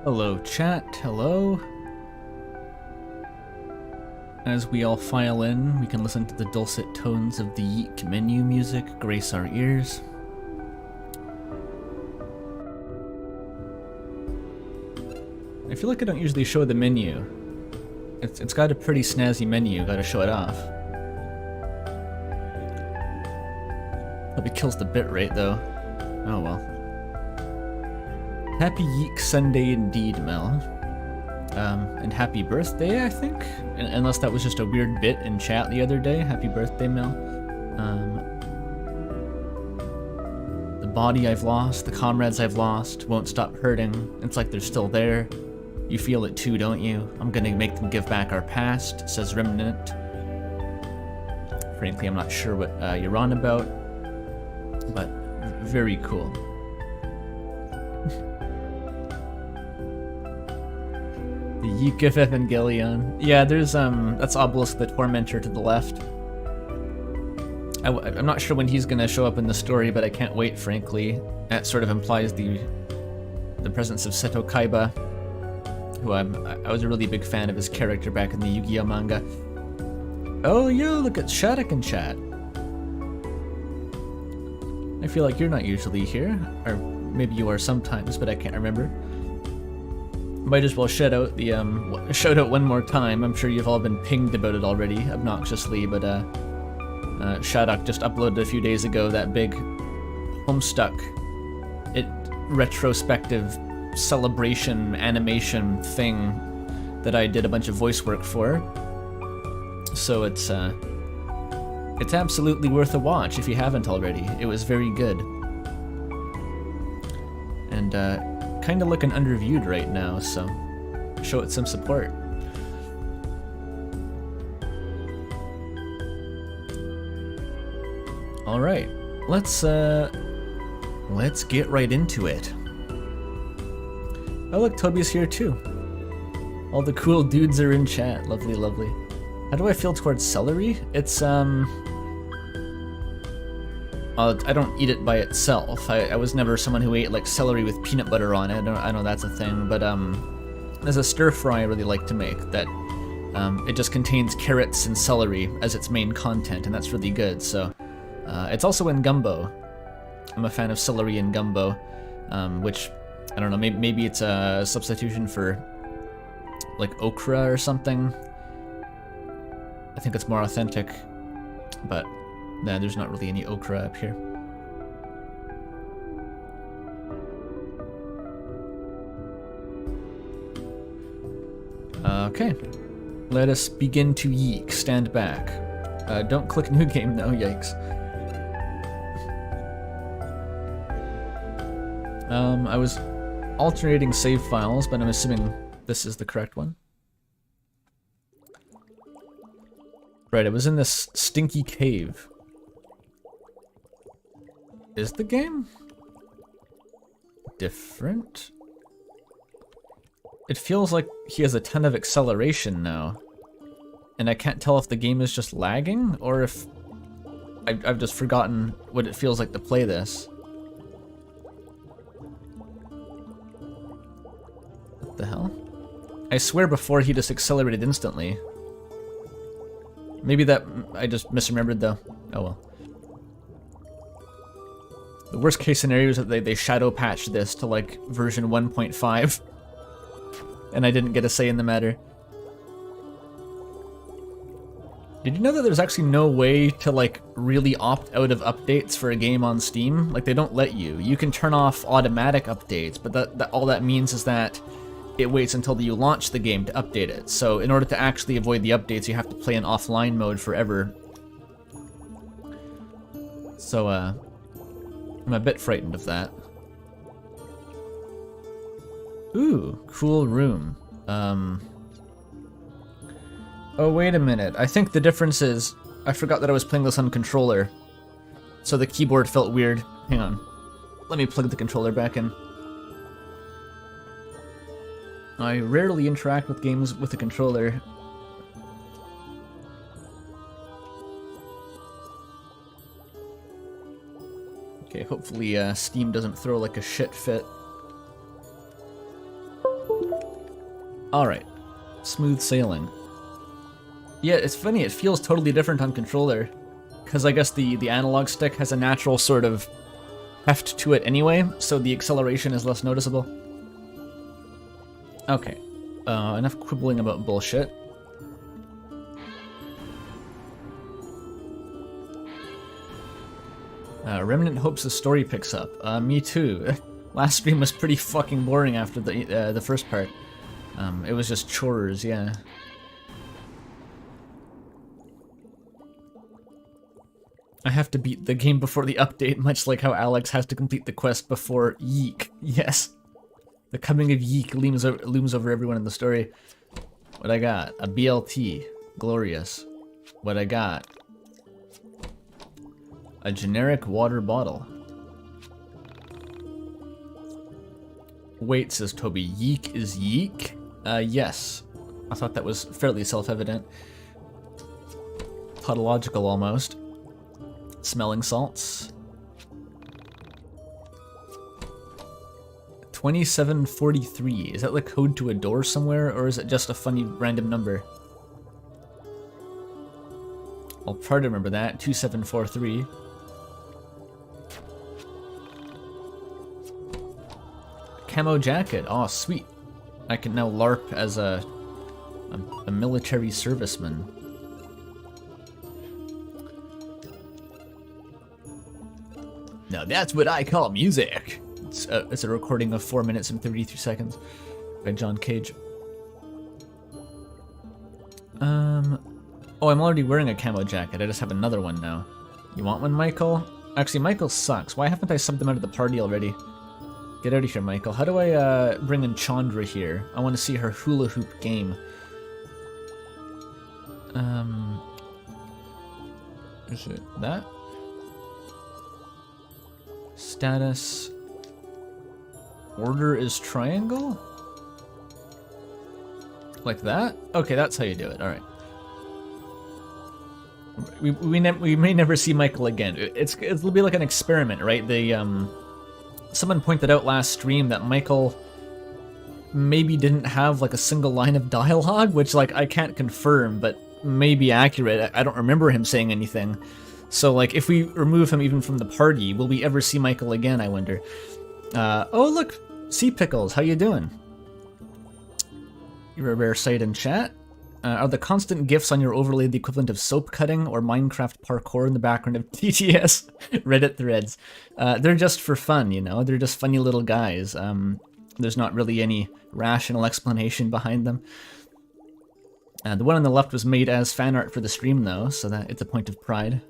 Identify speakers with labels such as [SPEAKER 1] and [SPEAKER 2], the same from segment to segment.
[SPEAKER 1] Hello, chat. Hello. As we all file in, we can listen to the dulcet tones of the YIIK menu music grace our ears. I feel like I don't usually show the menu. It's got a pretty snazzy menu, gotta show it off. Hope it kills the bitrate though. Oh well. Happy YIIK Sunday indeed, Mel. And happy birthday, I think? Unless that was just a weird bit in chat the other day. Happy birthday, Mel. The body I've lost, the comrades I've lost, won't stop hurting. It's like they're still there. You feel it too, don't you? I'm gonna make them give back our past, says Remnant. Frankly, I'm not sure what you're on about, but very cool. The YIIK of Evangelion. Yeah, there's, that's Obelisk the Tormentor to the left. I'm not sure when he's gonna show up in the story, but I can't wait, frankly. That sort of implies the presence of Seto Kaiba, who I was a really big fan of his character back in the Yu-Gi-Oh manga. Oh, yo, look at Shattuck in chat. I feel like you're not usually here, or maybe you are sometimes, but I can't remember. Might as well shout out the one more time. I'm sure you've all been pinged about it already, obnoxiously, but Shattuck just uploaded a few days ago that big Homestuck retrospective celebration animation thing that I did a bunch of voice work for. So it's absolutely worth a watch if you haven't already. It was very good. And kind of looking underviewed right now, so show it some support. All right, let's get right into it. Oh look, Toby's here too. All the cool dudes are in chat. Lovely, lovely. How do I feel towards celery? It's I don't eat it by itself. I was never someone who ate like celery with peanut butter on it. I know that's a thing, but there's a stir fry I really like to make that it just contains carrots and celery as its main content, and that's really good. So it's also in gumbo. I'm a fan of celery in gumbo, which I don't know. Maybe it's a substitution for like okra or something. I think it's more authentic, but nah, there's not really any okra up here. Okay, let us begin to YIIK. Stand back. Don't click new game though, yikes. I was alternating save files, but I'm assuming this is the correct one. Right, it was in this stinky cave. Is the game different? It feels like he has a ton of acceleration now, and I can't tell if the game is just lagging or if I've just forgotten what it feels like to play this. What the hell? I swear before he just accelerated instantly. Maybe that I just misremembered though. Oh well. The worst case scenario is that they shadow patched this to like version 1.5 and I didn't get a say in the matter. Did you know that there's actually no way to like really opt out of updates for a game on Steam? Like they don't let you. You can turn off automatic updates, but that all that means is that it waits until you launch the game to update it. So in order to actually avoid the updates, you have to play in offline mode forever. So I'm a bit frightened of that. Ooh, cool room. Oh, wait a minute. I think the difference is I forgot that I was playing this on controller, so the keyboard felt weird. Hang on. Let me plug the controller back in. I rarely interact with games with a controller. Okay, hopefully Steam doesn't throw like a shit fit. Alright. Smooth sailing. Yeah, it's funny, it feels totally different on controller. Because I guess the analog stick has a natural sort of heft to it anyway, so the acceleration is less noticeable. Okay. Enough quibbling about bullshit. Remnant hopes the story picks up. Me too. Last stream was pretty fucking boring after the first part. It was just chores, yeah. I have to beat the game before the update, much like how Alex has to complete the quest before YIIK. Yes. The coming of YIIK looms over everyone in the story. What I got? A BLT. Glorious. What I got? A generic water bottle. Wait, says Toby, YIIK is YIIK? Yes. I thought that was fairly self-evident. Tautological almost. Smelling salts. 2743. Is that the code to a door somewhere, or is it just a funny random number? I'll try to remember that. 2743. Camo jacket. Oh, sweet. I can now LARP as a military serviceman. Now that's what I call music. It's a recording of 4 minutes and 33 seconds by John Cage. Oh, I'm already wearing a camo jacket. I just have another one now. You want one, Michael? Actually, Michael sucks. Why haven't I subbed him out of the party already? Get out of here, Michael. How do I bring in Chandra here? I want to see her hula hoop game. Is it that? Status. Order is triangle? Like that? Okay, that's how you do it. Alright. We may never see Michael again. It'll be like an experiment, right? Someone pointed out last stream that Michael maybe didn't have like a single line of dialogue, which like I can't confirm, but may be accurate. I don't remember him saying anything. So like if we remove him even from the party, will we ever see Michael again, I wonder? Oh look, Sea Pickles, how you doing? You're a rare sight in chat. Are the constant GIFs on your overlay the equivalent of soap cutting or Minecraft parkour in the background of TTS Reddit threads? They're just for fun, you know? They're just funny little guys. There's not really any rational explanation behind them. The one on the left was made as fan art for the stream, though, so that it's a point of pride.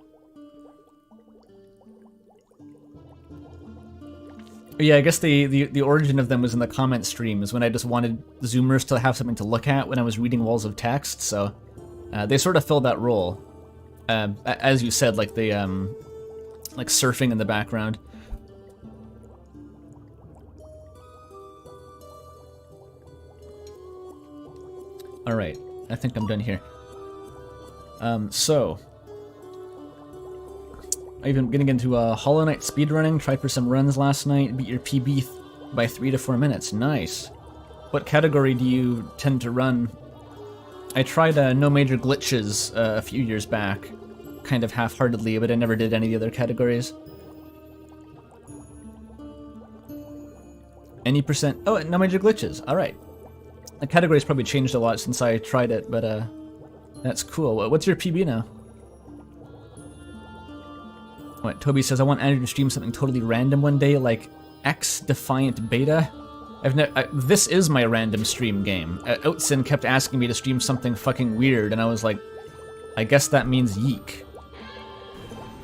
[SPEAKER 1] Yeah, I guess the origin of them was in the comment streams when I just wanted Zoomers to have something to look at when I was reading walls of text, so they sort of filled that role. As you said, like the like surfing in the background. All right, I think I'm done here. So I've been getting into Hollow Knight speedrunning, tried for some runs last night, beat your PB by 3 to 4 minutes. Nice. What category do you tend to run? I tried No Major Glitches a few years back, kind of half-heartedly, but I never did any of the other categories. Any percent? Oh, No Major Glitches. All right. The category's probably changed a lot since I tried it, but that's cool. What's your PB now? What, Toby says, I want Andrew to stream something totally random one day, like X Defiant Beta. This is my random stream game. Outsin kept asking me to stream something fucking weird, and I was like, I guess that means YIIK.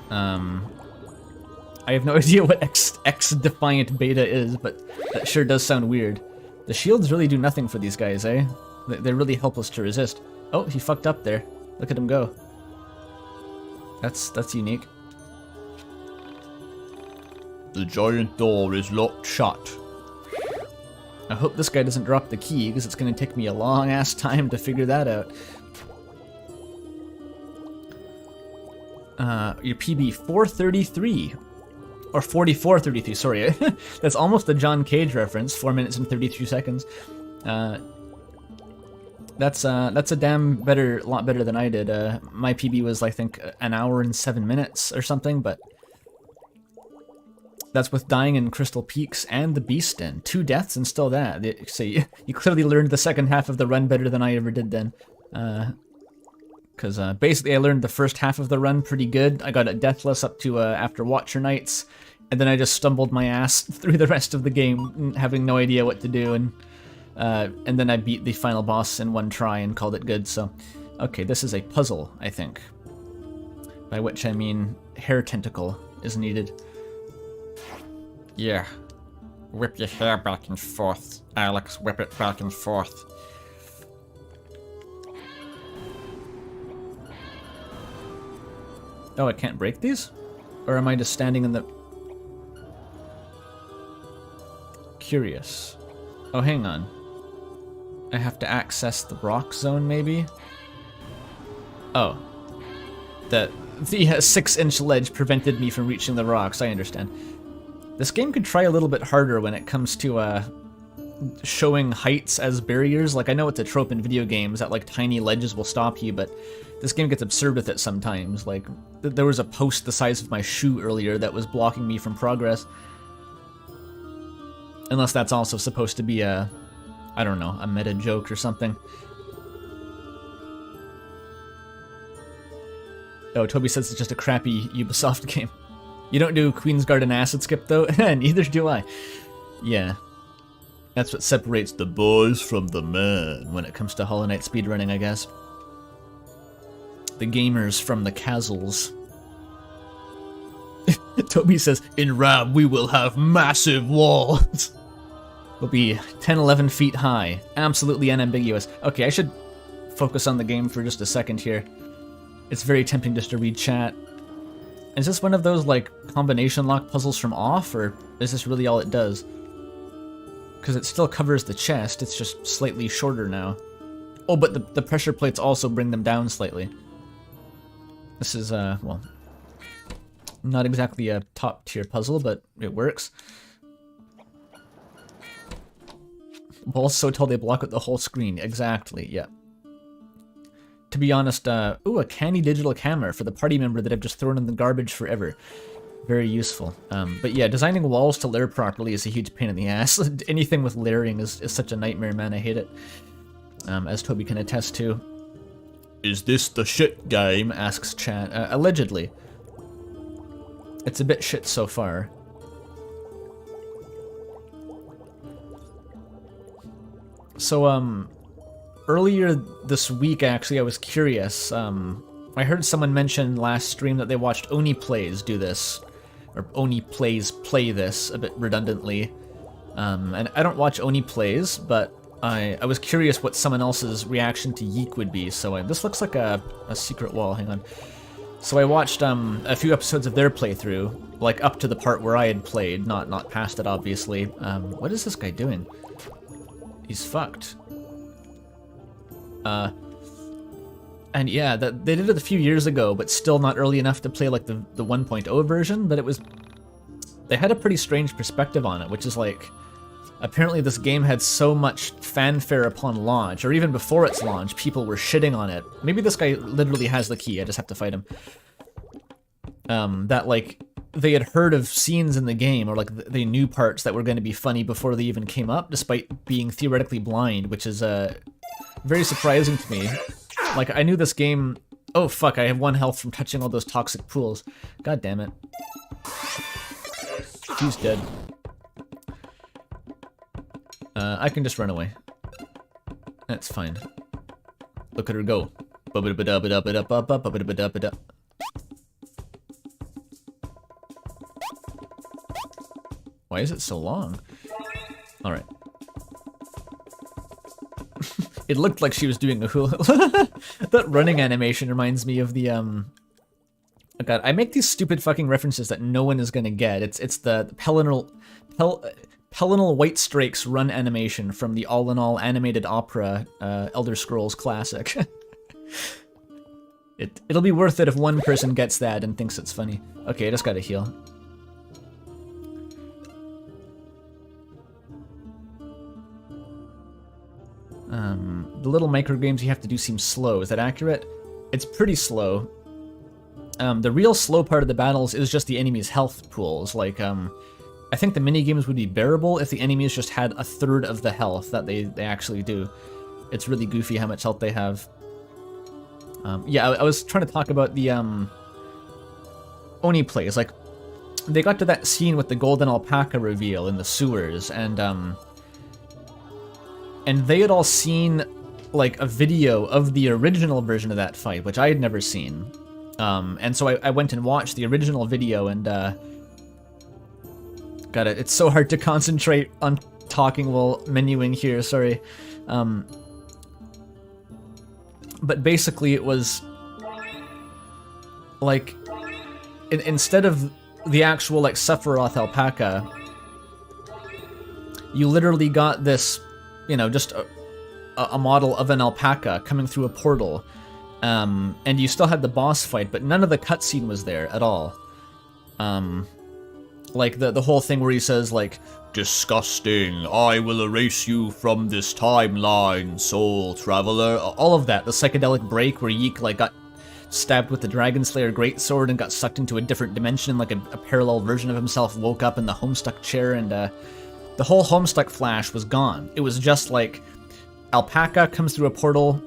[SPEAKER 1] I have no idea what X Defiant Beta is, but that sure does sound weird. The shields really do nothing for these guys, eh? They're really helpless to resist. Oh, he fucked up there. Look at him go. That's unique. The giant door is locked shut. I hope this guy doesn't drop the key, because it's going to take me a long-ass time to figure that out. Your PB 433. Or 4433, sorry. That's almost a John Cage reference. 4 minutes and 33 seconds. That's a damn lot better than I did. My PB was, I think, an hour and 7 minutes or something, but that's with dying in Crystal Peaks and the Beast Den. 2 deaths and still that. So you clearly learned the second half of the run better than I ever did then. Because basically I learned the first half of the run pretty good. I got it deathless up to after Watcher Nights, and then I just stumbled my ass through the rest of the game, having no idea what to do, and then I beat the final boss in 1 try and called it good. So, okay, this is a puzzle, I think. By which I mean hair tentacle is needed.
[SPEAKER 2] Yeah. Whip your hair back and forth, Alex. Whip it back and forth.
[SPEAKER 1] Oh, I can't break these? Or am I just standing in the... Curious. Oh, hang on. I have to access the rock zone, maybe? Oh. The 6-inch ledge prevented me from reaching the rocks, I understand. This game could try a little bit harder when it comes to, showing heights as barriers. Like, I know it's a trope in video games that, like, tiny ledges will stop you, but this game gets absurd with it sometimes. Like, there was a post the size of my shoe earlier that was blocking me from progress. Unless that's also supposed to be a, I don't know, a meta joke or something. Oh, Toby says it's just a crappy Ubisoft game. You don't do Queen's Garden Acid Skip, though? Neither do I. Yeah. That's what separates the boys from the men when it comes to Hollow Knight speedrunning, I guess. The gamers from the casuals. Toby says, in RAM we will have massive walls. Will be 10, 11 feet high. Absolutely unambiguous. Okay, I should focus on the game for just a second here. It's very tempting just to read chat. Is this one of those, like, combination lock puzzles from off, or is this really all it does? Because it still covers the chest, it's just slightly shorter now. Oh, but the pressure plates also bring them down slightly. This is, well, not exactly a top-tier puzzle, but it works. Walls so tall they block out the whole screen. Exactly, yeah. To be honest, ooh, a candy digital camera for the party member that I've just thrown in the garbage forever. Very useful. But yeah, designing walls to layer properly is a huge pain in the ass. Anything with layering is such a nightmare, man. I hate it. As Toby can attest to. Is this the shit game? Asks chat. Allegedly. It's a bit shit so far. So, earlier this week, actually, I was curious. I heard someone mention last stream that they watched Oni Plays do this. Or Oni Plays play this, a bit redundantly. And I don't watch Oni Plays, but I was curious what someone else's reaction to YIIK would be. So this looks like a secret wall, hang on. So I watched a few episodes of their playthrough, like up to the part where I had played, not past it, obviously. What is this guy doing? He's fucked. And yeah, they did it a few years ago, but still not early enough to play like the 1.0 version, but they had a pretty strange perspective on it, which is like, apparently this game had so much fanfare upon launch, or even before its launch, people were shitting on it. Maybe this guy literally has the key, I just have to fight him. That like, they had heard of scenes in the game, or like they knew parts that were going to be funny before they even came up, despite being theoretically blind, which is very surprising to me. Like, I knew this game... Oh, fuck, I have 1 health from touching all those toxic pools. God damn it. He's dead. I can just run away. That's fine. Look at her go. Why is it so long? Alright. It looked like she was doing a hula. That running animation reminds me of the, oh god, I make these stupid fucking references that no one is gonna get. It's the Pelinal White Strake's run animation from the all-in-all animated opera, Elder Scrolls Classic. It'll be worth it if one person gets that and thinks it's funny. Okay, I just gotta heal. the little micro games you have to do seem slow. Is that accurate? It's pretty slow. The real slow part of the battles is just the enemy's health pools. Like, I think the mini games would be bearable if the enemies just had a third of the health that they actually do. It's really goofy how much health they have. Yeah, I was trying to talk about the Oni plays. Like, they got to that scene with the golden alpaca reveal in the sewers, and they had all seen like a video of the original version of that fight, which I had never seen. And so I went and watched the original video, and got it. It's so hard to concentrate on talking while menuing here. Sorry. But basically, it was like instead of the actual like Sephiroth alpaca, you literally got this, you know, just a model of an alpaca coming through a portal, and you still had the boss fight, but none of the cutscene was there at all. Like the whole thing where he says like, "Disgusting, I will erase you from this timeline, soul traveler." All of that, the psychedelic break where YIIK like got stabbed with the Dragon Slayer greatsword and got sucked into a different dimension, like a parallel version of himself woke up in the Homestuck chair, and the whole Homestuck flash was gone. It was just like, alpaca comes through a portal,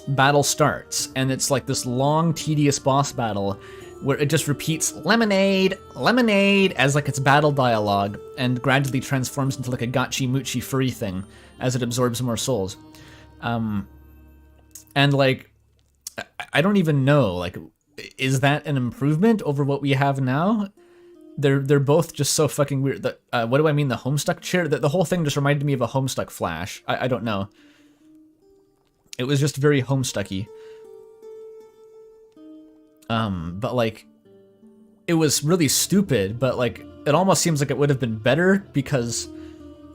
[SPEAKER 1] battle starts, and it's like this long, tedious boss battle where it just repeats lemonade, lemonade as like its battle dialogue, and gradually transforms into like a gachi muchi furry thing as it absorbs more souls. And like, I don't even know, like, is that an improvement over what we have now? They're both just so fucking weird. What do I mean, the Homestuck chair? The whole thing just reminded me of a Homestuck flash. I don't know. It was just very Homestucky. But like, it was really stupid, but like, it almost seems like it would have been better because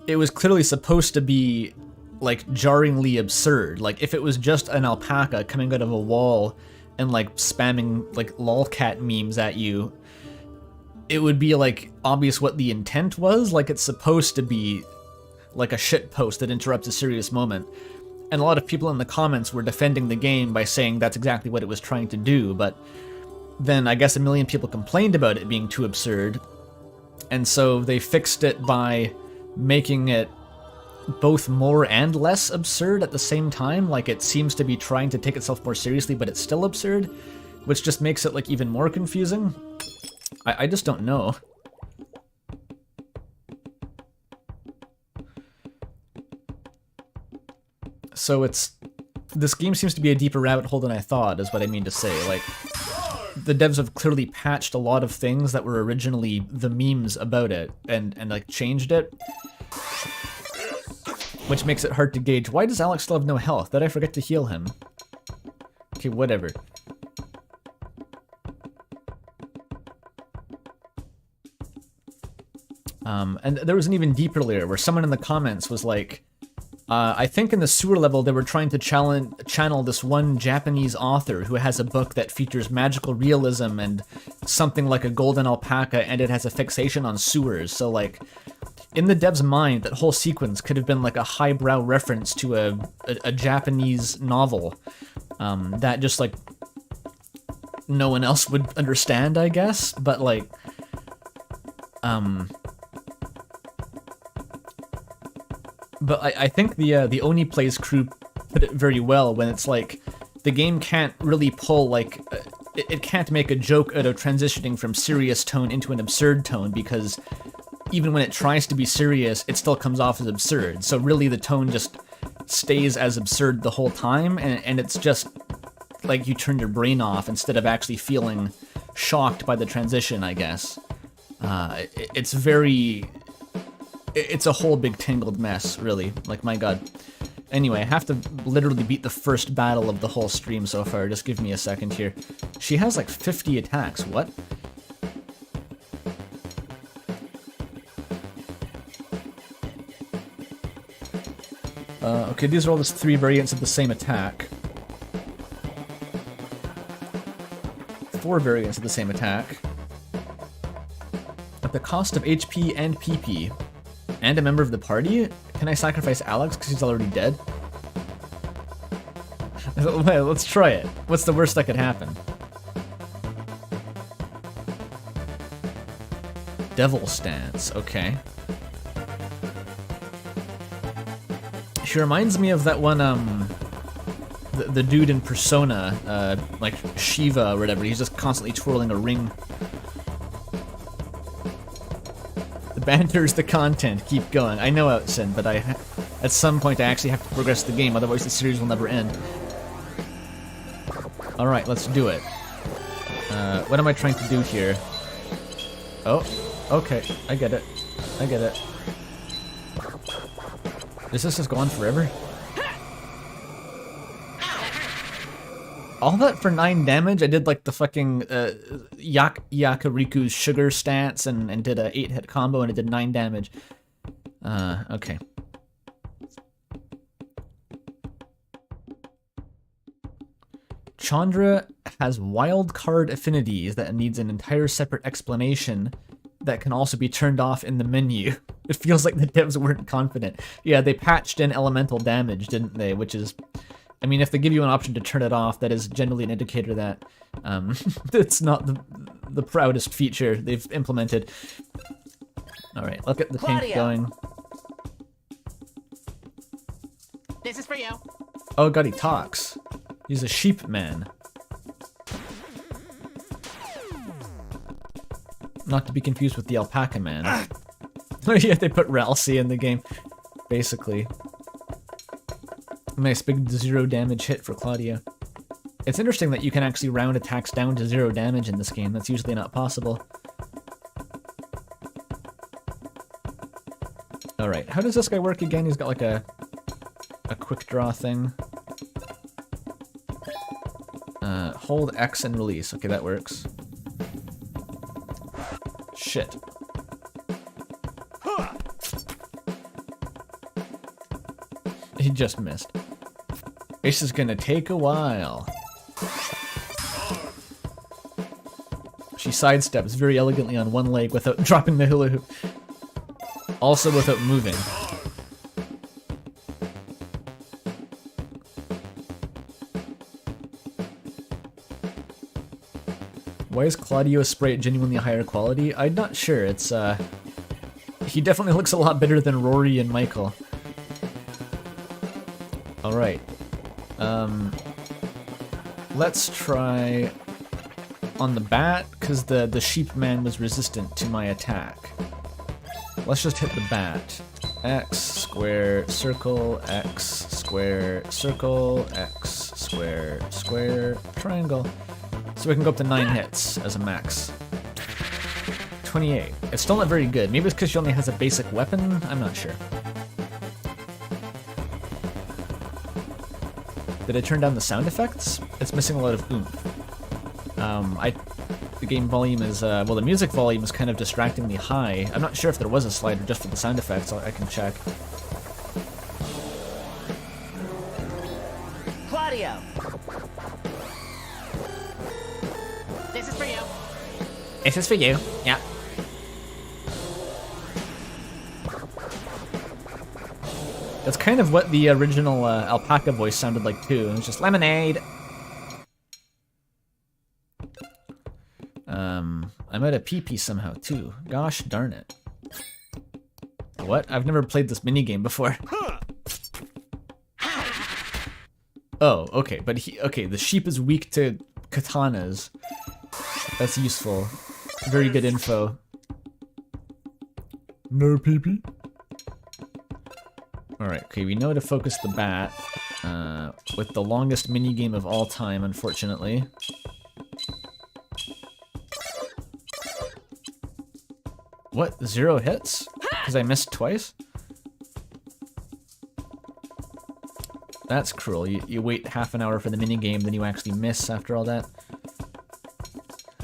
[SPEAKER 1] it was clearly supposed to be like jarringly absurd. Like, if it was just an alpaca coming out of a wall and like spamming like lolcat memes at you, it would be like obvious what the intent was. Like, it's supposed to be like a shit post that interrupts a serious moment. And a lot of people in the comments were defending the game by saying that's exactly what it was trying to do, but then I guess a million people complained about it being too absurd, and so they fixed it by making it both more and less absurd at the same time. Like, it seems to be trying to take itself more seriously, but it's still absurd, which just makes it like even more confusing. I just don't know. So this game seems to be a deeper rabbit hole than I thought, is what I mean to say. Like, the devs have clearly patched a lot of things that were originally the memes about it, and like changed it, which makes it hard to gauge. Why does Alex still have no health? Did I forget to heal him? Okay, whatever. And there was an even deeper layer where someone in the comments was like, I think in the sewer level they were trying to channel this one Japanese author who has a book that features magical realism and something like a golden alpaca, and it has a fixation on sewers. So like, in the dev's mind, that whole sequence could have been like a highbrow reference to a Japanese novel that just like no one else would understand, I guess. But like, but I think the Oni Plays crew put it very well when it's like, the game can't really pull like, it can't make a joke out of transitioning from serious tone into an absurd tone, because even when it tries to be serious, it still comes off as absurd. So really the tone just stays as absurd the whole time, and it's just like you turn your brain off instead of actually feeling shocked by the transition, I guess. It's a whole big tangled mess, really. Like, my god. Anyway, I have to literally beat the first battle of the whole stream so far. Just give me a second here. She has like 50 attacks. What? Okay, these are all just 3 variants of the same attack. 4 variants of the same attack. At the cost of HP and PP. And a member of the party? Can I sacrifice Alex because he's already dead? Well, let's try it. What's the worst that could happen? Devil stance, okay. She reminds me of that one, the dude in Persona, like Shiva or whatever. He's just constantly twirling a ring. The banter's the content. Keep going. I know, Outsin, but at some point I actually have to progress the game, otherwise the series will never end. Alright, let's do it. What am I trying to do here? Oh, okay. I get it. I get it. Does this just go on forever? All that for 9 damage? I did like the fucking Yakariku's sugar stance and did a 8-hit combo and it did 9 damage. Okay. Chandra has wild card affinities that needs an entire separate explanation that can also be turned off in the menu. It feels like the devs weren't confident. Yeah, they patched in elemental damage, didn't they? Which is... I mean, if they give you an option to turn it off, that is generally an indicator that it's not the proudest feature they've implemented. Alright, look at the tank going.
[SPEAKER 3] This is for you.
[SPEAKER 1] Oh god, he talks. He's a sheep man. Not to be confused with the alpaca man. Oh yeah, they put Ralsei in the game, basically. Nice big 0 damage hit for Claudia. It's interesting that you can actually round attacks down to 0 damage in this game. That's usually not possible. Alright, how does this guy work again? He's got like a quick draw thing. Hold X and release. Okay, that works. Shit. He just missed. This is gonna take a while. She sidesteps very elegantly on one leg without dropping the hula hoop. Also without moving. Why is Claudio's sprite genuinely higher quality? I'm not sure. It's, he definitely looks a lot better than Rory and Michael. Alright. Let's try on the bat, because the sheep man was resistant to my attack. Let's just hit the bat. X, square, circle, X, square, circle, X, square, square, triangle. So we can go up to 9 hits as a max. 28. It's still not very good. Maybe it's because she only has a basic weapon? I'm not sure. Did I turn down the sound effects? It's missing a lot of oomph. The game volume is, well, the music volume is kind of distractingly high. I'm not sure if there was a slider just for the sound effects. I can check.
[SPEAKER 3] Claudio. This is for you.
[SPEAKER 1] This is for you. Yeah. That's kind of what the original alpaca voice sounded like too. It was just lemonade. I'm out of PP somehow too. Gosh darn it. What? I've never played this minigame before. Oh, okay, but okay, the sheep is weak to katanas. That's useful. Very good info. No PP? Alright, okay, we know to focus the bat. With the longest minigame of all time, unfortunately. What? 0 hits? Because I missed twice? That's cruel. You wait half an hour for the minigame, then you actually miss after all that.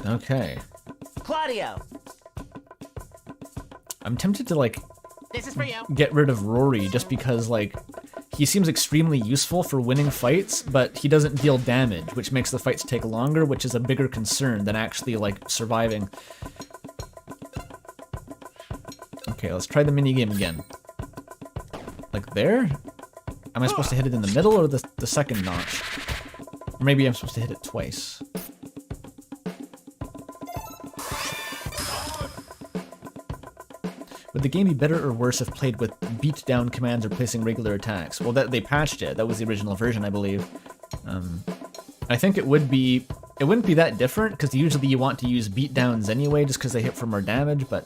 [SPEAKER 1] Okay.
[SPEAKER 3] Claudio.
[SPEAKER 1] I'm tempted to, like,
[SPEAKER 3] This is for you.
[SPEAKER 1] get rid of Rory just because, like, he seems extremely useful for winning fights, but he doesn't deal damage, which makes the fights take longer, which is a bigger concern than actually, like, surviving. Okay, let's try the minigame again. Like there? Am I supposed to hit it in the middle or the second notch? Or maybe I'm supposed to hit it twice. Would the game be better or worse if played with beat-down commands replacing regular attacks? Well, they patched it. That was the original version, I believe. I think it wouldn't be that different, because usually you want to use beat-downs anyway, just because they hit for more damage, but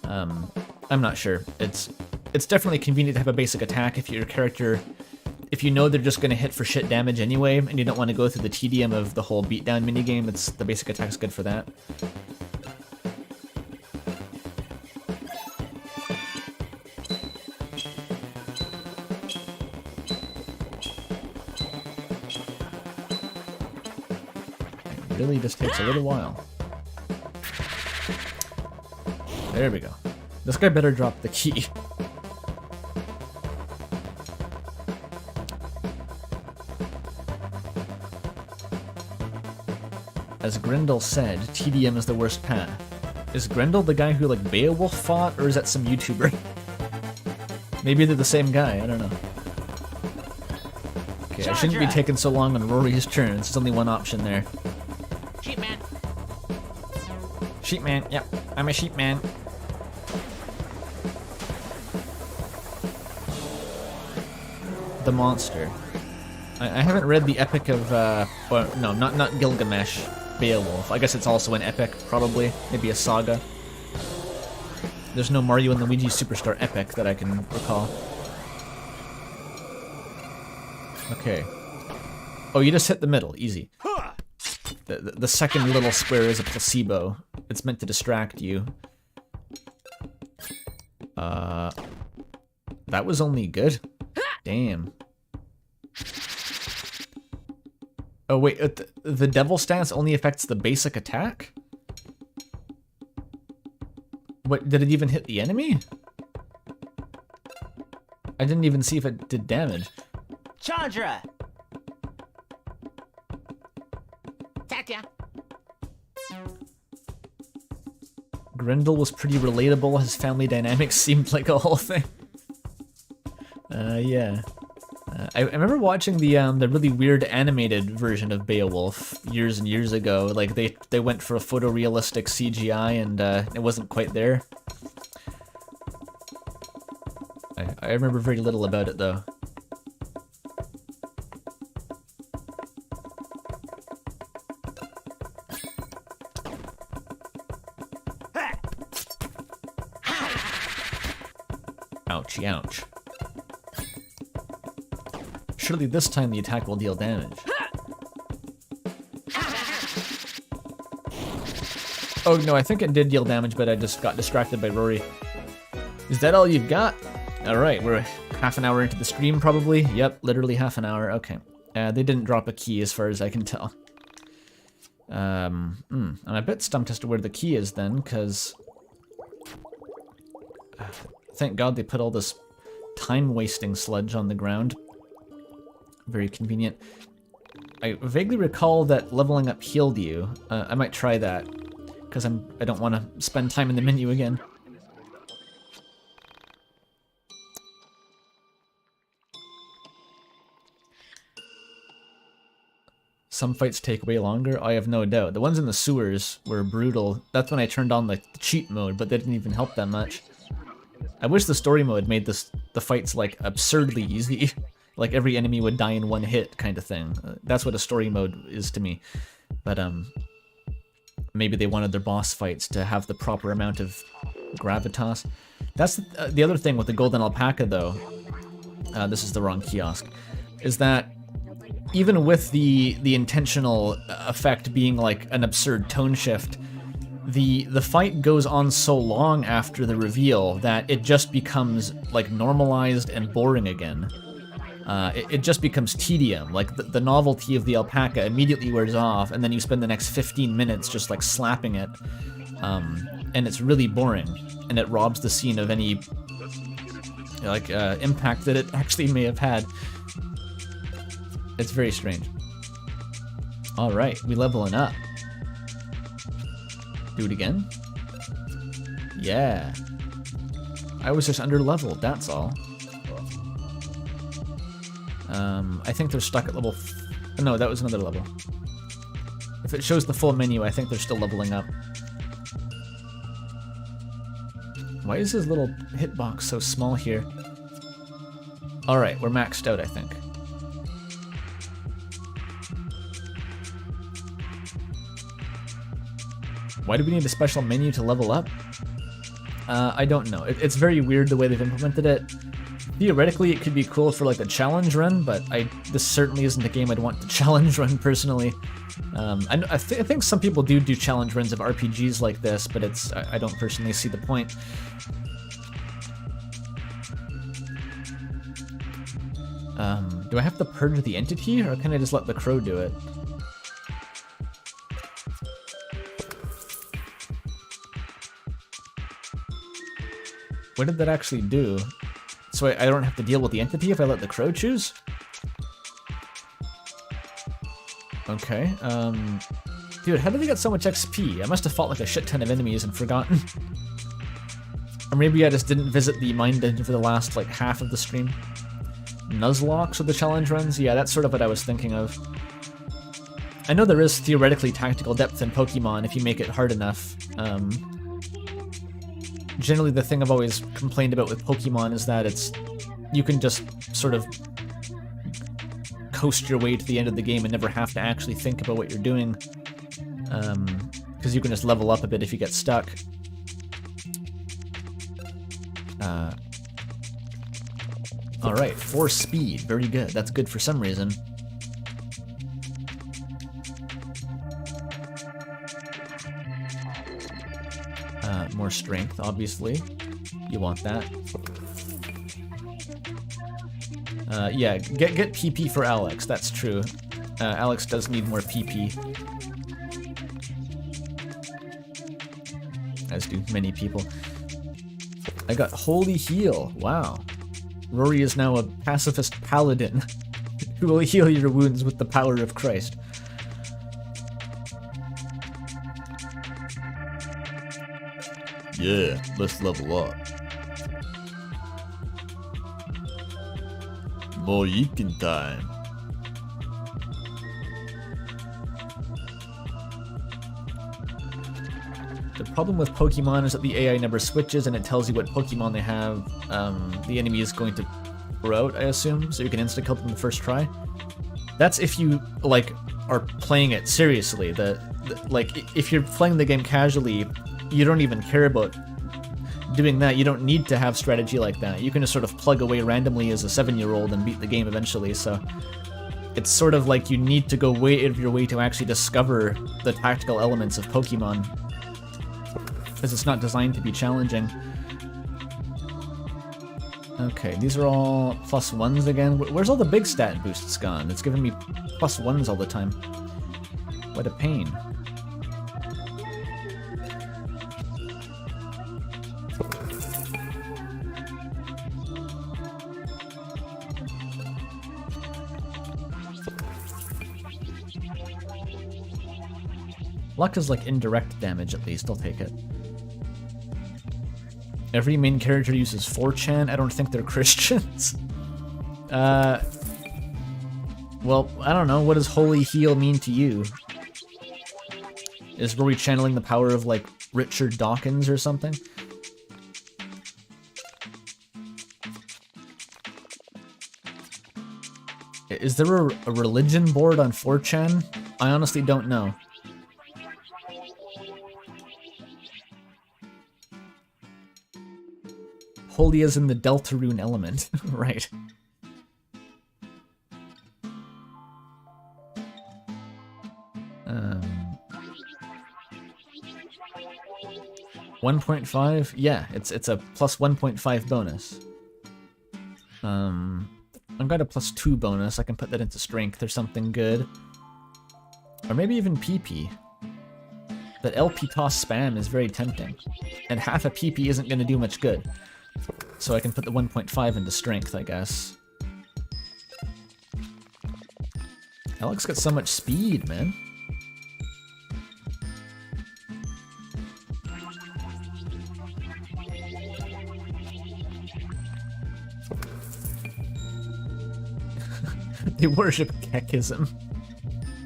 [SPEAKER 1] I'm not sure. It's definitely convenient to have a basic attack if your character... If you know they're just going to hit for shit damage anyway, and you don't want to go through the tedium of the whole beatdown minigame, the basic attack's good for that. It really just takes a little while. There we go. This guy better drop the key. As Grendel said, TDM is the worst path. Is Grendel the guy who, like, Beowulf fought, or is that some YouTuber? Maybe they're the same guy, I don't know. Okay, I shouldn't be taking so long on Rory's turns. There's only one option there.
[SPEAKER 3] Sheep man.
[SPEAKER 2] Sheep man, yep. I'm a sheep man.
[SPEAKER 1] The monster. I haven't read the epic of, well, no, not Gilgamesh. Beowulf. I guess it's also an epic, probably. Maybe a saga. There's no Mario and Luigi Superstar epic that I can recall. Okay. Oh, you just hit the middle. Easy. The second little square is a placebo. It's meant to distract you. That was only good? Damn. Oh wait, the devil stance only affects the basic attack? What, did it even hit the enemy? I didn't even see if it did damage.
[SPEAKER 3] Chandra. Tatya.
[SPEAKER 1] Grendel was pretty relatable. His family dynamics seemed like a whole thing. Yeah. I remember watching the really weird animated version of Beowulf years and years ago. Like they went for a photorealistic CGI and it wasn't quite there. I remember very little about it though. Ouchie, ouch. Surely this time the attack will deal damage. Oh no, I think it did deal damage, but I just got distracted by Rory. Is that all you've got? Alright, we're half an hour into the stream probably. Yep, literally half an hour, okay. They didn't drop a key as far as I can tell. I'm a bit stumped as to where the key is then, because... thank God they put all this time-wasting sludge on the ground. Very convenient. I vaguely recall that leveling up healed you. I might try that, because I don't want to spend time in the menu again. Some fights take way longer, I have no doubt. The ones in the sewers were brutal. That's when I turned on like the cheat mode, but they didn't even help that much. I wish the story mode made the fights like absurdly easy. Like every enemy would die in one hit kind of thing. That's what a story mode is to me. But maybe they wanted their boss fights to have the proper amount of gravitas. That's the other thing with the golden alpaca though. This is the wrong kiosk. Is that even with the intentional effect being like an absurd tone shift, the fight goes on so long after the reveal that it just becomes like normalized and boring again. It just becomes tedium. Like the novelty of the alpaca immediately wears off, and then you spend the next 15 minutes just like slapping it, and it's really boring, and it robs the scene of any like impact that it actually may have had. It's very strange. All right, we leveling up. Do it again? Yeah. I was just under leveled, that's all. I think they're stuck at level... No, that was another level. If it shows the full menu, I think they're still leveling up. Why is his little hitbox so small here? Alright, we're maxed out, I think. Why do we need a special menu to level up? I don't know. It's very weird the way they've implemented it. Theoretically, it could be cool for like a challenge run, but this certainly isn't a game I'd want to challenge run personally. I think some people do challenge runs of RPGs like this, but I don't personally see the point. Do I have to purge the entity, or can I just let the crow do it? What did that actually do? So I don't have to deal with the entity if I let the crow choose? Okay, dude, how did they get so much XP? I must have fought like a shit ton of enemies and forgotten. Or maybe I just didn't visit the mine dungeon for the last like half of the stream. Nuzlocke with the challenge runs? Yeah, that's sort of what I was thinking of. I know there is theoretically tactical depth in Pokemon if you make it hard enough. Generally, the thing I've always complained about with Pokemon is that you can just sort of coast your way to the end of the game and never have to actually think about what you're doing, because you can just level up a bit if you get stuck. Alright, 4 speed, very good. That's good for some reason. More strength, obviously. You want that. Yeah, get PP for Alex, that's true. Alex does need more PP. As do many people. I got Holy Heal, wow. Rory is now a pacifist paladin who will heal your wounds with the power of Christ. Yeah, let's level up. More YIIK time. The problem with Pokemon is that the AI never switches and it tells you what Pokemon they have. The enemy is going to throw out, I assume, so you can insta-kill them the first try. That's if you, like, are playing it seriously. Like, if you're playing the game casually, you don't even care about doing that. You don't need to have strategy like that. You can just sort of plug away randomly as a 7-year-old and beat the game eventually, so it's sort of like you need to go way out of your way to actually discover the tactical elements of Pokemon, because it's not designed to be challenging. Okay, these are all +1s again. Where's all the big stat boosts gone? It's giving me +1s all the time. What a pain. Luck is like indirect damage at least, I'll take it. Every main character uses 4chan, I don't think they're Christians. Well, I don't know, what does Holy Heal mean to you? Is Rory channeling the power of like Richard Dawkins or something? Is there a religion board on 4chan? I honestly don't know. Holy as in the Deltarune element, right. 1.5? Yeah, it's a plus 1.5 bonus. I've got a +2 bonus, I can put that into strength or something good. Or maybe even PP. But LP toss spam is very tempting. And half a PP isn't going to do much good. So I can put the 1.5 into strength, I guess. Alex got so much speed, man. They worship Kekism.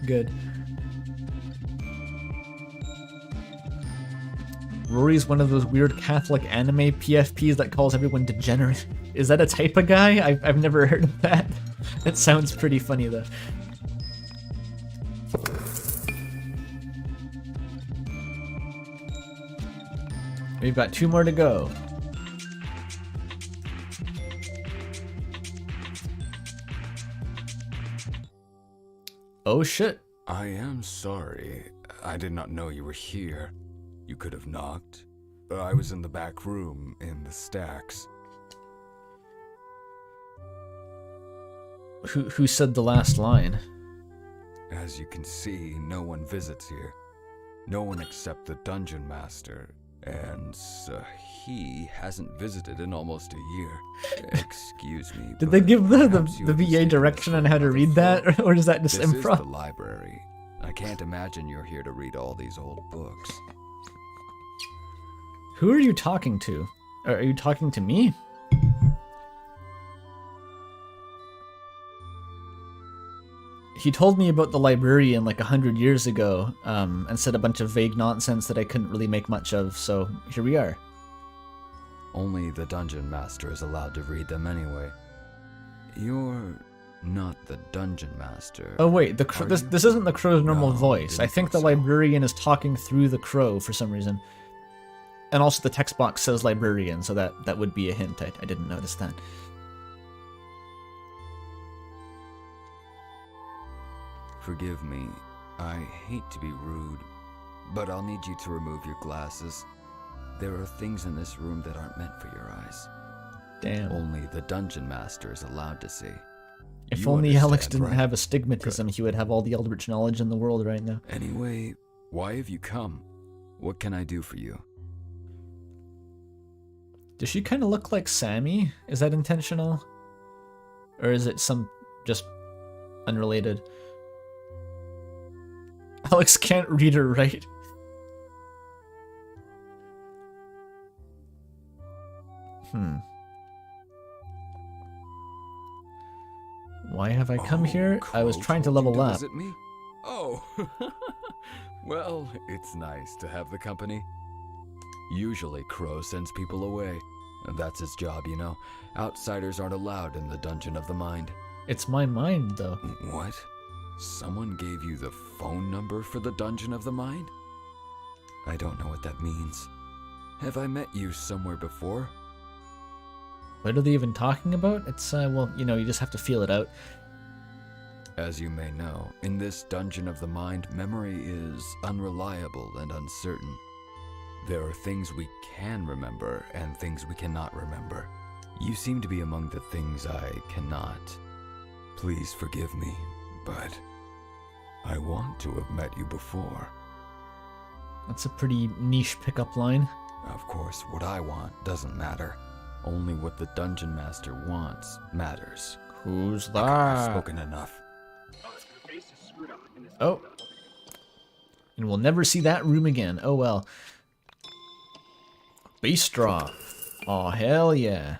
[SPEAKER 1] Good. Rory's one of those weird Catholic anime PFPs that calls everyone degenerate. Is that a type of guy? I've never heard of that. It sounds pretty funny though. We've got 2 more to go. Oh shit.
[SPEAKER 4] I am sorry. I did not know you were here. You could have knocked. I was in the back room, in the stacks.
[SPEAKER 1] Who said the last line?
[SPEAKER 4] As you can see, no one visits here. No one except the dungeon master. And he hasn't visited in almost a year. Excuse me.
[SPEAKER 1] Did they give the
[SPEAKER 4] perhaps you have
[SPEAKER 1] VA
[SPEAKER 4] mistaken
[SPEAKER 1] direction
[SPEAKER 4] this
[SPEAKER 1] on how to
[SPEAKER 4] room
[SPEAKER 1] read
[SPEAKER 4] for
[SPEAKER 1] that, or is that just
[SPEAKER 4] This is the
[SPEAKER 1] improv?
[SPEAKER 4] library. I can't imagine you're here to read all these old books.
[SPEAKER 1] Who are you talking to? Are you talking to me? He told me about the librarian like 100 years ago, and said a bunch of vague nonsense that I couldn't really make much of, so here we are.
[SPEAKER 4] Only the dungeon master is allowed to read them anyway. You're not the dungeon master.
[SPEAKER 1] Oh wait,
[SPEAKER 4] are
[SPEAKER 1] this
[SPEAKER 4] you?
[SPEAKER 1] isn't the crow's normal
[SPEAKER 4] No,
[SPEAKER 1] voice. I
[SPEAKER 4] didn't
[SPEAKER 1] think the
[SPEAKER 4] think so.
[SPEAKER 1] librarian is talking through the crow for some reason. And also the text box says librarian, so that would be a hint. I didn't notice that.
[SPEAKER 4] Forgive me. I hate to be rude, but I'll need you to remove your glasses. There are things in this room that aren't meant for your eyes.
[SPEAKER 1] Damn.
[SPEAKER 4] Only the dungeon master is allowed to see.
[SPEAKER 1] If
[SPEAKER 4] You
[SPEAKER 1] only Alex
[SPEAKER 4] understand,
[SPEAKER 1] didn't
[SPEAKER 4] right?
[SPEAKER 1] have astigmatism, he would have all the eldritch knowledge in the world right now.
[SPEAKER 4] Anyway, why have you come? What can I do for you?
[SPEAKER 1] Does she kind of look like Sammy? Is that intentional? Or is it some just unrelated? Alex can't read or write. Why have I come here? I was
[SPEAKER 4] Crow
[SPEAKER 1] trying to
[SPEAKER 4] told you
[SPEAKER 1] level up.
[SPEAKER 4] Visit me? Oh, well, it's nice to have the company. Usually Crow sends people away. And that's his job, you know. Outsiders aren't allowed in the Dungeon of the Mind.
[SPEAKER 1] It's my mind, though.
[SPEAKER 4] What? Someone gave you the phone number for the Dungeon of the Mind? I don't know what that means. Have I met you somewhere before?
[SPEAKER 1] What are they even talking about? It's, well, you know, you just have to feel it out.
[SPEAKER 4] As you may know, in this Dungeon of the Mind, memory is unreliable and uncertain. There are things we can remember and things we cannot remember. You seem to be among the things I cannot. Please forgive me, but I want to have met you before.
[SPEAKER 1] That's a pretty niche pickup line.
[SPEAKER 4] Of course, what I want doesn't matter. Only what the Dungeon Master wants matters.
[SPEAKER 1] Who's
[SPEAKER 4] I've
[SPEAKER 1] that?
[SPEAKER 4] spoken enough.
[SPEAKER 1] Oh. And we'll never see that room again. Oh well. Beast Straw. Oh, hell yeah.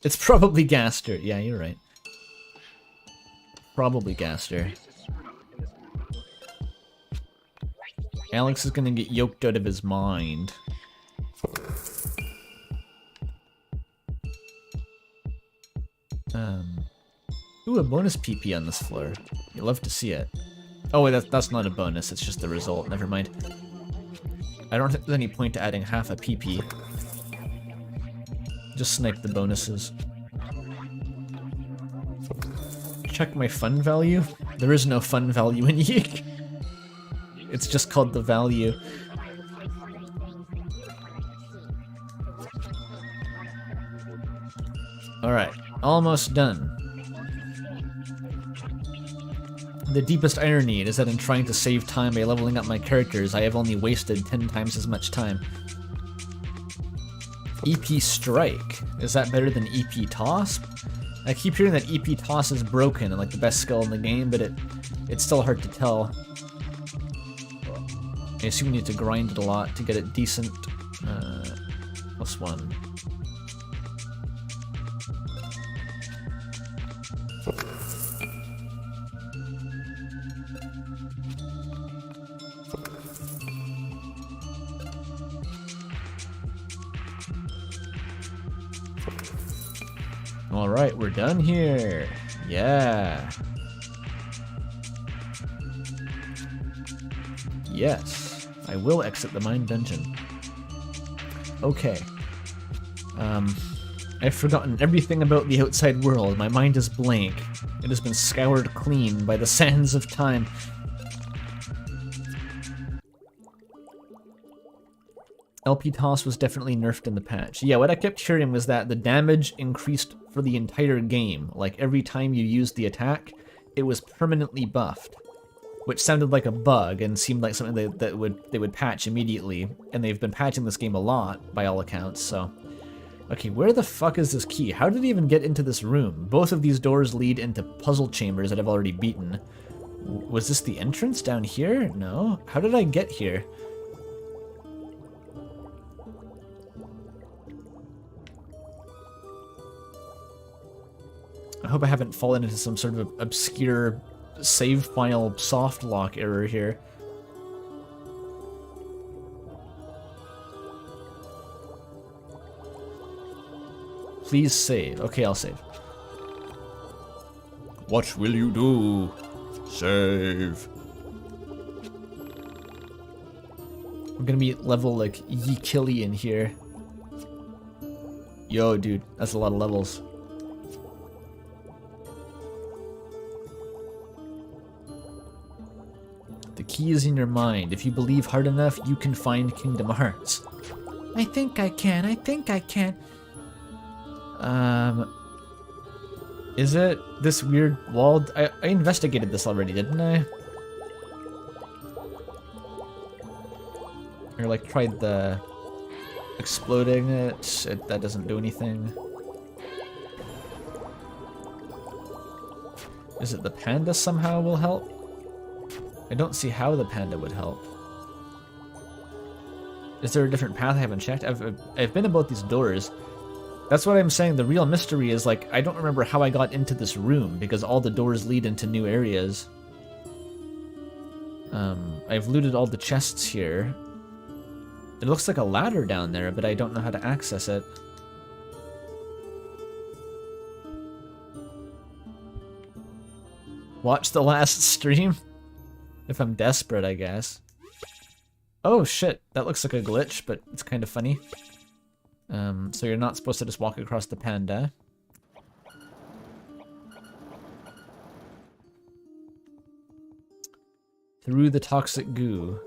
[SPEAKER 1] It's probably Gaster. Yeah, you're right. Probably Gaster. Alex is gonna get yoked out of his mind. Ooh, a bonus PP on this floor. You love to see it. Oh wait, that's not a bonus, it's just the result. Never mind. I don't think there's any point to adding half a PP. Just snipe the bonuses. Check my fun value. There is no fun value in YIIK. It's just called the value. Alright, almost done. The deepest irony is that in trying to save time by leveling up my characters, I have only wasted 10 times as much time. EP Strike. Is that better than EP Toss? I keep hearing that EP Toss is broken and like the best skill in the game, but it's still hard to tell. I assume you need to grind it a lot to get it decent. +1. Alright, we're done here. Yeah. Yes. I will exit the mine dungeon. Okay. I've forgotten everything about the outside world. My mind is blank. It has been scoured clean by the sands of time. LP toss was definitely nerfed in the patch. Yeah, what I kept hearing was that the damage increased for the entire game. Like, every time you used the attack, it was permanently buffed. Which sounded like a bug and seemed like something that they would patch immediately. And they've been patching this game a lot, by all accounts, so... Okay, where the fuck is this key? How did it even get into this room? Both of these doors lead into puzzle chambers that I've already beaten. Was this the entrance down here? No? How did I get here? I hope I haven't fallen into some sort of obscure save file soft lock error here. Please save. Okay, I'll save.
[SPEAKER 2] What will you do? Save.
[SPEAKER 1] I'm gonna be at level like YIIK in here. Yo, dude, that's a lot of levels. The key is in your mind. If you believe hard enough, you can find Kingdom Hearts. I think I can. I think I can. Is it this weird wall? I investigated this already, didn't I? Or like tried the exploding it. That doesn't do anything. Is it the panda somehow will help? I don't see how the panda would help. Is there a different path I haven't checked? I've been about these doors. That's what I'm saying. The real mystery is, like, I don't remember how I got into this room, because all the doors lead into new areas. I've looted all the chests here. It looks like a ladder down there, but I don't know how to access it. Watch the last stream? If I'm desperate, I guess. Oh shit, that looks like a glitch, but it's kind of funny. So you're not supposed to just walk across the panda. Through the toxic goo.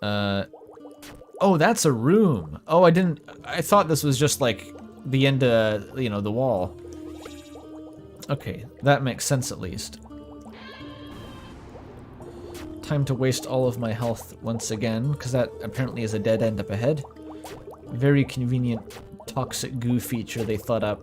[SPEAKER 1] Oh, that's a room. Oh, I thought this was just like the end of, you know, the wall. Okay, that makes sense at least. Time to waste all of my health once again, because that apparently is a dead end up ahead. Very convenient toxic goo feature they thought up.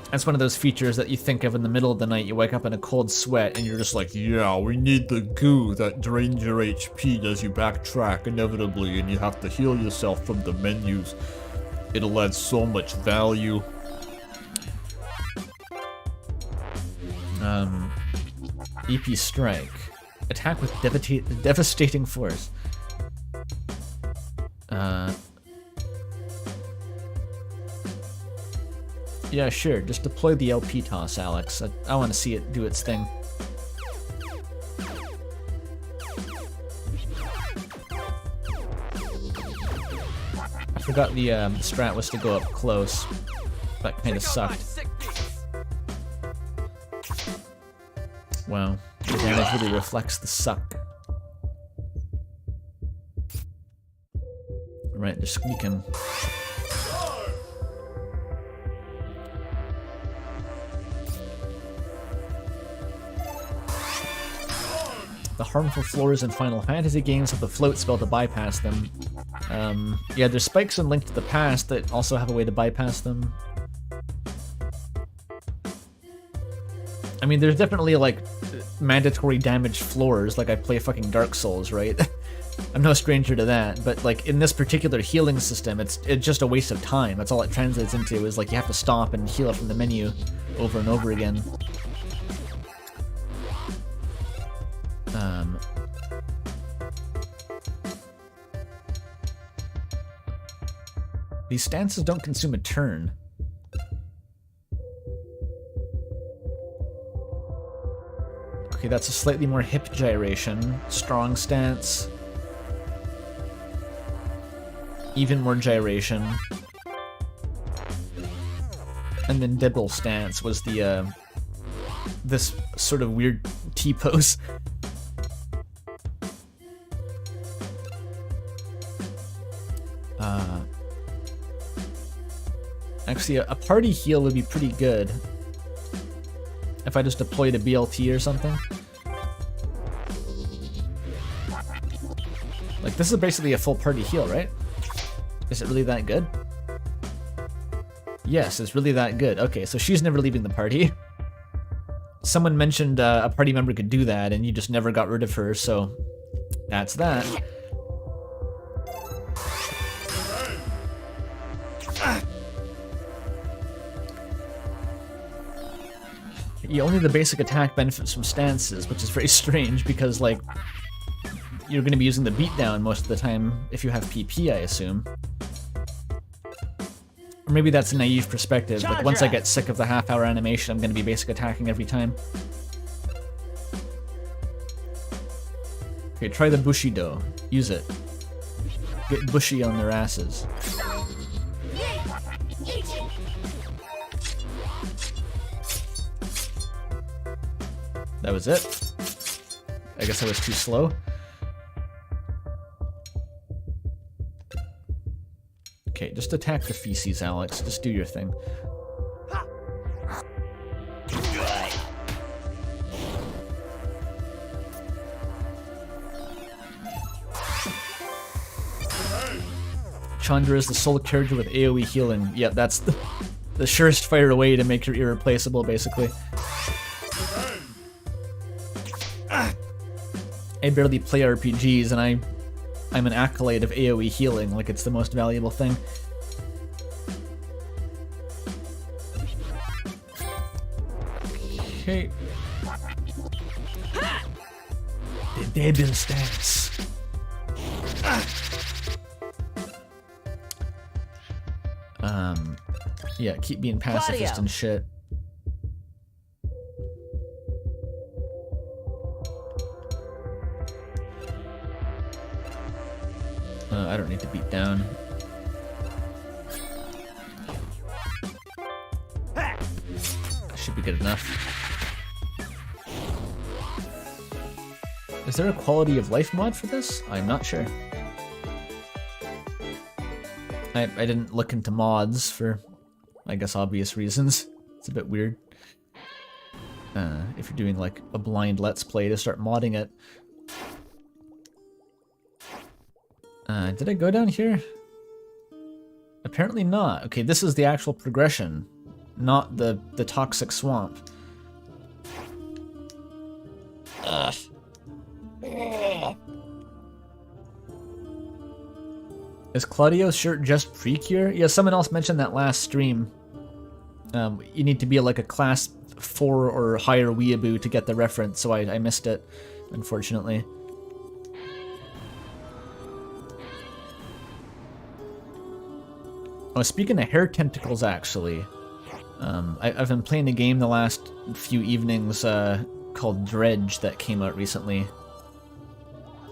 [SPEAKER 1] That's one of those features that you think of in the middle of the night. You wake up in a cold sweat and you're just like, yeah, we need the goo that drains your HP as you backtrack inevitably, and you have to heal yourself from the menus. It'll add so much value. EP Strike. Attack with devastating force. Yeah, sure. Just deploy the LP toss, Alex. I want to see it do its thing. I forgot the strat was to go up close. That kind of sucked. Wow. The damage really reflects the suck. Right, they're squeaking. The harmful floors in Final Fantasy games have the float spell to bypass them. Yeah, there's spikes in Link to the Past that also have a way to bypass them. I mean, there's definitely, like, mandatory damage floors, like I play fucking Dark Souls, right? I'm no stranger to that, but, like, in this particular healing system, it's just a waste of time. That's all it translates into, is, like, you have to stop and heal it from the menu over and over again. These stances don't consume a turn. Okay, that's a slightly more hip gyration. Strong stance. Even more gyration. And then dibble stance was the, this sort of weird T-pose. Actually, a party heal would be pretty good. If I just deployed a BLT or something. Like, this is basically a full party heal, right? Is it really that good? Yes, it's really that good. Okay, so she's never leaving the party. Someone mentioned a party member could do that, and you just never got rid of her, so that's that. Yeah, only the basic attack benefits from stances, which is very strange because, like, you're going to be using the beatdown most of the time if you have PP, I assume. Or maybe that's a naive perspective. Like, once I get sick of the half-hour animation, I'm going to be basic attacking every time. Okay, try the Bushido. Use it. Get bushy on their asses. That was it. I guess I was too slow. Okay, just attack the feces, Alex. Just do your thing. Chandra is the sole character with AoE healing. Yep, that's the surest fire way to make her irreplaceable, basically. I barely play RPGs, and I'm an acolyte of AoE healing, like it's the most valuable thing. Okay. The devil stance. Yeah, keep being pacifist and shit. I don't need to beat down. Should be good enough. Is there a quality of life mod for this? I'm not sure. I didn't look into mods for, I guess, obvious reasons. It's a bit weird. If you're doing like a blind let's play to start modding it. Did I go down here? Apparently not. Okay, this is the actual progression, not the toxic swamp. Ugh. Is Claudio's shirt just Precure? Yeah, someone else mentioned that last stream. You need to be like a class 4 or higher weeaboo to get the reference, so I missed it, unfortunately. Oh, speaking of hair tentacles, actually, I've been playing a game the last few evenings called Dredge that came out recently.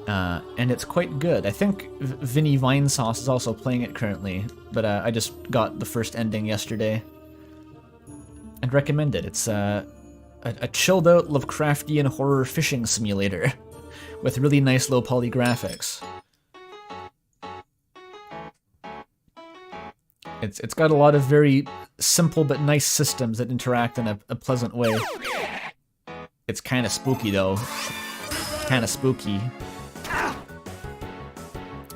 [SPEAKER 1] And it's quite good. I think Vinny Vinesauce is also playing it currently, but I just got the first ending yesterday. I'd recommend it. It's a chilled out Lovecraftian horror fishing simulator with really nice low poly graphics. It's got a lot of very simple but nice systems that interact in a pleasant way. It's kind of spooky though. Kind of spooky.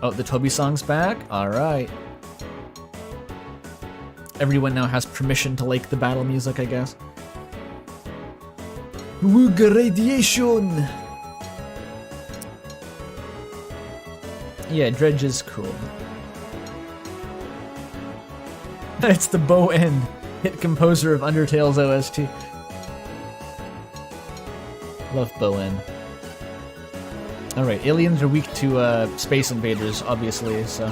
[SPEAKER 1] Oh, the Toby song's back? Alright. Everyone now has permission to like the battle music, I guess. Wooga radiation! Yeah, Dredge is cool. It's the Bow End, hit composer of Undertale's OST. Love Bow End. Alright, aliens are weak to space invaders, obviously, so...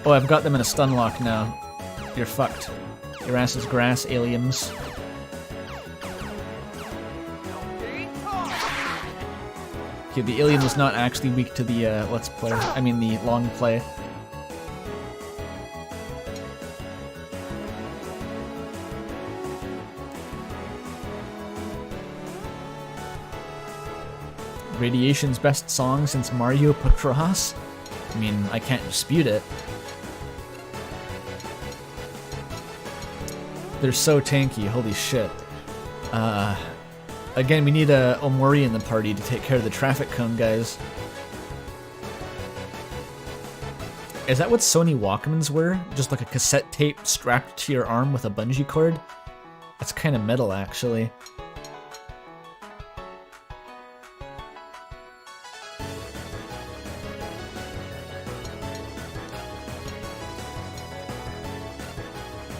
[SPEAKER 1] Oh, I've got them in a stun lock now. You're fucked. Your ass is grass, aliens. Okay, the alien was not actually weak to the let's play. I mean the long play. Radiation's best song since Mario Pacross? I mean, I can't dispute it. They're so tanky, holy shit. Again, we need a Omori in the party to take care of the traffic cone guys. Is that what Sony Walkmans were? Just like a cassette tape strapped to your arm with a bungee cord? That's kind of metal, actually.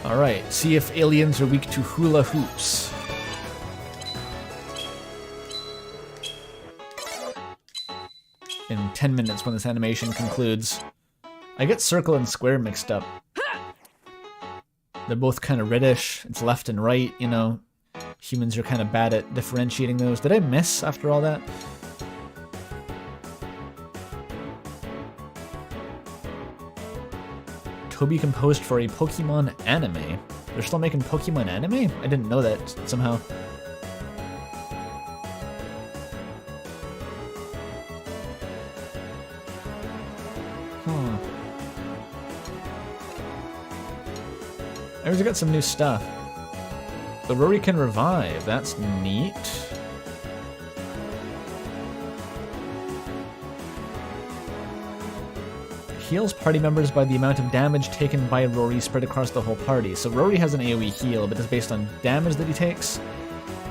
[SPEAKER 1] Alright, see if aliens are weak to hula hoops. In 10 minutes when this animation concludes. I get circle and square mixed up. They're both kind of reddish, it's left and right, you know. Humans are kind of bad at differentiating those. Did I miss after all that? Toby composed for a Pokemon anime. They're still making Pokemon anime? I didn't know that somehow. I always got some new stuff. The Rory can revive, that's neat. Heals party members by the amount of damage taken by Rory spread across the whole party. So Rory has an AoE heal, but it's based on damage that he takes.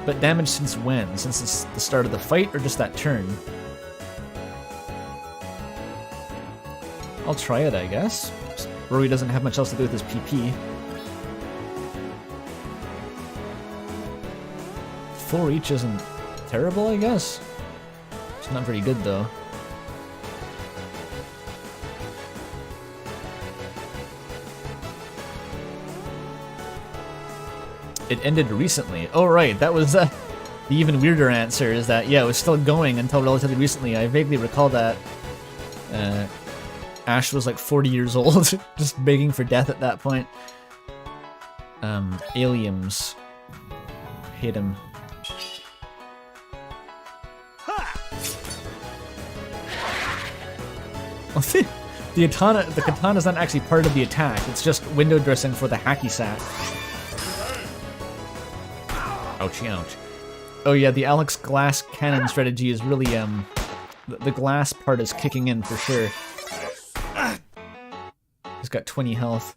[SPEAKER 1] But damage since when? Since it's the start of the fight, or just that turn? I'll try it, I guess. Rory doesn't have much else to do with his PP. 4 each isn't terrible, I guess. It's not very good, though. It ended recently. Oh, right, that was the even weirder answer, is that, yeah, it was still going until relatively recently. I vaguely recall that. Ash was like 40 years old, just begging for death at that point. Aliens. Hate him. The katana's not actually part of the attack, it's just window dressing for the hacky sack. Ouchie ouch. Oh yeah, the Alex glass cannon strategy is really, the glass part is kicking in for sure. He's got 20 health.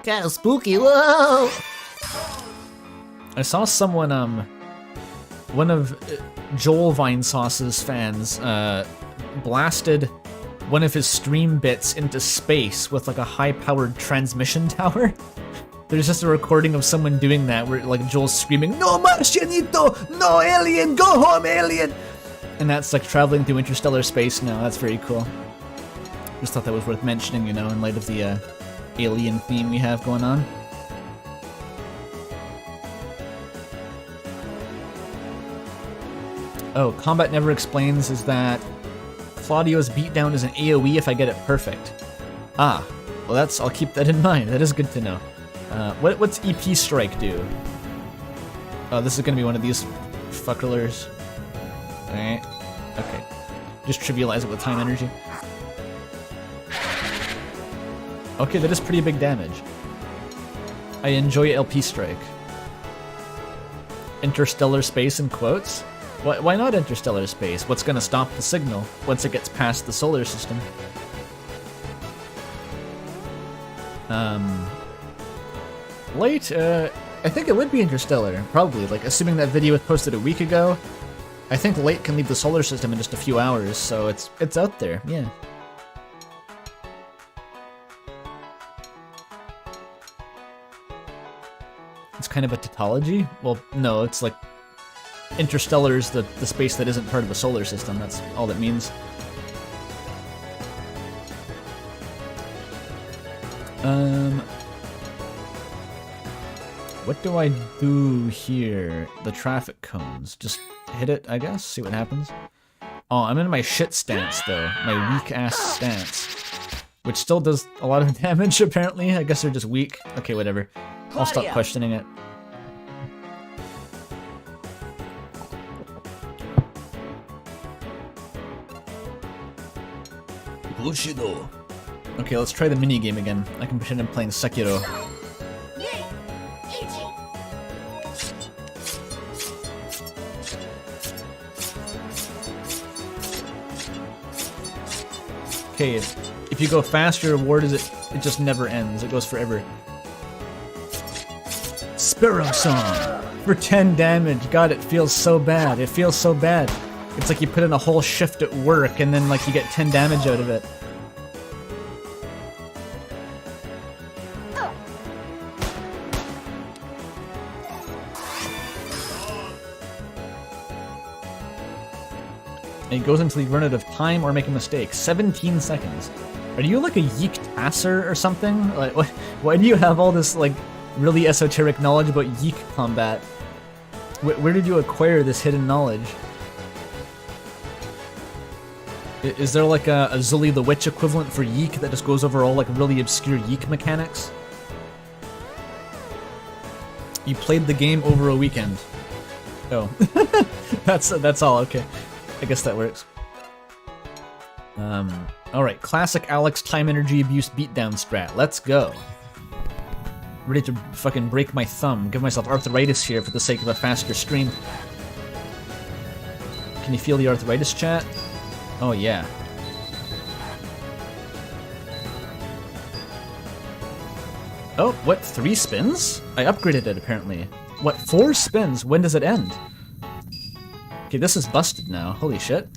[SPEAKER 3] Kinda spooky, whoa!
[SPEAKER 1] I saw someone, one of Joel Vinesauce's fans, blasted one of his stream bits into space with like a high-powered transmission tower. There's just a recording of someone doing that where like Joel's screaming, "No Marcianito! No alien! Go home, alien!" And that's like traveling through interstellar space now. That's very cool. Just thought that was worth mentioning, you know, in light of the alien theme we have going on. Oh, Combat Never Explains is that Claudio's beatdown is an AoE if I get it perfect. Ah, well that's, I'll keep that in mind. That is good to know. What's EP Strike do? Oh, this is gonna be one of these fuckerlers. Alright. Okay. Just trivialize it with time energy. Okay, that is pretty big damage. I enjoy LP Strike. Interstellar space in quotes? Why not interstellar space? What's gonna stop the signal once it gets past the solar system? Light, I think it would be interstellar, probably. Like, assuming that video was posted a week ago, I think light can leave the solar system in just a few hours, so it's out there, yeah. It's kind of a tautology? Well, no, it's like interstellar is the space that isn't part of the solar system, that's all that means. What do I do here? The traffic cones. Just hit it, I guess? See what happens? Oh, I'm in my shit stance, though. My weak-ass stance. Which still does a lot of damage, apparently. I guess they're just weak. Okay, whatever. I'll stop
[SPEAKER 3] Claudia.
[SPEAKER 1] questioning it. Bushido. Okay, let's try the minigame again. I can pretend I'm playing Sekiro. Okay, if you go fast, your reward is it just never ends. It goes forever. Sparrow Song for 10 damage. God, it feels so bad. It feels so bad. It's like you put in a whole shift at work and then like you get 10 damage out of it. It goes until you run out of time or make a mistake. 17 seconds. Are you like a YIIK tasser or something? Like, why do you have all this like really esoteric knowledge about YIIK combat? Where did you acquire this hidden knowledge? Is there like a Zully the Witch equivalent for YIIK that just goes over all like really obscure YIIK mechanics? You played the game over a weekend. Oh, that's all. Okay. I guess that works. Alright, classic Alex time energy abuse beatdown strat. Let's go. Ready to fucking break my thumb. Give myself arthritis here for the sake of a faster stream. Can you feel the arthritis, chat? Oh yeah. Oh, what? 3 spins? I upgraded it apparently. What, 4 spins? When does it end? Okay, this is busted now. Holy shit.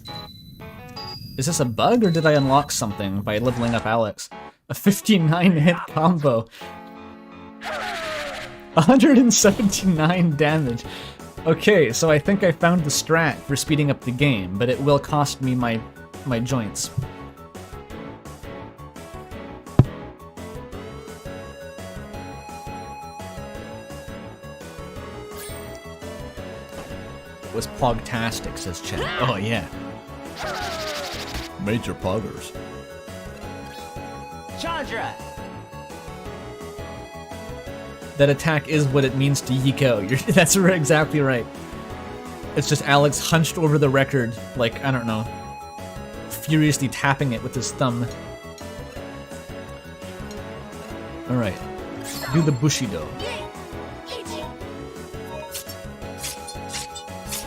[SPEAKER 1] Is this a bug, or did I unlock something by leveling up Alex? A 59-hit combo. 179 damage. Okay, so I think I found the strat for speeding up the game, but it will cost me my joints. It was pogtastic, says Chet. Oh yeah. Major poggers.
[SPEAKER 3] Chandra.
[SPEAKER 1] That attack is what it means to yeek out. That's exactly right. It's just Alex hunched over the record, like, I don't know, furiously tapping it with his thumb. Alright. Do the Bushido.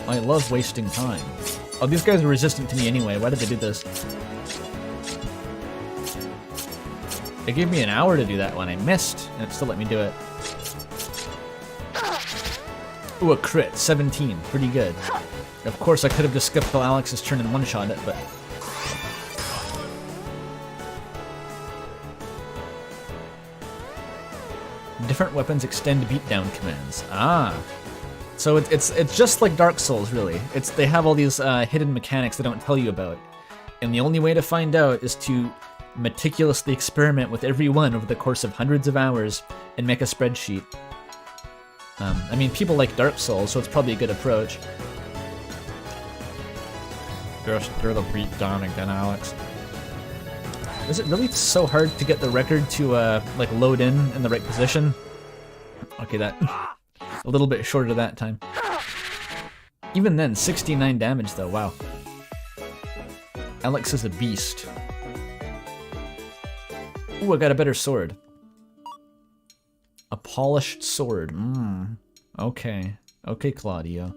[SPEAKER 1] I love wasting time. Oh, these guys are resistant to me anyway. Why did they do this? It gave me an hour to do that one. I missed, and it still let me do it. Ooh, a crit. 17. Pretty good. Of course, I could have just skipped till Alex's turn and one-shot it, but... Different weapons extend beatdown commands. Ah. So it's just like Dark Souls, really. They have all these hidden mechanics they don't tell you about. And the only way to find out is to meticulously experiment with every one over the course of hundreds of hours and make a spreadsheet. I mean, people like Dark Souls, so it's probably a good approach.
[SPEAKER 2] Just do the beat down again, Alex.
[SPEAKER 1] Is it really so hard to get the record to like load in the right position? Okay, that a little bit shorter that time. Even then, 69 damage though. Wow. Alex is a beast. Ooh, I got a better sword. A polished sword. Okay. Okay, Claudio.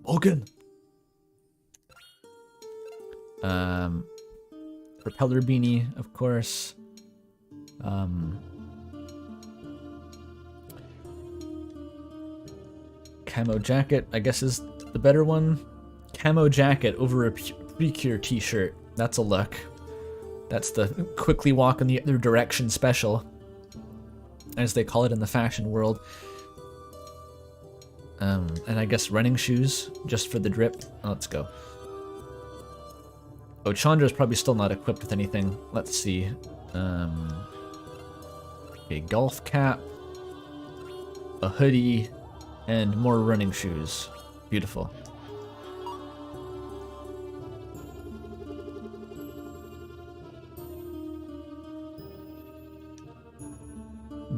[SPEAKER 1] Morgan. Propeller beanie, of course. Camo jacket, I guess, is the better one. Camo jacket over a Precure t-shirt. That's a look. That's the quickly walk in the other direction special, as they call it in the fashion world. And I guess running shoes, just for the drip. Let's go. Oh, Chandra's probably still not equipped with anything. Let's see. A golf cap, a hoodie, and more running shoes. Beautiful.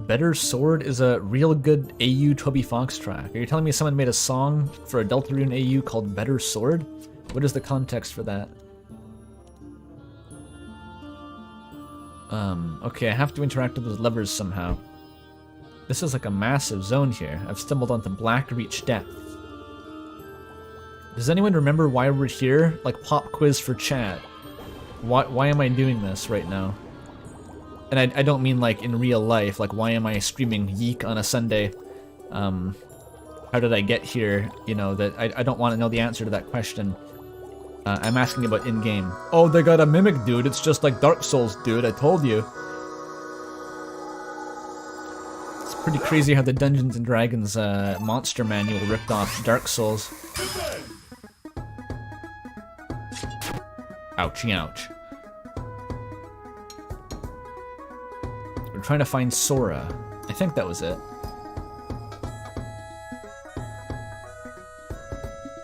[SPEAKER 1] Better Sword is a real good AU Toby Fox track. Are you telling me someone made a song for Deltarune AU called Better Sword? What is the context for that? Okay, I have to interact with those levers somehow. This is like a massive zone here. I've stumbled onto Blackreach Depth. Does anyone remember why we're here? Like pop quiz for chat. Why am I doing this right now? And I don't mean like in real life, like why am I streaming YIIK on a Sunday? How did I get here? You know, that I don't want to know the answer to that question. I'm asking about in-game. Oh, they got a mimic, dude. It's just like Dark Souls, dude. I told you. It's pretty crazy how the Dungeons and Dragons monster manual ripped off Dark Souls. Ouchie ouch. We're trying to find Sora. I think that was it.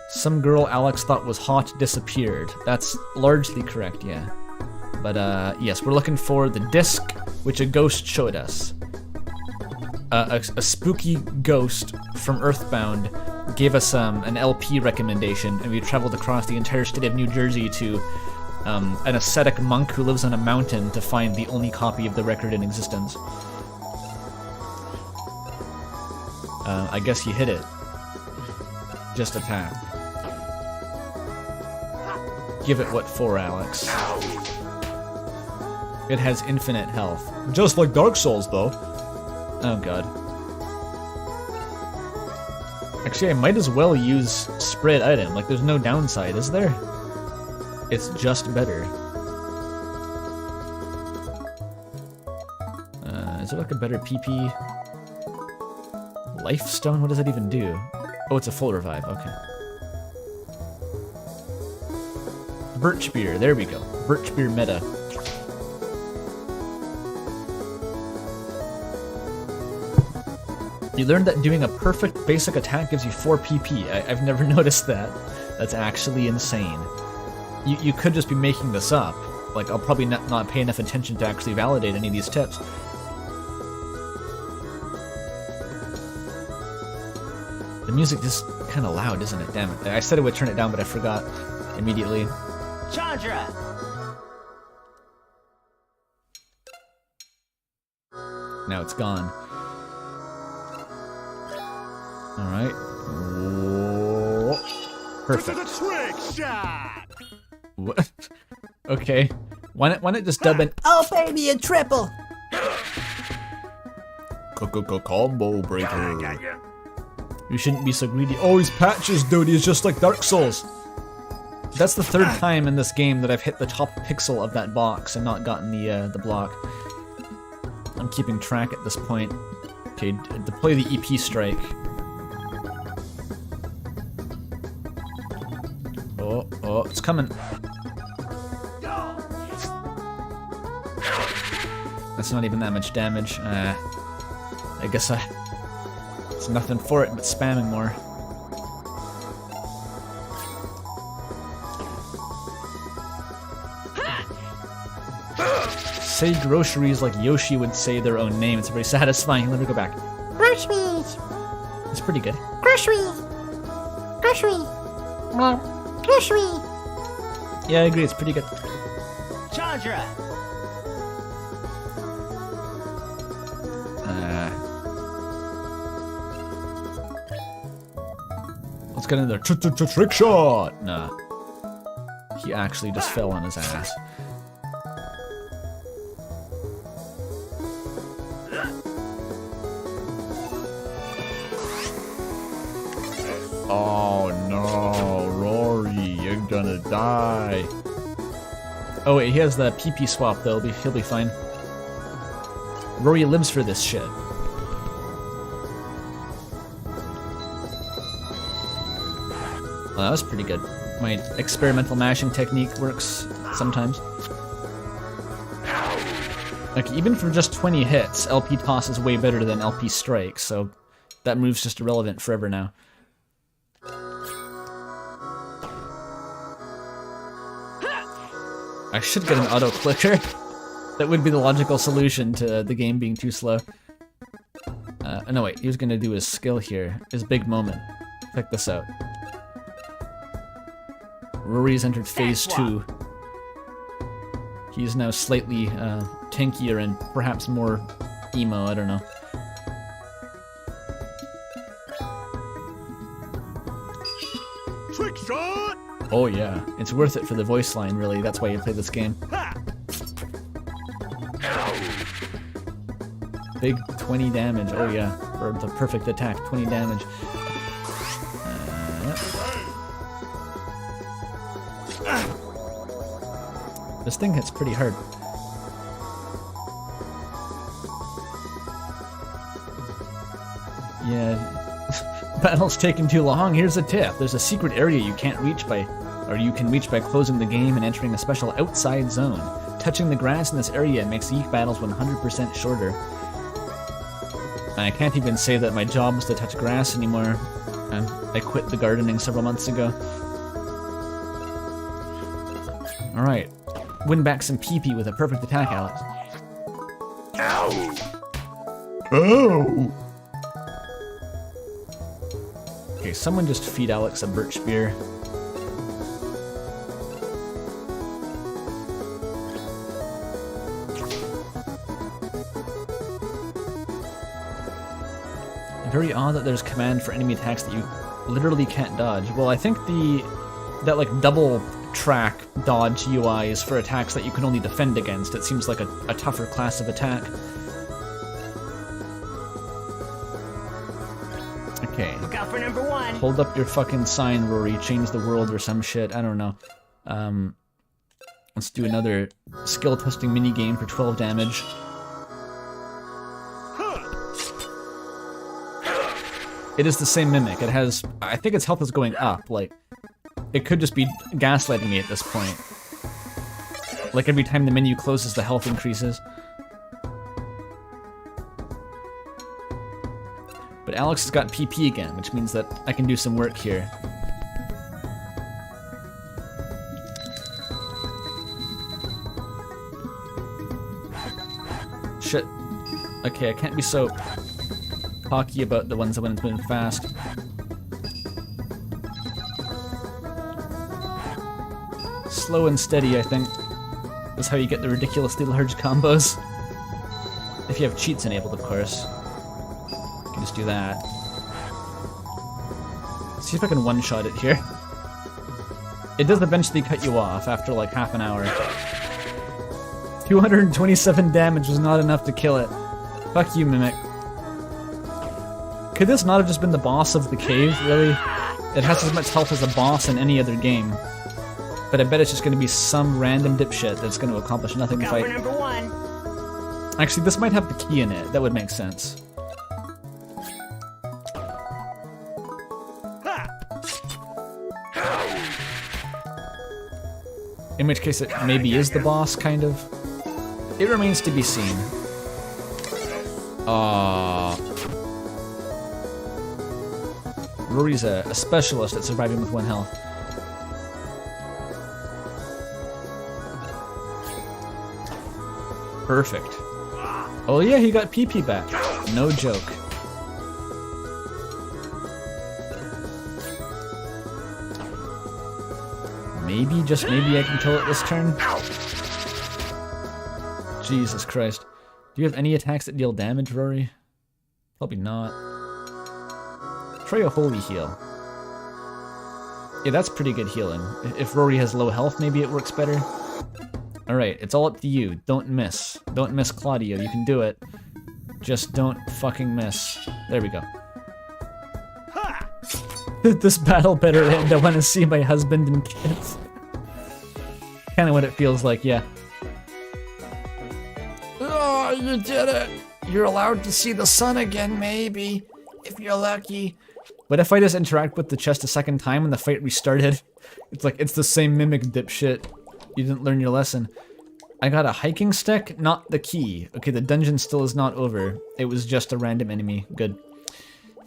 [SPEAKER 1] Some girl Alex thought was hot disappeared. That's largely correct, yeah. But yes, we're looking for the disc which a ghost showed us. A spooky ghost from Earthbound gave us an LP recommendation, and we traveled across the entire state of New Jersey to an ascetic monk who lives on a mountain to find the only copy of the record in existence. I guess you hit it. Just attack. Give it what for, Alex? It has infinite health. Just like Dark Souls, though. Oh god. Actually, I might as well use spread item. Like, there's no downside, is there? It's just better. Is there like a better PP? Life Stone? What does that even do? Oh, it's a full revive. Okay. Birch Beer. There we go. Birch Beer meta. You learned that doing a perfect basic attack gives you 4 PP. I've never noticed that. That's actually insane. You could just be making this up. Like, I'll probably not pay enough attention to actually validate any of these tips. The music is kind of loud, isn't it? Damn it. I said I would turn it down, but I forgot immediately.
[SPEAKER 3] Chandra!
[SPEAKER 1] Now it's gone. Alright. Perfect.
[SPEAKER 5] This is a trick shot!
[SPEAKER 1] What? Okay. Why not just dub in?
[SPEAKER 6] Oh baby, a triple!
[SPEAKER 1] Combo breaker. You shouldn't be so greedy. Oh, he's patches, dude. He's just like Dark Souls. That's the 3rd time in this game that I've hit the top pixel of that box and not gotten the block. I'm keeping track at this point. Okay, deploy the EP strike. Oh, it's coming. That's not even that much damage. I guess it's nothing for it but spamming more. Say groceries like Yoshi would say their own name. It's very satisfying. Let me go back.
[SPEAKER 6] Groceries!
[SPEAKER 1] It's pretty good.
[SPEAKER 6] Groceries! Grocery! Grocery!
[SPEAKER 1] Yeah, I agree. It's pretty good.
[SPEAKER 3] Chandra!
[SPEAKER 1] Let's get in there. Trick shot! Nah. He actually just fell on his ass. Oh no, Rory, you're gonna die. Oh wait, he has the PP swap though, he'll be fine. Rory lives for this shit. Well, that was pretty good. My experimental mashing technique works sometimes. Like, even for just 20 hits, LP toss is way better than LP strike, so that move's just irrelevant forever now. I should get an auto clicker. That would be the logical solution to the game being too slow. No wait, he was gonna do his skill here. His big moment. Check this out. Rory's entered phase 2. He's now slightly tankier and perhaps more emo, I don't know.
[SPEAKER 5] Trick shot!
[SPEAKER 1] Oh yeah, it's worth it for the voice line, really. That's why you play this game.
[SPEAKER 5] Ha!
[SPEAKER 1] Big 20 damage, oh yeah. Or the perfect attack, 20 damage. This thing hits pretty hard. Yeah, battle's taking too long. Here's a tip. There's a secret area you can't reach by, or you can reach by closing the game and entering a special outside zone. Touching the grass in this area makes YIIK battles 100% shorter. I can't even say that my job is to touch grass anymore. I quit the gardening several months ago. Alright. Win back some PP with a perfect attack, Alex.
[SPEAKER 5] Ow!
[SPEAKER 1] Oh! Okay, someone just feed Alex a birch spear. Very odd that there's command for enemy attacks that you literally can't dodge. Well, I think that like double track dodge UI is for attacks that you can only defend against. It seems like a tougher class of attack. Okay.
[SPEAKER 3] Look out for number 1.
[SPEAKER 1] Hold up your fucking sign, Rory. Change the world or some shit. I don't know. Let's do another skill testing mini game for 12 damage. It is the same mimic. It has, I think its health is going up. Like, it could just be gaslighting me at this point. Like every time the menu closes, the health increases. But Alex has got PP again, which means that I can do some work here. Shit. Okay, I can't be so cocky about the ones that went moving fast. Slow and steady, I think, is how you get the ridiculously large combos. If you have cheats enabled, of course. You can just do that. See if I can one-shot it here. It does eventually cut you off after like half an hour. 227 damage was not enough to kill it. Fuck you, Mimic. Could this not have just been the boss of the cave, really? It has as much health as a boss in any other game. But I bet it's just going to be some random dipshit that's going to accomplish nothing if I...
[SPEAKER 3] Number 1.
[SPEAKER 1] Actually, this might have the key in it. That would make sense. In which case it maybe is the boss, kind of. It remains to be seen. Rory's a specialist at surviving with 1 health. Perfect. Oh yeah, he got PP back. No joke. Maybe, just maybe I can kill it this turn? Jesus Christ. Do you have any attacks that deal damage, Rory? Probably not. Try a holy heal. Yeah, that's pretty good healing. If Rory has low health, maybe it works better. Alright, it's all up to you. Don't miss. Don't miss Claudio. You can do it. Just don't fucking miss. There we go. This battle better end. I want to see my husband and kids. Kinda what it feels like, yeah.
[SPEAKER 6] Oh, you did it. You're allowed to see the sun again, maybe. If you're lucky.
[SPEAKER 1] What if I just interact with the chest a second time and the fight restarted? It's like, it's the same mimic, dipshit. You didn't learn your lesson. I got a hiking stick, not the key. Okay, the dungeon still is not over. It was just a random enemy. Good.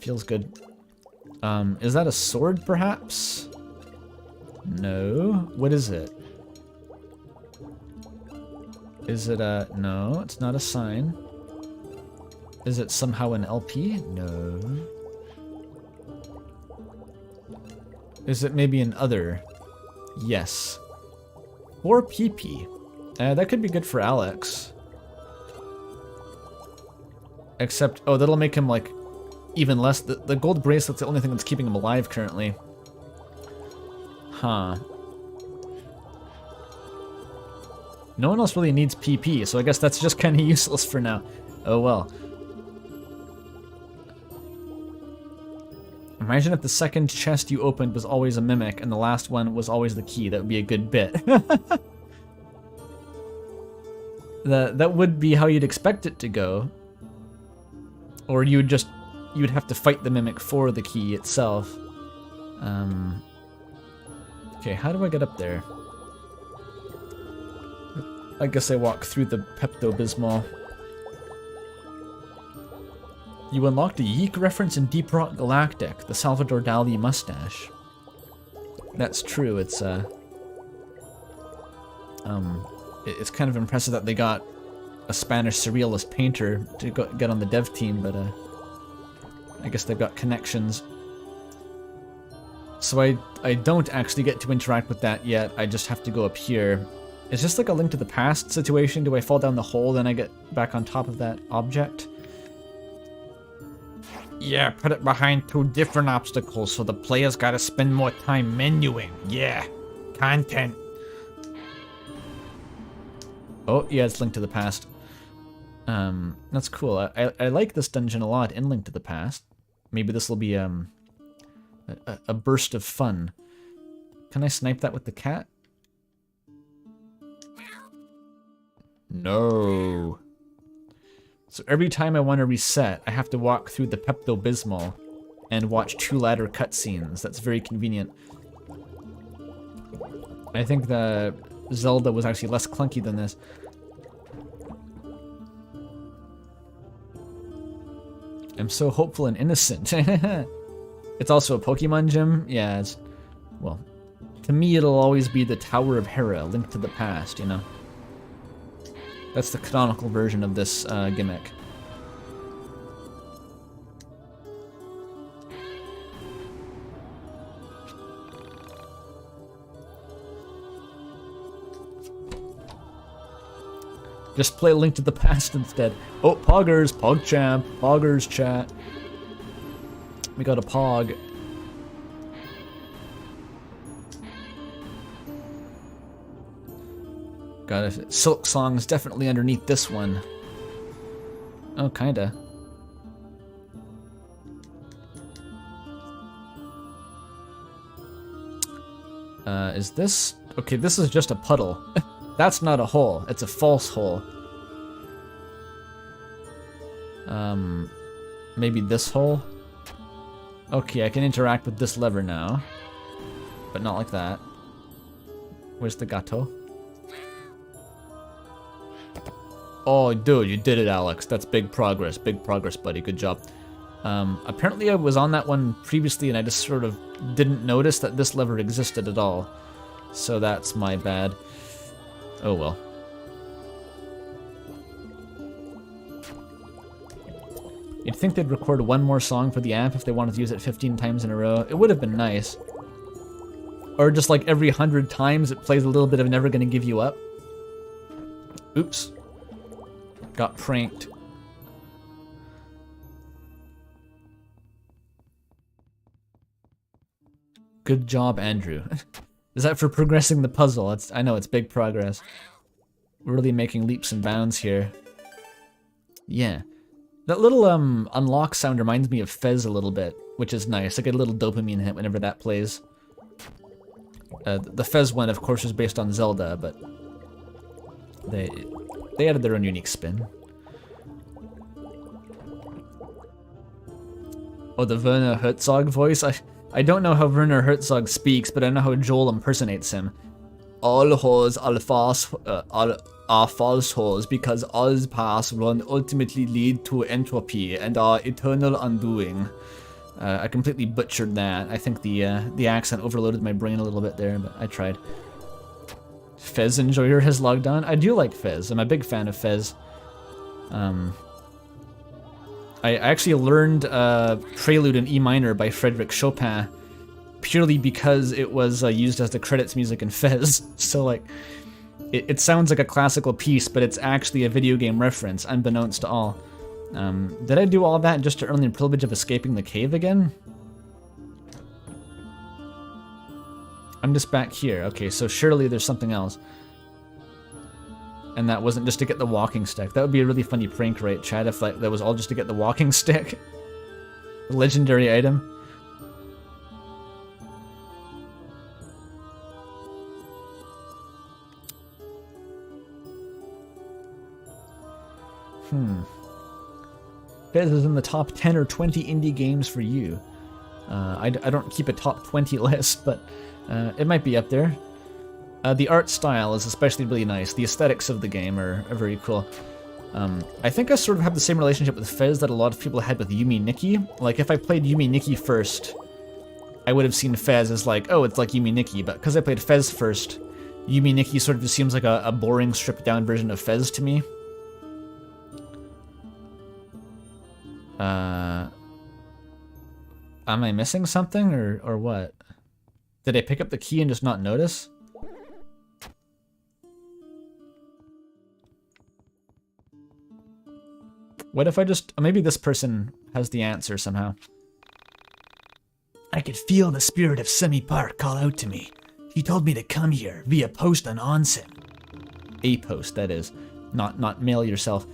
[SPEAKER 1] Feels good. Is that a sword, perhaps? No. What is it? Is it a... No, it's not a sign. Is it somehow an LP? No. Is it maybe an other? Yes. Or PP. That could be good for Alex. Except, oh, that'll make him, like, even less. The gold bracelet's the only thing that's keeping him alive currently. Huh. No one else really needs PP, so I guess that's just kind of useless for now. Oh well. Imagine if the second chest you opened was always a mimic and the last one was always the key. That would be a good bit. That would be how you'd expect it to go. Or you'd have to fight the mimic for the key itself. Okay, how do I get up there? I guess I walk through the Pepto-Bismol. You unlocked a YIIK reference in Deep Rock Galactic, the Salvador Dali mustache. That's true, it's kind of impressive that they got a Spanish surrealist painter to get on the dev team, but I guess they've got connections. So I don't actually get to interact with that yet, I just have to go up here. Is this like a Link to the Past situation? Do I fall down the hole, then I get back on top of that object?
[SPEAKER 2] Yeah, put it behind 2 different obstacles so the player's gotta spend more time menuing. Yeah, content.
[SPEAKER 1] Oh, yeah, it's Link to the Past. That's cool. I like this dungeon a lot in Link to the Past. Maybe this will be a burst of fun. Can I snipe that with the cat? No. So every time I want to reset, I have to walk through the Pepto-Bismol and watch 2 ladder cutscenes. That's very convenient. I think the Zelda was actually less clunky than this. I'm so hopeful and innocent. It's also a Pokemon gym? Yeah, it's... Well, to me it'll always be the Tower of Hera, Link to the Past, you know? That's the canonical version of this gimmick. Just play Link to the Past instead. Oh, Poggers, PogChamp, Poggers chat. We got a Pog. Got a Silk Song's definitely underneath this one. Oh, kinda. Is this... Okay, this is just a puddle. That's not a hole. It's a false hole. Maybe this hole? Okay, I can interact with this lever now. But not like that. Where's the gato? Oh, dude, you did it, Alex. That's big progress. Big progress, buddy. Good job. Apparently I was on that one previously and I just sort of didn't notice that this lever existed at all. So that's my bad. Oh well. You'd think they'd record one more song for the amp if they wanted to use it 15 times in a row. It would have been nice. Or just like every 100 times it plays a little bit of Never Gonna Give You Up. Oops. Got pranked. Good job, Andrew. Is that for progressing the puzzle? I know, it's big progress. We're really making leaps and bounds here. Yeah. That little unlock sound reminds me of Fez a little bit, which is nice. I get a little dopamine hit whenever that plays. The Fez one, of course, is based on Zelda, but they added their own unique spin. Oh, the Werner Herzog voice? I don't know how Werner Herzog speaks, but I know how Joel impersonates him. All hoes, all fast, all are falsehoods because all paths will ultimately lead to entropy and our eternal undoing. I completely butchered that. I think the accent overloaded my brain a little bit there, but I tried. Fez Enjoyer has logged on. I do like Fez. I'm a big fan of Fez. I actually learned Prelude in E minor by Frédéric Chopin purely because it was used as the credits music in Fez. So like, it sounds like a classical piece, but it's actually a video game reference, unbeknownst to all. Did I do all that just to earn the privilege of escaping the cave again? I'm just back here. Okay, so surely there's something else. And that wasn't just to get the walking stick. That would be a really funny prank, right, Chad, if like, that was all just to get the walking stick? The legendary item. Fez is in the top 10 or 20 indie games for you. I don't keep a top 20 list, but it might be up there. The art style is especially really nice. The aesthetics of the game are very cool. I think I sort of have the same relationship with Fez that a lot of people had with Yume Nikki. Like, if I played Yume Nikki first, I would have seen Fez as like, oh, it's like Yume Nikki. But because I played Fez first, Yume Nikki sort of just seems like a boring, stripped-down version of Fez to me. Am I missing something, or what? Did I pick up the key and just not notice? What if I just... maybe this person has the answer somehow.
[SPEAKER 6] I could feel the spirit of Semi Park call out to me. He told me to come here via post on Onsen.
[SPEAKER 1] A post, that is. Not mail yourself.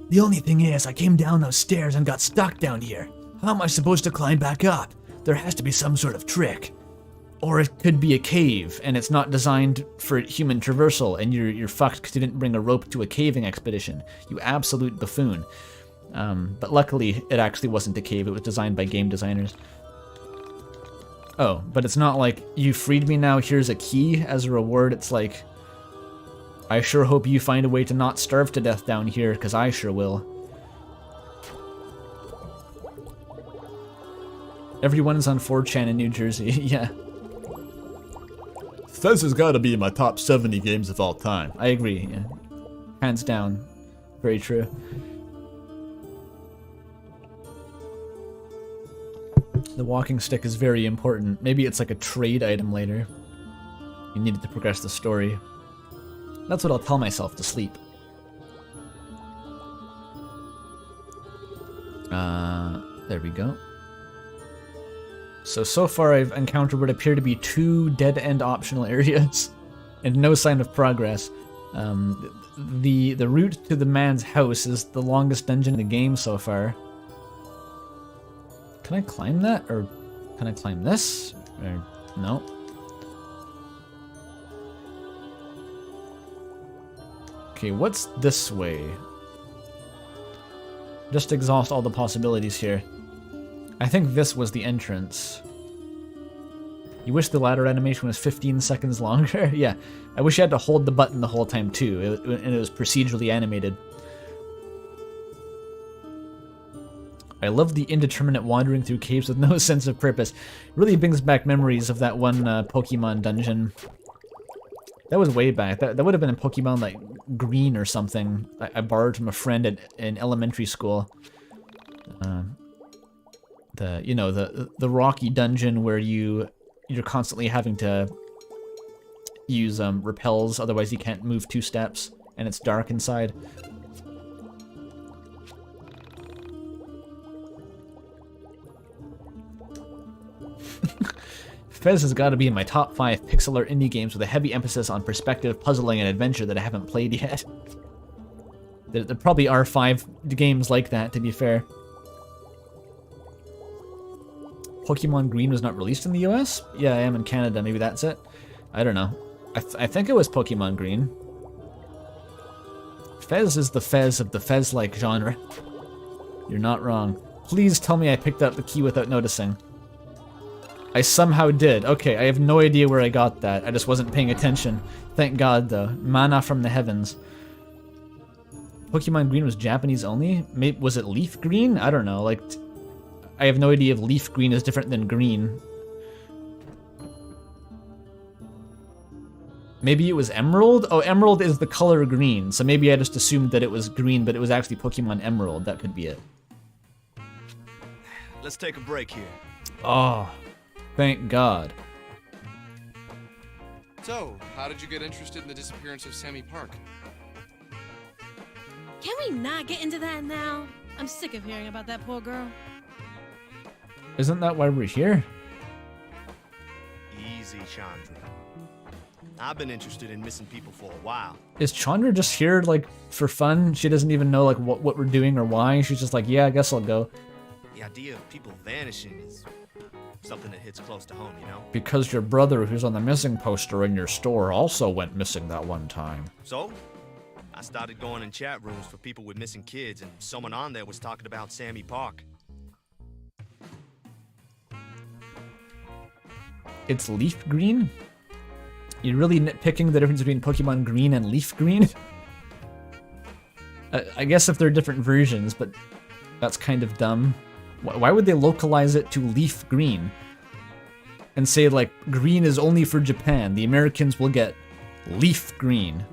[SPEAKER 6] The only thing is, I came down those stairs and got stuck down here. How am I supposed to climb back up? There has to be some sort of trick.
[SPEAKER 1] Or it could be a cave, and it's not designed for human traversal, and you're fucked because you didn't bring a rope to a caving expedition. You absolute buffoon. But luckily, it actually wasn't a cave. It was designed by game designers. Oh, but it's not like, you freed me now, here's a key as a reward. It's like, I sure hope you find a way to not starve to death down here, because I sure will. Everyone's on 4chan in New Jersey, yeah.
[SPEAKER 7] Fez has got to be in my top 70 games of all time.
[SPEAKER 1] I agree, yeah. Hands down. Very true. The walking stick is very important. Maybe it's like a trade item later. You need it to progress the story. That's what I'll tell myself to sleep. There we go. So far I've encountered what appear to be 2 dead-end optional areas, and no sign of progress. The route to the man's house is the longest dungeon in the game so far. Can I climb that, or can I climb this? Or no? Okay, what's this way? Just exhaust all the possibilities here. I think this was the entrance. You wish the ladder animation was 15 seconds longer? Yeah, I wish you had to hold the button the whole time too, and it was procedurally animated. I love the indeterminate wandering through caves with no sense of purpose. It really brings back memories of that one Pokemon dungeon. That was way back. That would have been in Pokemon like Green or something. I borrowed from a friend in elementary school. The rocky dungeon where you're constantly having to use repels, otherwise you can't move 2 steps, and it's dark inside. Fez has got to be in my top 5 pixel art indie games with a heavy emphasis on perspective, puzzling, and adventure that I haven't played yet. There probably are 5 games like that, to be fair. Pokemon Green was not released in the US? Yeah, I am in Canada, maybe that's it. I don't know. I think it was Pokemon Green. Fez is the Fez of the Fez-like genre. You're not wrong. Please tell me I picked up the key without noticing. I somehow did. Okay, I have no idea where I got that. I just wasn't paying attention. Thank God, though. Mana from the heavens. Pokemon Green was Japanese only? Maybe, was it Leaf Green? I don't know. Like, I have no idea if Leaf Green is different than green. Maybe it was Emerald? Oh, Emerald is the color green, so maybe I just assumed that it was green, but it was actually Pokemon Emerald. That could be it.
[SPEAKER 8] Let's take a break here.
[SPEAKER 1] Oh, thank God.
[SPEAKER 9] So, how did you get interested in the disappearance of Sammy Park?
[SPEAKER 10] Can we not get into that now? I'm sick of hearing about that poor girl.
[SPEAKER 1] Isn't that why we're here?
[SPEAKER 8] Easy, Chandra. I've been interested in missing people for a while.
[SPEAKER 1] Is Chandra just here, like, for fun? She doesn't even know, like, what we're doing or why. She's just like, yeah, I guess I'll go.
[SPEAKER 8] The idea of people vanishing is something that hits close to home, you know?
[SPEAKER 2] Because your brother, who's on the missing poster in your store, also went missing that one time.
[SPEAKER 8] So, I started going in chat rooms for people with missing kids, and someone on there was talking about Sammy Park.
[SPEAKER 1] It's Leaf Green? You're really nitpicking the difference between Pokemon Green and Leaf Green? I guess if they're different versions, but that's kind of dumb. Why would they localize it to Leaf Green? And say, like, green is only for Japan. The Americans will get Leaf Green.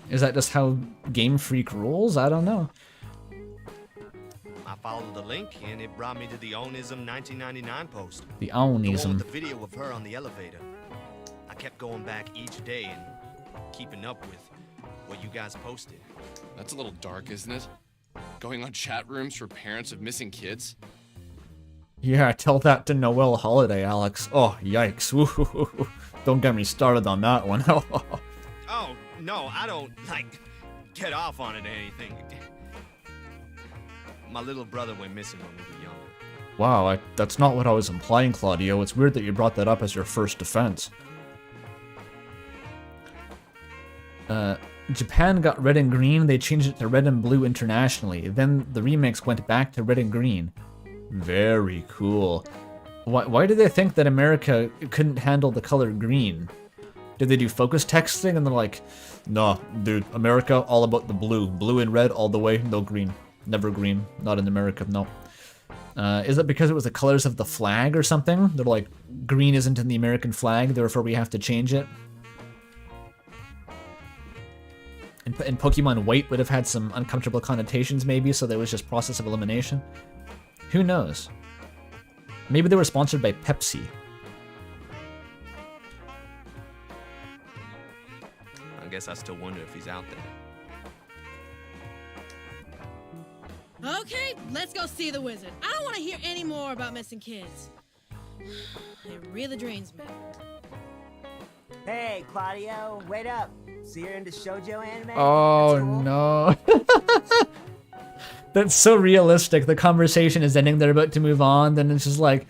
[SPEAKER 1] Is that just how Game Freak rules? I don't know.
[SPEAKER 8] I followed the link, and it brought me to the Onism 1999 post.
[SPEAKER 1] The
[SPEAKER 8] The one
[SPEAKER 1] Onism.
[SPEAKER 8] with the video of her on the elevator. I kept going back each day and keeping up with what you guys posted.
[SPEAKER 9] That's a little dark, isn't it? Going on chat rooms for parents of missing kids?
[SPEAKER 1] Yeah, tell that to Noel Holiday, Alex. Oh, yikes. Woo-hoo-hoo-hoo. Don't get me started on that one.
[SPEAKER 8] Oh, no, I don't, like, get off on it or anything. My little brother went missing when we were younger.
[SPEAKER 1] Wow, that's not what I was implying, Claudio. It's weird that you brought that up as your first defense. Japan got red and green, they changed it to red and blue internationally. Then the remix went back to red and green. Very cool. Why did they think that America couldn't handle the color green? Did they do focus texting and they're like, nah, dude, America, all about the blue. Blue and red all the way, no green. Never green. Not in America, no. Is it because it was the colors of the flag or something? They're like, green isn't in the American flag, therefore we have to change it? And Pokemon White would have had some uncomfortable connotations maybe, so there was just process of elimination. Who knows? Maybe they were sponsored by Pepsi.
[SPEAKER 8] I guess I still wonder if he's out there.
[SPEAKER 10] Okay, let's go see the wizard. I don't want to hear any more about missing kids. It really drains me.
[SPEAKER 3] Hey, Claudio, wait up. So you're into shoujo anime?
[SPEAKER 1] Oh,
[SPEAKER 3] That's cool.
[SPEAKER 1] no. That's so realistic. The conversation is ending, they're about to move on, then it's just like,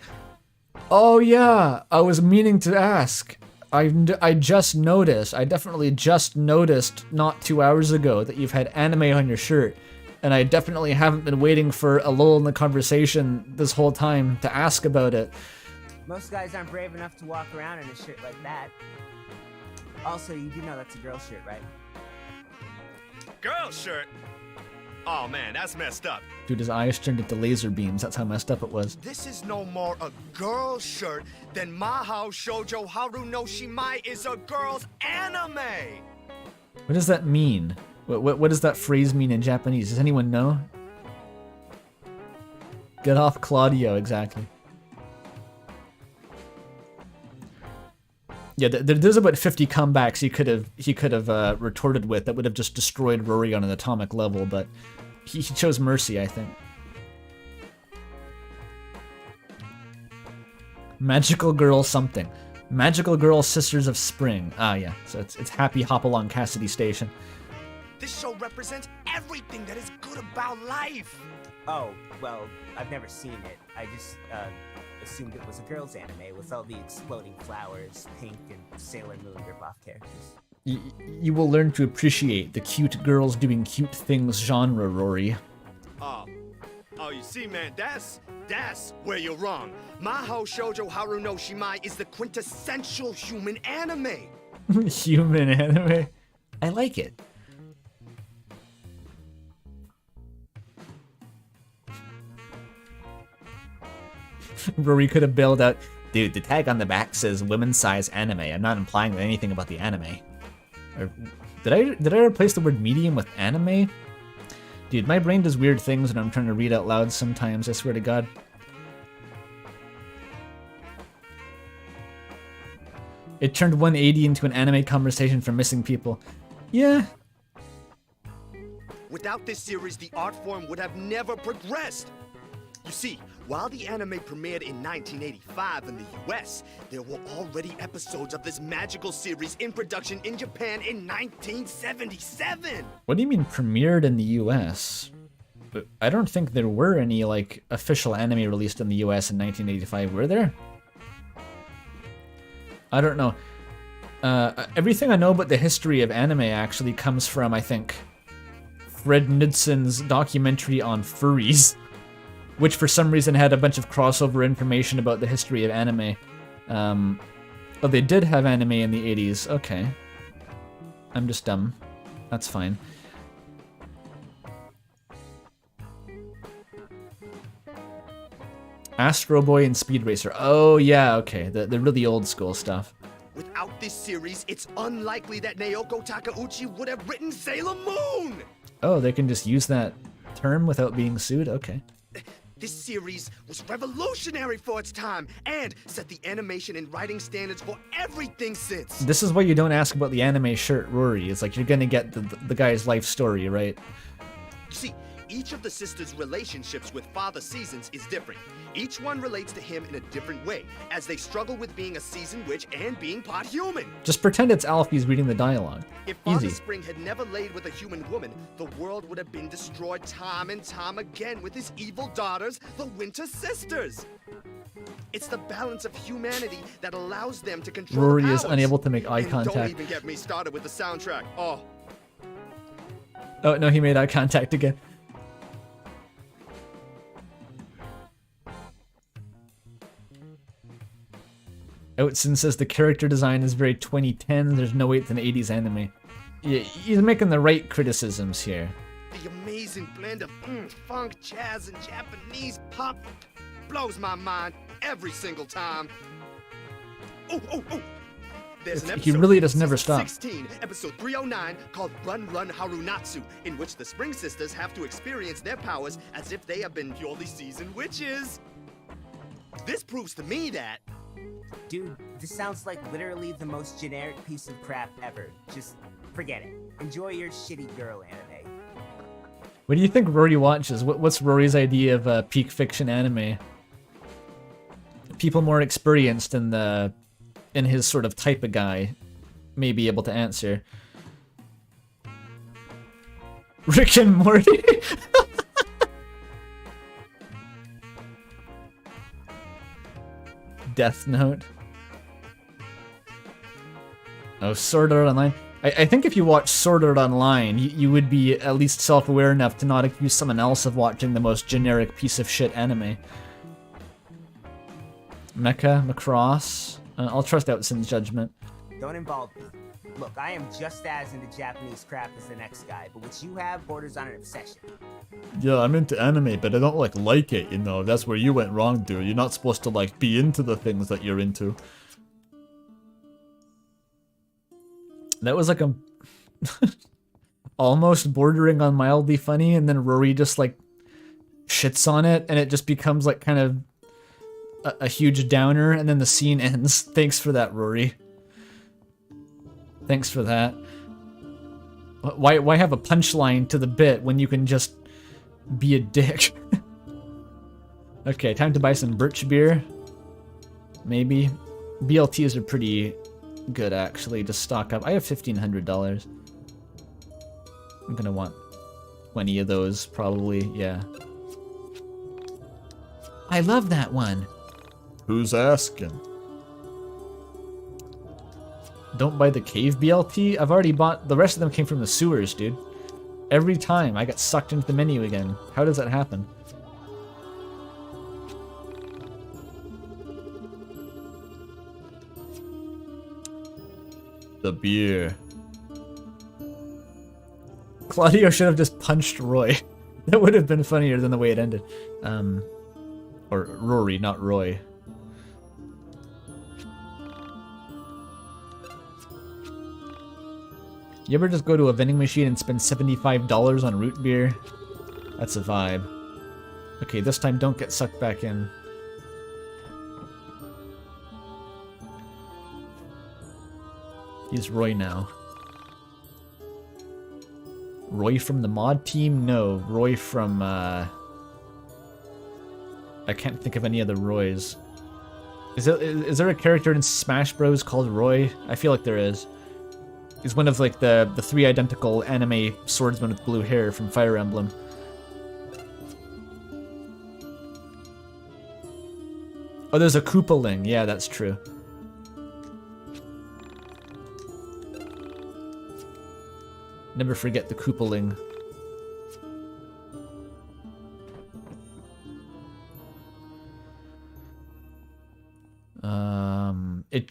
[SPEAKER 1] oh yeah, I was meaning to ask. I definitely just noticed not 2 hours ago that you've had anime on your shirt, and I definitely haven't been waiting for a lull in the conversation this whole time to ask about it.
[SPEAKER 3] Most guys aren't brave enough to walk around in a shirt like that. Also, you do know that's a girl shirt, right?
[SPEAKER 8] Girl shirt? Oh man, that's messed up.
[SPEAKER 1] Dude, his eyes turned into laser beams. That's how messed up it was.
[SPEAKER 8] This is no more a girl shirt than Mahou Shoujo Haru no Shimai is a girl's anime!
[SPEAKER 1] What does that mean? What does that phrase mean in Japanese? Does anyone know? Get off Claudio, exactly. Yeah, there's about 50 comebacks he could have retorted with that would have just destroyed Rory on an atomic level, but he chose mercy, I think. Magical Girl something. Magical Girl Sisters of Spring. Ah, yeah. So it's Happy Hopalong Cassidy Station.
[SPEAKER 8] This show represents everything that is good about life!
[SPEAKER 3] Oh, well, I've never seen it. I just, assumed it was a girl's anime with all the exploding flowers, Pink, and Sailor Moon ripoff characters.
[SPEAKER 1] You will learn to appreciate the cute girls doing cute things genre, Rory.
[SPEAKER 8] Oh, you see, man, that's where you're wrong. Mahou Shoujo Haru no Shimai is the quintessential human anime.
[SPEAKER 1] Human anime. I like it. Rory could have bailed out. Dude, the tag on the back says women's size anime. I'm not implying anything about the anime. Or, did I replace the word medium with anime? Dude, my brain does weird things when I'm trying to read out loud sometimes, I swear to God. It turned 180 into an anime conversation for missing people. Yeah.
[SPEAKER 8] Without this series, the art form would have never progressed. You see, while the anime premiered in 1985 in the US, there were already episodes of this magical series in production in Japan in 1977.
[SPEAKER 1] What do you mean premiered in the US? I don't think there were any, like, official anime released in the US in 1985, were there? I don't know. Everything I know about the history of anime actually comes from, I think, Fred Knudson's documentary on furries, which for some reason had a bunch of crossover information about the history of anime. Oh, they did have anime in the 80s. Okay. I'm just dumb. That's fine. Astro Boy and Speed Racer. Oh, yeah, okay. The really old school stuff.
[SPEAKER 8] Without this series, it's unlikely that Naoko Takeuchi would have written Sailor Moon!
[SPEAKER 1] Oh, they can just use that term without being sued? Okay.
[SPEAKER 8] This series was revolutionary for its time and set the animation and writing standards for everything since.
[SPEAKER 1] This is why you don't ask about the anime shirt, Rory. It's like you're gonna get the guy's life story, right?
[SPEAKER 8] You see, each of the sisters' relationships with Father Seasons is different. Each one relates to him in a different way, as they struggle with being a seasoned witch and being part human.
[SPEAKER 1] Just pretend it's Alfie's reading the dialogue.
[SPEAKER 8] If Father
[SPEAKER 1] Easy.
[SPEAKER 8] Spring had never laid with a human woman, the world would have been destroyed time and time again with his evil daughters, the Winter Sisters. It's the balance of humanity that allows them to control
[SPEAKER 1] Rory
[SPEAKER 8] the
[SPEAKER 1] is
[SPEAKER 8] powers.
[SPEAKER 1] unable to make eye
[SPEAKER 8] And don't
[SPEAKER 1] contact.
[SPEAKER 8] even get me started with the soundtrack. Oh,
[SPEAKER 1] Oh, no, he made eye contact again. Outson says the character design is very 2010s. There's no way it's an 80s anime. Yeah, he's making the right criticisms here.
[SPEAKER 8] the amazing blend of funk, jazz, and Japanese pop blows my mind every single time. Oh! There's an
[SPEAKER 1] He
[SPEAKER 8] episode
[SPEAKER 1] really does
[SPEAKER 8] in
[SPEAKER 1] never
[SPEAKER 8] season
[SPEAKER 1] stop.
[SPEAKER 8] 16, episode 309, called Run Run Harunatsu, in which the Spring Sisters have to experience their powers as if they have been purely seasoned witches. This proves to me that...
[SPEAKER 3] Dude, this sounds like literally the most generic piece of crap ever. Just forget it. Enjoy your shitty girl anime.
[SPEAKER 1] What do you think Rory watches? What's Rory's idea of peak fiction anime? People more experienced in his sort of type of guy may be able to answer. Rick and Morty? Death Note. Oh, Sword Art Online. I think if you watch Sword Art Online, you would be at least self-aware enough to not accuse someone else of watching the most generic piece of shit anime. Mecha, Macross. I'll trust Outson's judgment.
[SPEAKER 3] Don't involve me. Look, I am just as into Japanese crap as the next guy, but what you have borders on an obsession.
[SPEAKER 7] Yeah, I'm into anime, but I don't like it, you know. That's where you went wrong, dude. You're not supposed to like be into the things that you're into. That was like a almost bordering on mildly funny, and then Rory just like shits on it, and it just becomes like kind of a huge downer, and then the scene ends. Thanks for that, Rory. Thanks for that. Why have a punchline to the bit when you can just be a dick? Okay, time to buy some birch beer. Maybe. BLTs are pretty good, actually, to stock up. I have $1,500. I'm gonna want 20 of those, probably, yeah. I love that one. Who's asking?
[SPEAKER 1] Don't buy the cave BLT? I've already bought... The rest of them came from the sewers, dude. Every time I got sucked into the menu again. How does that happen?
[SPEAKER 7] The beer.
[SPEAKER 1] Claudio should have just punched Roy. That would have been funnier than the way it ended.
[SPEAKER 7] Or Rory, not Roy. You ever just go to a vending machine and spend $75 on root beer? That's a vibe. Okay, this time don't get sucked back in. He's Roy now. Roy from the mod team? No, Roy from, I can't think of any other Roys. Is there a character in Smash Bros called Roy? I feel like there is. He's one of like the three identical anime swordsmen with blue hair from Fire Emblem. Oh, there's a Koopaling. Yeah, that's true. Never forget the Koopaling.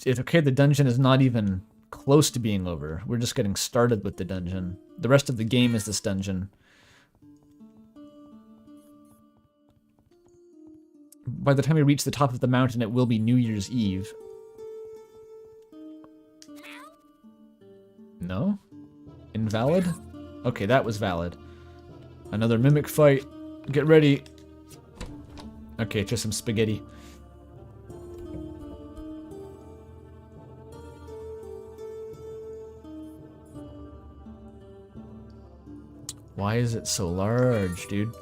[SPEAKER 7] Okay, the dungeon is not even close to being over. We're just getting started with the dungeon. The rest of the game is this dungeon. By the time we reach the top of the mountain, it will be New Year's Eve. No? Invalid? Okay, that was valid. Another mimic fight. Get ready. Okay, just some spaghetti. Why is it so large, dude?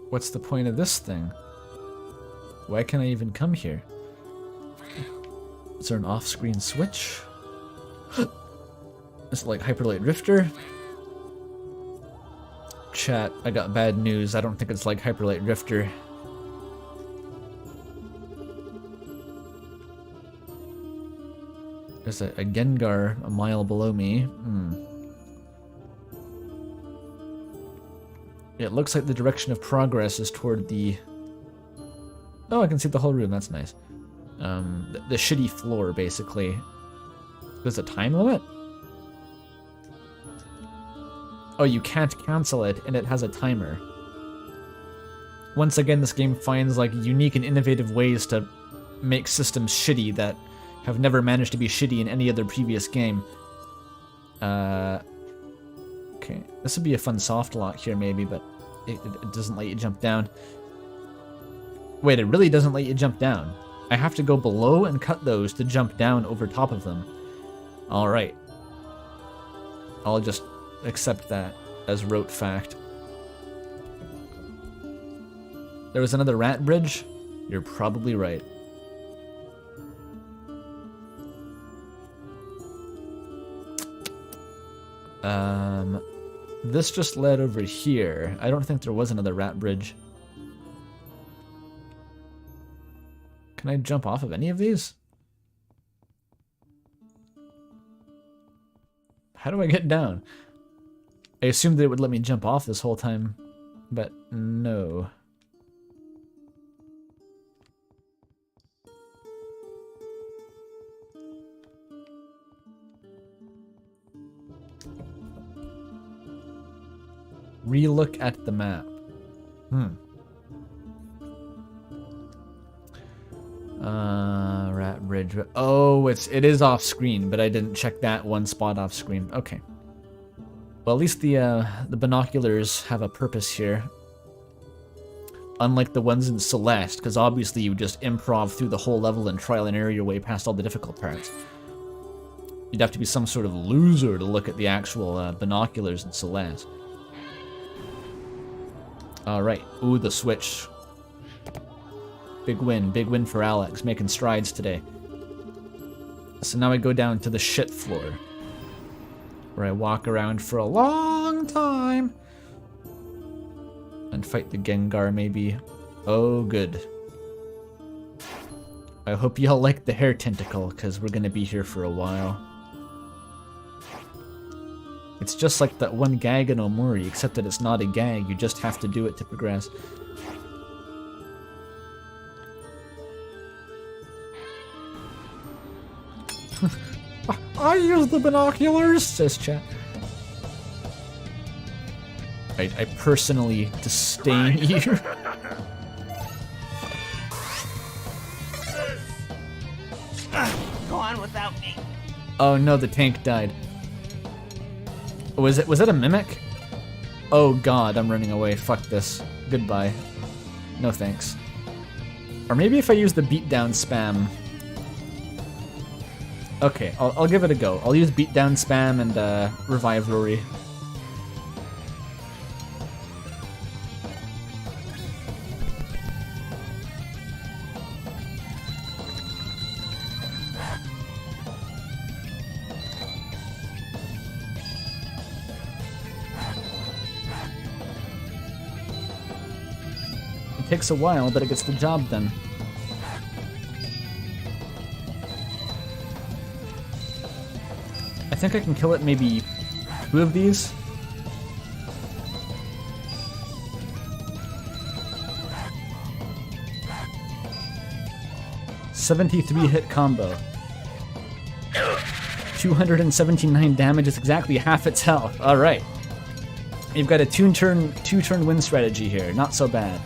[SPEAKER 7] What's the point of this thing? Why can't I even come here? Is there an off-screen switch? Is it like Hyperlight Drifter? Chat, I got bad news. I don't think it's like Hyperlight Drifter. There's a Gengar a mile below me. It looks like the direction of progress is toward the... Oh, I can see the whole room. That's nice. The shitty floor, basically. There's a time limit? Oh, you can't cancel it, and it has a timer. Once again, this game finds like unique and innovative ways to make systems shitty that have never managed to be shitty in any other previous game. Okay, this would be a fun soft lock here maybe, but it doesn't let you jump down. Wait, it really doesn't let you jump down. I have to go below and cut those to jump down over top of them. Alright. I'll just accept that as rote fact. There was another rat bridge? You're probably right. This just led over here. I don't think there was another rat bridge. Can I jump off of any of these? How do I get down? I assumed that it would let me jump off this whole time, but no. Relook at the map. Rat bridge. Oh, it is off screen, but I didn't check that one spot off screen. Okay. Well, at least the binoculars have a purpose here. Unlike the ones in Celeste, because obviously you just improv through the whole level and trial and error your way past all the difficult parts. You'd have to be some sort of loser to look at the actual binoculars in Celeste. Alright. Ooh, the switch. Big win for Alex, making strides today. So now I go down to the shit floor, where I walk around for a long time and fight the Gengar, maybe. Oh, good. I hope y'all like the hair tentacle, because we're gonna be here for a while. It's just like that one gag in Omori, except that it's not a gag, you just have to do it to progress. I use the binoculars, says chat. I personally disdain you.
[SPEAKER 3] Go on without me.
[SPEAKER 7] Oh no, the tank died. Was it a mimic? Oh god, I'm running away. Fuck this. Goodbye. No thanks. Or maybe if I use the beatdown spam. Okay, I'll give it a go. I'll use beatdown spam and revive Rory. It takes a while, but it gets the job done. I think I can kill it maybe 2 of these. $73 hit combo. 279 damage is exactly half its health. Alright. You've got a 2-turn win strategy here. Not so bad.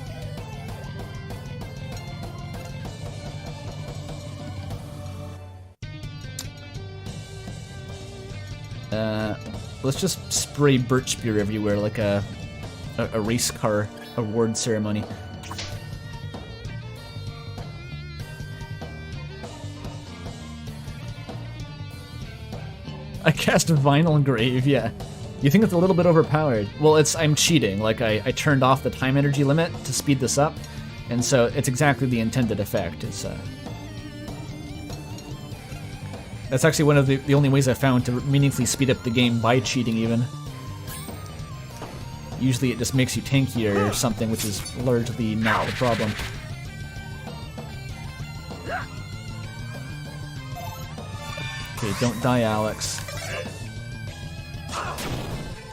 [SPEAKER 7] Let's just spray birch beer everywhere like a race car award ceremony. I cast Vinyl Grave, yeah. You think it's a little bit overpowered? Well, I'm cheating. Like, I turned off the time energy limit to speed this up, and so it's exactly the intended effect. That's actually one of the only ways I found to meaningfully speed up the game by cheating, even. Usually it just makes you tankier or something, which is largely not the problem. Okay, don't die, Alex.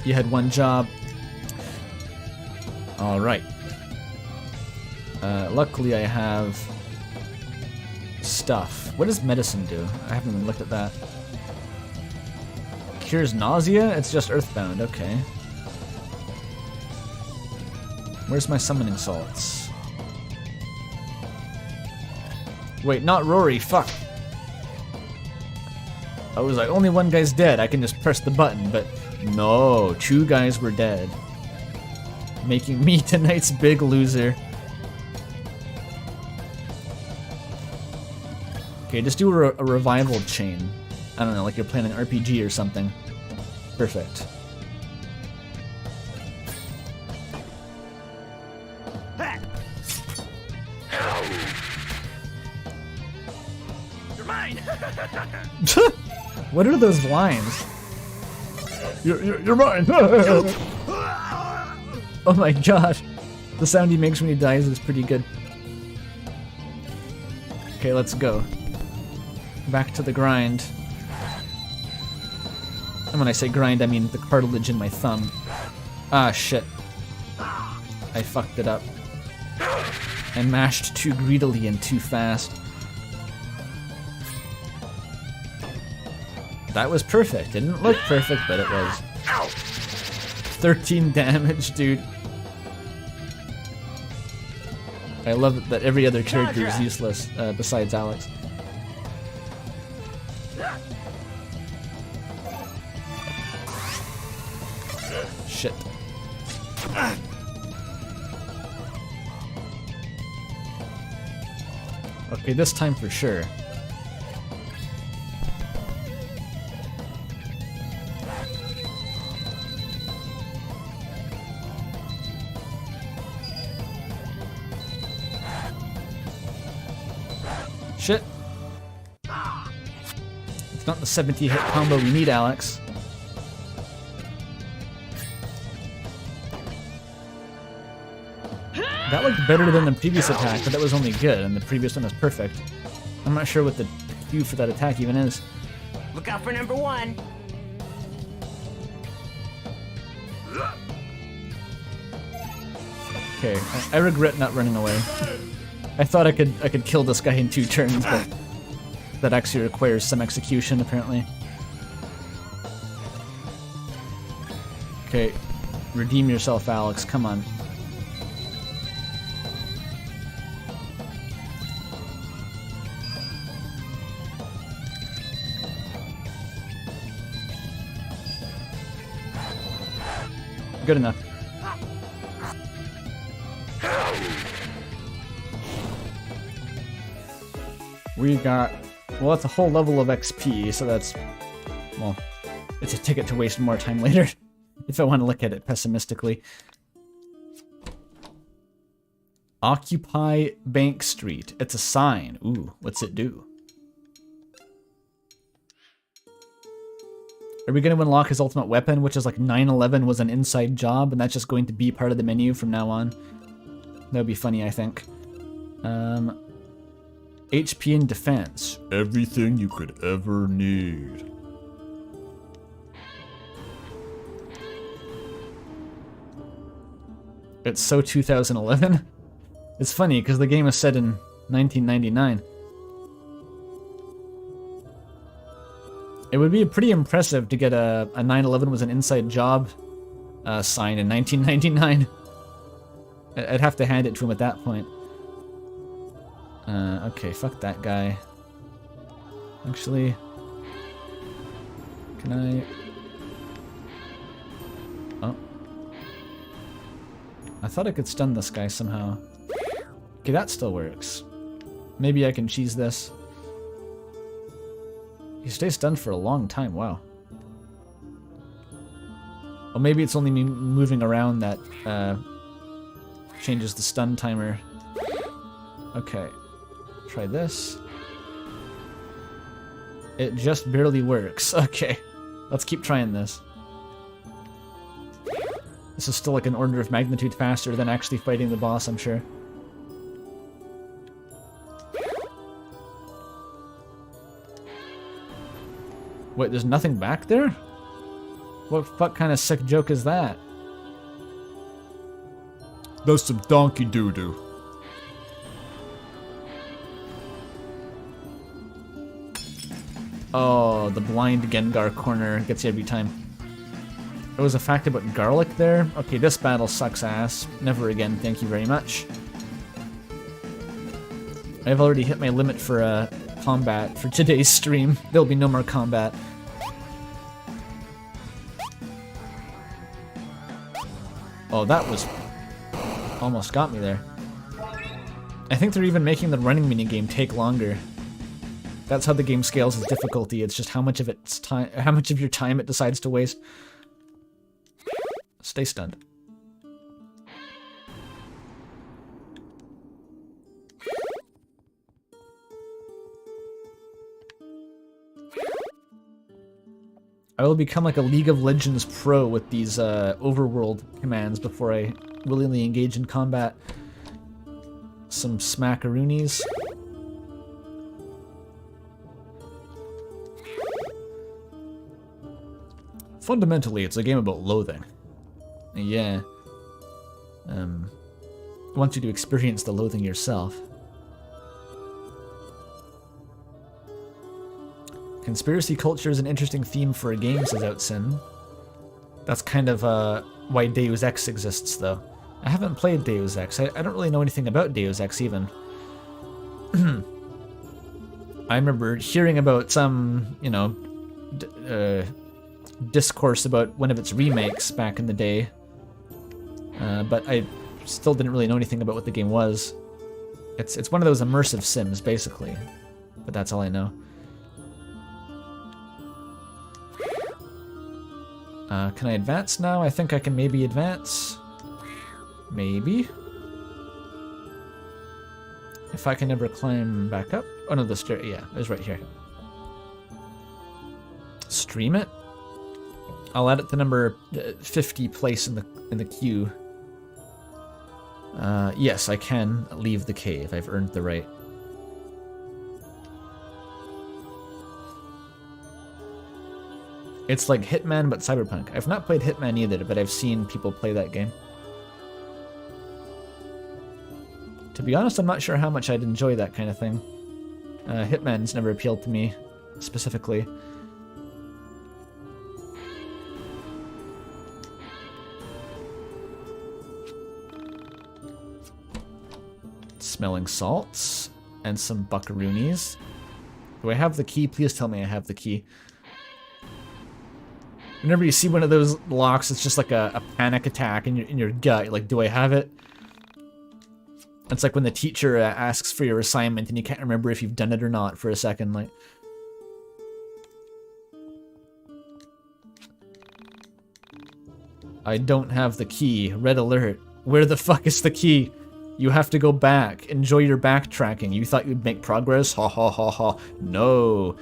[SPEAKER 7] You had one job. Alright. Luckily I have stuff. What does medicine do? I haven't even looked at that. Cures nausea? It's just earthbound, okay. Where's my summoning salts? Wait, not Rory, fuck. I was like, only one guy's dead, I can just press the button, but no, 2 guys were dead. Making me tonight's big loser. Okay, just do a revival chain. I don't know, like you're playing an RPG or something. Perfect.
[SPEAKER 3] You're mine.
[SPEAKER 7] What are those lines? You're mine. Oh my god. The sound he makes when he dies is pretty good. Okay, let's go. Back to the grind. And when I say grind, I mean the cartilage in my thumb. Ah, shit. I fucked it up. I mashed too greedily and too fast. That was perfect. It didn't look perfect, but it was. 13 damage, dude. I love that every other character is useless, besides Alex. Shit. Okay, this time for sure. Shit. It's not the 70 hit combo we need, Alex. That looked better than the previous attack, but that was only good, and the previous one was perfect. I'm not sure what the cue for that attack even is.
[SPEAKER 3] Look out for number 1.
[SPEAKER 7] Okay, I regret not running away. I thought I could kill this guy in 2 turns, but that actually requires some execution, apparently. Okay, Redeem yourself, Alex. Come on. Good enough. We got... Well, that's a whole level of XP, so that's... Well, it's a ticket to waste more time later, if I want to look at it pessimistically. Occupy Bank Street. It's a sign. Ooh, what's it do? Are we going to unlock his ultimate weapon, which is like 9/11 was an inside job, and that's just going to be part of the menu from now on? That would be funny, I think. HP and defense.
[SPEAKER 2] Everything you could ever need.
[SPEAKER 7] It's so 2011. It's funny, because the game was set in 1999. It would be pretty impressive to get a 9/11 was an inside job sign in 1999. I'd have to hand it to him at that point. Okay, fuck that guy. Actually, can I... Oh. I thought I could stun this guy somehow. Okay, that still works. Maybe I can cheese this. He stays stunned for a long time, wow. Well, maybe it's only me moving around that changes the stun timer. Okay, try this. It just barely works. Okay, let's keep trying this. This is still like an order of magnitude faster than actually fighting the boss, I'm sure. Wait, there's nothing back there? What fuck kind of sick joke is that?
[SPEAKER 2] That's some donkey doo-doo.
[SPEAKER 7] Oh, the blind Gengar corner gets you every time. There was a fact about garlic there? Okay, this battle sucks ass. Never again, thank you very much. I've already hit my limit for combat for today's stream. There'll be no more combat. Oh, that was... almost got me there. I think they're even making the running minigame take longer. That's how the game scales its difficulty. It's just how much of its time, how much of your time it decides to waste. Stay stunned. I will become like a League of Legends pro with these overworld commands before I willingly engage in combat. Some smackaroonies. Fundamentally, it's a game about loathing. Yeah. I want you to experience the loathing yourself. Conspiracy culture is an interesting theme for a game, says Outsin. That's kind of why Deus Ex exists, though. I haven't played Deus Ex. I don't really know anything about Deus Ex, even. I remember hearing about some, you know, discourse about one of its remakes back in the day. But I still didn't really know anything about what the game was. It's one of those immersive sims, basically. But that's all I know. Can I advance now? I think I can maybe advance. Maybe. If I can ever climb back up. Oh no, the stair. Yeah, it was right here. Stream it. I'll add it to number 50 place in the queue. Yes, I can leave the cave. I've earned the right. It's like Hitman, but Cyberpunk. I've not played Hitman either, but I've seen people play that game. To be honest, I'm not sure how much I'd enjoy that kind of thing. Hitman's never appealed to me, specifically. Smelling salts and some buckaroonies. Do I have the key? Please tell me I have the key. Whenever you see one of those locks, it's just like a panic attack in your gut. You're like, do I have it? It's like when the teacher asks for your assignment and you can't remember if you've done it or not for a second. Like, I don't have the key. Red alert. Where the fuck is the key? You have to go back. Enjoy your backtracking. You thought you'd make progress? Ha ha ha ha. No.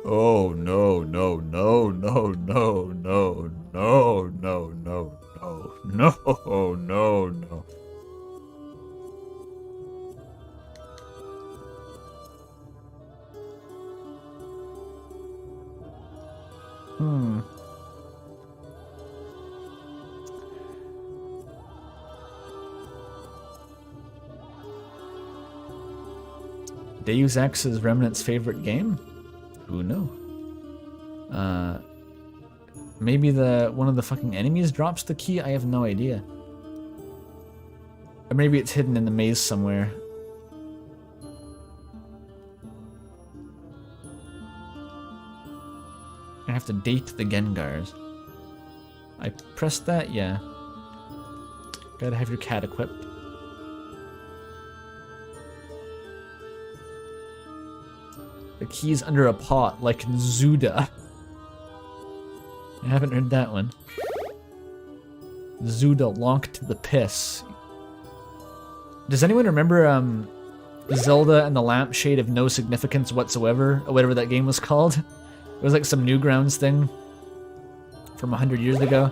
[SPEAKER 7] Oh, no, no, no, no, no, no, no, no, no, no, no, no. Deus Ex is Remnant's favorite game? Who knows? Maybe one of the fucking enemies drops the key? I have no idea. Or maybe it's hidden in the maze somewhere. I have to date the Gengars. I pressed that? Yeah. Gotta have your cat equipped. The key's under a pot, like in Zuda. I haven't heard that one. Zuda locked to the piss. Does anyone remember Zelda and the Lampshade of No Significance Whatsoever, or whatever that game was called? It was like some Newgrounds thing from 100 years ago.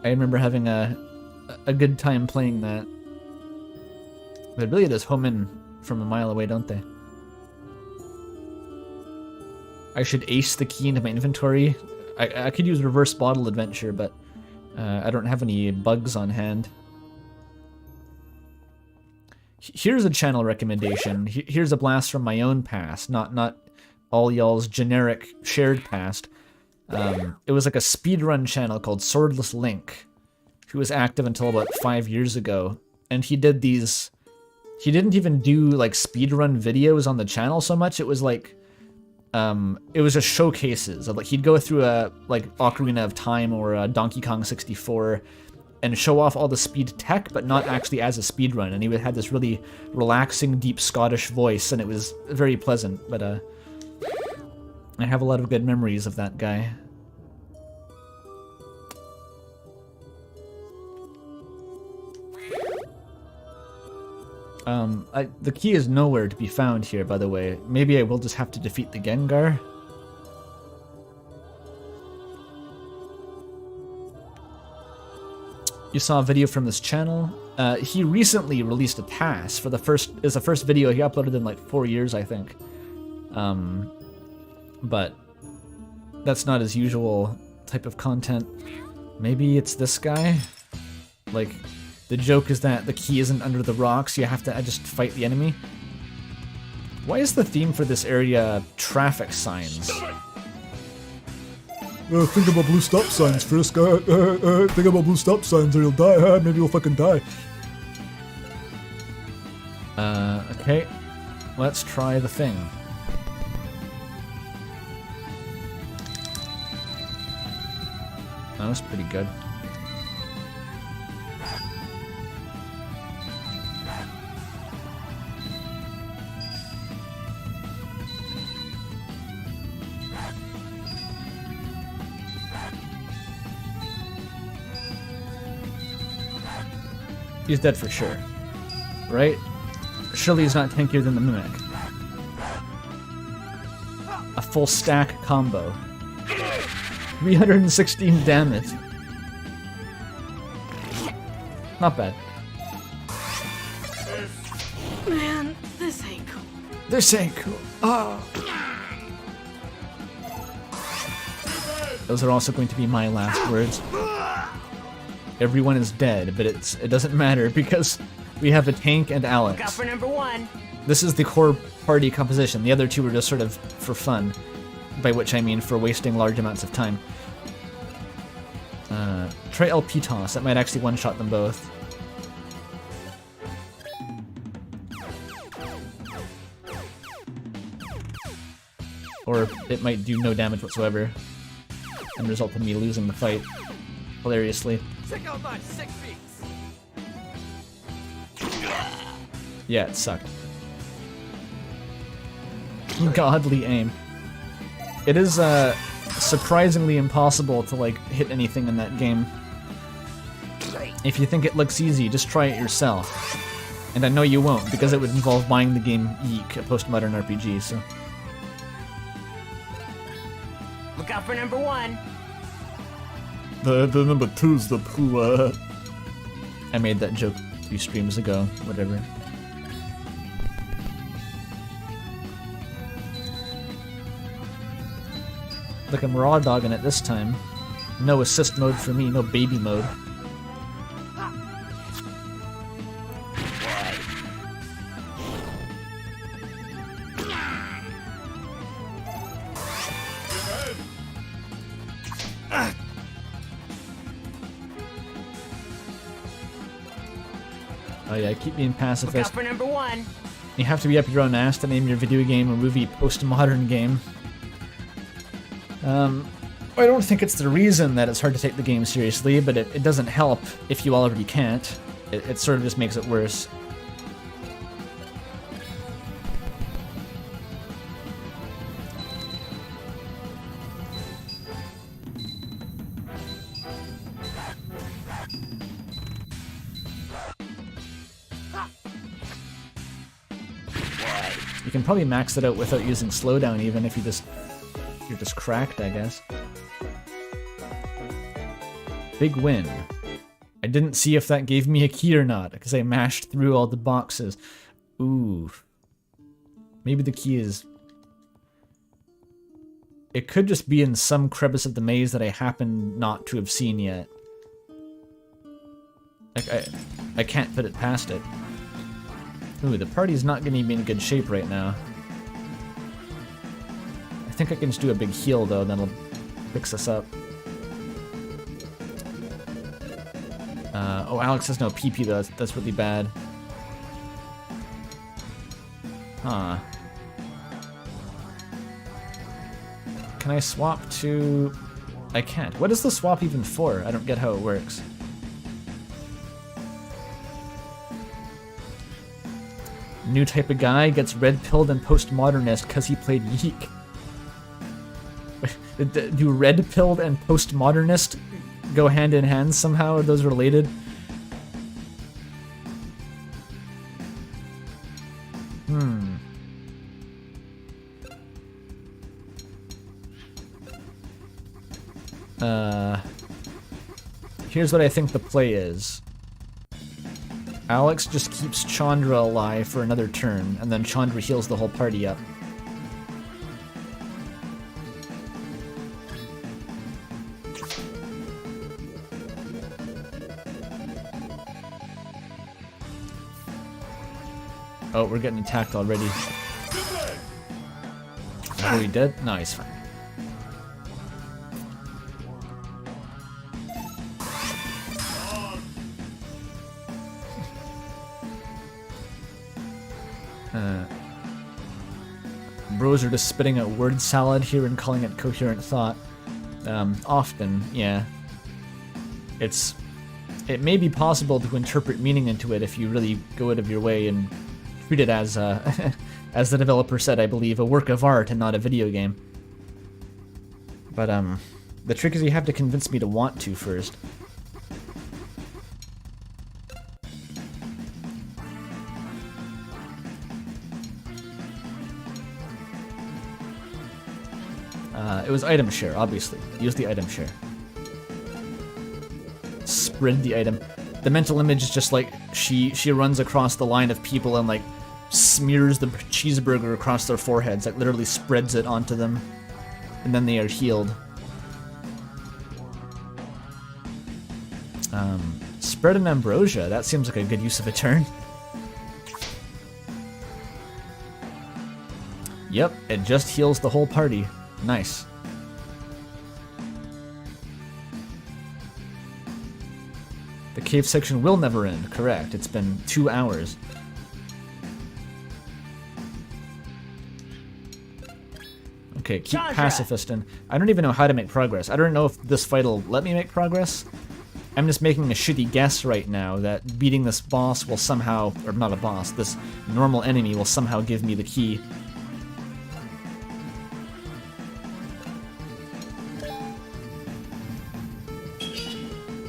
[SPEAKER 7] I remember having a good time playing that. But really does home in from a mile away, don't they? I should ace the key into my inventory. I could use reverse bottle adventure, but I don't have any bugs on hand. Here's a channel recommendation. Here's a blast from my own past, not all y'all's generic shared past. It was like a speedrun channel called Swordless Link, who was active until about 5 years ago, and he did these. He didn't even do like speedrun videos on the channel so much. It was like, it was just showcases of like he'd go through a like Ocarina of Time or a Donkey Kong 64 and show off all the speed tech, but not actually as a speedrun. And he would have this really relaxing, deep Scottish voice, and it was very pleasant. But I have a lot of good memories of that guy. The key is nowhere to be found here, by the way. Maybe I will just have to defeat the Gengar. You saw a video from this channel. He recently released a task for the first video he uploaded in like 4 years, I think. But that's not his usual type of content. Maybe it's this guy? Like, the joke is that the key isn't under the rocks, you have to just fight the enemy. Why is the theme for this area traffic signs?
[SPEAKER 6] Think about blue stop signs, Frisk. Think about blue stop signs or you'll die. Maybe you'll fucking die.
[SPEAKER 7] Okay. Let's try the thing. That was pretty good. He's dead for sure. Right? Surely he's not tankier than the Mimic. A full stack combo. 316 damage. Not bad.
[SPEAKER 10] Man, this ain't cool.
[SPEAKER 7] This ain't cool. Oh. Those are also going to be my last words. Everyone is dead, but it doesn't matter because we have a tank and Alex.
[SPEAKER 3] Look out for number one.
[SPEAKER 7] This is the core party composition. The other two were just sort of for fun, by which I mean for wasting large amounts of time. Try LP toss. That might actually one-shot them both. Or it might do no damage whatsoever and result in me losing the fight hilariously.
[SPEAKER 8] Check out my 6 beats.
[SPEAKER 7] Yeah, it sucked. Godly aim. It is surprisingly impossible to like hit anything in that game. If you think it looks easy, just try it yourself. And I know you won't, because it would involve buying the game YIIK, a postmodern RPG, so...
[SPEAKER 3] Look out for number 1.
[SPEAKER 7] The number 2's the poo. I made that joke a few streams ago, whatever. Look, I'm raw dogging it this time. No assist mode for me, no baby mode. Oh yeah, keep being
[SPEAKER 3] Look out
[SPEAKER 7] pacifist.
[SPEAKER 3] for number 1.
[SPEAKER 7] You have to be up your own ass to name your video game or movie postmodern game. I don't think it's the reason that it's hard to take the game seriously, but it doesn't help if you already can't. It sort of just makes it worse. You can probably max it out without using slowdown even if you're just cracked, I guess. Big win. I didn't see if that gave me a key or not, because I mashed through all the boxes. Ooh. Maybe the key is... It could just be in some crevice of the maze that I happen not to have seen yet. Like, I can't put it past it. Ooh, the party's not going to be in good shape right now. I think I can just do a big heal, though, that'll fix us up. Oh, Alex has no PP, though. That's really bad. Huh. Can I swap to... I can't. What is the swap even for? I don't get how it works. New type of guy gets red-pilled and postmodernist because he played YIIK. Do red-pilled and postmodernist go hand in hand somehow? Are those related? Here's what I think the play is. Alex just keeps Chandra alive for another turn, and then Chandra heals the whole party up. Oh, we're getting attacked already. Are we dead? No, he's fine. Bros are just spitting out word salad here and calling it coherent thought. Often, yeah. It may be possible to interpret meaning into it if you really go out of your way and treat it as, as the developer said, I believe, a work of art and not a video game. But, the trick is you have to convince me to want to first. It was item share, obviously. Use the item share. Spread the item. The mental image is just like she runs across the line of people and like smears the cheeseburger across their foreheads, like literally spreads it onto them, and then they are healed. Spread an ambrosia. That seems like a good use of a turn. Yep, it just heals the whole party. Nice. The cave section will never end, correct. It's been 2 hours. Okay, keep pacifisting. I don't even know how to make progress. I don't know if this fight will let me make progress. I'm just making a shitty guess right now that beating this boss will somehow, or not a boss, this normal enemy will somehow give me the key.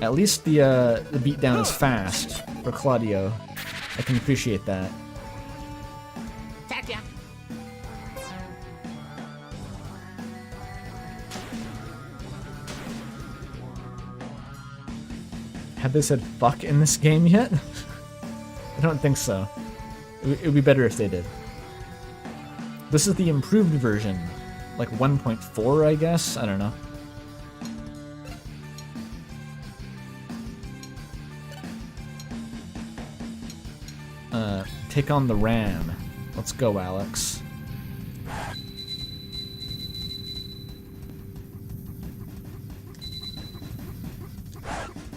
[SPEAKER 7] At least the beatdown is fast for Claudio. I can appreciate that. Have they said fuck in this game yet? I don't think so. It would be better if they did. This is the improved version. Like 1.4, I guess? I don't know. Take on the ram. Let's go, Alex.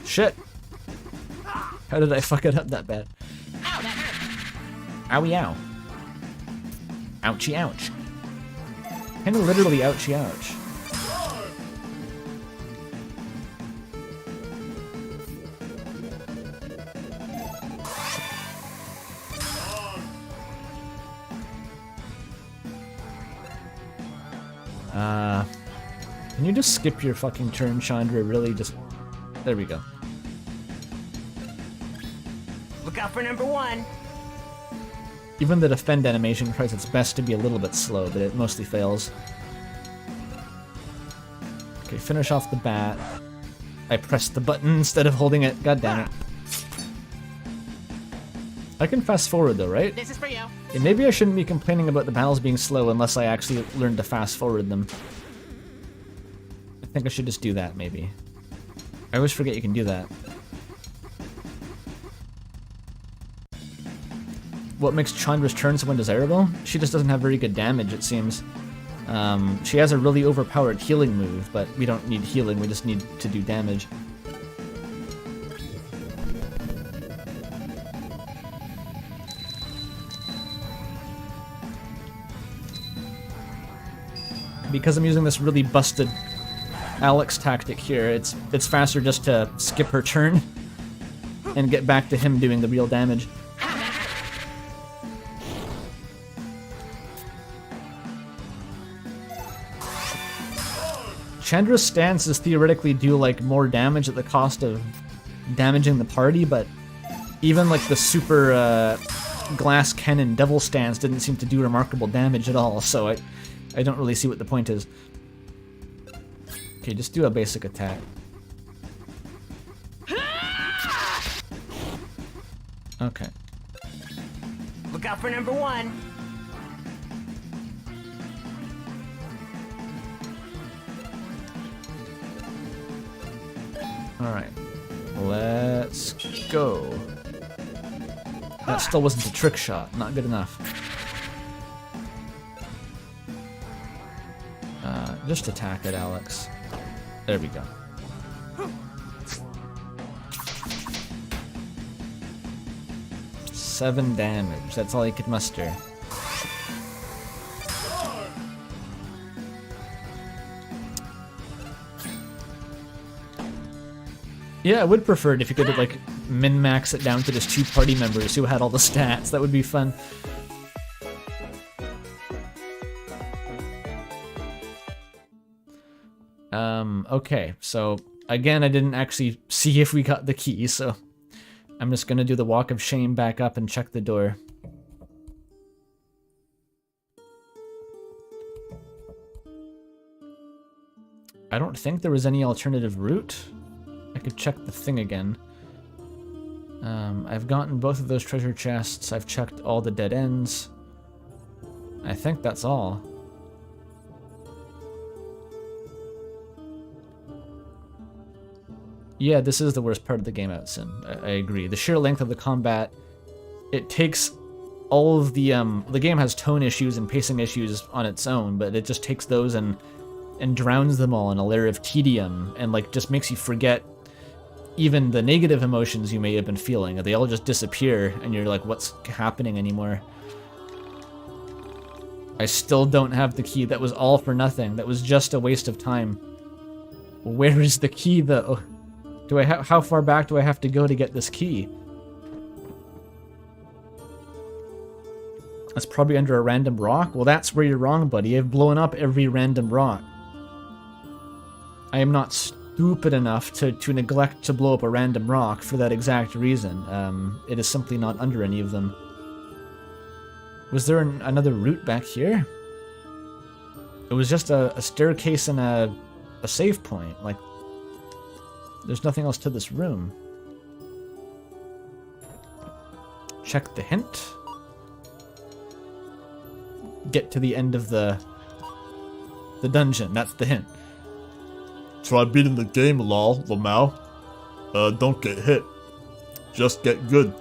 [SPEAKER 7] Shit! How did I fuck it up that bad? Ow, that hurt! Owie ow. Ouchie ouch. Kinda literally ouchie ouch. Can you just skip your fucking turn, Chandra? Really, just... There we go.
[SPEAKER 3] Look out for number 1.
[SPEAKER 7] Even the defend animation tries its best to be a little bit slow, but it mostly fails. Okay, finish off the bat. I pressed the button instead of holding it. God damn it. I can fast forward though, right?
[SPEAKER 10] This is for you.
[SPEAKER 7] Yeah, maybe I shouldn't be complaining about the battles being slow unless I actually learn to fast forward them. I think I should just do that, maybe. I always forget you can do that. What makes Chandra's turn so undesirable? She just doesn't have very good damage, it seems. She has a really overpowered healing move, but we don't need healing, we just need to do damage. Because I'm using this really busted Alex tactic here, it's faster just to skip her turn and get back to him doing the real damage. Chandra's stances theoretically do like more damage at the cost of damaging the party, but even like the super glass cannon devil stance didn't seem to do remarkable damage at all, so I don't really see what the point is. Okay, just do a basic attack. Okay.
[SPEAKER 3] Look out for number 1.
[SPEAKER 7] Alright. Let's go. That still wasn't a trick shot. Not good enough. Just attack it, Alex. There we go. Seven damage. That's all he could muster. Yeah, I would prefer it if you could like min-max it down to just 2 party members who had all the stats. That would be fun. Okay, so again, I didn't actually see if we got the key, so I'm just gonna do the walk of shame back up and check the door. I don't think there was any alternative route. I could check the thing again. I've gotten both of those treasure chests. I've checked all the dead ends. I think that's all. Yeah, this is the worst part of the game, Outsin. I agree. The sheer length of the combat, it takes all of the game has tone issues and pacing issues on its own, but it just takes those and drowns them all in a layer of tedium and like just makes you forget
[SPEAKER 1] even the negative emotions you may have been feeling, they all just disappear, and you're like, what's happening anymore? I still don't have the key. That was all for nothing. That was just a waste of time. Where is the key, though? How far back do I have to go to get this key? That's probably under a random rock. Well, that's where you're wrong, buddy. I've blown up every random rock. I am not stupid enough to neglect to blow up a random rock for that exact reason. It is simply not under any of them. Was there another route back here? It was just a staircase and a save point. Like, there's nothing else to this room. Check the hint. Get to the end of the dungeon. That's the hint.
[SPEAKER 11] Try beating the game, lol, Lamau. Don't get hit. Just get good.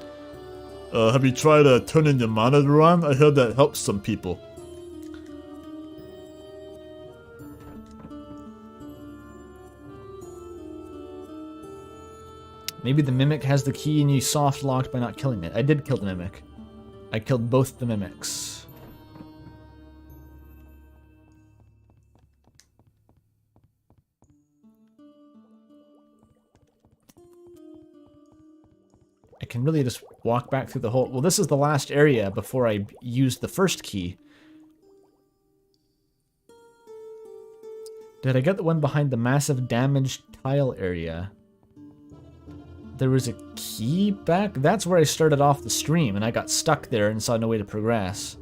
[SPEAKER 11] Have you tried turning your monitor on? I heard that helps some people.
[SPEAKER 1] Maybe the Mimic has the key and you soft-locked by not killing it. I did kill the Mimic. I killed both the Mimics. I can really just walk back through the whole... Well, this is the last area before I use the first key. Did I get the one behind the massive damaged tile area? There was a key back? That's where I started off the stream, and I got stuck there and saw no way to progress.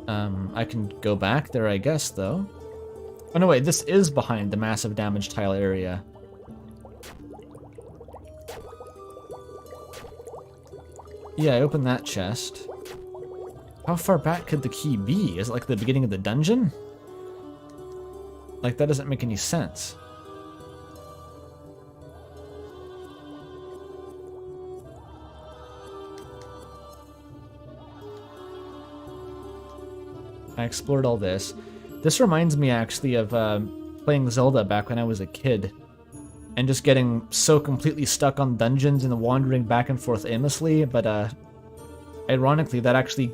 [SPEAKER 1] I can go back there, I guess, though. Oh, no, wait, this is behind the massive damaged tile area. Yeah, I opened that chest. How far back could the key be? Is it like the beginning of the dungeon? Like, that doesn't make any sense. I explored all this. This reminds me, actually, of playing Zelda back when I was a kid. And just getting so completely stuck on dungeons and wandering back and forth aimlessly, but ironically, that actually...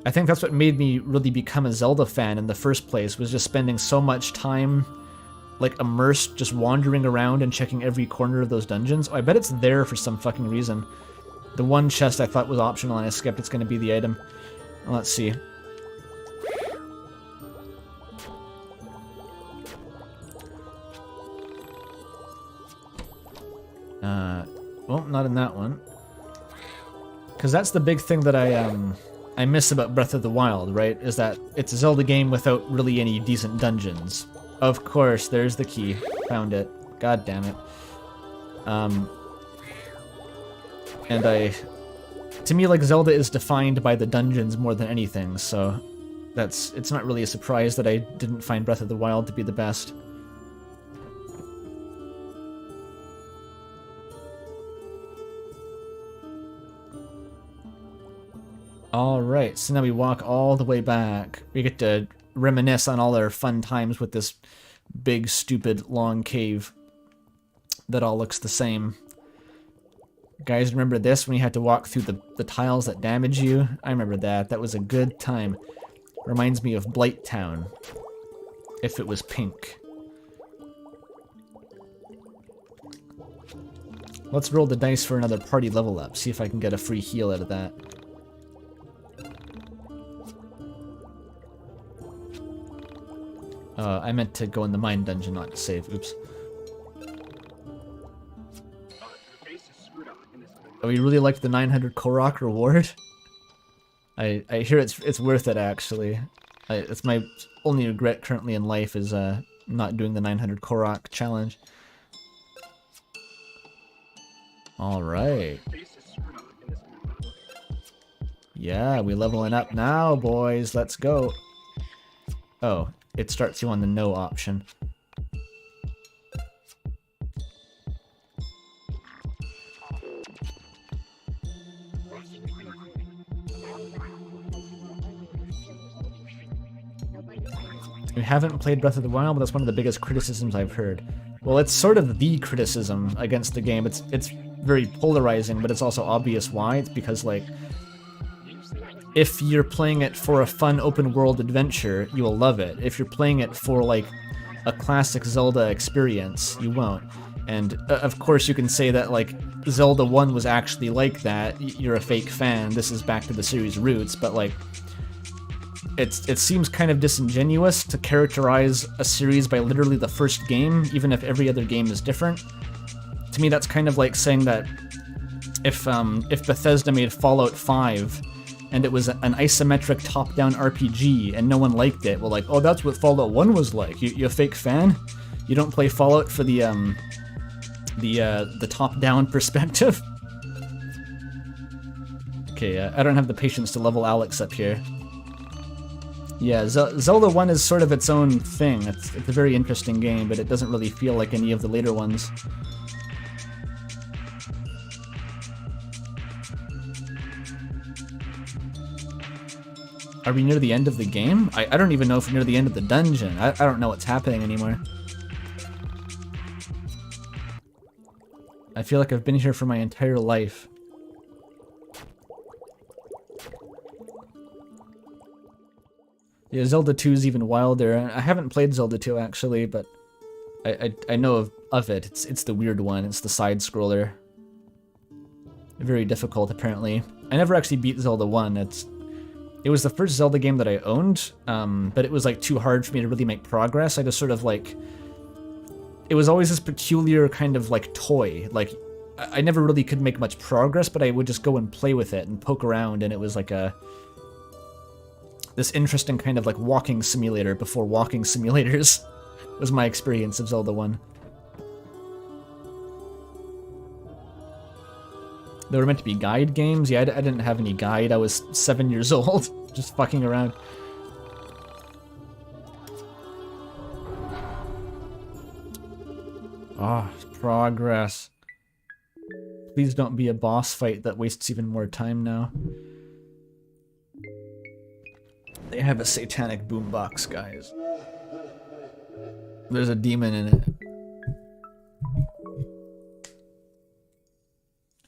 [SPEAKER 1] I think that's what made me really become a Zelda fan in the first place, was just spending so much time, like, immersed, just wandering around and checking every corner of those dungeons. Oh, I bet it's there for some fucking reason. The one chest I thought was optional and I skipped, it's gonna be the item. Well, let's see. Well, not in that one. Because that's the big thing that I miss about Breath of the Wild, right? Is that it's a Zelda game without really any decent dungeons. Of course, there's the key. Found it. God damn it. To me, like, Zelda is defined by the dungeons more than anything, so it's not really a surprise that I didn't find Breath of the Wild to be the best. Alright, so now we walk all the way back. We get to reminisce on all our fun times with this big, stupid, long cave that all looks the same. Guys, remember this when you had to walk through the tiles that damage you? I remember that. That was a good time. Reminds me of Blight Town. If it was pink. Let's roll the dice for another party level up. See if I can get a free heal out of that. I meant to go in the mine dungeon, not to save. Oops. Oh, you really like the 900 Korok reward? I hear it's worth it, actually. It's my only regret currently in life is not doing the 900 Korok challenge. Alright. Yeah, we leveling up now, boys. Let's go. Oh, it starts you on the no option. We haven't played Breath of the Wild, but that's one of the biggest criticisms I've heard.
[SPEAKER 7] Well, it's sort of the criticism against the game. It's very polarizing, but it's also obvious why. It's because, like, if you're playing it for a fun open world adventure, you will love it. If you're playing it for, like, a classic Zelda experience, you won't. And of course you can say that, like, Zelda 1 was actually like that. You're a fake fan. This is back to the series' roots, but, like, it seems kind of disingenuous to characterize a series by literally the first game, even if every other game is different. To me, that's kind of like saying that if Bethesda made Fallout 5 and it was an isometric top-down RPG and no one liked it, well, like, oh, that's what Fallout 1 was like. You a fake fan? You don't play Fallout for the top-down perspective? Okay, I don't have the patience to level Alex up here. Yeah, Zelda 1 is sort of its own thing. It's a very interesting game, but it doesn't really feel like any of the later ones. Are we near the end of the game? I don't even know if we're near the end of the dungeon. I don't know what's happening anymore. I feel like I've been here for my entire life. Yeah, Zelda 2 is even wilder. I haven't played Zelda 2 actually, but I know of it. It's the weird one. It's the side-scroller. Very difficult, apparently. I never actually beat Zelda 1. It was the first Zelda game that I owned, but it was, like, too hard for me to really make progress. I just sort of, like... It was always this peculiar kind of, like, toy. Like, I never really could make much progress, but I would just go and play with it and poke around, and it was like this interesting kind of, like, walking simulator before walking simulators was my experience of Zelda 1. They were meant to be guide games. Yeah, I didn't have any guide. I was 7 years old, just fucking around. Ah, progress. Please don't be a boss fight that wastes even more time now. They have a satanic boombox, guys. There's a demon in it.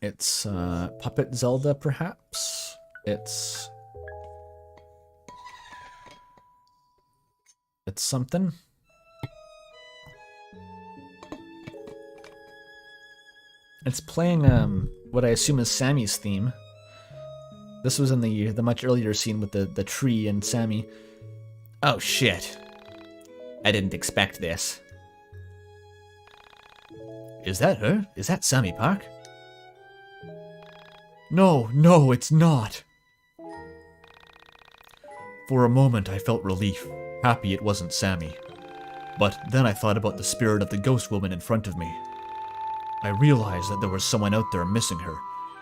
[SPEAKER 7] It's Puppet Zelda, perhaps? It's something. It's playing what I assume is Sammy's theme. This was in the much earlier scene with the tree and Sammy. Oh shit. I didn't expect this. Is that her? Is that Sammy Park? No, it's not. For a moment I felt relief, happy it wasn't Sammy. But then I thought about the spirit of the ghost woman in front of me. I realized that there was someone out there missing her,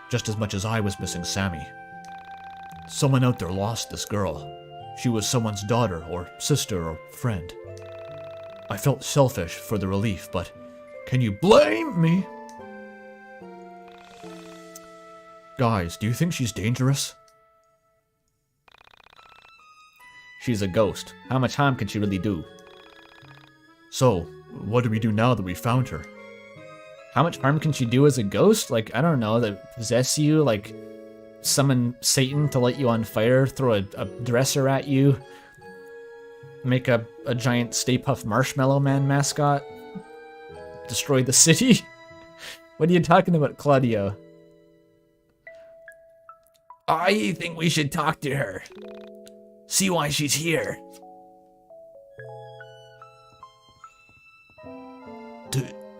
[SPEAKER 7] just as much as I was missing Sammy. Someone out there lost this girl. She was someone's daughter, or sister, or friend. I felt selfish for the relief, but can you blame me? Guys, do you think she's dangerous? She's a ghost. How much harm can she really do? So, what do we do now that we found her? How much harm can she do as a ghost? Like, I don't know, that possess you, like, summon Satan to light you on fire, throw a dresser at you, make a giant Stay Puft Marshmallow Man mascot, destroy the city? What are you talking about, Claudio? I think we should talk to her. See why she's here.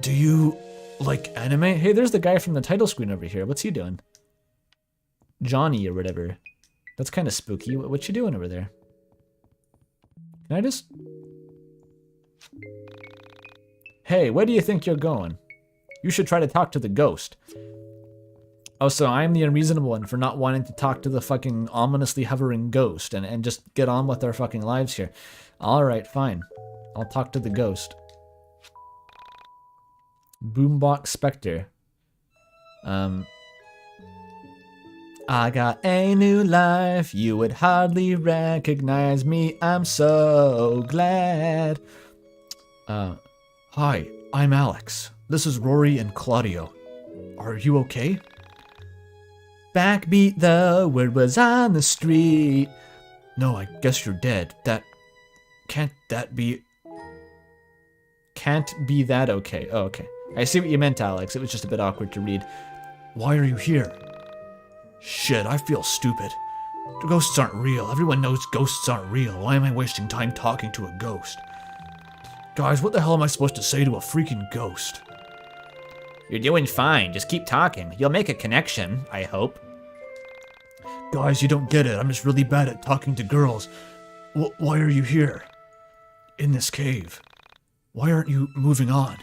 [SPEAKER 7] Do you like anime? Hey, there's the guy from the title screen over here. What's he doing? Johnny or whatever. That's kind of spooky. What you doing over there? Can I just... Hey, where do you think you're going? You should try to talk to the ghost. Oh, so I'm the unreasonable one for not wanting to talk to the fucking ominously hovering ghost and just get on with our fucking lives here. Alright, fine. I'll talk to the ghost. Boombox Spectre. I got a new life, you would hardly recognize me, I'm so glad. Hi,
[SPEAKER 6] I'm Alex. This is Rory and Claudio. Are you okay? Backbeat, the word was on the street. No, I guess you're dead. Can't be that okay. Oh, okay. I see what you meant, Alex. It was just a bit awkward to read. Why are you here? Shit, I feel stupid. The ghosts aren't real. Everyone knows ghosts aren't real. Why am I wasting time talking to a ghost? Guys, what the hell am I supposed to say to a freaking ghost?
[SPEAKER 7] You're doing fine. Just keep talking. You'll make a connection, I hope.
[SPEAKER 6] Guys, you don't get it. I'm just really bad at talking to girls. Why are you here? In this cave. Why aren't you moving on?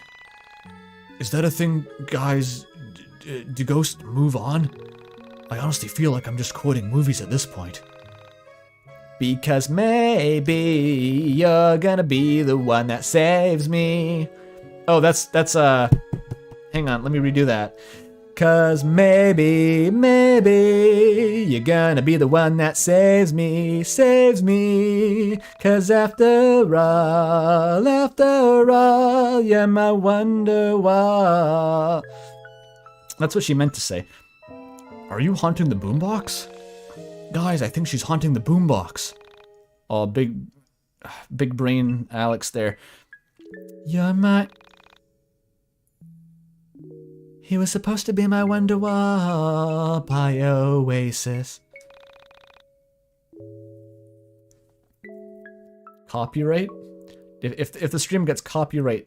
[SPEAKER 6] Is that a thing, guys? Do ghosts move on? I honestly feel like I'm just quoting movies at this point.
[SPEAKER 7] Because maybe you're gonna be the one that saves me.
[SPEAKER 1] Oh, that's hang on, let me redo that.
[SPEAKER 7] 'Cause maybe you're gonna be the one that saves me. 'Cause after all, you're my wonder wall.
[SPEAKER 1] That's what she meant to say.
[SPEAKER 6] Are you haunting the boombox? Guys, I think she's haunting the boombox.
[SPEAKER 1] Oh, big brain Alex there.
[SPEAKER 7] You're my... He was supposed to be my wonder wall by Oasis.
[SPEAKER 1] Copyright? If the stream gets copyright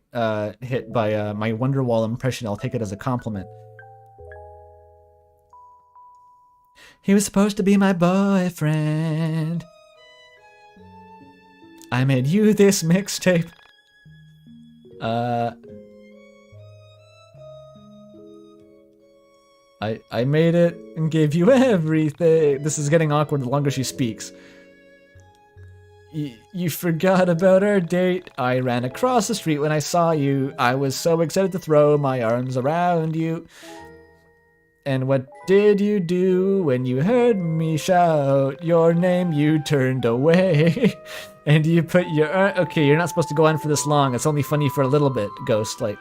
[SPEAKER 1] hit by my Wonderwall impression, I'll take it as a compliment.
[SPEAKER 7] He was supposed to be my boyfriend.
[SPEAKER 1] I made you this mixtape. I made it and gave you everything. This is getting awkward the longer she speaks. You forgot about our date. I ran across the street when I saw you. I was so excited to throw my arms around you. And what did you do when you heard me shout your name? You turned away. And you put your... okay, you're not supposed to go on for this long. It's only funny for a little bit, Ghost. Like...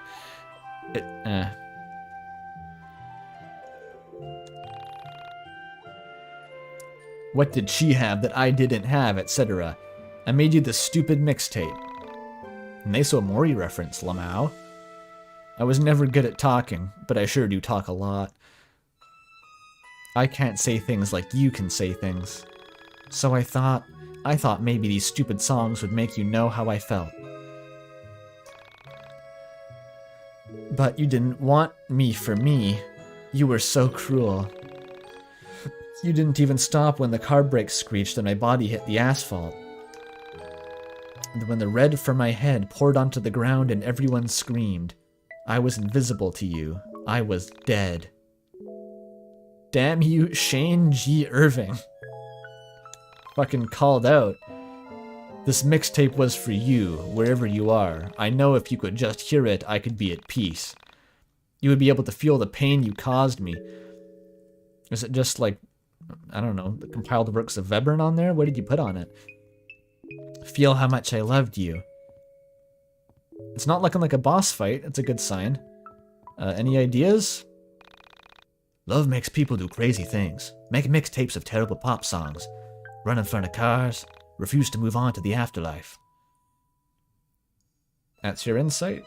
[SPEAKER 1] What did she have that I didn't have, etc. I made you the stupid mixtape. Meso Mori reference, Lamau. I was never good at talking, but I sure do talk a lot. I can't say things like you can say things. So I thought maybe these stupid songs would make you know how I felt. But you didn't want me for me. You were so cruel. You didn't even stop when the car brakes screeched and my body hit the asphalt. And when the red from my head poured onto the ground and everyone screamed, I was invisible to you. I was dead. Damn you, Shane G. Irving. Fucking called out. This mixtape was for you, wherever you are. I know if you could just hear it, I could be at peace. You would be able to feel the pain you caused me. Is it just like, I don't know, the compiled works of Vebern on there? What did you put on it? Feel how much I loved you. It's not looking like a boss fight. It's a good sign. Any ideas? Love makes people do crazy things. Make mixtapes of terrible pop songs. Run in front of cars. Refuse to move on to the afterlife. That's your insight?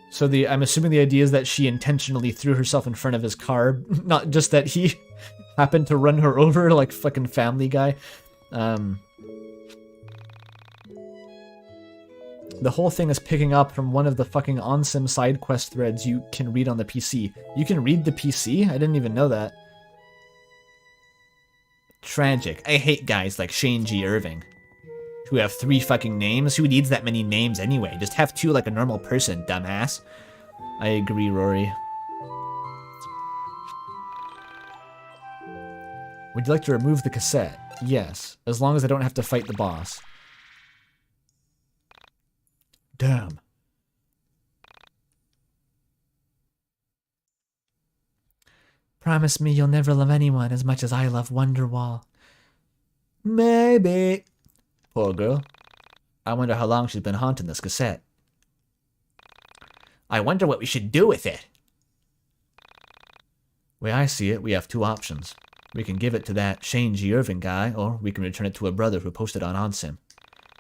[SPEAKER 1] So I'm assuming the idea is that she intentionally threw herself in front of his car, not just that he happened to run her over like fucking Family Guy. The whole thing is picking up from one of the fucking OnSim side quest threads you can read on the PC. You can read the PC? I didn't even know that. Tragic. I hate guys like Shane G. Irving, who have 3 fucking names. Who needs that many names anyway? Just have 2 like a normal person, dumbass. I agree, Rory. Would you like to remove the cassette? Yes, as long as I don't have to fight the boss. Damn. Promise me you'll never love anyone as much as I love Wonderwall. Maybe. Poor girl. I wonder how long she's been haunting this cassette.
[SPEAKER 7] I wonder what we should do with it.
[SPEAKER 6] Way I see it, we have two options. We can give it to that Shane G. Irving guy, or we can return it to a brother who posted on OnSim.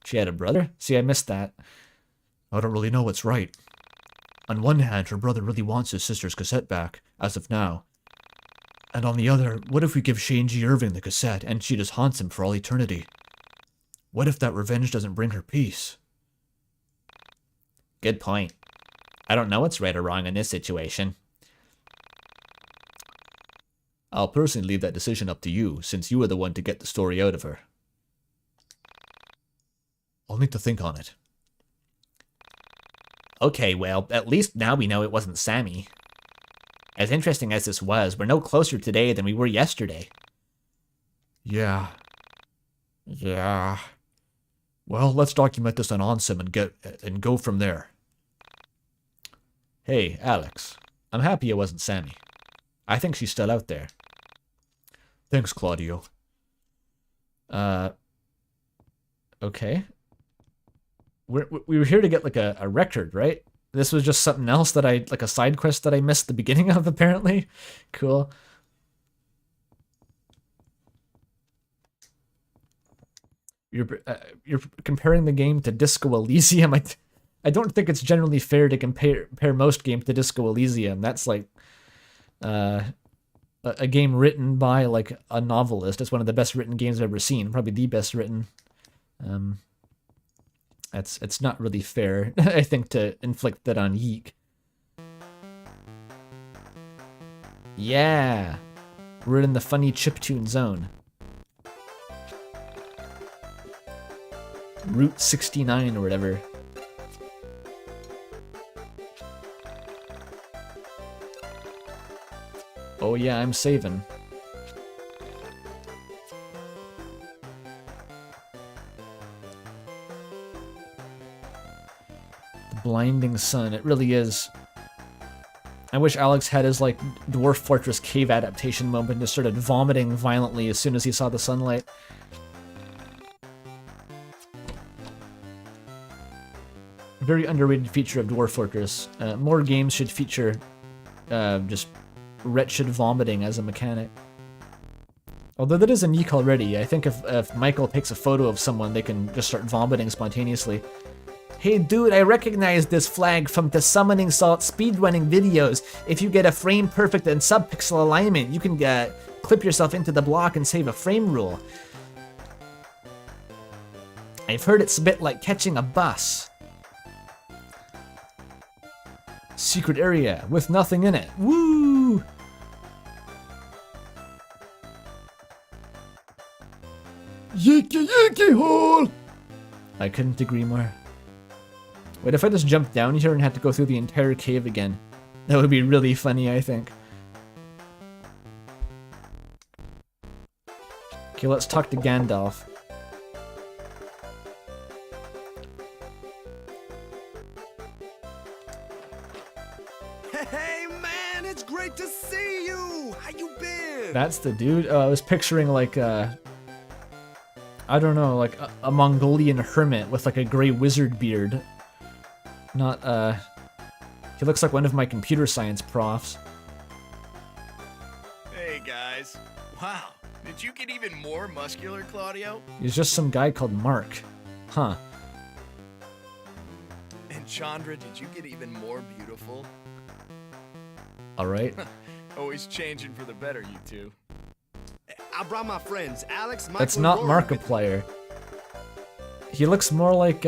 [SPEAKER 7] She had a brother? See, I missed that.
[SPEAKER 6] I don't really know what's right. On one hand, her brother really wants his sister's cassette back, as of now. And on the other, what if we give Shane G. Irving the cassette and she just haunts him for all eternity? What if that revenge doesn't bring her peace?
[SPEAKER 7] Good point. I don't know what's right or wrong in this situation.
[SPEAKER 6] I'll personally leave that decision up to you, since you were the one to get the story out of her. I'll need to think on it.
[SPEAKER 7] Okay, well, at least now we know it wasn't Sammy. As interesting as this was, we're no closer today than we were yesterday.
[SPEAKER 6] Yeah. Well, let's document this on OnSim and go from there.
[SPEAKER 7] Hey, Alex. I'm happy it wasn't Sammy. I think she's still out there.
[SPEAKER 6] Thanks, Claudio.
[SPEAKER 7] Okay. We were here to get, like, a record, right? This was just something else that like a side quest that I missed the beginning of, apparently. Cool. You're comparing the game to Disco Elysium. I don't think it's generally fair to compare most games to Disco Elysium. That's like a game written by like a novelist. It's one of the best written games I've ever seen. Probably the best written. It's not really fair, I think, to inflict that on YIIK. Yeah, we're in the funny chiptune zone. Route 69 or whatever. Oh yeah, I'm saving. The blinding sun, it really is. I wish Alex had his, like, Dwarf Fortress cave adaptation moment and just started vomiting violently as soon as he saw the sunlight. Very underrated feature of Dwarf Fortress. More games should feature just wretched vomiting as a mechanic. Although that is a YIIK already. I think if Michael takes a photo of someone, they can just start vomiting spontaneously. Hey dude, I recognize this flag from the Summoning Salt speedrunning videos. If you get a frame perfect and subpixel alignment, you can clip yourself into the block and save a frame rule. I've heard it's a bit like catching a bus. Secret area with nothing in it. Woo!
[SPEAKER 11] Yicky hole!
[SPEAKER 7] I couldn't agree more. Wait, if I just jumped down here and had to go through the entire cave again, that would be really funny, I think. Okay, let's talk to Gandalf.
[SPEAKER 8] Hey man, it's great to see you! How you been?
[SPEAKER 7] That's the dude? I was picturing like I don't know, like a Mongolian hermit with like a gray wizard beard. Not, he looks like one of my computer science profs.
[SPEAKER 12] Hey guys. Wow, did you get even more muscular, Claudio?
[SPEAKER 7] He's just some guy called Mark. Huh.
[SPEAKER 12] And Chandra, did you get even more beautiful?
[SPEAKER 7] Alright.
[SPEAKER 12] Always changing for the better, you two.
[SPEAKER 8] I brought my friends, Alex, Michael,
[SPEAKER 7] That's not Markiplier. He looks more like,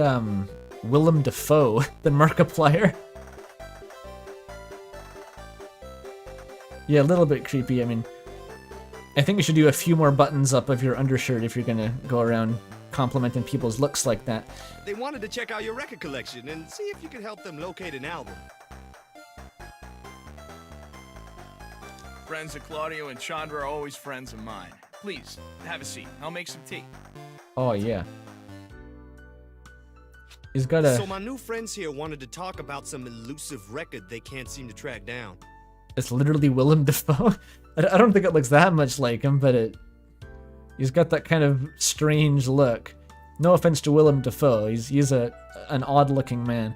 [SPEAKER 7] Willem Dafoe than Markiplier. Yeah, a little bit creepy. I mean, I think you should do a few more buttons up of your undershirt if you're gonna go around complimenting people's looks like that.
[SPEAKER 8] They wanted to check out your record collection and see if you could help them locate an album.
[SPEAKER 12] Friends of Claudio and Chandra are always friends of mine. Please, have a seat. I'll make some tea.
[SPEAKER 7] Oh, yeah. He's got a...
[SPEAKER 8] So my new friends here wanted to talk about some elusive record they can't seem to track down.
[SPEAKER 7] It's literally Willem Dafoe. I don't think it looks that much like him, but he's got that kind of strange look. No offense to Willem Dafoe, he's an odd-looking man.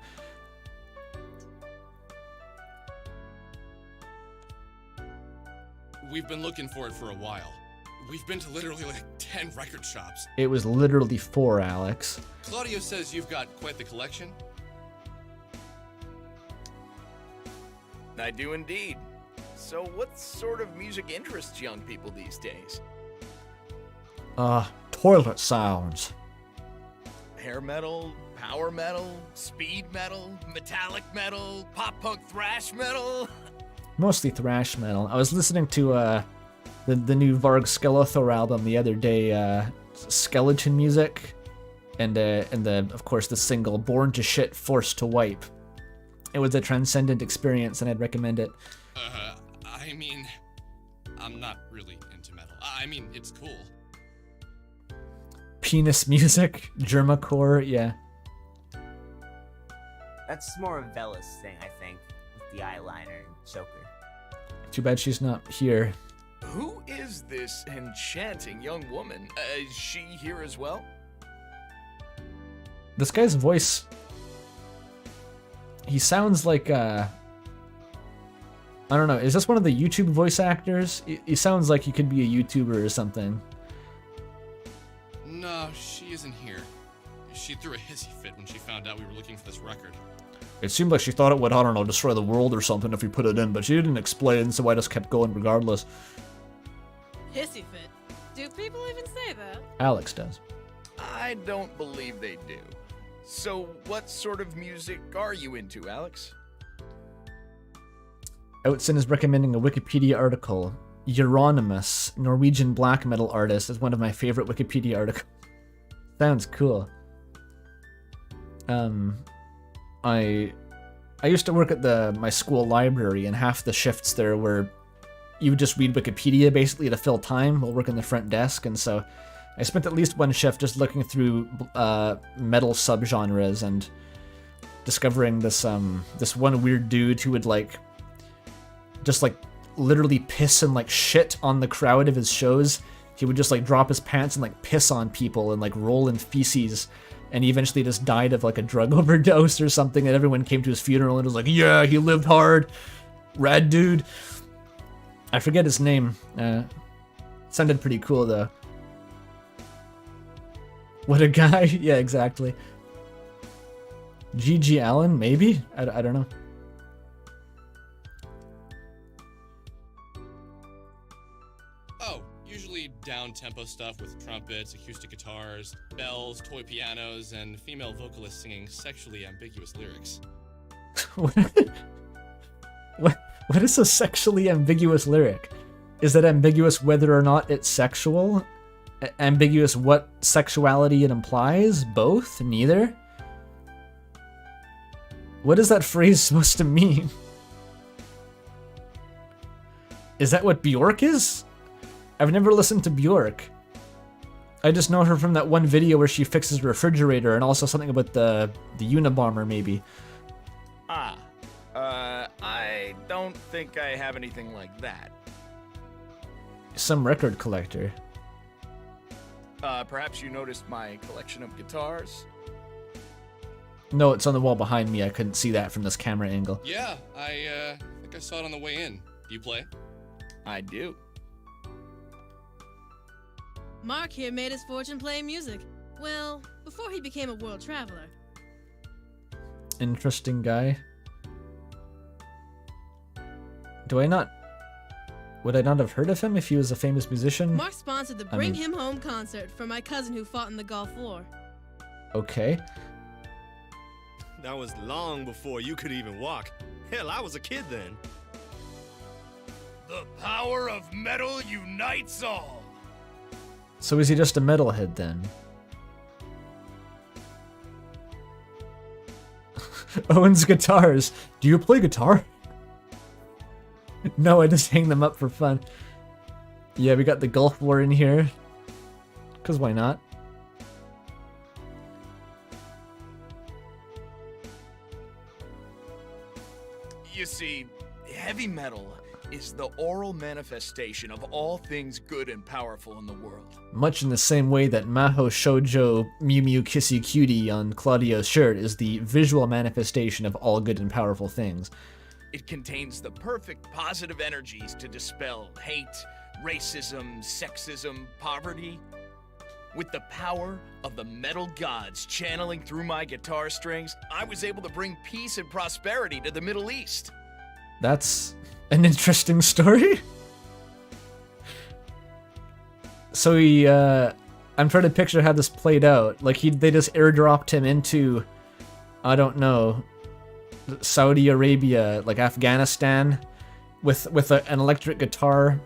[SPEAKER 9] We've been looking for it for a while. We've been to literally like 10 record shops.
[SPEAKER 7] It was literally 4, Alex.
[SPEAKER 9] Claudio says you've got quite the collection.
[SPEAKER 12] I do indeed. So what sort of music interests young people these days?
[SPEAKER 7] Toilet sounds.
[SPEAKER 12] Hair metal, power metal, speed metal, metallic metal, pop punk thrash metal?
[SPEAKER 7] Mostly thrash metal. I was listening to the new Varg Skeletor album the other day, Skeleton Music, and of course the single Born to Shit, Forced to Wipe. It was a transcendent experience, and I'd recommend it.
[SPEAKER 9] I mean, I'm not really into metal. I mean, it's cool.
[SPEAKER 7] Penis music, Germacore, yeah.
[SPEAKER 3] That's more of Bella's thing, I think, with the eyeliner and choker.
[SPEAKER 7] Too bad she's not here.
[SPEAKER 12] Who is this enchanting young woman? Is she here as well?
[SPEAKER 7] This guy's voice... He sounds like, I don't know, is this one of the YouTube voice actors? He sounds like he could be a YouTuber or something.
[SPEAKER 9] No, she isn't here. She threw a hissy fit when she found out we were looking for this record.
[SPEAKER 6] It seemed like she thought it would, I don't know, destroy the world or something if we put it in, but she didn't explain, so I just kept going regardless.
[SPEAKER 10] Hissy fit. Do people even say that?
[SPEAKER 7] Alex does.
[SPEAKER 12] I don't believe they do. So what sort of music are you into, Alex?
[SPEAKER 7] Outson is recommending a Wikipedia article. Euronymous, Norwegian black metal artist, is one of my favorite Wikipedia articles. Sounds cool. I used to work at my school library, and half the shifts there were you would just read Wikipedia basically to fill time while working the front desk, and so I spent at least one shift just looking through metal subgenres and discovering this one weird dude who would just literally piss and shit on the crowd of his shows. He would just drop his pants and piss on people and roll in feces, and he eventually just died of a drug overdose or something, and everyone came to his funeral and was like, yeah, he lived hard, rad dude. I forget his name. Sounded pretty cool though. What a guy. Yeah, exactly. G.G. Allen, maybe? I don't know.
[SPEAKER 9] Oh, usually down-tempo stuff with trumpets, acoustic guitars, bells, toy pianos, and female vocalists singing sexually ambiguous lyrics.
[SPEAKER 7] What is a sexually ambiguous lyric? Is it ambiguous whether or not it's sexual? Ambiguous what sexuality it implies? Both? Neither? What is that phrase supposed to mean? Is that what Bjork is? I've never listened to Bjork. I just know her from that one video where she fixes a refrigerator, and also something about the Unabomber, maybe.
[SPEAKER 12] I don't think I have anything like that.
[SPEAKER 7] Some record collector.
[SPEAKER 12] Perhaps you noticed my collection of guitars?
[SPEAKER 7] No, it's on the wall behind me. I couldn't see that from this camera angle.
[SPEAKER 9] Yeah, I think I saw it on the way in. Do you play?
[SPEAKER 12] I do.
[SPEAKER 10] Mark here made his fortune playing music. Well, before he became a world traveler.
[SPEAKER 7] Interesting guy. Would I not have heard of him if he was a famous musician?
[SPEAKER 10] Mark sponsored the Bring Him Home concert for my cousin who fought in the Gulf War.
[SPEAKER 7] Okay.
[SPEAKER 8] That was long before you could even walk. Hell, I was a kid then.
[SPEAKER 12] The power of metal unites all.
[SPEAKER 7] So is he just a metalhead then? Owens guitars. Do you play guitar? No, I just hang them up for fun. Yeah, we got the Gulf War in here. 'Cause why not?
[SPEAKER 12] You see, heavy metal is the oral manifestation of all things good and powerful in the world.
[SPEAKER 7] Much in the same way that Maho Shoujo Mew Mew Kissy Cutie on Claudio's shirt is the visual manifestation of all good and powerful things.
[SPEAKER 12] It contains the perfect positive energies to dispel hate, racism, sexism, poverty. With the power of the metal gods channeling through my guitar strings, I was able to bring peace and prosperity to the Middle East.
[SPEAKER 7] That's an interesting story. So he, I'm trying to picture how this played out. Like they just airdropped him into, I don't know, Saudi Arabia, like Afghanistan, with an electric guitar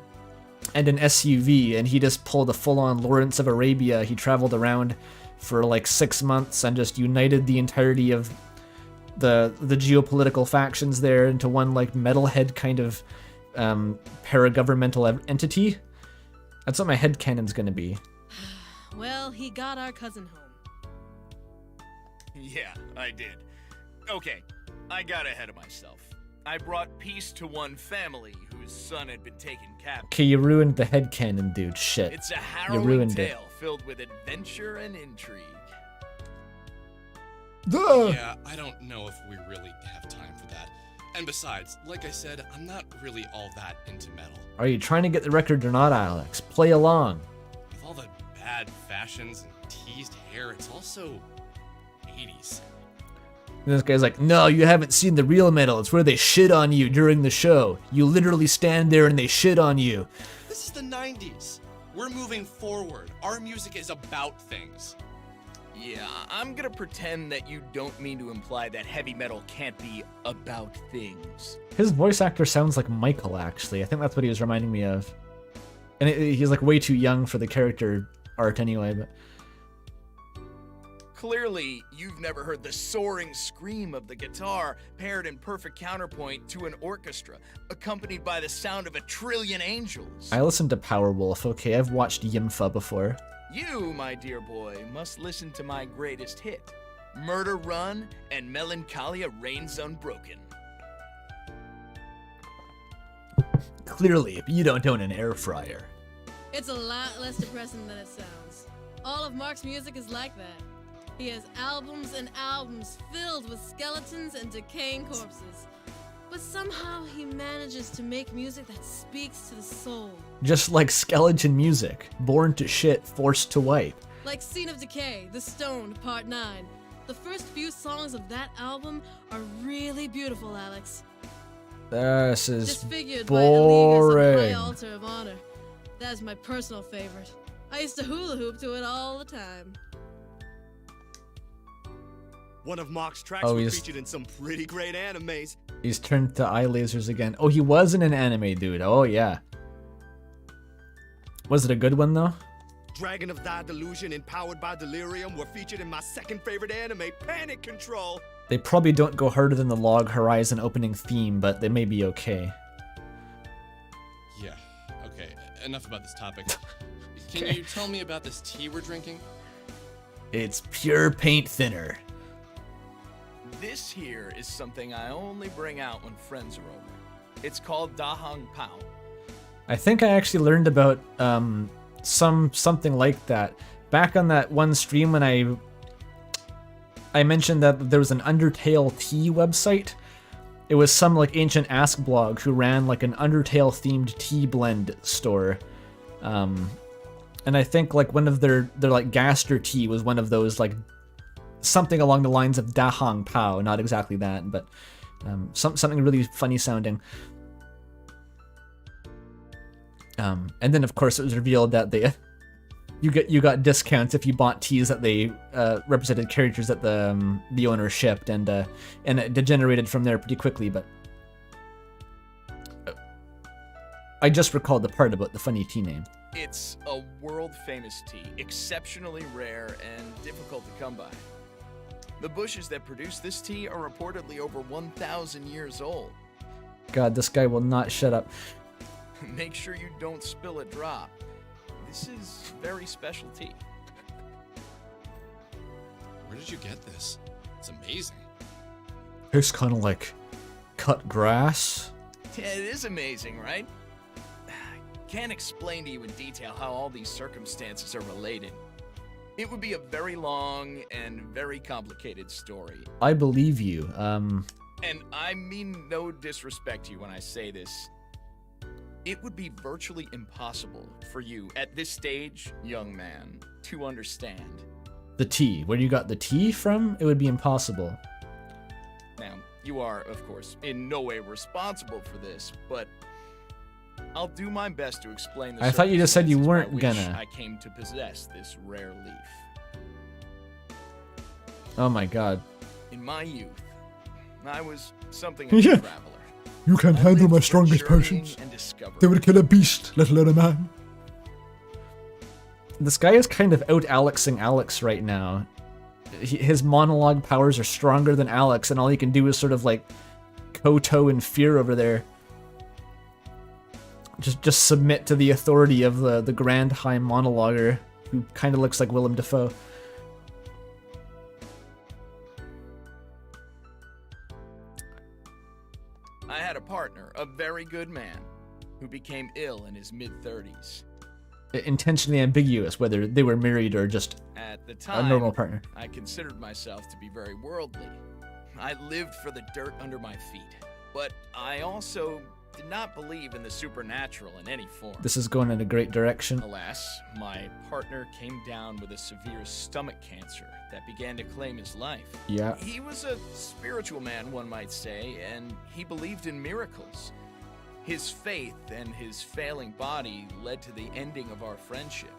[SPEAKER 7] and an SUV, and he just pulled a full-on Lawrence of Arabia. He traveled around for like 6 months and just united the entirety of the geopolitical factions there into one like metalhead kind of paragovernmental entity. That's what my headcanon's gonna be.
[SPEAKER 10] Well, he got our cousin home.
[SPEAKER 12] Yeah, I did. Okay, I got ahead of myself. I brought peace to one family whose son had been taken captive.
[SPEAKER 7] Okay, you ruined the headcanon, dude. Shit.
[SPEAKER 12] It's a
[SPEAKER 7] You
[SPEAKER 12] harrowing
[SPEAKER 7] ruined
[SPEAKER 12] tale filled with adventure and intrigue.
[SPEAKER 9] Yeah, I don't know if we really have time for that. And besides, like I said, I'm not really all that into metal.
[SPEAKER 7] Are you trying to get the record or not, Alex? Play along.
[SPEAKER 9] With all the bad fashions and teased hair, it's also 80s.
[SPEAKER 7] And this guy's like, no, you haven't seen the real metal. It's where they shit on you during the show. You literally stand there and they shit on you.
[SPEAKER 9] This is the 90s. We're moving forward. Our music is about things.
[SPEAKER 12] Yeah, I'm gonna pretend that you don't mean to imply that heavy metal can't be about things.
[SPEAKER 7] His voice actor sounds like Michael, actually. I think that's what he was reminding me of. And he's like way too young for the character art anyway, but...
[SPEAKER 12] Clearly, you've never heard the soaring scream of the guitar paired in perfect counterpoint to an orchestra, accompanied by the sound of 1 trillion angels.
[SPEAKER 7] I listened to Powerwolf, okay? I've watched Yimfa before.
[SPEAKER 12] You, my dear boy, must listen to my greatest hit, Murder Run and Melancholia Reigns Unbroken.
[SPEAKER 7] Clearly, if you don't own an air fryer.
[SPEAKER 10] It's a lot less depressing than it sounds. All of Mark's music is like that. He has albums and albums filled with skeletons and decaying corpses. But somehow he manages to make music that speaks to the soul.
[SPEAKER 7] Just like skeleton music. Born to shit, forced to wipe.
[SPEAKER 10] Like Scene of Decay, The Stoned, Part 9. The first few songs of that album are really beautiful, Alex.
[SPEAKER 7] This is
[SPEAKER 10] Disfigured by Illegas on the High
[SPEAKER 7] boring.
[SPEAKER 10] Altar of Honor. That is my personal favorite. I used to hula hoop to it all the time.
[SPEAKER 8] One of Mark's tracks
[SPEAKER 7] Oh,
[SPEAKER 8] was
[SPEAKER 7] he's-
[SPEAKER 8] featured in some pretty great animes.
[SPEAKER 7] He's turned to eye lasers again. Oh, he was in an anime, dude. Oh, yeah. Was it a good one, though?
[SPEAKER 8] Dragon of Thy Delusion and Powered by Delirium were featured in my second favorite anime, Panic Control.
[SPEAKER 7] They probably don't go harder than the Log Horizon opening theme, but they may be okay.
[SPEAKER 9] Yeah, okay, enough about this topic. Can you tell me about this tea we're drinking?
[SPEAKER 7] It's pure paint thinner.
[SPEAKER 12] This here is something I only bring out when friends are over. It's called Da Hong Pao.
[SPEAKER 7] I think I actually learned about something like that back on that one stream when I mentioned that there was an Undertale tea website. It was some like ancient Ask blog who ran like an Undertale themed tea blend store. And I think like one of their like Gaster tea was one of those, like something along the lines of Da Hong Pao, not exactly that, but something really funny sounding. And then of course it was revealed that you got discounts if you bought teas that they represented characters that the owner shipped, and it degenerated from there pretty quickly. But I just recalled the part about the funny tea name.
[SPEAKER 12] It's a world-famous tea, exceptionally rare and difficult to come by. The bushes that produce this tea are reportedly over 1,000 years old.
[SPEAKER 7] God, this guy will not shut up.
[SPEAKER 12] Make sure you don't spill a drop. This is very special tea.
[SPEAKER 9] Where did you get this? It's amazing.
[SPEAKER 6] Tastes kind of like cut grass.
[SPEAKER 12] Yeah, it is amazing, right? Can't explain to you in detail how all these circumstances are related. It would be a very long and very complicated story.
[SPEAKER 7] I believe you.
[SPEAKER 12] And I mean no disrespect to you when I say this. It would be virtually impossible for you, at this stage, young man, to understand.
[SPEAKER 7] The tea. Where you got the tea from? It would be impossible.
[SPEAKER 12] Now, you are, of course, in no way responsible for this, but I'll do my best to explain the
[SPEAKER 7] I thought you just said you
[SPEAKER 12] circumstances
[SPEAKER 7] weren't
[SPEAKER 12] by which
[SPEAKER 7] gonna.
[SPEAKER 12] I came to possess this rare leaf.
[SPEAKER 7] Oh my god.
[SPEAKER 12] In my youth, I was something of a
[SPEAKER 6] Yeah.
[SPEAKER 12] traveler.
[SPEAKER 6] You can't
[SPEAKER 12] I
[SPEAKER 6] handle
[SPEAKER 12] lived
[SPEAKER 6] my
[SPEAKER 12] for
[SPEAKER 6] strongest
[SPEAKER 12] journeying
[SPEAKER 6] potions.
[SPEAKER 12] and discovery.
[SPEAKER 6] They would kill a beast, let alone a man.
[SPEAKER 7] This guy is kind of out-Alexing Alex right now. His monologue powers are stronger than Alex, and all he can do is sort of like kowtow in fear over there. Just submit to the authority of the Grand High Monologuer, who kind of looks like Willem Dafoe.
[SPEAKER 12] I had a partner, a very good man, who became ill in his mid-30s.
[SPEAKER 7] Intentionally ambiguous whether they were married or just
[SPEAKER 12] At the
[SPEAKER 7] a
[SPEAKER 12] time,
[SPEAKER 7] normal partner.
[SPEAKER 12] I considered myself to be very worldly. I lived for the dirt under my feet, but I also did not believe in the supernatural in any form.
[SPEAKER 7] This is going in a great direction.
[SPEAKER 12] Alas, my partner came down with a severe stomach cancer that began to claim his life.
[SPEAKER 7] Yeah.
[SPEAKER 12] He was a spiritual man, one might say, and he believed in miracles. His faith and his failing body led to the ending of our friendship.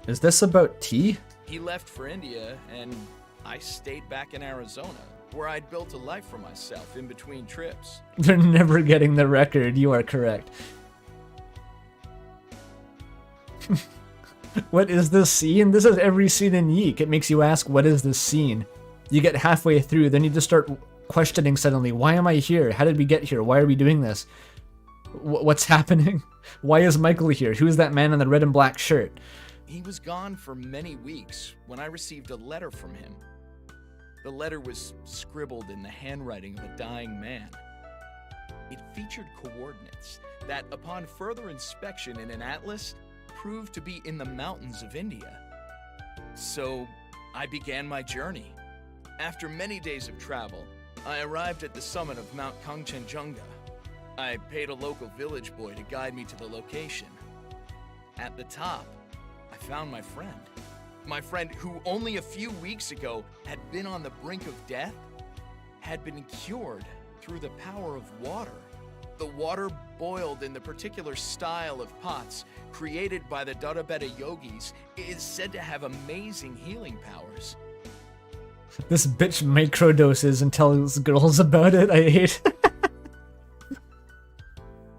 [SPEAKER 7] Is this about tea?
[SPEAKER 12] He left for India, and I stayed back in Arizona, where I'd built a life for myself in between trips.
[SPEAKER 7] They're never getting the record, you are correct. What is this scene? This is every scene in YIIK. It makes you ask, what is this scene? You get halfway through, then you just start questioning suddenly, why am I here? How did we get here? Why are we doing this? What's happening? Why is Michael here? Who's that man in the red and black shirt?
[SPEAKER 12] He was gone for many weeks when I received a letter from him. The letter was scribbled in the handwriting of a dying man. It featured coordinates that, upon further inspection in an atlas, proved to be in the mountains of India. So, I began my journey. After many days of travel, I arrived at the summit of Mount Kangchenjunga. I paid a local village boy to guide me to the location. At the top, I found my friend. My friend who only a few weeks ago had been on the brink of death, had been cured through the power of water. The water boiled in the particular style of pots created by the Dharabeta yogis is said to have amazing healing powers.
[SPEAKER 7] This bitch microdoses and tells girls about it. I hate.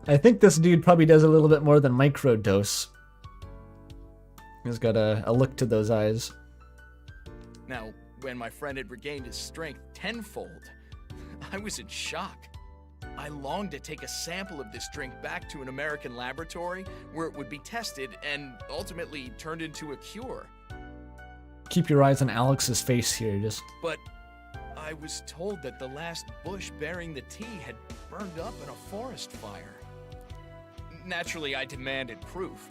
[SPEAKER 7] I think this dude probably does a little bit more than microdose. He's got a look to those eyes.
[SPEAKER 12] Now, when my friend had regained his strength tenfold, I was in shock. I longed to take a sample of this drink back to an American laboratory where it would be tested and ultimately turned into a cure.
[SPEAKER 7] Keep your eyes on Alex's face here, just...
[SPEAKER 12] But I was told that the last bush bearing the tea had burned up in a forest fire. Naturally, I demanded proof.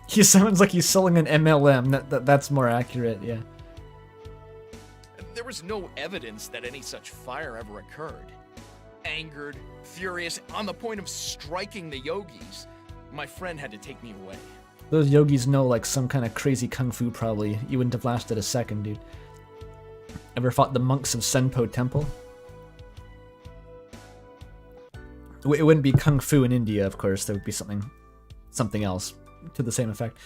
[SPEAKER 7] He sounds like he's selling an MLM. That's more accurate, yeah.
[SPEAKER 12] There was no evidence that any such fire ever occurred. Angered, furious, on the point of striking the yogis, my friend had to take me away.
[SPEAKER 7] Those yogis know like some kind of crazy kung fu probably. You wouldn't have lasted a second, dude. Ever fought the monks of Senpo Temple? It wouldn't be kung fu in India, of course. There would be something else to the same effect.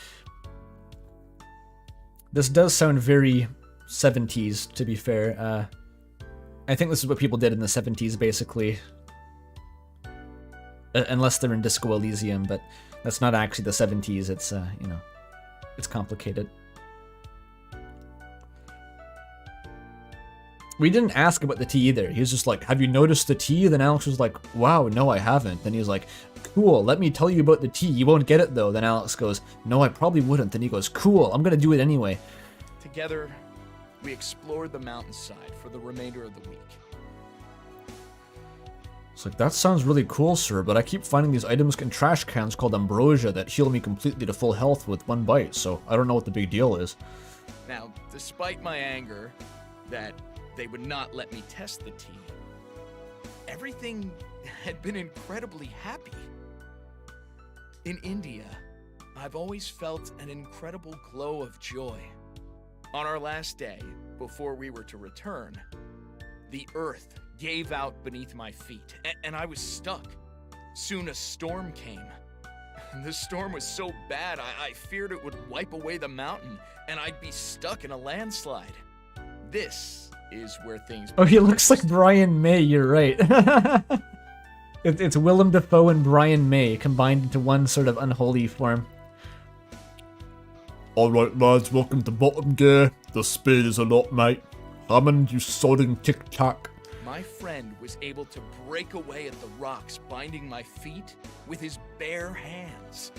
[SPEAKER 7] This does sound very 70s, to be fair. I think this is what people did in the 70s, basically. Unless they're in Disco Elysium, but that's not actually the 70s. It's, you know, it's complicated. We didn't ask about the tea either. He was just like, have you noticed the tea? Then Alex was like, wow, no, I haven't. Then he was like, cool, let me tell you about the tea. You won't get it though. Then Alex goes, no, I probably wouldn't. Then he goes, cool, I'm gonna do it anyway.
[SPEAKER 12] Together, we explored the mountainside for the remainder of the week.
[SPEAKER 7] It's like, that sounds really cool, sir, but I keep finding these items in trash cans called ambrosia that heal me completely to full health with one bite, so I don't know what the big deal is.
[SPEAKER 12] Now, despite my anger that they would not let me test the tea, everything had been incredibly happy. In India, I've always felt an incredible glow of joy. On our last day, before we were to return, the earth gave out beneath my feet, and I was stuck. Soon a storm came. The storm was so bad, I feared it would wipe away the mountain, and I'd be stuck in a landslide. This is where things...
[SPEAKER 7] Oh, he looks like Brian May, you're right. It's Willem Dafoe and Brian May combined into one sort of unholy form.
[SPEAKER 11] Alright lads, welcome to bottom gear. The speed is a lot, mate. Hammond, you sodding tic-tac.
[SPEAKER 12] My friend was able to break away at the rocks binding my feet with his bare hands.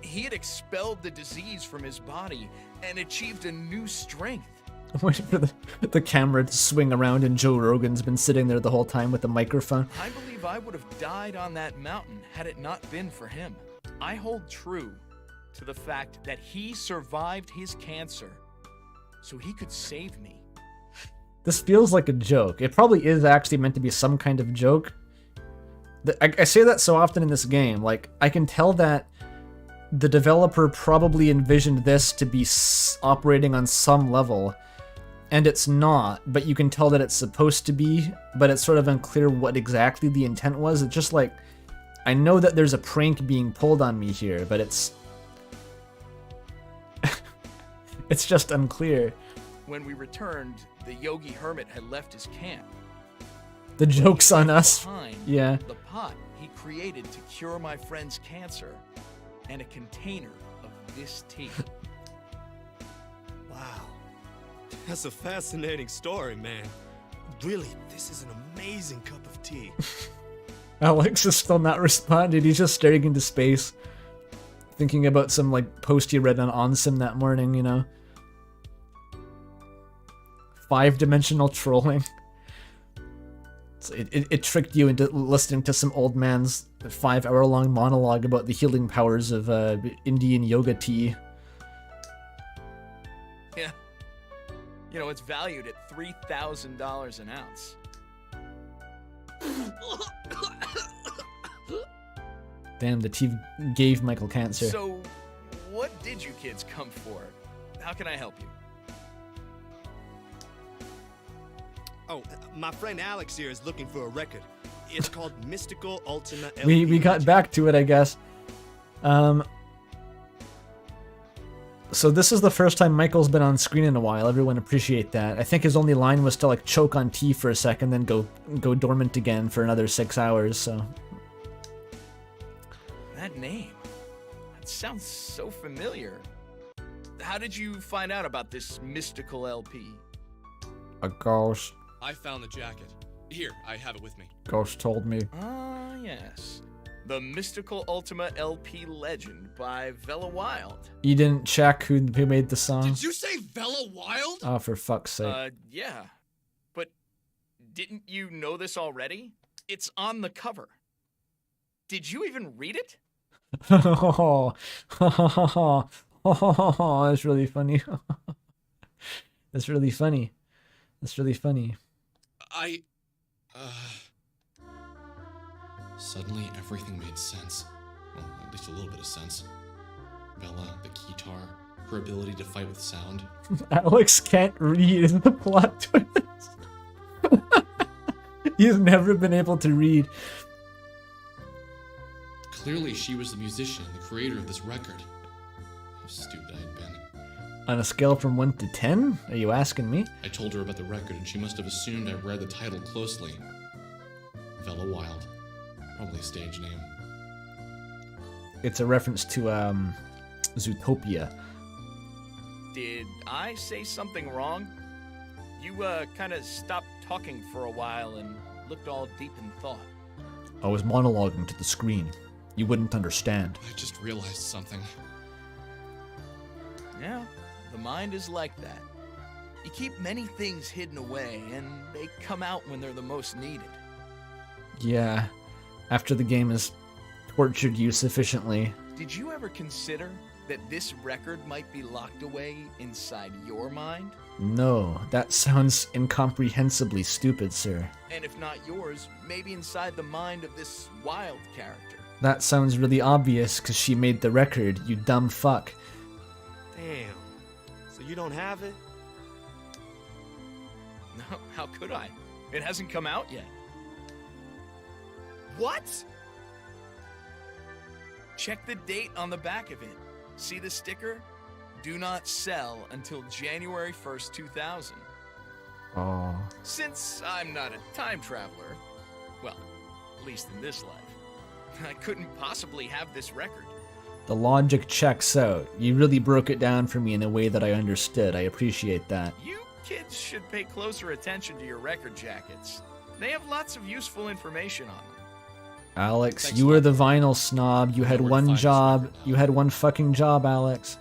[SPEAKER 12] He had expelled the disease from his body and achieved a new strength.
[SPEAKER 7] I'm waiting for the camera to swing around, and Joe Rogan's been sitting there the whole time with the microphone.
[SPEAKER 12] I believe I would have died on that mountain had it not been for him. I hold true to the fact that he survived his cancer so he could save me.
[SPEAKER 7] This feels like a joke. It probably is actually meant to be some kind of joke. I say that so often in this game. Like, I can tell that the developer probably envisioned this to be operating on some level, and it's not, but you can tell that it's supposed to be, but it's sort of unclear what exactly the intent was. It's just like, I know that there's a prank being pulled on me here, but it's... it's just unclear.
[SPEAKER 12] When we returned, the Yogi Hermit had left his camp.
[SPEAKER 7] The joke's on us.
[SPEAKER 12] Behind
[SPEAKER 7] Yeah.
[SPEAKER 12] the pot he created to cure my friend's cancer, and a container of this tea.
[SPEAKER 8] Wow. That's a fascinating story, man. Really, this is an amazing cup of tea.
[SPEAKER 7] Alex is still not responded. He's just staring into space, thinking about some like post he read on Onsim that morning, you know. 5-dimensional trolling. It tricked you into listening to some old man's 5-hour-long monologue about the healing powers of Indian yoga tea.
[SPEAKER 12] Yeah. You know, it's valued at $3,000 an ounce.
[SPEAKER 7] Damn, the tea gave Michael cancer.
[SPEAKER 12] So, what did you kids come for? How can I help you?
[SPEAKER 8] Oh, my friend Alex here is looking for a record. It's called Mystical Ultima
[SPEAKER 7] we got back to it, I guess. So this is the first time Michael's been on screen in a while. Everyone appreciate that. I think his only line was to like choke on tea for a second, then go dormant again for another 6 hours. So
[SPEAKER 12] That name. That sounds so familiar. How did you find out about this mystical LP?
[SPEAKER 7] a ghost
[SPEAKER 9] I found the jacket. Here, I have it with me.
[SPEAKER 7] told me.
[SPEAKER 12] Ah, yes. The Mystical Ultima LP Legend by Vela Wild.
[SPEAKER 7] You didn't check who made the song?
[SPEAKER 9] Did you say Vela Wild?
[SPEAKER 7] Oh, for fuck's sake.
[SPEAKER 12] Yeah. But didn't you know this already? It's on the cover. Did you even read it?
[SPEAKER 7] That's really funny. That's really funny. That's really funny.
[SPEAKER 9] Suddenly everything made sense. Well, at least a little bit of sense. Bella, the guitar, her ability to fight with sound.
[SPEAKER 7] Alex can't read the plot twist. He's never been able to read.
[SPEAKER 9] Clearly she was the musician, the creator of this record. How stupid I had been.
[SPEAKER 7] On a scale from 1 to 10? Are you asking me?
[SPEAKER 9] I told her about the record and she must have assumed I read the title closely. Vela Wild. Probably a stage name.
[SPEAKER 7] It's a reference to, Zootopia.
[SPEAKER 12] Did I say something wrong? You, kind of stopped talking for a while and looked all deep in thought.
[SPEAKER 6] I was monologuing to the screen. You wouldn't understand.
[SPEAKER 9] I just realized something.
[SPEAKER 12] Yeah, the mind is like that. You keep many things hidden away, and they come out when they're the most needed.
[SPEAKER 7] Yeah, after the game has tortured you sufficiently.
[SPEAKER 12] Did you ever consider that this record might be locked away inside your mind?
[SPEAKER 7] No, that sounds incomprehensibly stupid, sir.
[SPEAKER 12] And if not yours, maybe inside the mind of this wild character.
[SPEAKER 7] That sounds really obvious because she made the record, you dumb fuck.
[SPEAKER 8] Damn. So you don't have it?
[SPEAKER 12] No, how could I? It hasn't come out yet.
[SPEAKER 8] What?
[SPEAKER 12] Check the date on the back of it. See the sticker? Do not sell until January 1st, 2000.
[SPEAKER 7] Oh.
[SPEAKER 12] Since I'm not a time traveler, well, at least in this life, I couldn't possibly have this record.
[SPEAKER 7] The logic checks out. You really broke it down for me in a way that I understood. I appreciate that.
[SPEAKER 12] You kids should pay closer attention to your record jackets. They have lots of useful information on them.
[SPEAKER 7] Alex,
[SPEAKER 9] Thanks
[SPEAKER 7] you
[SPEAKER 9] a
[SPEAKER 7] were
[SPEAKER 9] lot.
[SPEAKER 7] the vinyl snob. You
[SPEAKER 9] I
[SPEAKER 7] had
[SPEAKER 9] know where to
[SPEAKER 7] one
[SPEAKER 9] find this
[SPEAKER 7] job.
[SPEAKER 9] record now.
[SPEAKER 7] You had one fucking job, Alex.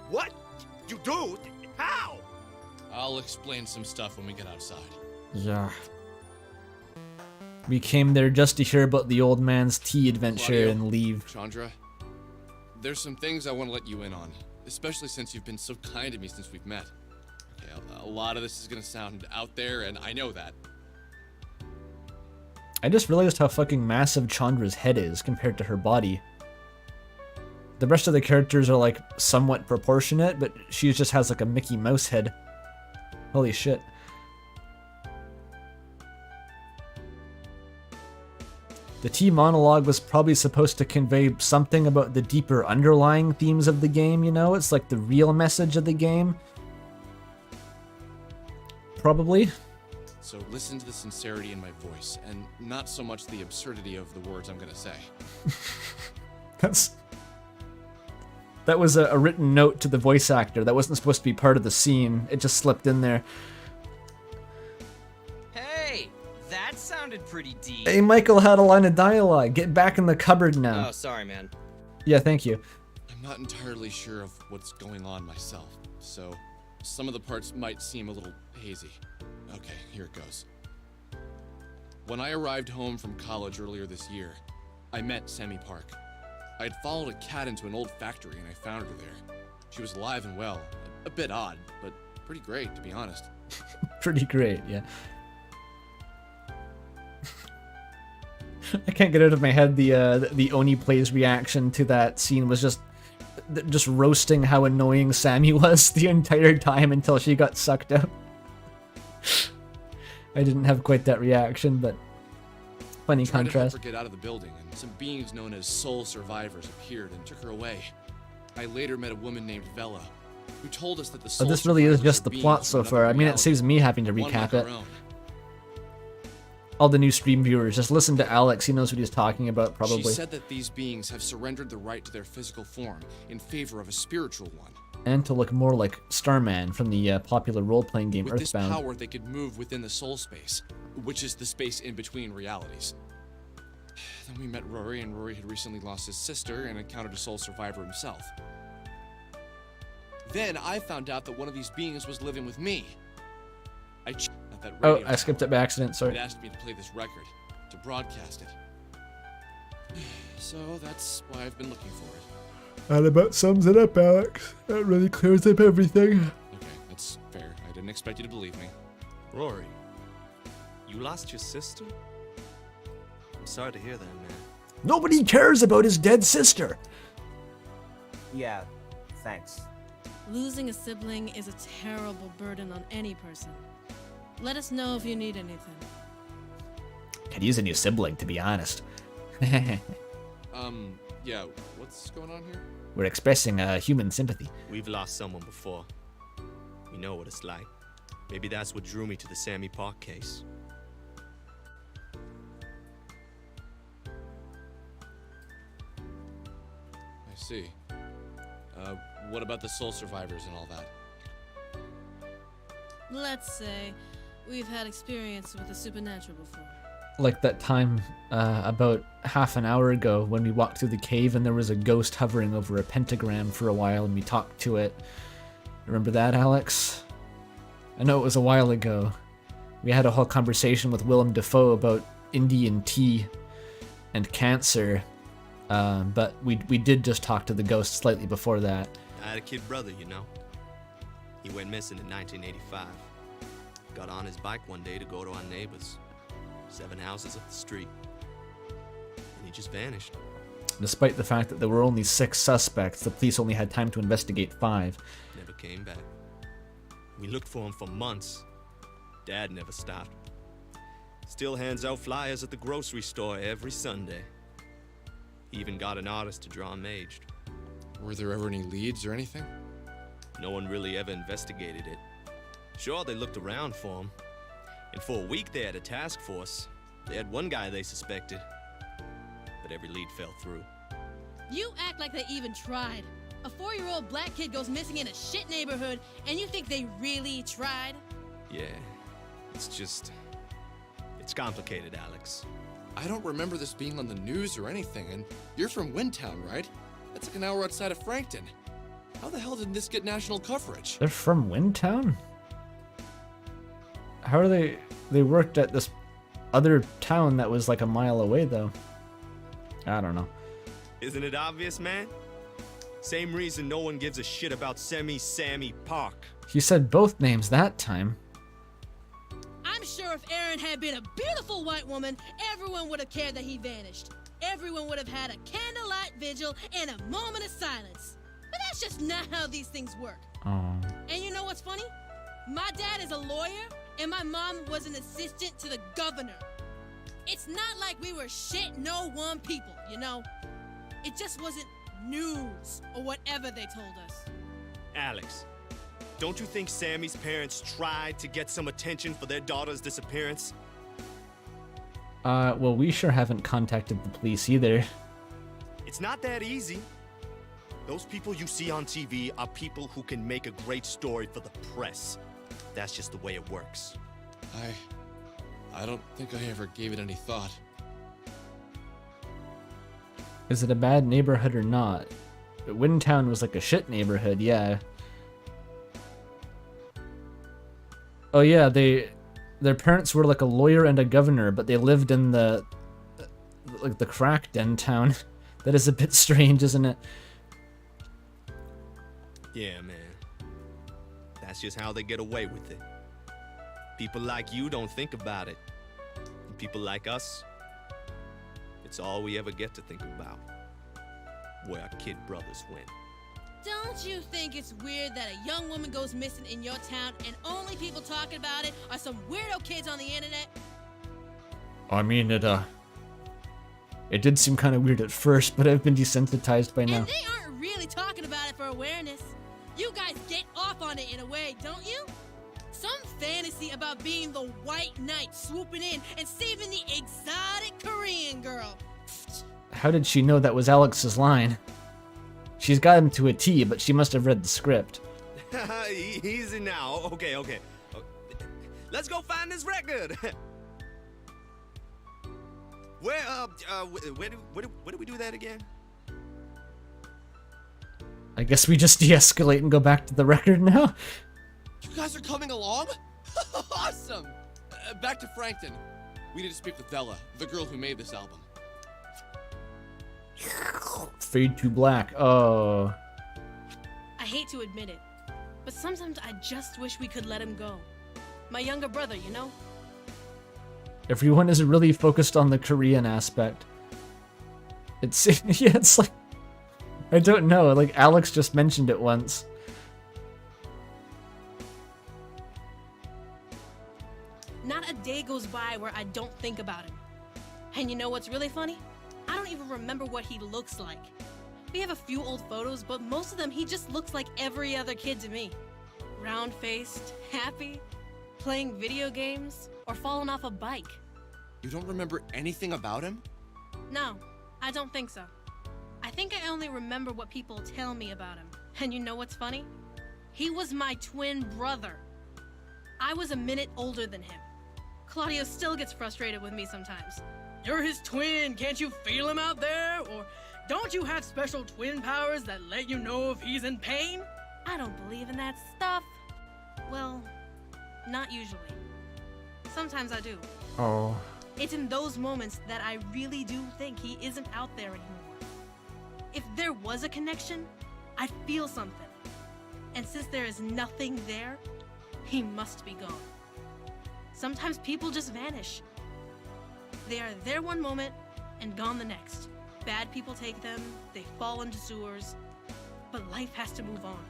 [SPEAKER 8] What? You do? How?
[SPEAKER 9] I'll explain some stuff when we get outside.
[SPEAKER 7] Yeah. We came there just to hear about the old man's tea adventure
[SPEAKER 9] Claudio,
[SPEAKER 7] and leave.
[SPEAKER 9] Chandra, there's some things I want to let you in on, especially since you've been so kind to me since we've met. Okay, a lot of this is gonna sound out there, and I know that.
[SPEAKER 7] I just realized how fucking massive Chandra's head is compared to her body. The rest of the characters are like somewhat proportionate, but she just has like a Mickey Mouse head. Holy shit. The T monologue was probably supposed to convey something about the deeper underlying themes of the game, you know? It's like the real message of the game. Probably.
[SPEAKER 9] So listen to the sincerity in my voice, and not so much the absurdity of the words I'm gonna say.
[SPEAKER 7] That was a written note to the voice actor. That wasn't supposed to be part of the scene. It just slipped in there.
[SPEAKER 13] Hey, that sounded pretty deep.
[SPEAKER 7] Hey, Michael had a line of dialogue. Get back in the cupboard now.
[SPEAKER 13] Oh, sorry, man.
[SPEAKER 7] Yeah, thank you.
[SPEAKER 9] I'm not entirely sure of what's going on myself, so some of the parts might seem a little hazy. Okay, here it goes. When I arrived home from college earlier this year, I met Sammy Park. I had followed a cat into an old factory and I found her there. She was alive and well, a bit odd, but pretty great, to be honest.
[SPEAKER 7] Pretty great, yeah. I can't get out of my head the Oni Plays reaction to that scene was just roasting how annoying Sammy was the entire time until she got sucked out. I didn't have quite that reaction, but funny
[SPEAKER 9] Tried to help
[SPEAKER 7] contrast.
[SPEAKER 9] her get out of the building, and some beings known as soul survivors appeared and took her away. I later met a woman named Vela, who told us that the
[SPEAKER 7] Oh,
[SPEAKER 9] soul
[SPEAKER 7] this really is
[SPEAKER 9] survivors
[SPEAKER 7] just
[SPEAKER 9] are
[SPEAKER 7] the plot
[SPEAKER 9] beings
[SPEAKER 7] so
[SPEAKER 9] from
[SPEAKER 7] far.
[SPEAKER 9] another
[SPEAKER 7] I mean, it
[SPEAKER 9] reality,
[SPEAKER 7] saves me having to
[SPEAKER 9] one
[SPEAKER 7] recap
[SPEAKER 9] like
[SPEAKER 7] it.
[SPEAKER 9] our own.
[SPEAKER 7] All the new stream viewers, just listen to Alex. He knows what he's talking about, probably.
[SPEAKER 9] She said that these beings have surrendered the right to their physical form in favor of a spiritual one.
[SPEAKER 7] And to look more like Starman from the popular role-playing game
[SPEAKER 9] With this
[SPEAKER 7] Earthbound.
[SPEAKER 9] power, they could move within the soul space, which is the space in between realities. Then we met Rory, and Rory had recently lost his sister and encountered a soul survivor himself. Then I found out that one of these beings was living with me. I checked at that
[SPEAKER 7] Oh,
[SPEAKER 9] radio
[SPEAKER 7] I skipped it by accident,
[SPEAKER 9] It
[SPEAKER 7] sorry.
[SPEAKER 9] asked me to play this record, to broadcast it. So that's why I've been looking for it.
[SPEAKER 11] That about sums it up, Alex. That really clears up everything.
[SPEAKER 9] Okay, that's fair. I didn't expect you to believe me.
[SPEAKER 8] Rory, you lost your sister? I'm sorry to hear that, man.
[SPEAKER 6] Nobody cares about his dead sister.
[SPEAKER 3] Yeah, thanks.
[SPEAKER 10] Losing a sibling is a terrible burden on any person. Let us know if you need anything.
[SPEAKER 7] Could use a new sibling, to be honest.
[SPEAKER 9] Yeah, what's going on here?
[SPEAKER 7] We're expressing human sympathy.
[SPEAKER 8] We've lost someone before. We know what it's like. Maybe that's what drew me to the Sammy Park case.
[SPEAKER 9] I see. What about the soul survivors and all that?
[SPEAKER 10] Let's say we've had experience with the supernatural before.
[SPEAKER 7] Like that time about half an hour ago when we walked through the cave and there was a ghost hovering over a pentagram for a while and we talked to it. Remember that, Alex? I know it was a while ago. We had a whole conversation with Willem Dafoe about Indian tea and cancer But we did just talk to the ghost slightly before that.
[SPEAKER 8] I had a kid brother, you know. He went missing in 1985. Got on his bike one day to go to our neighbors, 7 houses up the street. And he just vanished.
[SPEAKER 7] Despite the fact that there were only 6 suspects, the police only had time to investigate 5.
[SPEAKER 8] Never came back. We looked for him for months. Dad never stopped. Still hands out flyers at the grocery store every Sunday. He even got an artist to draw him aged.
[SPEAKER 9] Were there ever any leads or anything?
[SPEAKER 8] No one really ever investigated it. Sure, they looked around for him. And for a week they had a task force. They had one guy they suspected. But every lead fell through.
[SPEAKER 10] You act like they even tried. A 4-year-old black kid goes missing in a shit neighborhood, and you think they really tried?
[SPEAKER 8] Yeah, it's complicated, Alex.
[SPEAKER 9] I don't remember this being on the news or anything, and you're from Windtown, right? That's like an hour outside of Frankton. How the hell did this get national coverage?
[SPEAKER 7] They're from Windtown? How are they? They worked at this other town that was like a mile away, though. I don't know.
[SPEAKER 8] Isn't it obvious, man? Same reason no one gives a shit about Sammy Park.
[SPEAKER 7] He said both names that time.
[SPEAKER 10] I'm sure if Aaron had been a beautiful white woman, everyone would have cared that he vanished. Everyone would have had a candlelight vigil and a moment of silence. But that's just not how these things work.
[SPEAKER 7] Oh.
[SPEAKER 10] And you know what's funny? My dad is a lawyer, and my mom was an assistant to the governor. It's not like we were shit no one people, you know? It just wasn't news or whatever they told us.
[SPEAKER 8] Alex, don't you think Sammy's parents tried to get some attention for their daughter's disappearance?
[SPEAKER 7] Well, we sure haven't contacted the police either.
[SPEAKER 8] It's not that easy. Those people you see on TV are people who can make a great story for the press. That's just the way it works.
[SPEAKER 9] I don't think I ever gave it any thought.
[SPEAKER 7] Is it a bad neighborhood or not? Windtown was like a shit neighborhood, yeah. Oh yeah, their parents were like a lawyer and a governor, but they lived in the crack den town. That is a bit strange, isn't it?
[SPEAKER 8] Yeah, man. That's just how they get away with it. People like you don't think about it. And people like us, it's all we ever get to think about. Where our kid brothers went.
[SPEAKER 10] Don't you think it's weird that a young woman goes missing in your town and only people talking about it are some weirdo kids on the internet?
[SPEAKER 7] I mean, it did seem kind of weird at first, but I've been desensitized by now.
[SPEAKER 10] And they aren't really talking about it for awareness. You guys get off on it in a way, don't you? Some fantasy about being the white knight swooping in and saving the exotic Korean girl.
[SPEAKER 7] How did she know that was Alex's line? She's got him to a T, but she must have read the script.
[SPEAKER 8] Easy now. Okay. Let's go find this record. Where do we do that again?
[SPEAKER 7] I guess we just de-escalate and go back to the record now?
[SPEAKER 9] You guys are coming along? Awesome! Back to Frankton. We need to speak with Bella, the girl who made this album.
[SPEAKER 7] Fade to black. Oh.
[SPEAKER 10] I hate to admit it, but sometimes I just wish we could let him go. My younger brother, you know?
[SPEAKER 7] Everyone is really focused on the Korean aspect. It's yeah, it's like I don't know, like Alex just mentioned it once.
[SPEAKER 10] Not a day goes by where I don't think about him. And you know what's really funny? I don't even remember what he looks like. We have a few old photos, but most of them he just looks like every other kid to me. Round-faced, happy, playing video games, or falling off a bike.
[SPEAKER 9] You don't remember anything about him?
[SPEAKER 10] No, I don't think so. I think I only remember what people tell me about him. And you know what's funny? He was my twin brother. I was a minute older than him. Claudio still gets frustrated with me sometimes. You're his twin, can't you feel him out there? Or don't you have special twin powers that let you know if he's in pain? I don't believe in that stuff. Well, not usually. Sometimes I do.
[SPEAKER 7] Oh.
[SPEAKER 10] It's in those moments that I really do think he isn't out there anymore. If there was a connection, I'd feel something. And since there is nothing there, he must be gone. Sometimes people just vanish. They are there one moment and gone the next. Bad people take them, they fall into sewers, but life has to move on.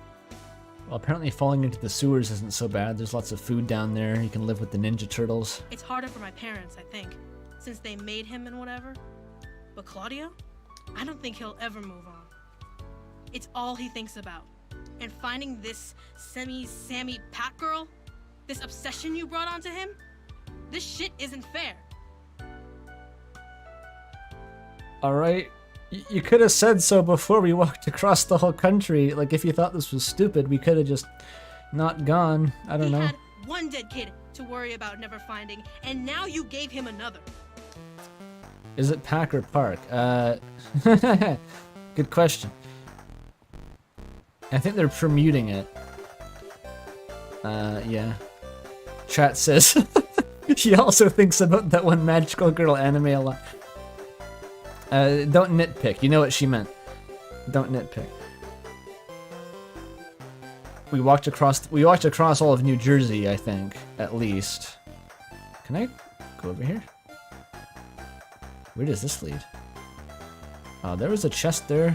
[SPEAKER 7] Well, apparently falling into the sewers isn't so bad. There's lots of food down there. You can live with the Ninja Turtles.
[SPEAKER 10] It's harder for my parents, I think, since they made him and whatever. But Claudio, I don't think he'll ever move on. It's all he thinks about. And finding this Sammy Pat girl, this obsession you brought onto him, this shit isn't fair.
[SPEAKER 7] Alright, you could have said so before we walked across the whole country. Like, if you thought this was stupid, we could have just not gone. I don't know.
[SPEAKER 10] He had one dead kid to worry about never finding, and now you gave him another.
[SPEAKER 7] Is it Pack or Park? Good question. I think they're permuting it. Yeah. Chat says he also thinks about that one magical girl anime a lot. Don't nitpick. You know what she meant. Don't nitpick. We walked across all of New Jersey, I think, at least. Can I go over here? Where does this lead? Oh, there was a chest there.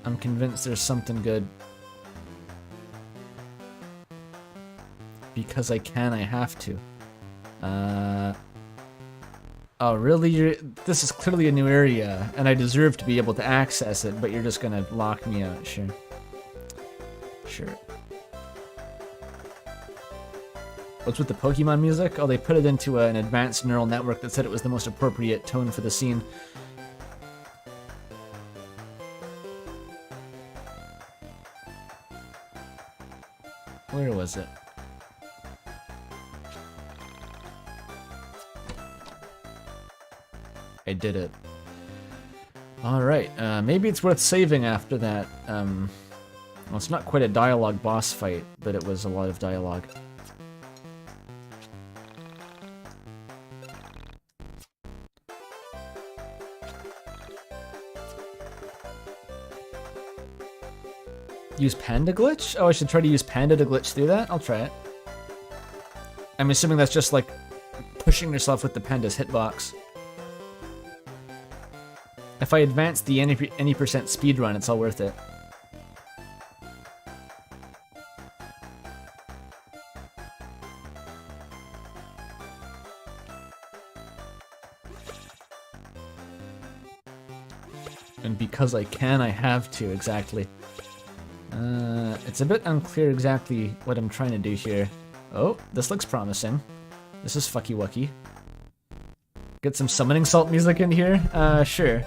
[SPEAKER 7] I'm convinced there's something good. Because I can, I have to. Oh, really? This is clearly a new area, and I deserve to be able to access it, but you're just gonna lock me out. Sure. Sure. What's with the Pokemon music? Oh, they put it into an advanced neural network that said it was the most appropriate tone for the scene. Where was it? I did it. Alright, maybe it's worth saving after that. Well, it's not quite a dialogue boss fight, but it was a lot of dialogue. Use Panda Glitch? Oh, I should try to use Panda to glitch through that? I'll try it. I'm assuming that's just like pushing yourself with the Panda's hitbox. If I advance the any percent speedrun, it's all worth it. And because I can, I have to, exactly. It's a bit unclear exactly what I'm trying to do here. Oh, this looks promising. This is fucky wucky. Get some summoning salt music in here? Sure.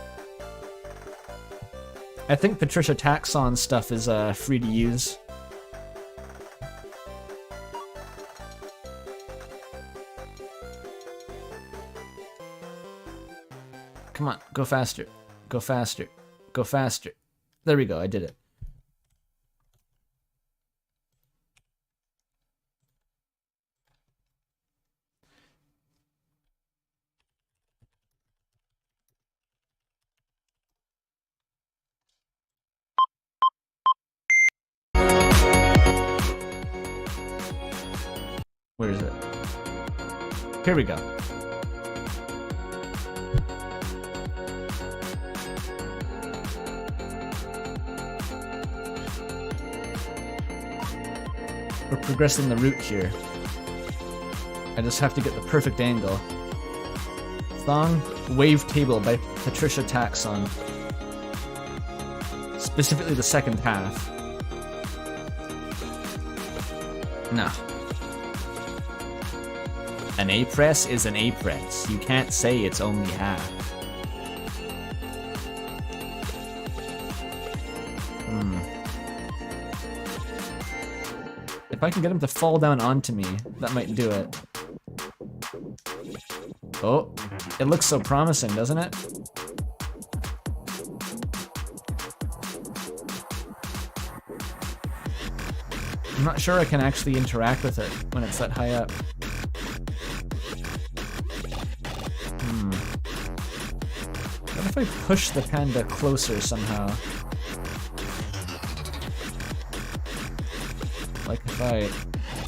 [SPEAKER 7] I think Patricia Taxon stuff is free to use. Come on, go faster. Go faster. Go faster. There we go, I did it. Where is it? Here we go. We're progressing the route here. I just have to get the perfect angle. Thong Wave Table by Patricia Taxon. Specifically the second half. No. An A-press is an A-press. You can't say it's only half. If I can get him to fall down onto me, that might do it. Oh, it looks so promising, doesn't it? I'm not sure I can actually interact with it when it's that high up. What if I push the panda closer somehow? Like if I...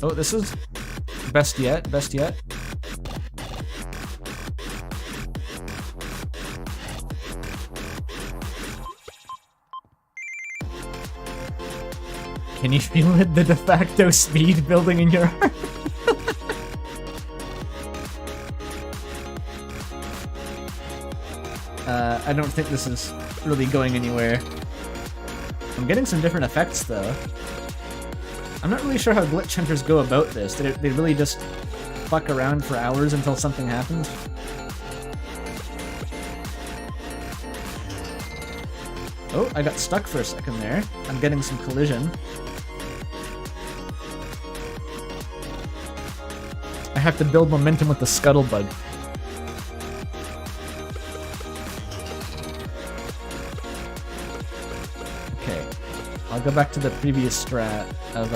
[SPEAKER 7] Oh, this is best yet, best yet. Can you feel it? The de facto speed building in your heart? I don't think this is really going anywhere. I'm getting some different effects though. I'm not really sure how glitch hunters go about this. They really just fuck around for hours until something happens. Oh, I got stuck for a second there. I'm getting some collision. I have to build momentum with the scuttlebug. Okay, I'll go back to the previous strat of,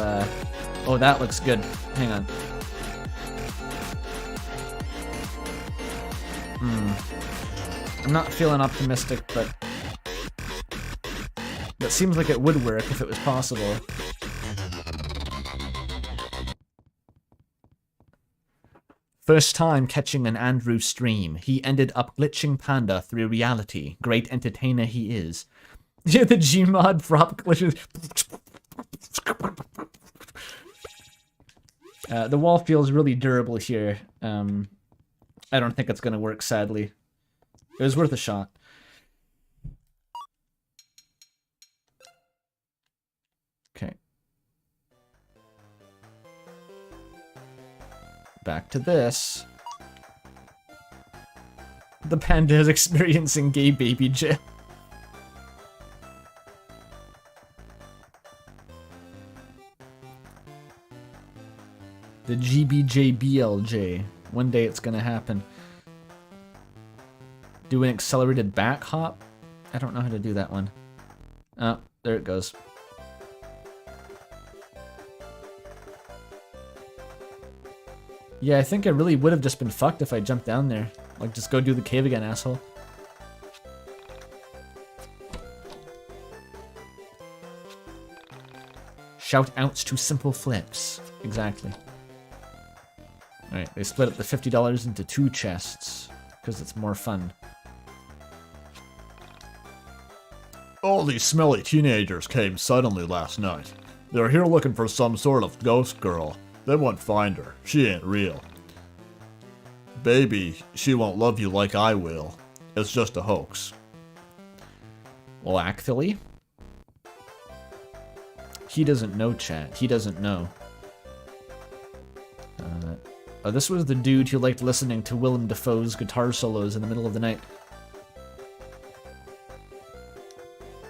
[SPEAKER 7] oh, that looks good. Hang on. I'm not feeling optimistic, but that seems like it would work if it was possible. First time catching an Andrew stream. He ended up glitching Panda through reality. Great entertainer he is. Yeah, the Gmod prop glitches. The wall feels really durable here. I don't think it's going to work, sadly. It was worth a shot. Okay. Back to this. The panda is experiencing gay baby jail. The GBJBLJ. One day it's gonna happen. Do an accelerated back hop? I don't know how to do that one. Oh, there it goes. Yeah, I think I really would have just been fucked if I jumped down there. Like, just go do the cave again, asshole. Shout outs to simple flips. Exactly. Alright, they split up the $50 into 2 chests, because it's more fun.
[SPEAKER 11] All these smelly teenagers came suddenly last night. They're here looking for some sort of ghost girl. They won't find her. She ain't real. Baby, she won't love you like I will. It's just a hoax.
[SPEAKER 7] Well, actually, he doesn't know, chat. He doesn't know. Oh, this was the dude who liked listening to Willem Dafoe's guitar solos in the middle of the night.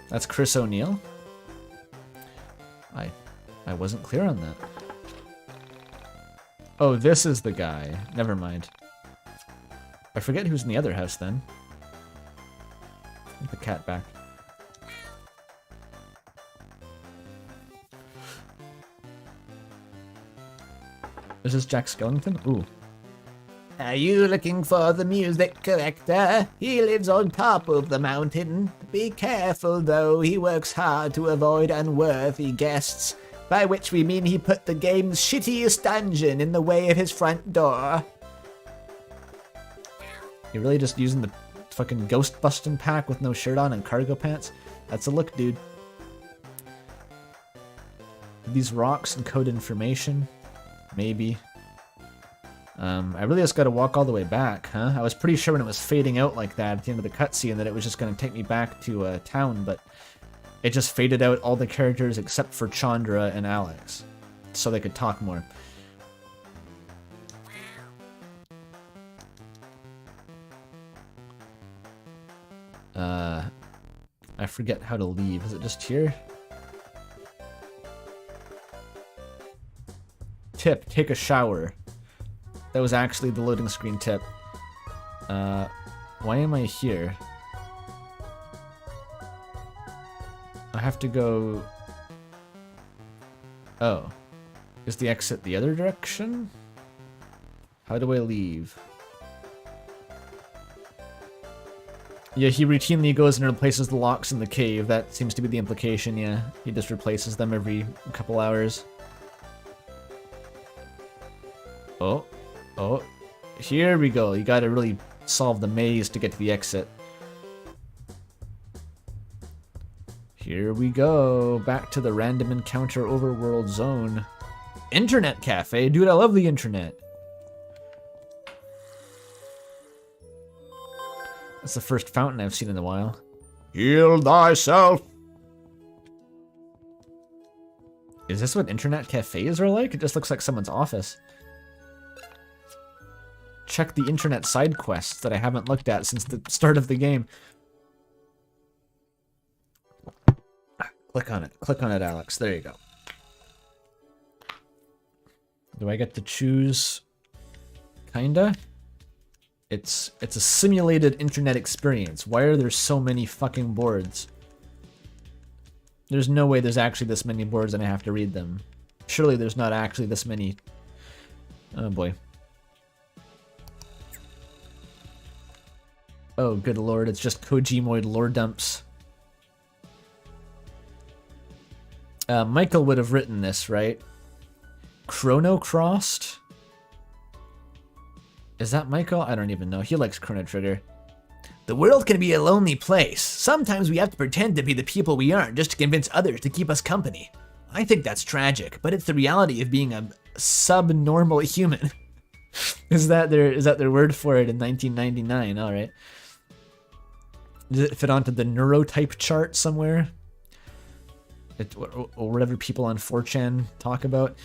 [SPEAKER 7] That's Chris O'Neill? I wasn't clear on that. Oh, this is the guy. Never mind. I forget who's in the other house then. Put the cat back. Is this Jack Skellington? Ooh.
[SPEAKER 14] Are you looking for the music collector? He lives on top of the mountain. Be careful though, he works hard to avoid unworthy guests. By which we mean he put the game's shittiest dungeon in the way of his front door.
[SPEAKER 7] You're really just using the fucking ghost busting pack with no shirt on and cargo pants? That's a look, dude. These rocks encode information? Maybe. I really just gotta walk all the way back, huh? I was pretty sure when it was fading out like that at the end of the cutscene that it was just gonna take me back to town, but it just faded out all the characters except for Chandra and Alex, so they could talk more. I forget how to leave. Is it just here? Tip, take a shower. That was actually the loading screen tip. Why am I here? I have to go... Oh. Is the exit the other direction? How do I leave? Yeah, he routinely goes and replaces the locks in the cave. That seems to be the implication, yeah. He just replaces them every couple hours. Oh. Oh. Here we go. You gotta really solve the maze to get to the exit. Here we go. Back to the random encounter overworld zone. Internet cafe? Dude, I love the internet. That's the first fountain I've seen in a while.
[SPEAKER 11] Heal thyself.
[SPEAKER 7] Is this what internet cafes are like? It just looks like someone's office. Check the internet side quests that I haven't looked at since the start of the game. Click on it. Click on it, Alex. There you go. Do I get to choose? Kinda? It's a simulated internet experience. Why are there so many fucking boards? There's no way there's actually this many boards and I have to read them. Surely there's not actually this many. Oh boy. Oh good lord, it's just Kojimoid lore dumps. Michael would have written this, right? Chrono Crossed? Is that Michael? I don't even know. He likes Chrono Trigger. The world can be a lonely place. Sometimes we have to pretend to be the people we aren't just to convince others to keep us company. I think that's tragic, but it's the reality of being a subnormal human. Is that their word for it in 1999? All right. Does it fit onto the neurotype chart somewhere? Or whatever people on 4chan talk about.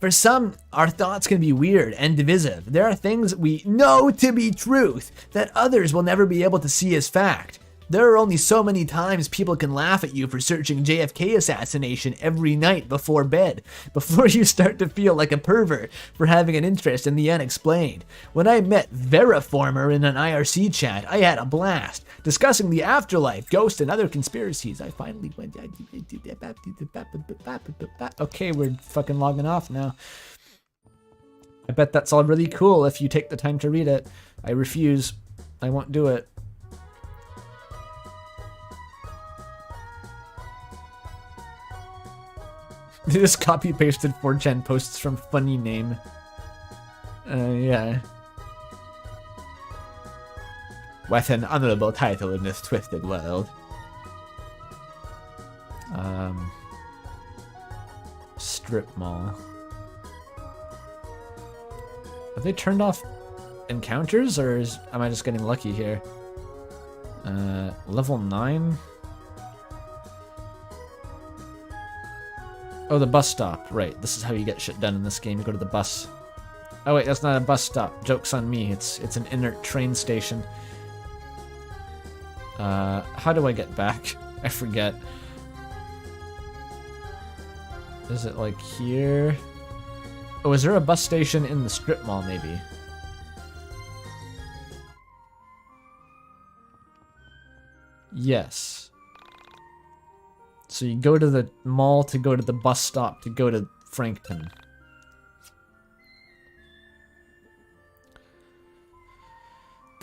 [SPEAKER 7] For some, our thoughts can be weird and divisive. There are things we know to be truth that others will never be able to see as fact. There are only so many times people can laugh at you for searching JFK assassination every night before bed, before you start to feel like a pervert for having an interest in the unexplained. When I met Veriformer in an IRC chat, I had a blast. Discussing the afterlife, ghosts, and other conspiracies. I finally went... Okay, we're fucking logging off now. I bet that's all really cool if you take the time to read it. I refuse. I won't do it. They just copy-pasted 4chan posts from funny name. Yeah. What an honorable title in this twisted world. Strip mall. Have they turned off encounters, or am I just getting lucky here? Level 9? Oh, the bus stop. Right, this is how you get shit done in this game. You go to the bus. Oh wait, that's not a bus stop. Joke's on me. It's an inert train station. How do I get back? I forget. Is it like here? Oh, is there a bus station in the strip mall maybe? Yes. So you go to the mall to go to the bus stop to go to Frankton.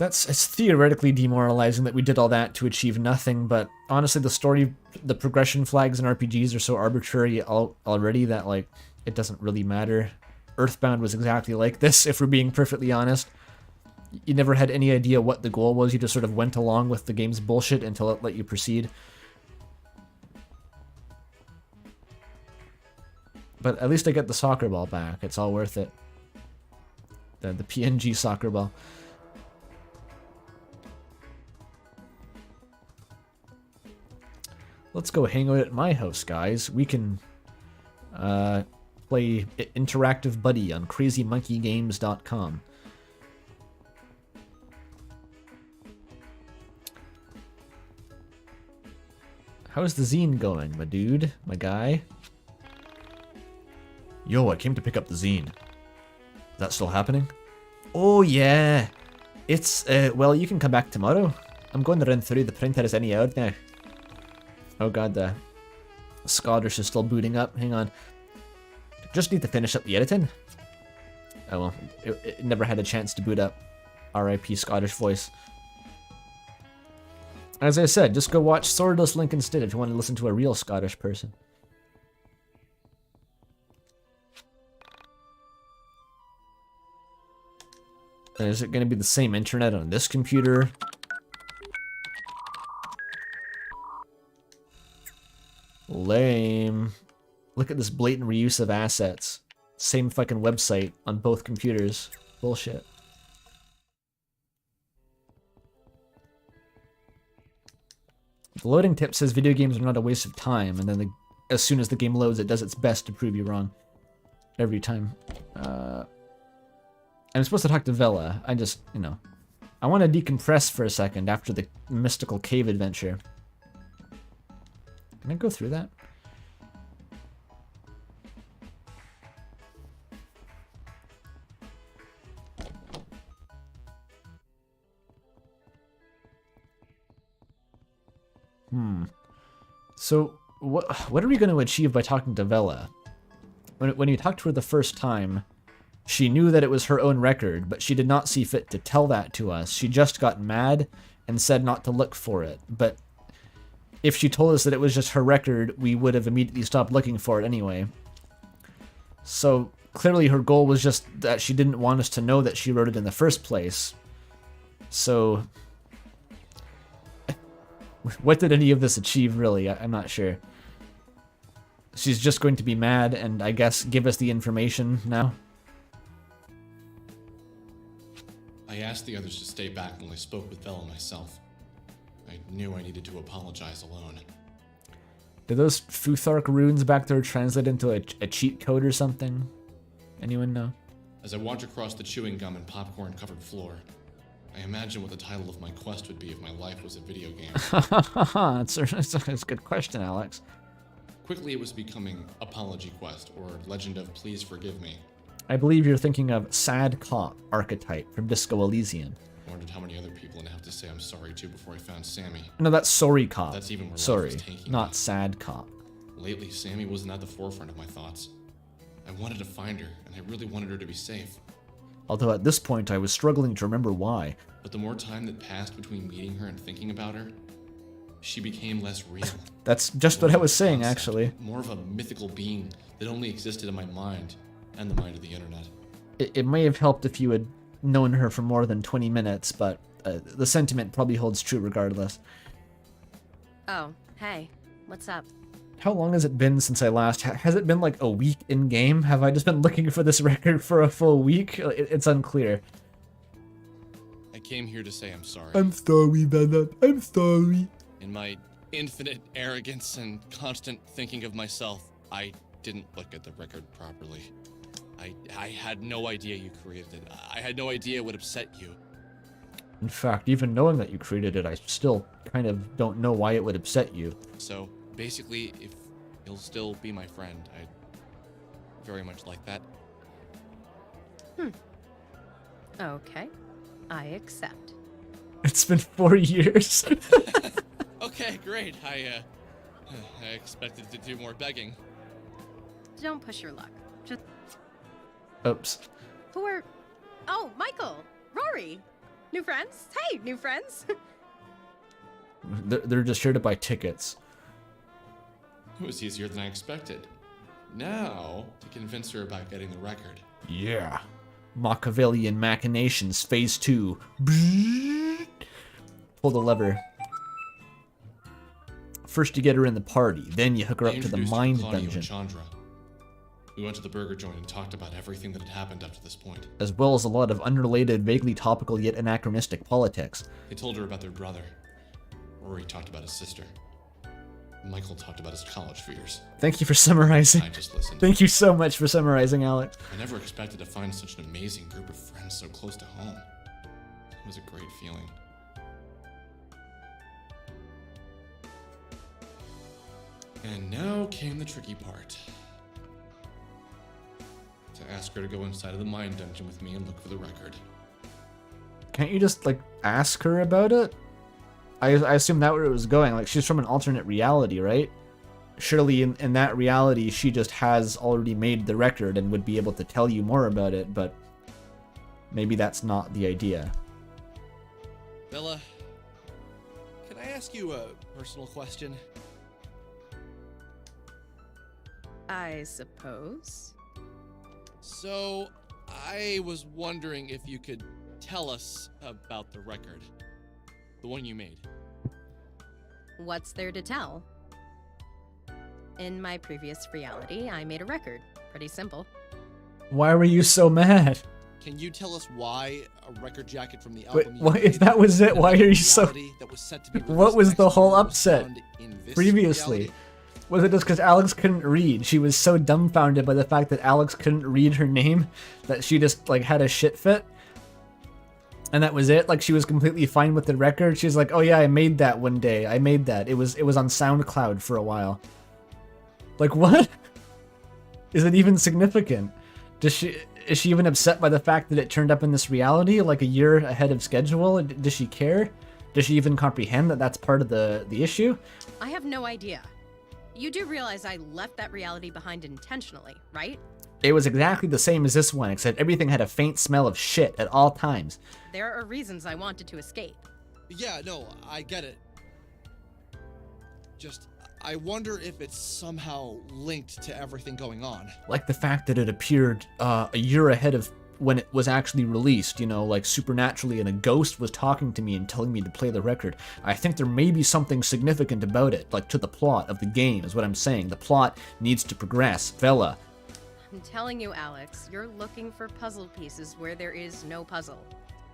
[SPEAKER 7] It's theoretically demoralizing that we did all that to achieve nothing, but honestly the story, the progression flags in RPGs are so arbitrary already that, like, it doesn't really matter. Earthbound was exactly like this, if we're being perfectly honest. You never had any idea what the goal was, you just sort of went along with the game's bullshit until it let you proceed. But at least I get the soccer ball back, it's all worth it. The PNG soccer ball. Let's go hang out at my house, guys. We can play Interactive Buddy on crazymonkeygames.com. How's the zine going, my dude? My guy?
[SPEAKER 6] Yo, I came to pick up the zine. Is that still happening?
[SPEAKER 7] Oh, yeah. It's, well, you can come back tomorrow. I'm going to run through the printers any hour now. Oh god, the Scottish is still booting up. Hang on. Just need to finish up the editing. Oh well, it never had a chance to boot up. R.I.P. Scottish voice. As I said, just go watch Swordless Link instead if you want to listen to a real Scottish person. And is it going to be the same internet on this computer? Lame. Look at this blatant reuse of assets. Same fucking website on both computers. Bullshit. The loading tip says video games are not a waste of time, and then as soon as the game loads, it does its best to prove you wrong. Every time. I'm supposed to talk to Vela. I just, you know. I want to decompress for a second after the mystical cave adventure. Can I go through that? So, what are we going to achieve by talking to Vela? When you talked to her the first time, she knew that it was her own record, but she did not see fit to tell that to us. She just got mad and said not to look for it. But if she told us that it was just her record, we would have immediately stopped looking for it anyway. So, clearly her goal was just that she didn't want us to know that she wrote it in the first place. So, what did any of this achieve, really? I'm not sure. She's just going to be mad and, I guess, give us the information now?
[SPEAKER 9] I asked the others to stay back when I spoke with Vela myself. I knew I needed to apologize alone.
[SPEAKER 7] Do those Futhark runes back there translate into a cheat code or something? Anyone know?
[SPEAKER 9] As I walked across the chewing gum and popcorn-covered floor, I imagined what the title of my quest would be if my life was a video game.
[SPEAKER 7] That's a good question, Alex.
[SPEAKER 9] Quickly, it was becoming Apology Quest, or Legend of Please Forgive Me.
[SPEAKER 7] I believe you're thinking of Sad Cop archetype from Disco Elysium.
[SPEAKER 9] I wondered how many other people I'd have to say I'm sorry to before I found Sammy.
[SPEAKER 7] No, that's Sorry Cop.
[SPEAKER 9] That's even where
[SPEAKER 7] Sorry,
[SPEAKER 9] life was taking
[SPEAKER 7] not
[SPEAKER 9] me.
[SPEAKER 7] Sad Cop.
[SPEAKER 9] Lately, Sammy wasn't at the forefront of my thoughts. I wanted to find her, and I really wanted her to be safe.
[SPEAKER 7] Although at this point I was struggling to remember why.
[SPEAKER 9] But the more time that passed between meeting her and thinking about her, she became less real.
[SPEAKER 7] That's just what I was saying, actually.
[SPEAKER 9] More of a mythical being that only existed in my mind and the mind of the internet.
[SPEAKER 7] It may have helped if you had known her for more than 20 minutes, but the sentiment probably holds true regardless.
[SPEAKER 15] Oh, hey. What's up?
[SPEAKER 7] How long has it been since I last... Has it been like a week in-game? Have I just been looking for this record for a full week? It's unclear.
[SPEAKER 9] I came here to say I'm sorry.
[SPEAKER 11] I'm sorry, Venom. I'm sorry.
[SPEAKER 9] In my infinite arrogance and constant thinking of myself, I didn't look at the record properly. I had no idea you created it. I had no idea it would upset you.
[SPEAKER 7] In fact, even knowing that you created it, I still kind of don't know why it would upset you.
[SPEAKER 9] So, basically, if you'll still be my friend, I'd very much like that.
[SPEAKER 15] Okay. I accept.
[SPEAKER 7] It's been 4 years.
[SPEAKER 9] Okay, great. I expected to do more begging.
[SPEAKER 15] Don't push your luck. Just...
[SPEAKER 7] Oops.
[SPEAKER 15] Who are... Oh, Michael! Rory! New friends? Hey, new friends!
[SPEAKER 7] They're just here to buy tickets.
[SPEAKER 9] It was easier than I expected. Now, to convince her about getting the record.
[SPEAKER 7] Yeah. Machiavellian Machinations, Phase 2. Pull the lever. First you get her in the party, then you hook her up to the mind dungeon.
[SPEAKER 9] Chandra. We went to the burger joint and talked about everything that had happened up to this point.
[SPEAKER 7] As well as a lot of unrelated, vaguely topical yet anachronistic politics.
[SPEAKER 9] They told her about their brother. Rory talked about his sister. Michael talked about his college fears.
[SPEAKER 7] Thank you for summarizing.
[SPEAKER 9] I just listened.
[SPEAKER 7] Thank you so much for summarizing, Alex.
[SPEAKER 9] I never expected to find such an amazing group of friends so close to home. It was a great feeling. And now came the tricky part. To ask her to go inside of the mind dungeon with me and look for the record.
[SPEAKER 7] Can't you just, like, ask her about it? I assume that where it was going. Like, she's from an alternate reality, right? Surely in that reality, she just has already made the record and would be able to tell you more about it, but maybe that's not the idea.
[SPEAKER 9] Bella, could I ask you a personal question?
[SPEAKER 15] I suppose.
[SPEAKER 9] So, I was wondering if you could tell us about the record. The one you made.
[SPEAKER 15] What's there to tell? In my previous reality, I made a record. Pretty simple.
[SPEAKER 7] Why were you so mad?
[SPEAKER 9] Can you tell us why a record jacket from the
[SPEAKER 7] Wait,
[SPEAKER 9] album you
[SPEAKER 7] what, if
[SPEAKER 9] made
[SPEAKER 7] that was it,
[SPEAKER 9] and
[SPEAKER 7] why
[SPEAKER 9] the
[SPEAKER 7] are you so...
[SPEAKER 9] reality that was set to be
[SPEAKER 7] What
[SPEAKER 9] released
[SPEAKER 7] was the
[SPEAKER 9] next
[SPEAKER 7] whole
[SPEAKER 9] year was
[SPEAKER 7] upset
[SPEAKER 9] found in this
[SPEAKER 7] previously?
[SPEAKER 9] reality?
[SPEAKER 7] Was it just because Alex couldn't read? She was so dumbfounded by the fact that Alex couldn't read her name that she just, like, had a shit fit? And that was it? Like, she was completely fine with the record? She was like, oh yeah, I made that one day. I made that. It was on SoundCloud for a while. Like, what? Is it even significant? Is she even upset by the fact that it turned up in this reality, like a year ahead of schedule? Does she care? Does she even comprehend that that's part of the issue?
[SPEAKER 15] I have no idea. You do realize I left that reality behind intentionally, right?
[SPEAKER 7] It was exactly the same as this one, except everything had a faint smell of shit at all times.
[SPEAKER 15] There are reasons I wanted to escape.
[SPEAKER 9] Yeah, no, I get it. Just, I wonder if it's somehow linked to everything going on.
[SPEAKER 7] Like the fact that it appeared a year ahead of when it was actually released, you know, like supernaturally, and a ghost was talking to me and telling me to play the record. I think there may be something significant about it, like to the plot of the game, is what I'm saying. The plot needs to progress. Vela.
[SPEAKER 15] I'm telling you, Alex, you're looking for puzzle pieces where there is no puzzle.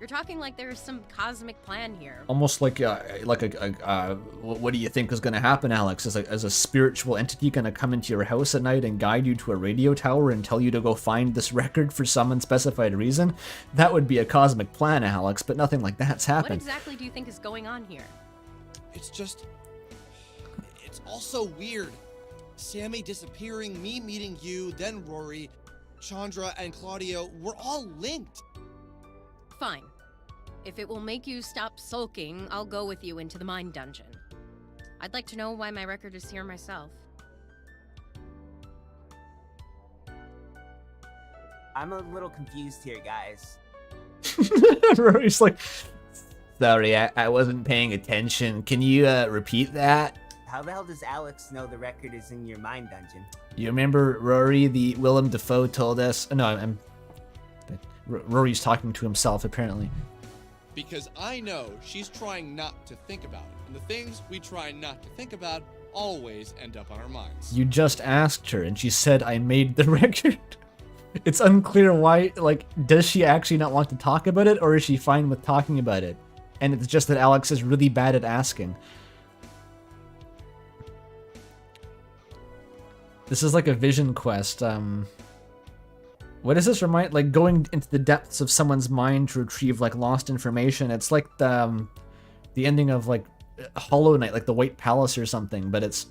[SPEAKER 15] You're talking like there is some cosmic plan here.
[SPEAKER 7] Almost like what do you think is going to happen, Alex? Is a spiritual entity going to come into your house at night and guide you to a radio tower and tell you to go find this record for some unspecified reason? That would be a cosmic plan, Alex, but nothing like that's happened.
[SPEAKER 15] What exactly do you think is going on here?
[SPEAKER 9] It's just... It's all so weird. Sammy disappearing, me meeting you, then Rory, Chandra, and Claudio, we're all linked.
[SPEAKER 15] Fine. If it will make you stop sulking, I'll go with you into the mine dungeon. I'd like to know why my record is here myself.
[SPEAKER 3] I'm a little confused here, guys.
[SPEAKER 7] Rory's like, sorry, I wasn't paying attention. Can you repeat that?
[SPEAKER 3] How the hell does Alex know the record is in your mine dungeon?
[SPEAKER 7] You remember Rory, the Willem Dafoe told us? Rory's talking to himself, apparently.
[SPEAKER 9] Because I know she's trying not to think about it, and the things we try not to think about always end up on our minds.
[SPEAKER 7] You just asked her, and she said, I made the record. It's unclear why, like, does she actually not want to talk about it, or is she fine with talking about it? And it's just that Alex is really bad at asking. This is like a vision quest. What does this remind? Like going into the depths of someone's mind to retrieve like lost information. It's like the ending of like Hollow Knight, like the White Palace or something. But it's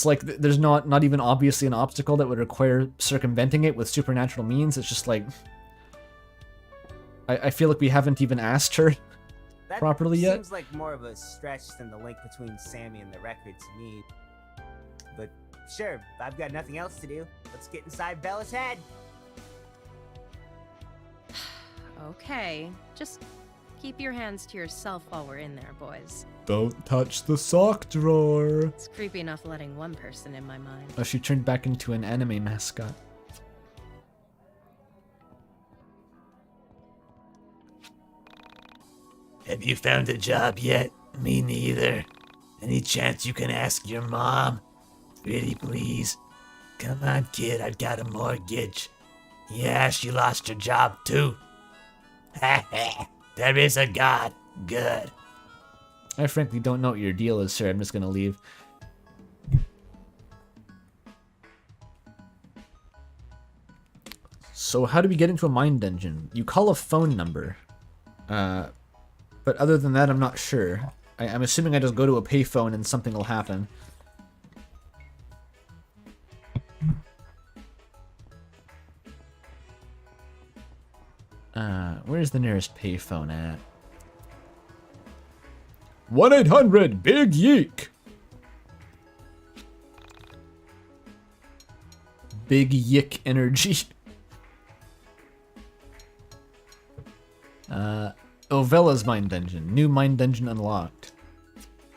[SPEAKER 7] like there's not even obviously an obstacle that would require circumventing it with supernatural means. It's just like I feel like we haven't even asked her properly yet.
[SPEAKER 3] Seems like more of a stretch than the link between Sammy and the record to me. But sure, I've got nothing else to do. Let's get inside Bella's head.
[SPEAKER 15] Okay, just keep your hands to yourself while we're in there, boys.
[SPEAKER 11] Don't touch the sock drawer.
[SPEAKER 15] It's creepy enough letting one person in my mind.
[SPEAKER 7] Oh, she turned back into an anime mascot.
[SPEAKER 14] Have you found a job yet? Me neither. Any chance you can ask your mom? Pretty please. Come on, kid, I've got a mortgage. Yeah, she lost her job too. Ha ha, there is a God. Good.
[SPEAKER 7] I frankly don't know what your deal is, sir. I'm just gonna leave. So how do we get into a mine dungeon? You call a phone number. But other than that, I'm not sure. I'm assuming I just go to a payphone and something will happen. Where's the nearest payphone at?
[SPEAKER 11] 1-800-BIG-YIIK.
[SPEAKER 7] Big YIIK energy. Oh, Vella's mine dungeon. New mine dungeon unlocked.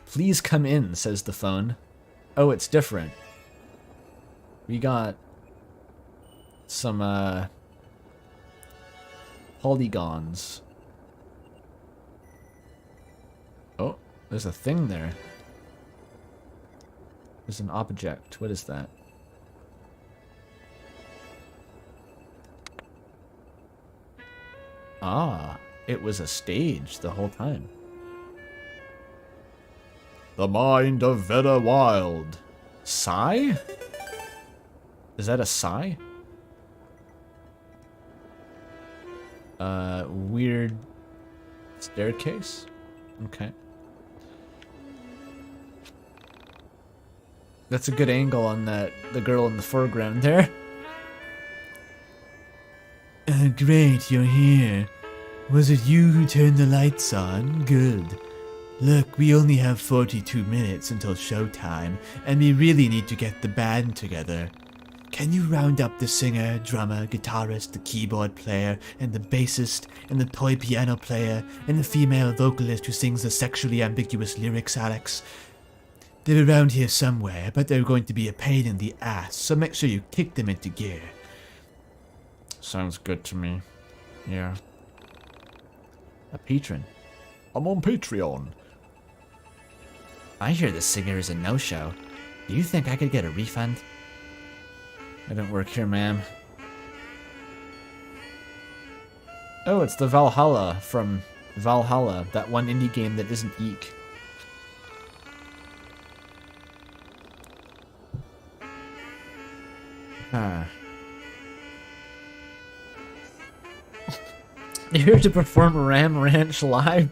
[SPEAKER 7] Please come in, says the phone. Oh, it's different. We got some, polygons. Oh, there's a thing there. There's an object. What is that? Ah, it was a stage the whole time.
[SPEAKER 11] The mind of Veda Wild.
[SPEAKER 7] Sigh? Is that a sigh? Weird staircase? Okay. That's a good angle on the girl in the foreground there.
[SPEAKER 6] Great, you're here. Was it you who turned the lights on? Good. Look, we only have 42 minutes until showtime, and we really need to get the band together. Can you round up the singer, drummer, guitarist, the keyboard player, and the bassist, and the toy piano player, and the female vocalist who sings the sexually ambiguous lyrics, Alex? They're around here somewhere, but they're going to be a pain in the ass, so make sure you kick them into gear.
[SPEAKER 7] Sounds good to me. Yeah. A patron.
[SPEAKER 11] I'm on Patreon.
[SPEAKER 14] I hear the singer is a no-show. Do you think I could get a refund?
[SPEAKER 7] I don't work here, ma'am. Oh, it's the Valhalla from Valhalla, that one indie game that isn't YIIK. Huh. You're here to perform Ram Ranch live?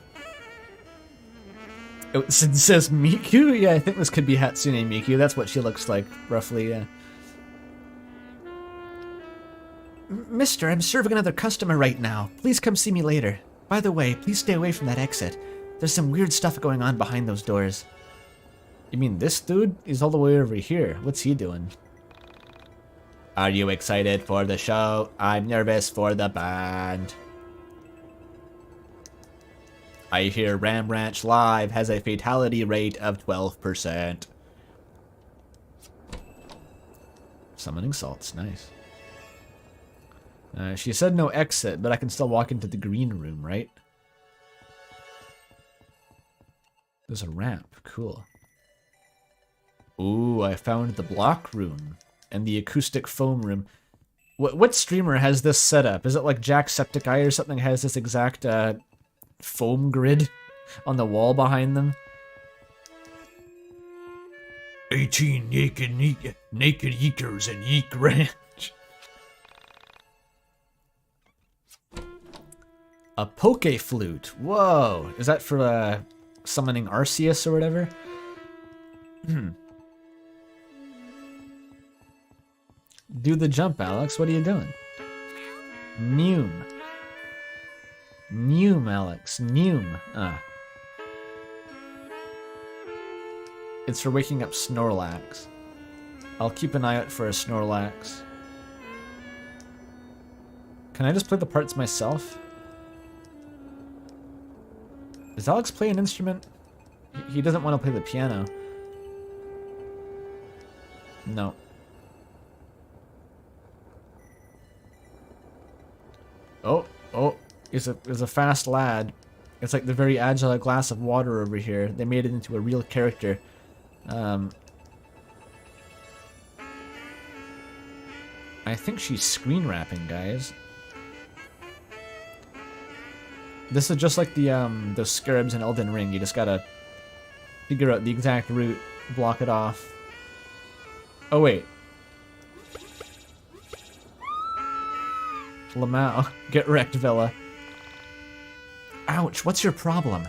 [SPEAKER 7] Oh, it says Miku? Yeah, I think this could be Hatsune Miku. That's what she looks like, roughly, yeah.
[SPEAKER 14] Mister, I'm serving another customer right now. Please come see me later. By the way, please stay away from that exit. There's some weird stuff going on behind those doors.
[SPEAKER 7] You mean this dude? He's all the way over here. What's he doing?
[SPEAKER 14] Are you excited for the show? I'm nervous for the band. I hear Ram Ranch Live has a fatality rate of 12%.
[SPEAKER 7] Summoning salts, nice. She said no exit, but I can still walk into the green room, right? There's a ramp, cool. Ooh, I found the block room and the acoustic foam room. What streamer has this set up? Is it like Jacksepticeye or something has this exact foam grid on the wall behind them?
[SPEAKER 6] 18 naked yeekers in YIIK Ranch.
[SPEAKER 7] A poke flute. Whoa. Is that for summoning Arceus or whatever? Do the jump, Alex. What are you doing? Neum. Neum, Alex. Neum. It's for waking up Snorlax. I'll keep an eye out for a Snorlax. Can I just play the parts myself? Does Alex play an instrument? He doesn't want to play the piano. No. Oh, he's a fast lad. It's like the very agile glass of water over here. They made it into a real character. I think she's screen wrapping, guys. This is just like the scarabs in Elden Ring. You just gotta figure out the exact route, block it off. Oh wait. Lamau, get wrecked, Villa.
[SPEAKER 14] Ouch, what's your problem?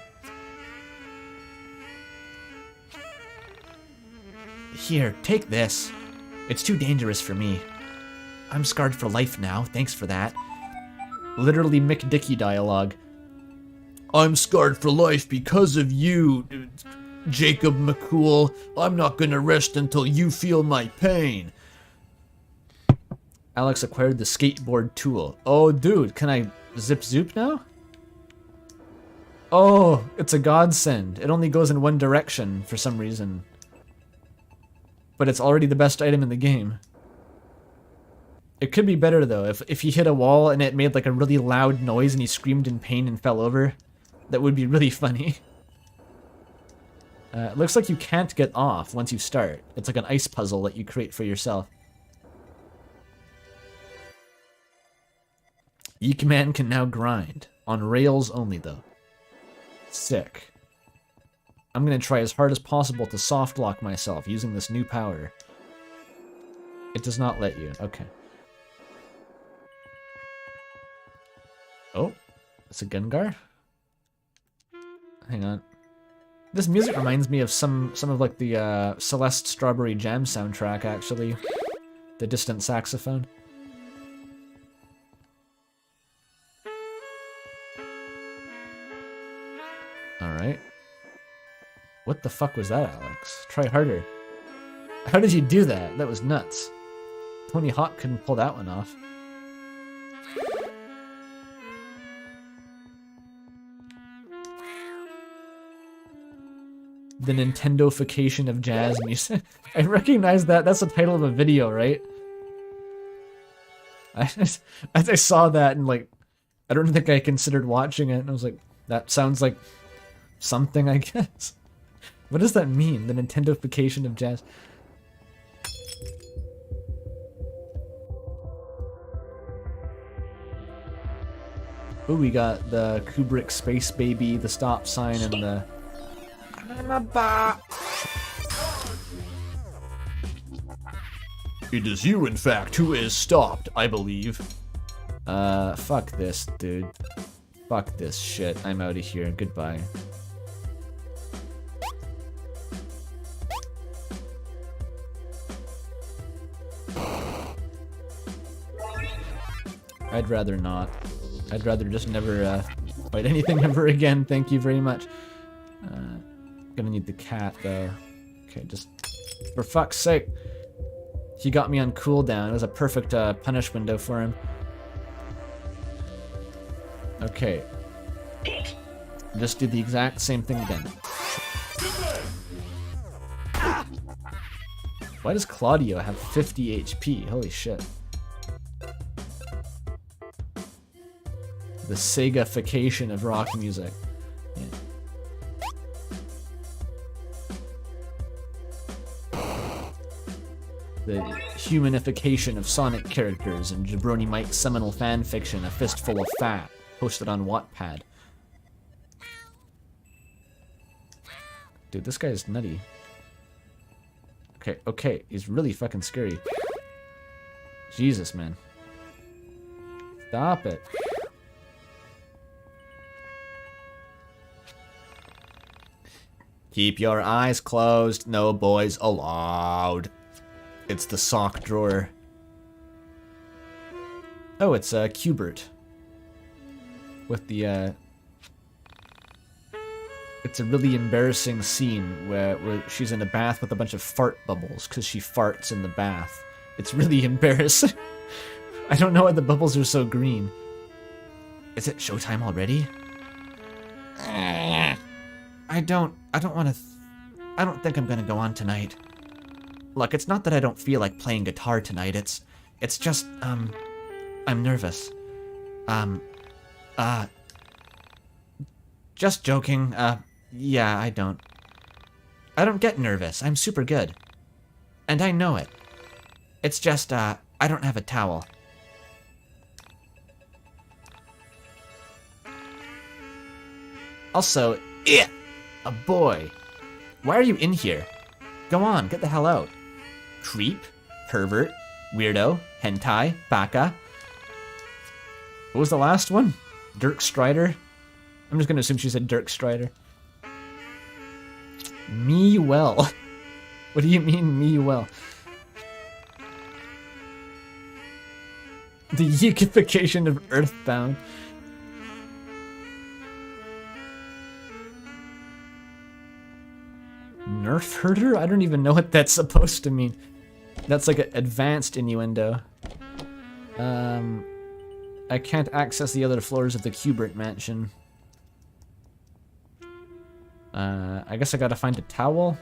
[SPEAKER 14] Here, take this. It's too dangerous for me. I'm scarred for life now, thanks for that.
[SPEAKER 7] Literally Mick Dickey dialogue.
[SPEAKER 6] I'm scarred for life because of you, Jacob McCool. I'm not gonna rest until you feel my pain.
[SPEAKER 7] Alex acquired the skateboard tool. Oh, dude, can I zip zoop now? Oh, it's a godsend. It only goes in one direction for some reason. But it's already the best item in the game. It could be better though, if he hit a wall and it made like a really loud noise and he screamed in pain and fell over. That would be really funny. It looks like you can't get off once you start. It's like an ice puzzle that you create for yourself. YIIK Man can now grind. On rails only though. Sick. I'm gonna try as hard as possible to soft lock myself using this new power. It does not let you. Okay. Oh, it's a Gengar? Hang on. This music reminds me of some of like the Celeste Strawberry Jam soundtrack, actually. The distant saxophone. Alright. What the fuck was that, Alex? Try harder. How did you do that? That was nuts. Tony Hawk couldn't pull that one off. The Nintendofication of jazz music. I recognize that. That's the title of a video, right? As I saw that and like, I don't think I considered watching it. And I was like, that sounds like something, I guess. What does that mean? The Nintendofication of jazz. Ooh, we got the Kubrick Space Baby, the stop sign, and the...
[SPEAKER 6] It is you, in fact, who is stopped, I believe.
[SPEAKER 7] Fuck this, dude. Fuck this shit. I'm out of here. Goodbye. I'd rather not. I'd rather just never fight anything ever again. Thank you very much. Gonna need the cat though. Okay, just for fuck's sake. He got me on cooldown. It was a perfect punish window for him. Okay. Just do the exact same thing again. Why does Claudio have 50 HP? Holy shit. The Sega-fication of rock music. Yeah. The humanification of Sonic characters in Jabroni Mike's seminal fanfiction, A Fistful of Fat, posted on Wattpad. Dude, this guy's nutty. Okay, he's really fucking scary. Jesus, man. Stop it. Keep your eyes closed, no boys allowed. It's the sock drawer. Oh, it's Cubert. With the it's a really embarrassing scene where she's in a bath with a bunch of fart bubbles because she farts in the bath. It's really embarrassing. I don't know why the bubbles are so green. Is it showtime already? I don't think I'm gonna go on tonight. Look, it's not that I don't feel like playing guitar tonight, it's just, I'm nervous. Just joking, yeah, I don't get nervous, I'm super good. And I know it. It's just, I don't have a towel. Also, a boy. Why are you in here? Go on, get the hell out. Creep, pervert, weirdo, hentai, baka. What was the last one? Dirk Strider? I'm just gonna assume she said Dirk Strider. Me well. What do you mean, me well? The YIIKification of Earthbound. Nerf herder? I don't even know what that's supposed to mean. That's like an advanced innuendo. I can't access the other floors of the Cubert mansion. I guess I gotta find a towel,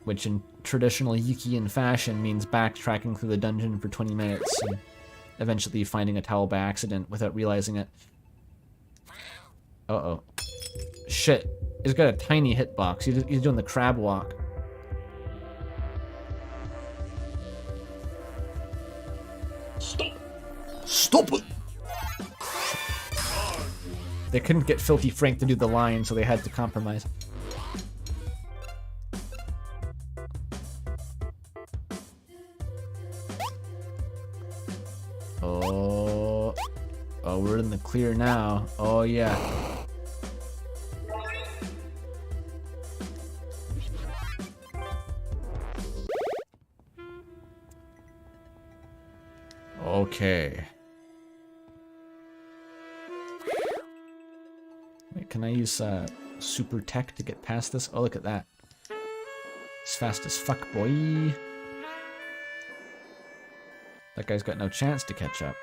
[SPEAKER 7] which in traditional YIIKian fashion means backtracking through the dungeon for 20 minutes and eventually finding a towel by accident without realizing it. Uh-oh. Shit. He's got a tiny hitbox. He's doing the crab walk.
[SPEAKER 11] Stop it!
[SPEAKER 7] They couldn't get Filthy Frank to do the line, so they had to compromise. Oh, we're in the clear now. Oh yeah. Okay. Wait, can I use super tech to get past this? Oh, look at that. It's fast as fuck, boy. That guy's got no chance to catch up.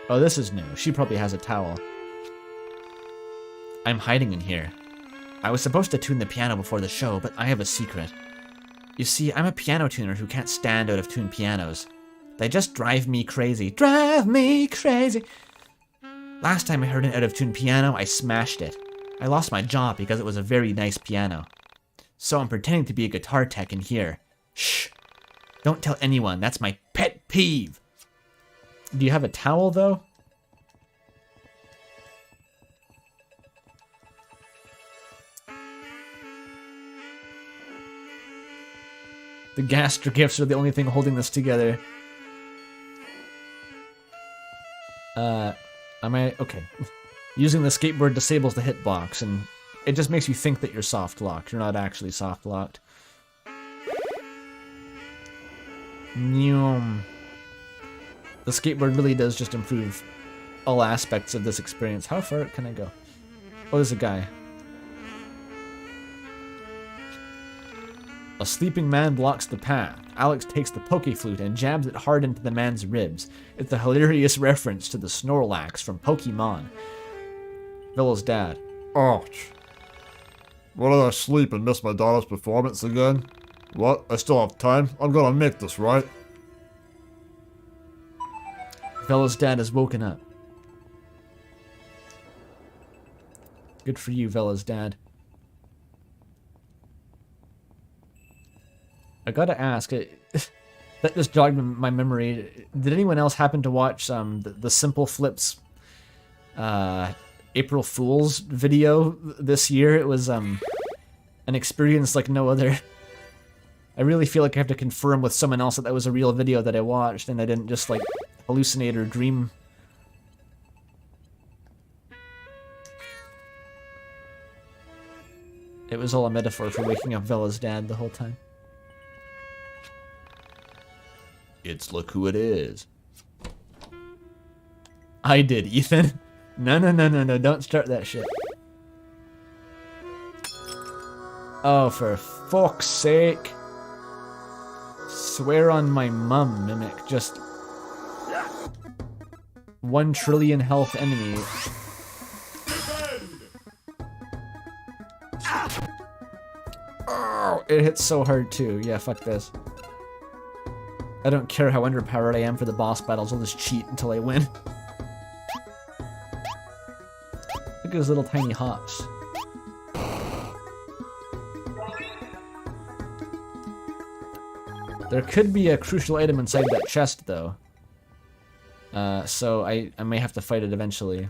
[SPEAKER 7] Oh, this is new. She probably has a towel. I'm hiding in here. I was supposed to tune the piano before the show, but I have a secret. You see, I'm a piano tuner who can't stand out-of-tune pianos. They just drive me crazy. Drive me crazy! Last time I heard an out-of-tune piano, I smashed it. I lost my job because it was a very nice piano. So I'm pretending to be a guitar tech in here. Shh! Don't tell anyone, that's my pet peeve! Do you have a towel, though? The gastro gifts are the only thing holding this together. Am I... Okay. Using the skateboard disables the hitbox, and it just makes you think that you're soft-locked. You're not actually soft-locked. Nyum. The skateboard really does just improve all aspects of this experience. How far can I go? Oh, there's a guy. A sleeping man blocks the path. Alex takes the poke flute and jabs it hard into the man's ribs. It's a hilarious reference to the Snorlax from Pokemon. Villa's dad.
[SPEAKER 11] Ouch. What did I sleep and miss my daughter's performance again? What? I still have time? I'm gonna make this right.
[SPEAKER 7] Villa's dad has woken up. Good for you, Villa's dad. I gotta ask, that just jogged my memory. Did anyone else happen to watch the Simple Flips April Fool's video this year? It was an experience like no other. I really feel like I have to confirm with someone else that was a real video that I watched and I didn't just like hallucinate or dream. It was all a metaphor for waking up Villa's dad the whole time.
[SPEAKER 11] It's look who it is.
[SPEAKER 7] I did, Ethan. No, don't start that shit. Oh, for fuck's sake. Swear on my mum, Mimic. Just 1 trillion health enemy. Oh, it hits so hard too. Yeah, fuck this. I don't care how underpowered I am for the boss battles, I'll just cheat until I win. Look at his little tiny hops. There could be a crucial item inside that chest, though. So I may have to fight it eventually.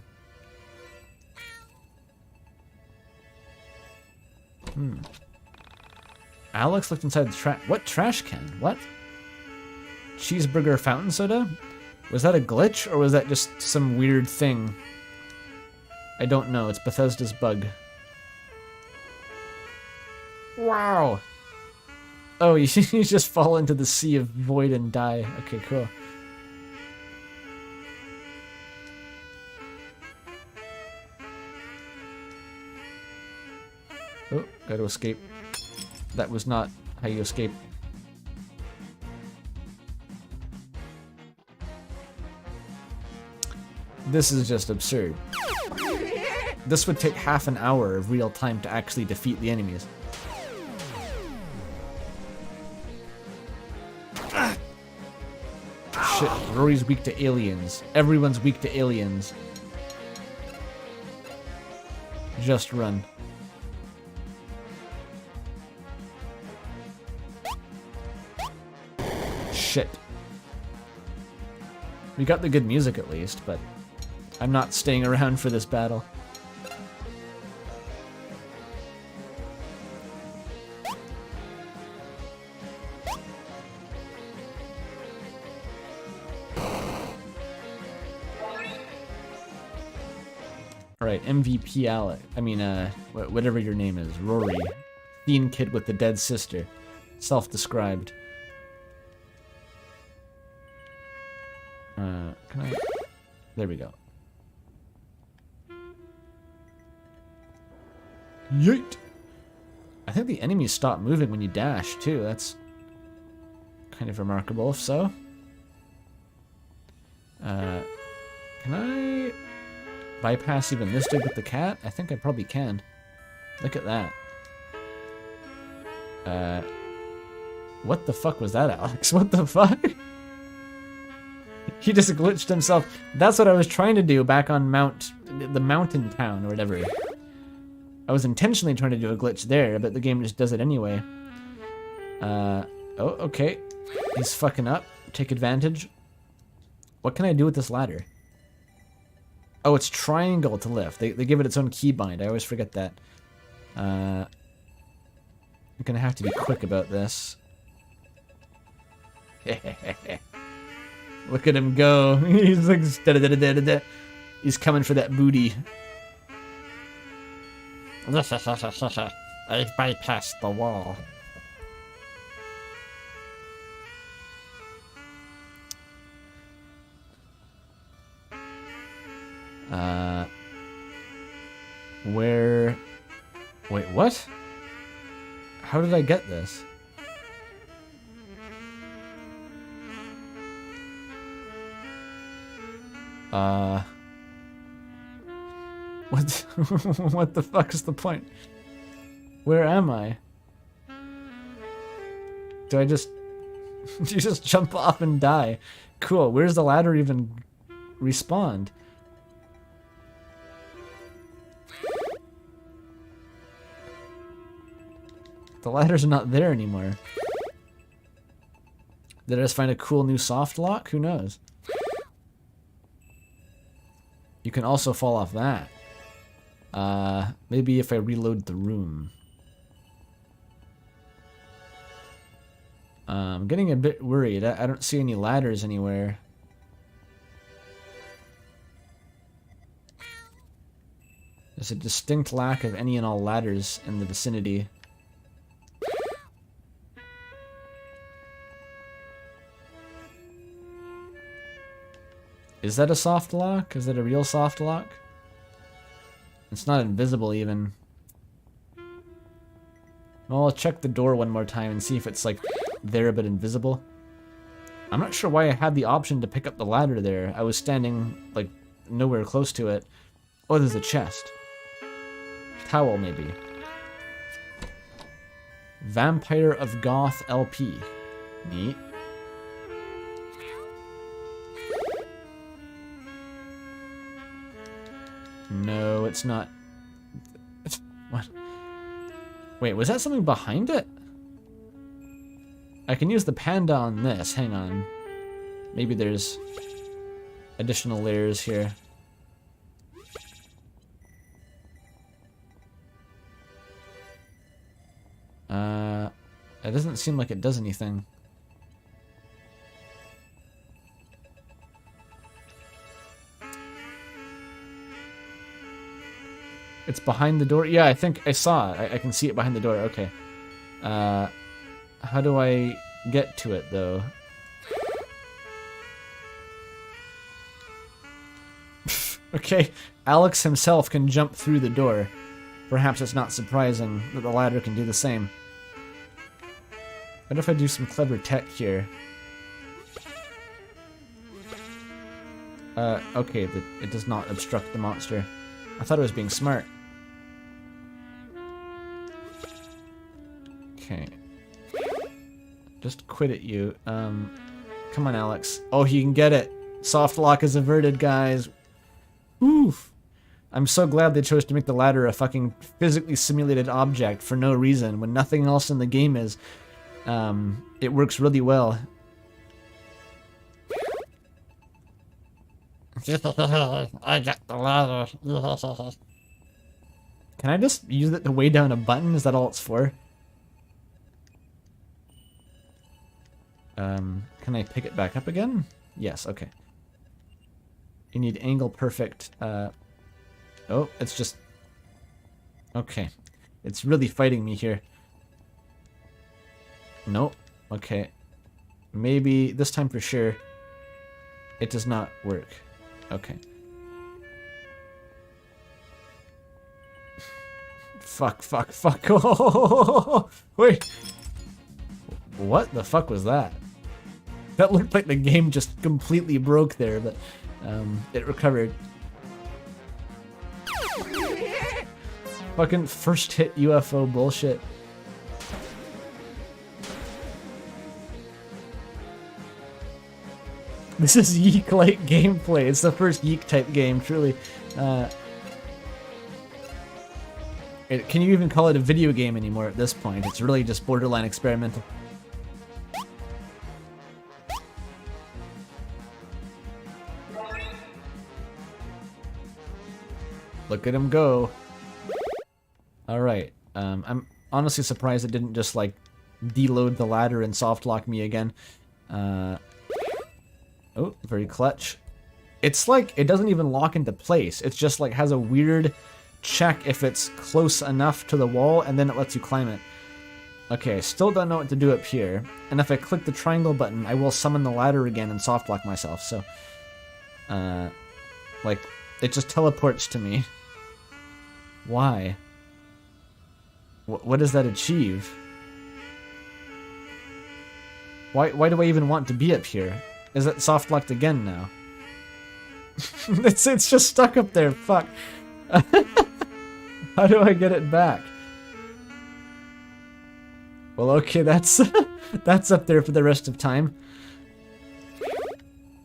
[SPEAKER 7] Alex looked inside the trash. What trash can? What? Cheeseburger fountain soda? Was that a glitch, or was that just some weird thing? I don't know. It's Bethesda's bug. Wow. Oh, you just fall into the sea of void and die. Okay, cool. Oh, gotta escape. That was not how you escape. This is just absurd. This would take half an hour of real time to actually defeat the enemies. Shit, Rory's weak to aliens. Everyone's weak to aliens. Just run. Shit. We got the good music at least, but I'm not staying around for this battle. Alright, MVP Alec. I mean, whatever your name is. Rory. Fiend kid with the dead sister. Self-described. Can I... There we go. Yeet! I think the enemies stop moving when you dash, too. That's kind of remarkable, if so. Can I bypass even this dude with the cat? I think I probably can. Look at that. What the fuck was that, Alex? What the fuck? He just glitched himself. That's what I was trying to do back on the mountain town or whatever. I was intentionally trying to do a glitch there, but the game just does it anyway. Oh, okay. He's fucking up. Take advantage. What can I do with this ladder? Oh, it's triangle to lift. They give it its own keybind. I always forget that. I'm gonna have to be quick about this. Look at him go. He's like, he's coming for that booty.
[SPEAKER 2] I bypassed the wall.
[SPEAKER 7] Where... Wait, what? How did I get this? What? What the fuck is the point? Where am I? Do I just... Do you just jump off and die? Cool, where's the ladder even respawned? The ladder's not there anymore. Did I just find a cool new soft lock? Who knows? You can also fall off that. Maybe if I reload the room. I'm getting a bit worried. I don't see any ladders anywhere. There's a distinct lack of any and all ladders in the vicinity. Is that a soft lock? Is that a real soft lock? It's not invisible even. Well, I'll check the door one more time and see if it's like there but invisible. I'm not sure why I had the option to pick up the ladder there. I was standing like nowhere close to it. Oh, there's a chest. Towel maybe. Vampire of Goth LP. Neat. No, it's not. What? Wait, was that something behind it? I can use the panda on this. Hang on. Maybe there's additional layers here. It doesn't seem like it does anything. It's behind the door? Yeah, I think I saw it. I can see it behind the door. Okay. How do I get to it, though? Okay, Alex himself can jump through the door. Perhaps it's not surprising that the ladder can do the same. What if I do some clever tech here? Okay, it does not obstruct the monster. I thought it was being smart. Okay. Just quit at you. Come on, Alex. Oh, he can get it. Soft lock is averted, guys. Oof. I'm so glad they chose to make the ladder a fucking physically simulated object for no reason when nothing else in the game is. It works really well.
[SPEAKER 2] I got the ladder.
[SPEAKER 7] Can I just use it to weigh down a button? Is that all it's for? Can I pick it back up again? Yes, okay. You need angle perfect. Oh, it's just... Okay. It's really fighting me here. Nope. Okay. Maybe this time for sure. It does not work. Okay. Fuck. Oh, wait. What the fuck was that? That looked like the game just completely broke there, but it recovered. Fucking first hit UFO bullshit. This is YIIK-like gameplay. It's the first YIIK type game, truly. Can you even call it a video game anymore at this point? It's really just borderline experimental. Look at him go. Alright. I'm honestly surprised it didn't just, like, deload the ladder and soft lock me again. Oh, very clutch. It's like, it doesn't even lock into place. It's just, like, has a weird check if it's close enough to the wall, and then it lets you climb it. Okay, I still don't know what to do up here. And if I click the triangle button, I will summon the ladder again and soft lock myself, so... like, it just teleports to me. Why? What does that achieve? Why do I even want to be up here? Is it soft locked again now? it's just stuck up there, fuck. How do I get it back? Well, okay, that's that's up there for the rest of time.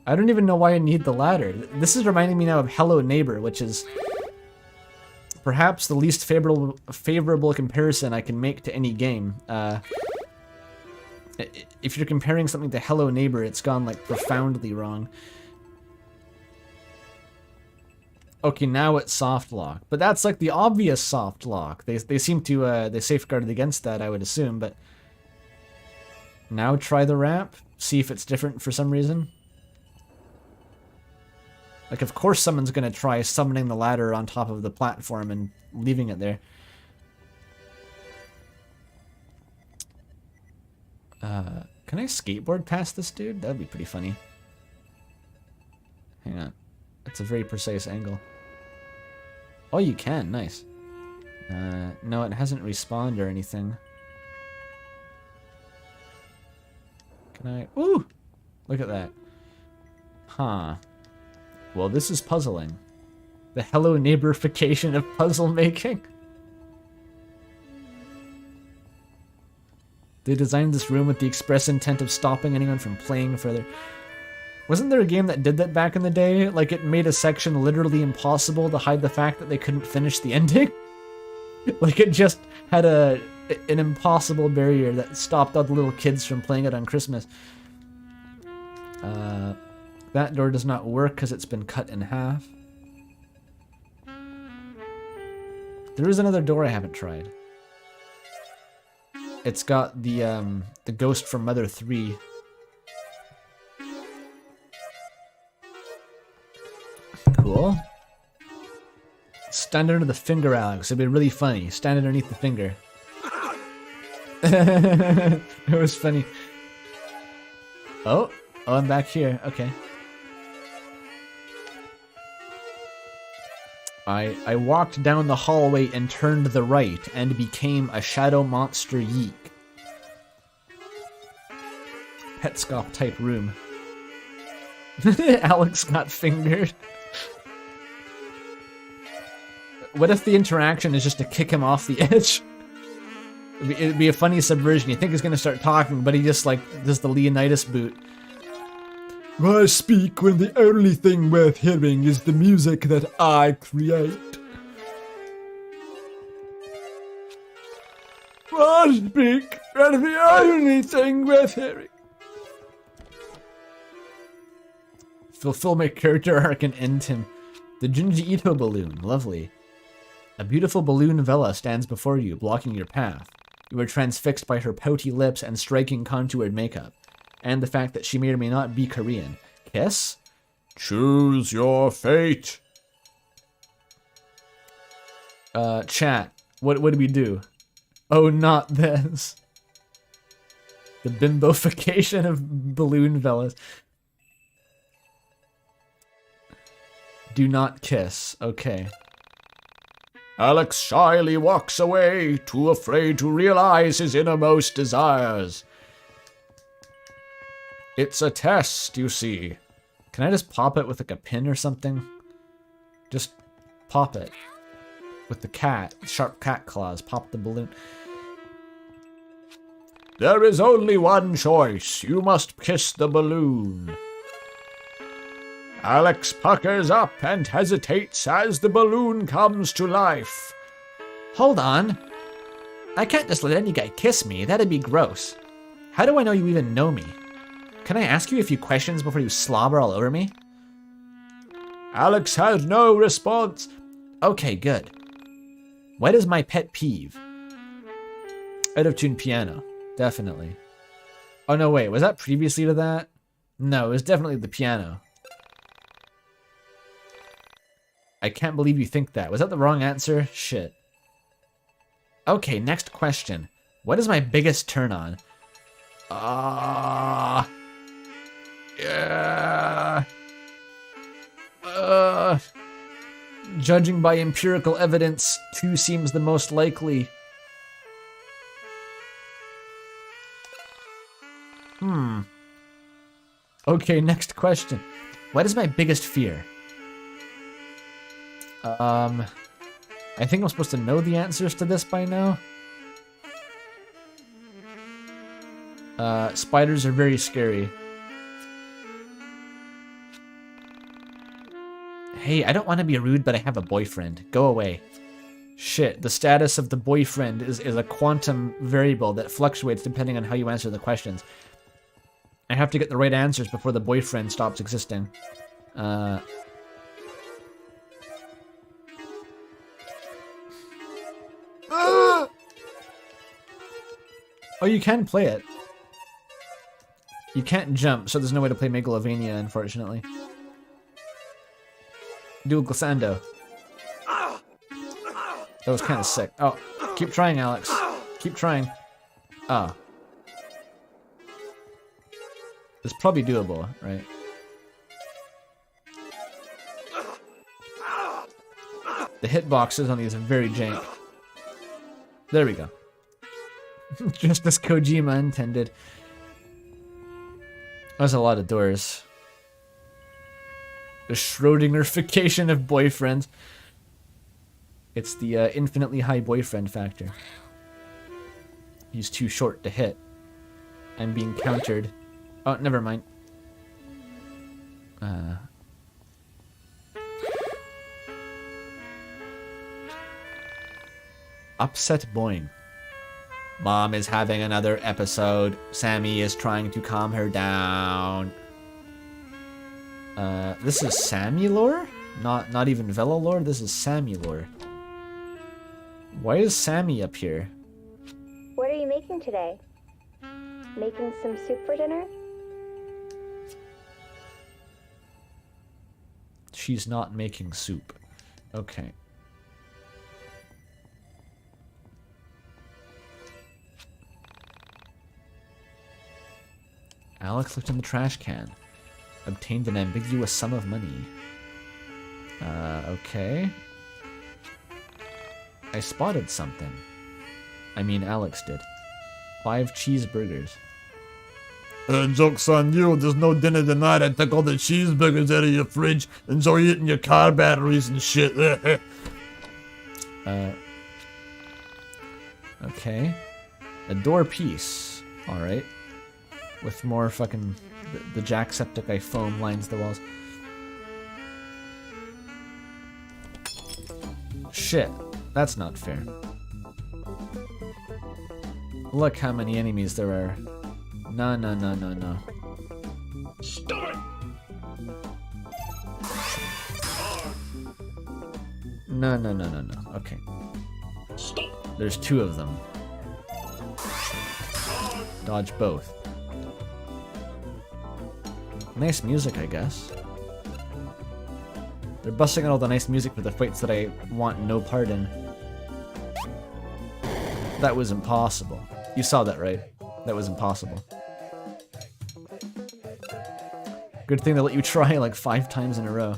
[SPEAKER 7] I don't even know why I need the ladder. This is reminding me now of Hello Neighbor, which is perhaps the least favorable comparison I can make to any game. If you're comparing something to Hello Neighbor, it's gone, like, profoundly wrong. Okay, now it's soft lock. But that's, like, the obvious soft lock. They seem to, they safeguarded against that, I would assume, but... Now try the ramp? See if it's different for some reason? Like, of course someone's gonna try summoning the ladder on top of the platform and leaving it there. Can I skateboard past this dude? That'd be pretty funny. Hang on. That's a very precise angle. Oh, you can. Nice. No, it hasn't respawned or anything. Can I... Ooh! Look at that. Huh. Well, this is puzzling. The Hello Neighborification of puzzle making. They designed this room with the express intent of stopping anyone from playing further. Wasn't there a game that did that back in the day? Like, it made a section literally impossible to hide the fact that they couldn't finish the ending? Like, it just had an impossible barrier that stopped all the little kids from playing it on Christmas. That door does not work because it's been cut in half. There is another door I haven't tried. It's got the ghost from Mother 3. Cool. Stand under the finger, Alex. It'd be really funny. Stand underneath the finger. It was funny. Oh, I'm back here. Okay. I walked down the hallway and turned to the right and became a shadow monster YIIK. Petscop type room. Alex got fingered. What if the interaction is just to kick him off the edge? It'd be a funny subversion. You think he's gonna start talking, but he just like does the Leonidas boot.
[SPEAKER 6] I speak when the only thing worth hearing is the music that I create. I speak when the only thing worth hearing.
[SPEAKER 7] Fulfill my character arc and end him. The Junji Ito balloon. Lovely. A beautiful balloon Vela stands before you, blocking your path. You are transfixed by her pouty lips and striking contoured makeup. And the fact that she may or may not be Korean. Kiss?
[SPEAKER 11] Choose your fate.
[SPEAKER 7] Chat. What do we do? Oh, not this. The bimbofication of balloon Velas. Do not kiss. Okay.
[SPEAKER 11] Alex shyly walks away, too afraid to realize his innermost desires. It's a test, you see.
[SPEAKER 7] Can I just pop it with like a pin or something? Just pop it. With the cat. Sharp cat claws. Pop the balloon.
[SPEAKER 11] There is only one choice. You must kiss the balloon. Alex puckers up and hesitates as the balloon comes to life.
[SPEAKER 14] Hold on. I can't just let any guy kiss me. That'd be gross. How do I know you even know me? Can I ask you a few questions before you slobber all over me?
[SPEAKER 11] Alex has no response.
[SPEAKER 14] Okay, good. What is my pet peeve?
[SPEAKER 7] Out of tune piano. Definitely. Oh no, wait. Was that previously to that? No, it was definitely the piano. I can't believe you think that. Was that the wrong answer? Shit.
[SPEAKER 14] Okay, next question. What is my biggest turn on?
[SPEAKER 7] Yeah. Judging by empirical evidence, 2 seems the most likely. Okay, next question.
[SPEAKER 14] What is my biggest fear?
[SPEAKER 7] I think I'm supposed to know the answers to this by now. Spiders are very scary.
[SPEAKER 14] Hey, I don't want to be rude, but I have a boyfriend. Go away.
[SPEAKER 7] Shit, the status of the boyfriend is a quantum variable that fluctuates depending on how you answer the questions. I have to get the right answers before the boyfriend stops existing. Oh, you can play it. You can't jump, so there's no way to play Megalovania, unfortunately. Dual glissando. That was kind of sick. Oh, keep trying, Alex. Keep trying. Oh. It's probably doable, right? The hitboxes on these are very jank. There we go. Just as Kojima intended. That's a lot of doors. The Schrodingerfication of boyfriends. It's the infinitely high boyfriend factor. He's too short to hit. I'm being countered. Oh, never mind. Upset Boing. Mom is having another episode. Sammy is trying to calm her down. This is Sammy lore? Not even Vela lore? This is Sammy lore. Why is Sammy up here?
[SPEAKER 16] What are you making today? Making some soup for dinner?
[SPEAKER 7] She's not making soup. Okay. Alex looked in the trash can. Obtained an ambiguous sum of money. Okay. I spotted something. I mean, Alex did. 5 cheeseburgers.
[SPEAKER 11] Joke's on you, there's no dinner tonight. I took all the cheeseburgers out of your fridge and so you're eating your car batteries and shit.
[SPEAKER 7] Okay. A door piece. Alright. With more fucking... The Jacksepticeye foam lines the walls. Shit. That's not fair. Look how many enemies there are. No, no, no, no, no.
[SPEAKER 5] Stop it!
[SPEAKER 7] No, no, no, no, no. Okay.
[SPEAKER 5] Stop!
[SPEAKER 7] There's 2 of them. Dodge both. Nice music, I guess. They're busting out all the nice music for the fights that I want no part in. That was impossible. You saw that, right? That was impossible. Good thing they let you try like 5 times in a row.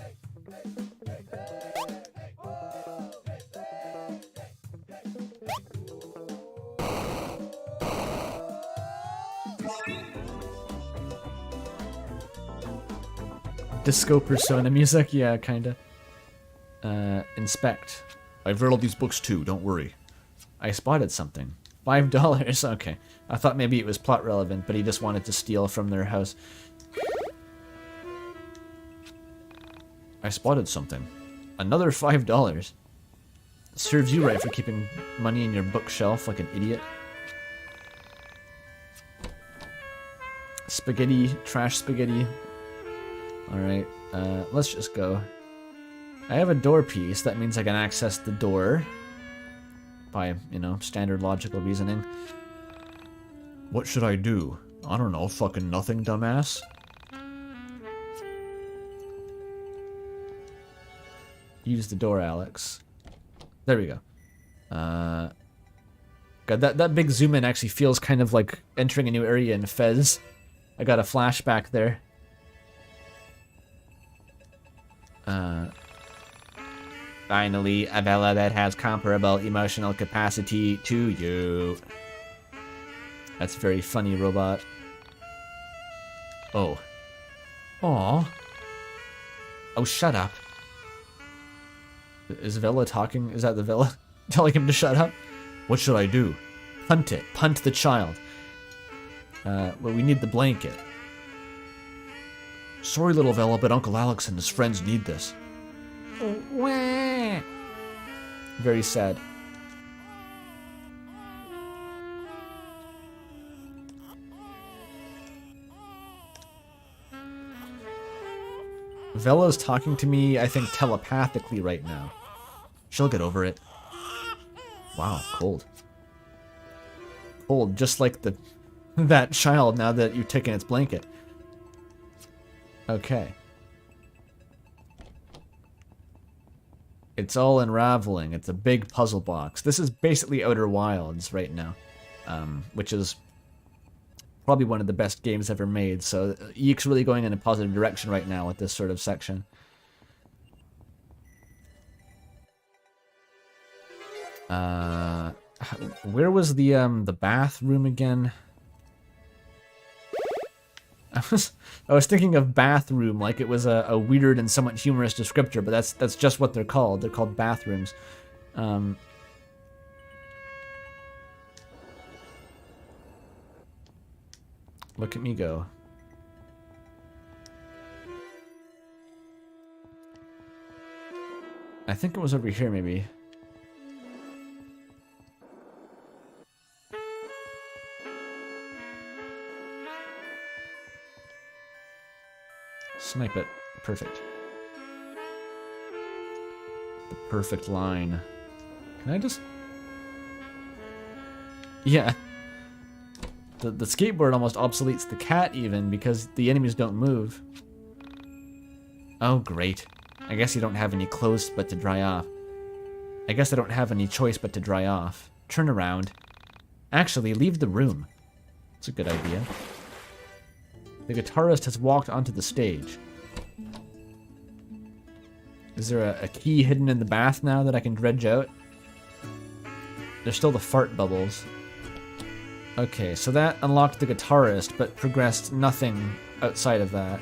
[SPEAKER 7] Disco Persona music? Yeah, kinda. Inspect.
[SPEAKER 6] I've read all these books too, don't worry.
[SPEAKER 7] I spotted something. $5? Okay. I thought maybe it was plot relevant, but he just wanted to steal from their house.
[SPEAKER 6] I spotted something.
[SPEAKER 7] Another $5. Serves you right for keeping money in your bookshelf like an idiot. Spaghetti, trash spaghetti. Alright, let's just go. I have a door piece, that means I can access the door. By, you know, standard logical reasoning.
[SPEAKER 6] What should I do? I don't know, fucking nothing, dumbass.
[SPEAKER 7] Use the door, Alex. There we go. God, that big zoom in actually feels kind of like entering a new area in Fez. I got a flashback there. Finally, a Bella that has comparable emotional capacity to you. That's very funny, robot. Oh. Aw. Oh, shut up. Is Vela talking? Is that the Vela telling him to shut up?
[SPEAKER 6] What should I do?
[SPEAKER 7] Punt it. Punt the child. Well, we need the blanket.
[SPEAKER 6] Sorry, little Vela, but Uncle Alex and his friends need this.
[SPEAKER 7] Very sad. Vela's talking to me, I think, telepathically right now.
[SPEAKER 6] She'll get over it.
[SPEAKER 7] Wow, cold. Cold, just like that child now that you've taken its blanket. Okay. It's all unraveling. It's a big puzzle box. This is basically Outer Wilds right now, which is probably one of the best games ever made. So YIIK's really going in a positive direction right now with this sort of section. Where was the bathroom again? I was thinking of bathroom like it was a weird and somewhat humorous descriptor, but that's just what they're called. They're called bathrooms. Look at me go. I think it was over here, maybe. Snipe it. Perfect. The perfect line. Can I just... Yeah. The skateboard almost obsoletes the cat even because the enemies don't move. Oh, great. I guess you don't have any clothes but to dry off. I guess I don't have any choice but to dry off. Turn around. Actually, leave the room. That's a good idea. The guitarist has walked onto the stage. Is there a key hidden in the bath now that I can dredge out? There's still the fart bubbles. Okay, so that unlocked the guitarist, but progressed nothing outside of that.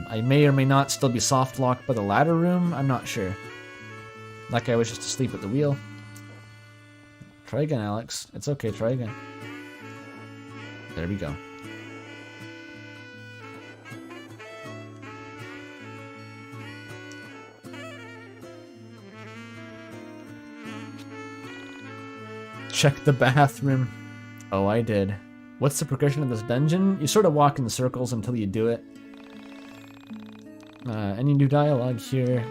[SPEAKER 7] I may or may not still be soft locked by the ladder room, I'm not sure. That guy was just asleep at the wheel. Try again, Alex. It's okay, try again. There we go. Check the bathroom. Oh, I did. What's the progression of this dungeon? You sort of walk in circles until you do it. Any new dialogue here?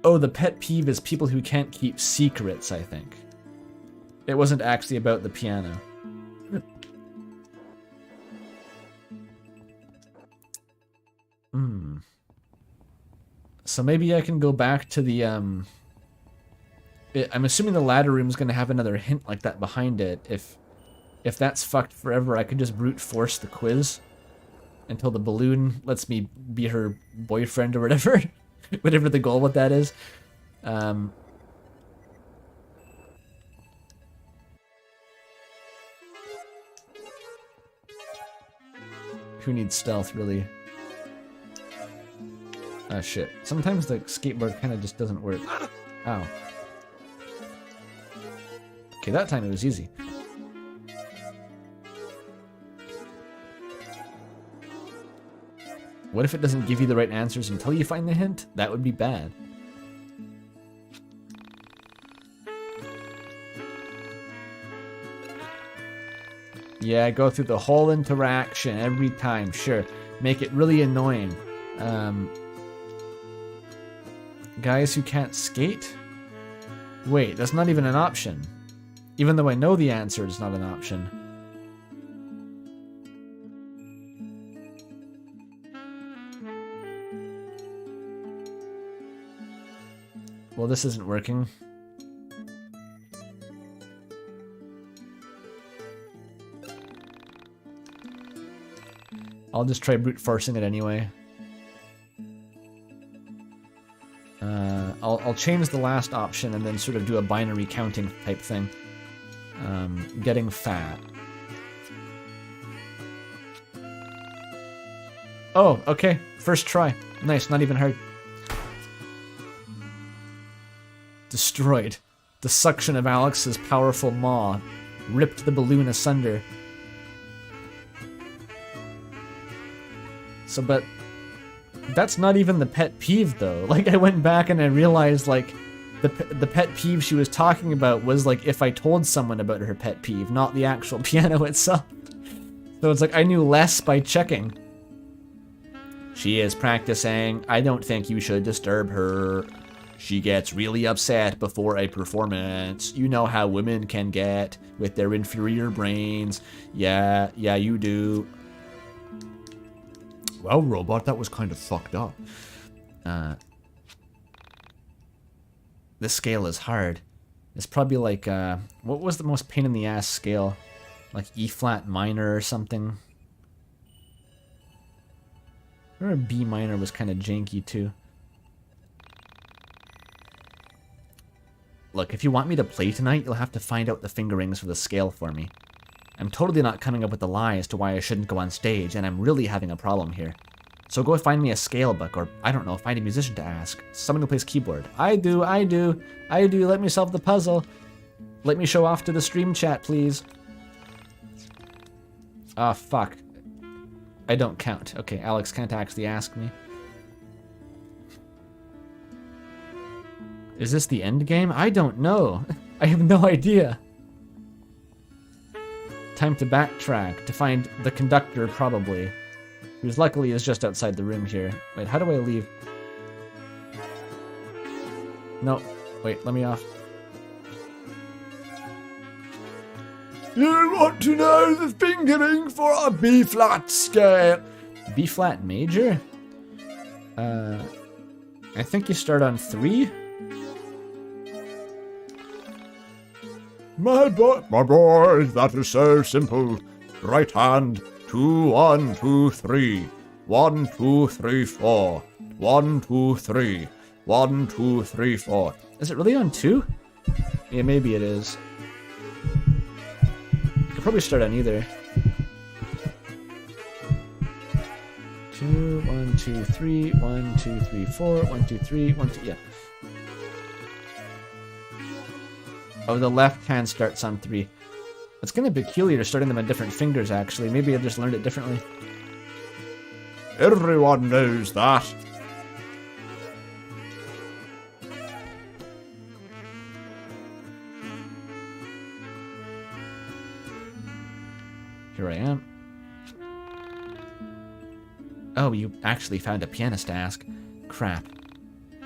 [SPEAKER 7] Oh, the pet peeve is people who can't keep secrets, I think. It wasn't actually about the piano. So maybe I can go back to the, I'm assuming the ladder room is going to have another hint like that behind it. If that's fucked forever, I could just brute force the quiz until the balloon lets me be her boyfriend or whatever. Whatever the goal with that is. Who needs stealth, really? Ah, shit. Sometimes the skateboard kind of just doesn't work. Ow. Okay, that time it was easy. What if it doesn't give you the right answers until you find the hint? That would be bad. Yeah, go through the whole interaction every time, sure. Make it really annoying. Guys who can't skate? Wait, that's not even an option. Even though I know the answer, it's not an option. Well, this isn't working. I'll just try brute forcing it anyway. I'll change the last option and then sort of do a binary counting type thing. Getting fat. Oh, okay. First try. Nice, not even hard. Destroyed. The suction of Alex's powerful maw ripped the balloon asunder. So, but that's not even the pet peeve, though. Like, I went back and I realized, like, the pet peeve she was talking about was, like, if I told someone about her pet peeve, not the actual piano itself. So it's like, I knew less by checking. She is practicing. I don't think you should disturb her. She gets really upset before a performance. You know how women can get with their inferior brains. Yeah, you do.
[SPEAKER 6] Well, Robot, that was kind of fucked up.
[SPEAKER 7] This scale is hard. It's probably like, what was the most pain in the ass scale? Like E-flat minor or something? Or B minor was kind of janky too. Look, if you want me to play tonight, you'll have to find out the fingerings for the scale for me. I'm totally not coming up with a lie as to why I shouldn't go on stage, and I'm really having a problem here. So go find me a scale book, or, I don't know, find a musician to ask. Someone who plays keyboard. I do, let me solve the puzzle. Let me show off to the stream chat, please. Ah, fuck. I don't count. Okay, Alex can't actually ask me. Is this the end game? I don't know. I have no idea. Time to backtrack to find the conductor, probably. Who's luckily is just outside the room here. Wait, how do I leave? No. Wait, let me off.
[SPEAKER 6] You want to know the fingering for a B-flat scale?
[SPEAKER 7] B-flat major? I think you start on 3?
[SPEAKER 11] My boy, that is so simple. Right hand, 2, 1, 2, 3. 1, 2, 3, 4. 1, 2, 3. 1, 2, 3, 4.
[SPEAKER 7] Is it really on 2? Yeah, maybe it is. You could probably start on either. 2, 1, 2, 3, 1, 2, 3, 4, 1, 2, 3, 1, 2, yeah. Oh, the left hand starts on 3. It's kind of peculiar starting them on different fingers, actually. Maybe I just learned it differently.
[SPEAKER 11] Everyone knows that.
[SPEAKER 7] Here I am. Oh, you actually found a pianist to ask. Crap.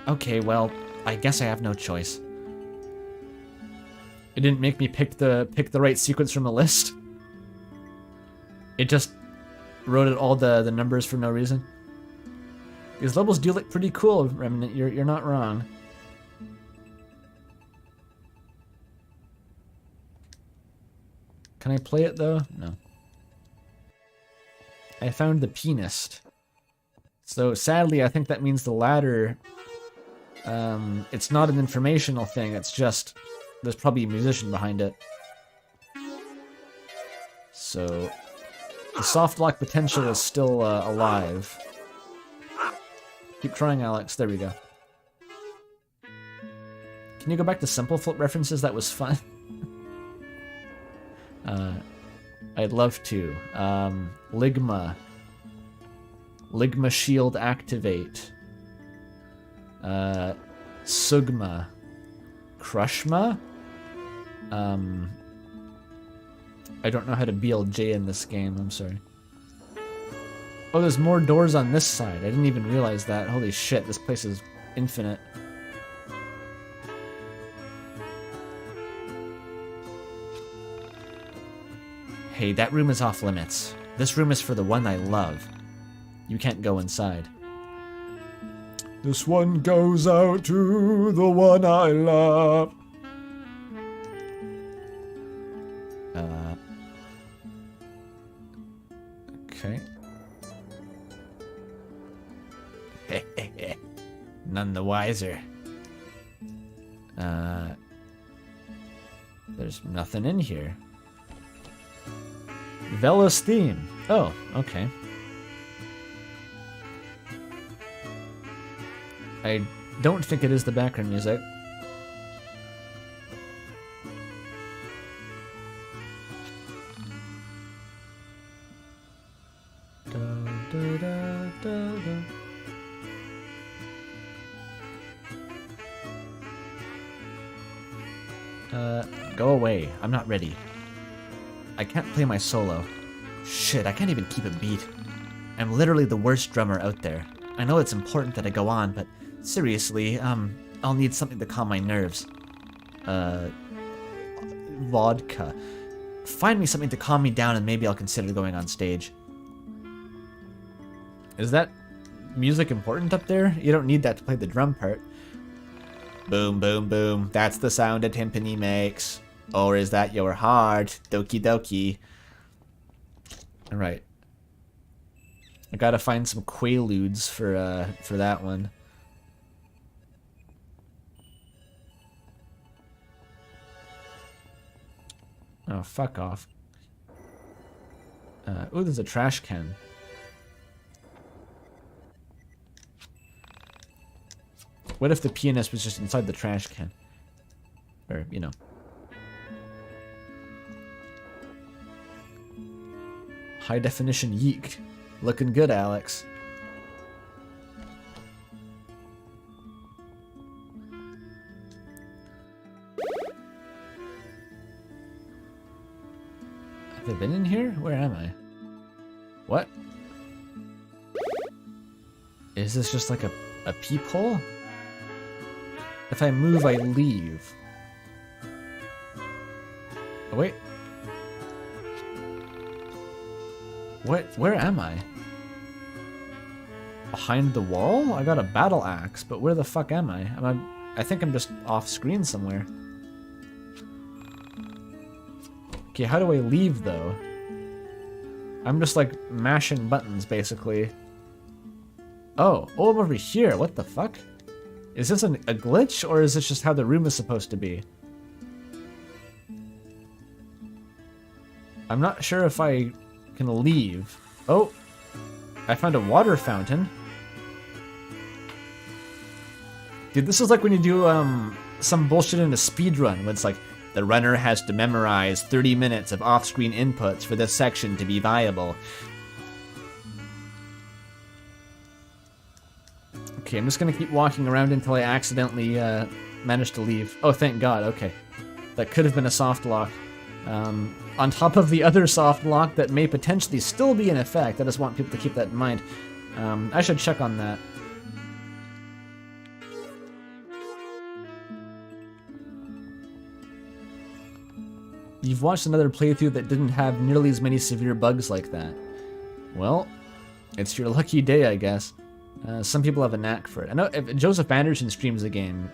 [SPEAKER 7] Okay, well, I guess I have no choice. It didn't make me pick the right sequence from a list. It just wrote out all the numbers for no reason. These levels do look pretty cool, Remnant. You're not wrong. Can I play it though? No. I found the pianist. So sadly, I think that means the ladder. It's not an informational thing. It's just there's probably a musician behind it. So the soft lock potential is still alive. Keep trying, Alex. There we go. Can you go back to simple flip references? That was fun. I'd love to. Ligma. Ligma shield activate. Sugma. Crushma? I don't know how to BLJ in this game, I'm sorry. Oh, there's more doors on this side. I didn't even realize that. Holy shit, this place is infinite. Hey, that room is off limits. This room is for the one I love. You can't go inside.
[SPEAKER 11] This one goes out to the one I love.
[SPEAKER 7] Okay. None the wiser. There's nothing in here. Vela's theme. Oh, okay. I don't think it is the background music. Go away. I'm not ready. I can't play my solo. Shit, I can't even keep a beat. I'm literally the worst drummer out there. I know it's important that I go on, but seriously, I'll need something to calm my nerves. Vodka. Find me something to calm me down and maybe I'll consider going on stage. Is that music important up there? You don't need that to play the drum part. Boom, boom, boom. That's the sound a timpani makes. Or is that your heart? Doki doki. Alright. I gotta find some quaaludes for that one. Oh, fuck off. Ooh, there's a trash can. What if the pianist was just inside the trash can? Or, you know. High definition YIIK. Looking good, Alex. Have I been in here? Where am I? What? Is this just like a peephole? If I move, I leave. Oh, wait. What? Where am I? Behind the wall? I got a battle axe, but where the fuck am I? I think I'm just off screen somewhere. Okay, how do I leave though? I'm just like mashing buttons basically. Oh, I'm over here. What the fuck? Is this a glitch or is this just how the room is supposed to be? I'm not sure if I can leave. Oh, I found a water fountain. Dude, this is like when you do some bullshit in a speed run, where it's like, the runner has to memorize 30 minutes of off-screen inputs for this section to be viable. Okay, I'm just gonna keep walking around until I accidentally manage to leave. Oh, thank God, okay. That could have been a soft lock. On top of the other soft lock that may potentially still be in effect. I just want people to keep that in mind. I should check on that. You've watched another playthrough that didn't have nearly as many severe bugs like that. Well, it's your lucky day, I guess. Some people have a knack for it. I know if Joseph Anderson streams a game,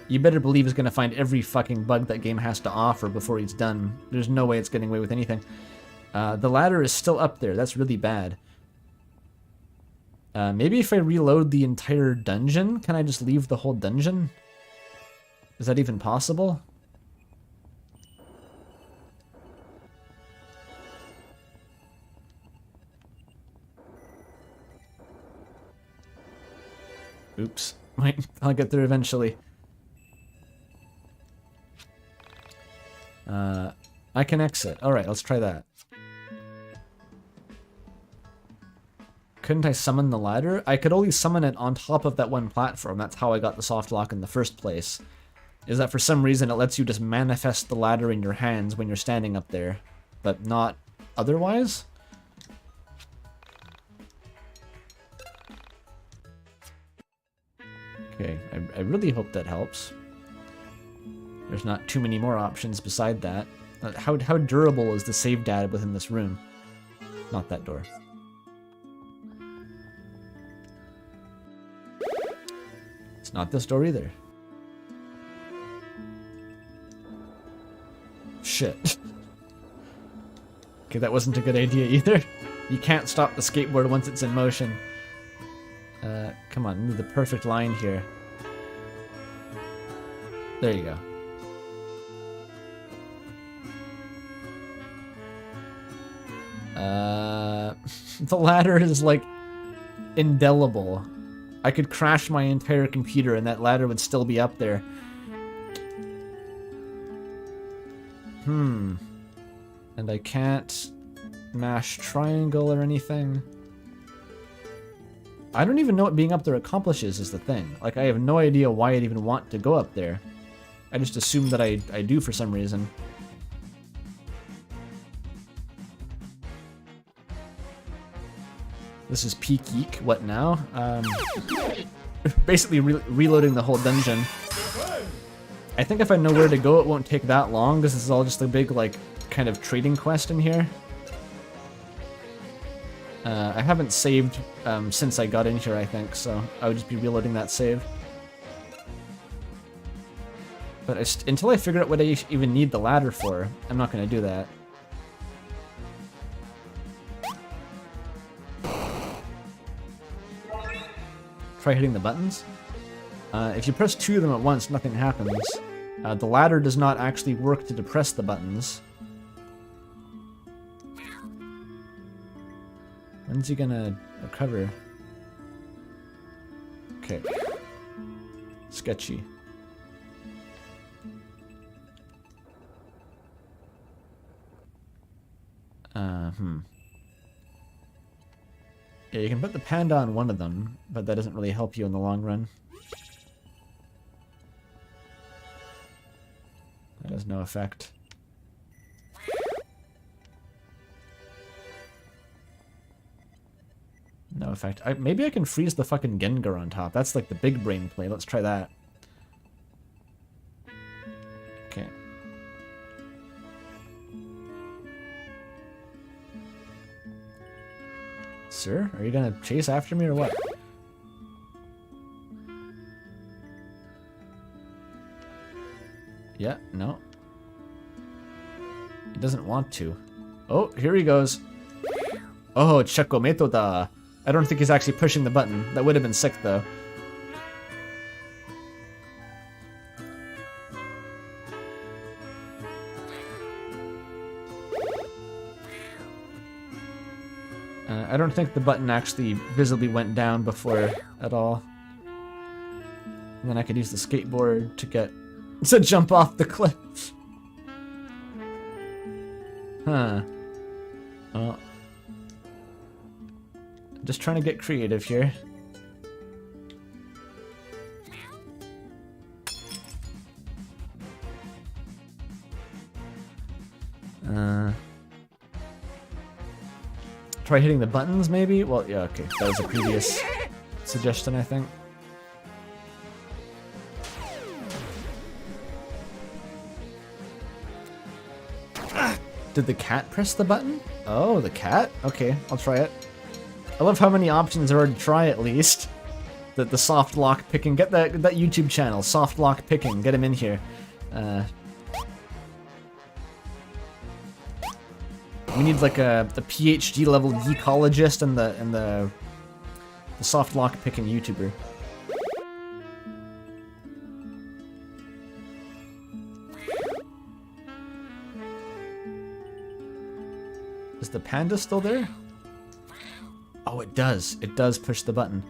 [SPEAKER 7] you better believe he's going to find every fucking bug that game has to offer before he's done. There's no way it's getting away with anything. The ladder is still up there. That's really bad. Maybe if I reload the entire dungeon, can I just leave the whole dungeon? Is that even possible? Oops. Wait, I'll get there eventually. I can exit. Alright, let's try that. Couldn't I summon the ladder? I could only summon it on top of that one platform. That's how I got the soft lock in the first place. Is that for some reason it lets you just manifest the ladder in your hands when you're standing up there, but not otherwise? Okay, I really hope that helps. There's not too many more options beside that. How durable is the save data within this room? Not that door. It's not this door either. Shit. Okay, that wasn't a good idea either. You can't stop the skateboard once it's in motion. Come on, move the perfect line here. There you go. The ladder is like indelible. I could crash my entire computer and that ladder would still be up there. And I can't mash triangle or anything. I don't even know what being up there accomplishes is the thing. Like, I have no idea why I'd even want to go up there. I just assume that I do for some reason. This is peak YIIK. What now? Basically reloading the whole dungeon. I think if I know where to go, it won't take that long, because this is all just a big, like, kind of trading quest in here. I haven't saved since I got in here, I think, so I would just be reloading that save. But until I figure out what I even need the ladder for, I'm not going to do that. Try hitting the buttons. If you press 2 of them at once, nothing happens. The ladder does not actually work to depress the buttons. When's he gonna recover? Okay. Sketchy. Yeah, you can put the panda on one of them, but that doesn't really help you in the long run. That has no effect. No effect. Maybe I can freeze the fucking Gengar on top. That's like the big brain play. Let's try that. Okay. Sir, are you gonna chase after me or what? Yeah, no. He doesn't want to. Oh, here he goes. Oh, Chacometo da. I don't think he's actually pushing the button. That would have been sick, though. I don't think the button actually visibly went down before at all. And then I could use the skateboard to jump off the cliff. Huh. Well, just trying to get creative here. Try hitting the buttons, maybe? Well, yeah, okay. That was a previous suggestion, I think. Did the cat press the button? Oh, the cat? Okay, I'll try it. I love how many options there are to try, at least. The soft lock picking. Get that YouTube channel, soft lock picking. Get him in here. We need like the PhD level ecologist and the soft lock picking YouTuber. Is the panda still there? Oh, it does. It does push the button.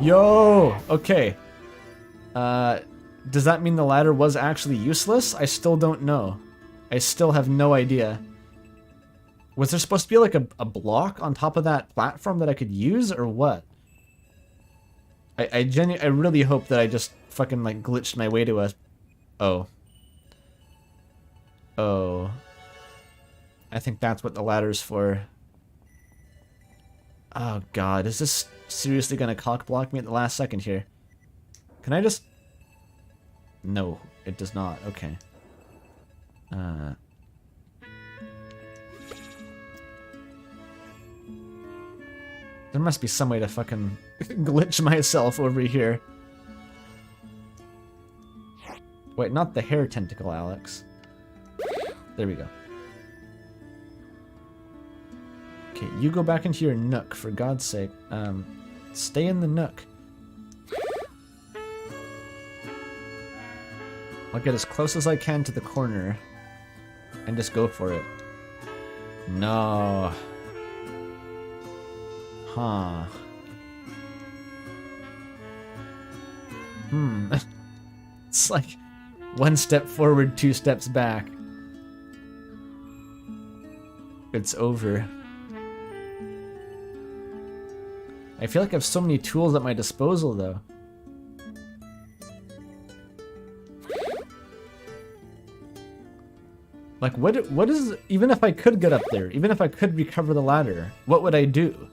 [SPEAKER 7] Yo! Okay. Does that mean the ladder was actually useless? I still don't know. I still have no idea. Was there supposed to be like a block on top of that platform that I could use, or what? I really hope that I just fucking like glitched my way to a... Oh. Oh. I think that's what the ladder's for. Oh god, is this seriously gonna cock block me at the last second here? Can I just... No, it does not. Okay. There must be some way to fucking glitch myself over here. Wait, not the hair tentacle, Alex. There we go. Okay, you go back into your nook, for God's sake. Stay in the nook. I'll get as close as I can to the corner and just go for it. No. Huh. It's like 1 step forward, 2 steps back. It's over. I feel like I have so many tools at my disposal, though. Like, what is... Even if I could get up there, even if I could recover the ladder, what would I do?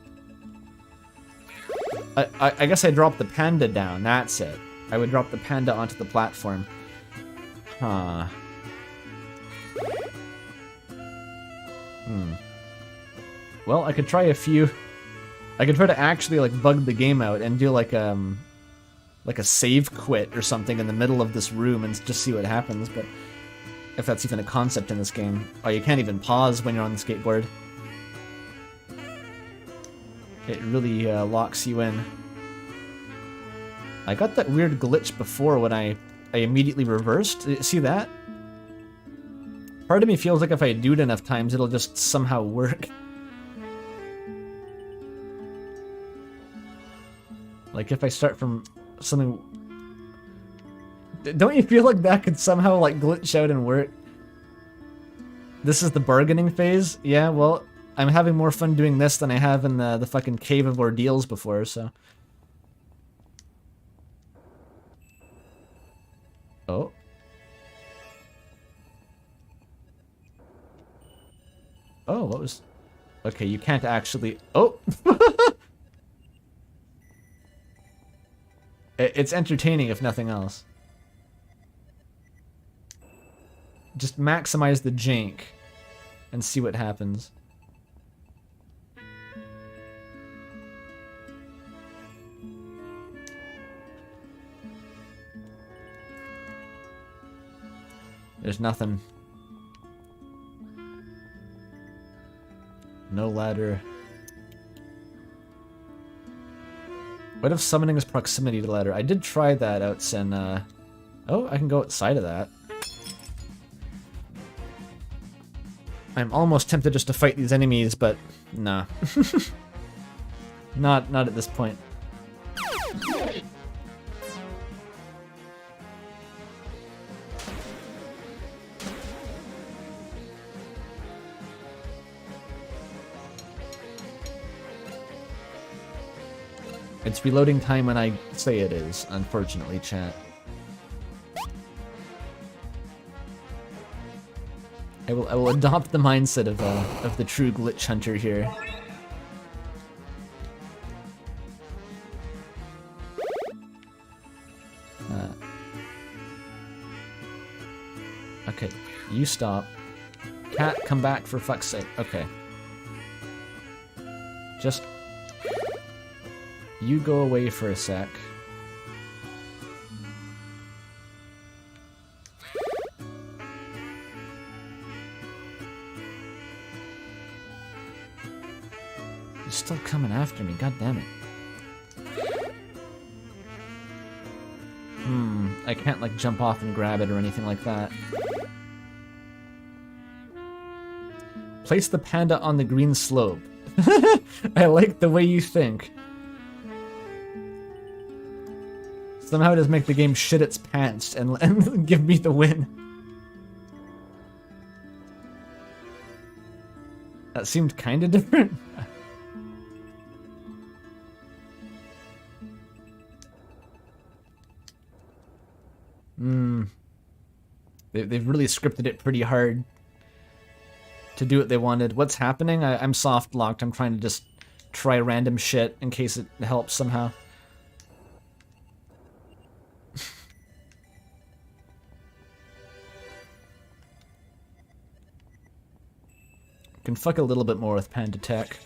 [SPEAKER 7] I guess I drop the panda down, that's it. I would drop the panda onto the platform. Huh. Well, I could try a few... I could try to actually, like, bug the game out and do, like a save quit or something in the middle of this room and just see what happens, but... If that's even a concept in this game. Oh, you can't even pause when you're on the skateboard. It really locks you in. I got that weird glitch before when I immediately reversed. See that? Part of me feels like if I do it enough times, it'll just somehow work. Like if I start from something... Don't you feel like that could somehow like glitch out and work? This is the bargaining phase? Yeah, well... I'm having more fun doing this than I have in the fucking Cave of Ordeals before, so... Oh. Oh, what was... Okay, you can't actually... Oh! It's entertaining, if nothing else. Just maximize the jank and see what happens. There's nothing. No ladder. What if summoning is proximity to ladder? I did try that out, Sin. Oh, I can go outside of that. I'm almost tempted just to fight these enemies, but nah. Not at this point. It's reloading time when I say it is, unfortunately, chat. I will adopt the mindset of the true glitch hunter here. Okay, you stop. Cat, come back for fuck's sake. Okay. Just... You go away for a sec. You're still coming after me, god damn it. I can't like jump off and grab it or anything like that. Place the panda on the green slope. I like the way you think. Somehow just make the game shit its pants and give me the win. That seemed kind of different. They've really scripted it pretty hard to do what they wanted. What's happening? I'm soft locked. I'm trying to just try random shit in case it helps somehow. Can fuck a little bit more with Panda Tech.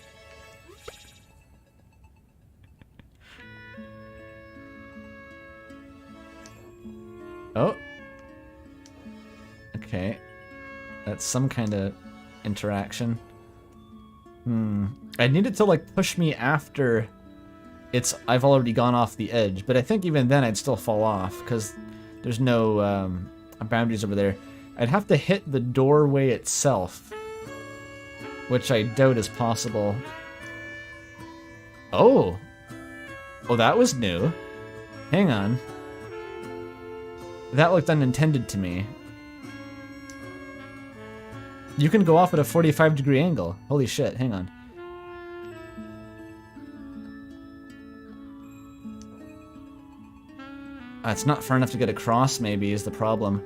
[SPEAKER 7] Oh. Okay. That's some kind of interaction. I need it to like push me after I've already gone off the edge, but I think even then I'd still fall off because there's no boundaries over there. I'd have to hit the doorway itself, which I doubt is possible. Oh! Oh, that was new. Hang on. That looked unintended to me. You can go off at a 45-degree angle. Holy shit, hang on. It's not far enough to get across, maybe, is the problem.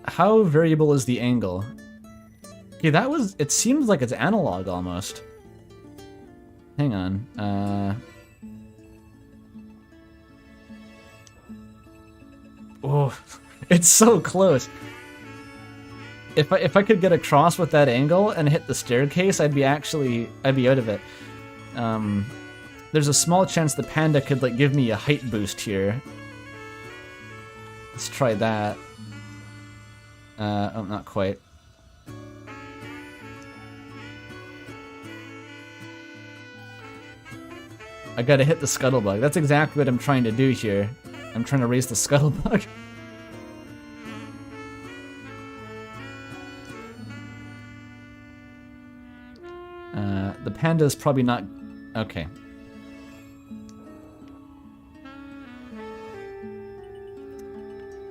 [SPEAKER 7] How variable is the angle? Okay, that was... It seems like it's analog, almost. Hang on. Oh, it's so close. If I could get across with that angle and hit the staircase, I'd be out of it. There's a small chance the panda could like give me a height boost here. Let's try that. Oh, not quite. I gotta hit the scuttlebug. That's exactly what I'm trying to do here. I'm trying to raise the scuttlebug. The panda's probably not... Okay.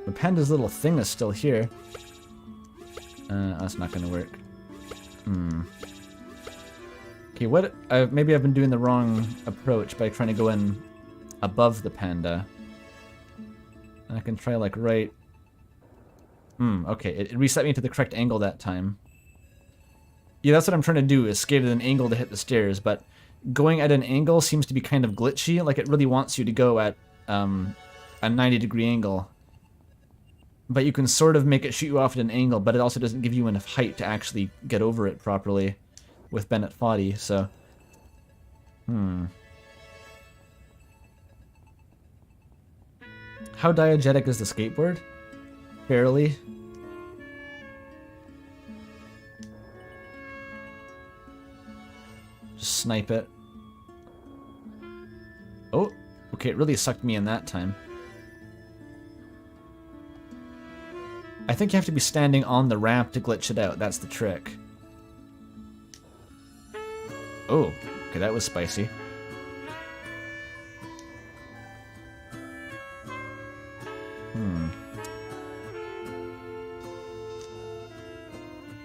[SPEAKER 7] The panda's little thing is still here. That's not gonna work. Okay, what... maybe I've been doing the wrong approach by trying to go in above the panda. And I can try, like, right... okay, it reset me to the correct angle that time. Yeah, that's what I'm trying to do, is skate at an angle to hit the stairs, but going at an angle seems to be kind of glitchy, like it really wants you to go at a 90-degree angle. But you can sort of make it shoot you off at an angle, but it also doesn't give you enough height to actually get over it properly with Bennett Foddy, so... How diegetic is the skateboard? Fairly. Just snipe it. Oh, okay, it really sucked me in that time. I think you have to be standing on the ramp to glitch it out. That's the trick. Oh, Okay, that was spicy.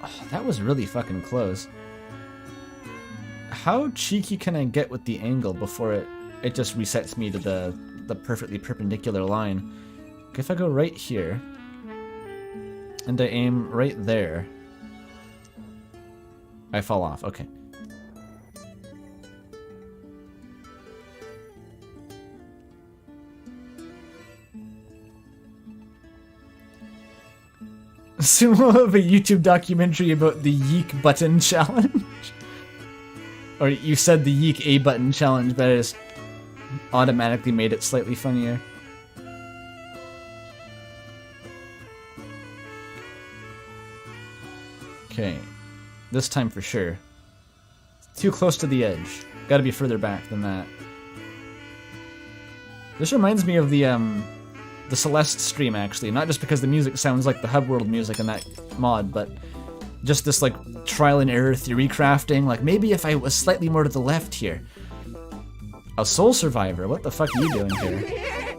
[SPEAKER 7] Oh, that was really fucking close. How cheeky can I get with the angle before it just resets me to the perfectly perpendicular line? Okay, if I go right here, and I aim right there, I fall off. Okay. Soon we'll have a YouTube documentary about the YIIK button challenge. Or you said the YIIK A button challenge, but I just automatically made it slightly funnier. Okay. This time for sure. Too close to the edge. Gotta be further back than that. This reminds me of the Celeste stream, actually. Not just because the music sounds like the Hub World music in that mod, but just this, like, trial and error theory crafting. Like, maybe if I was slightly more to the left here. A Soul Survivor? What the fuck are you doing here?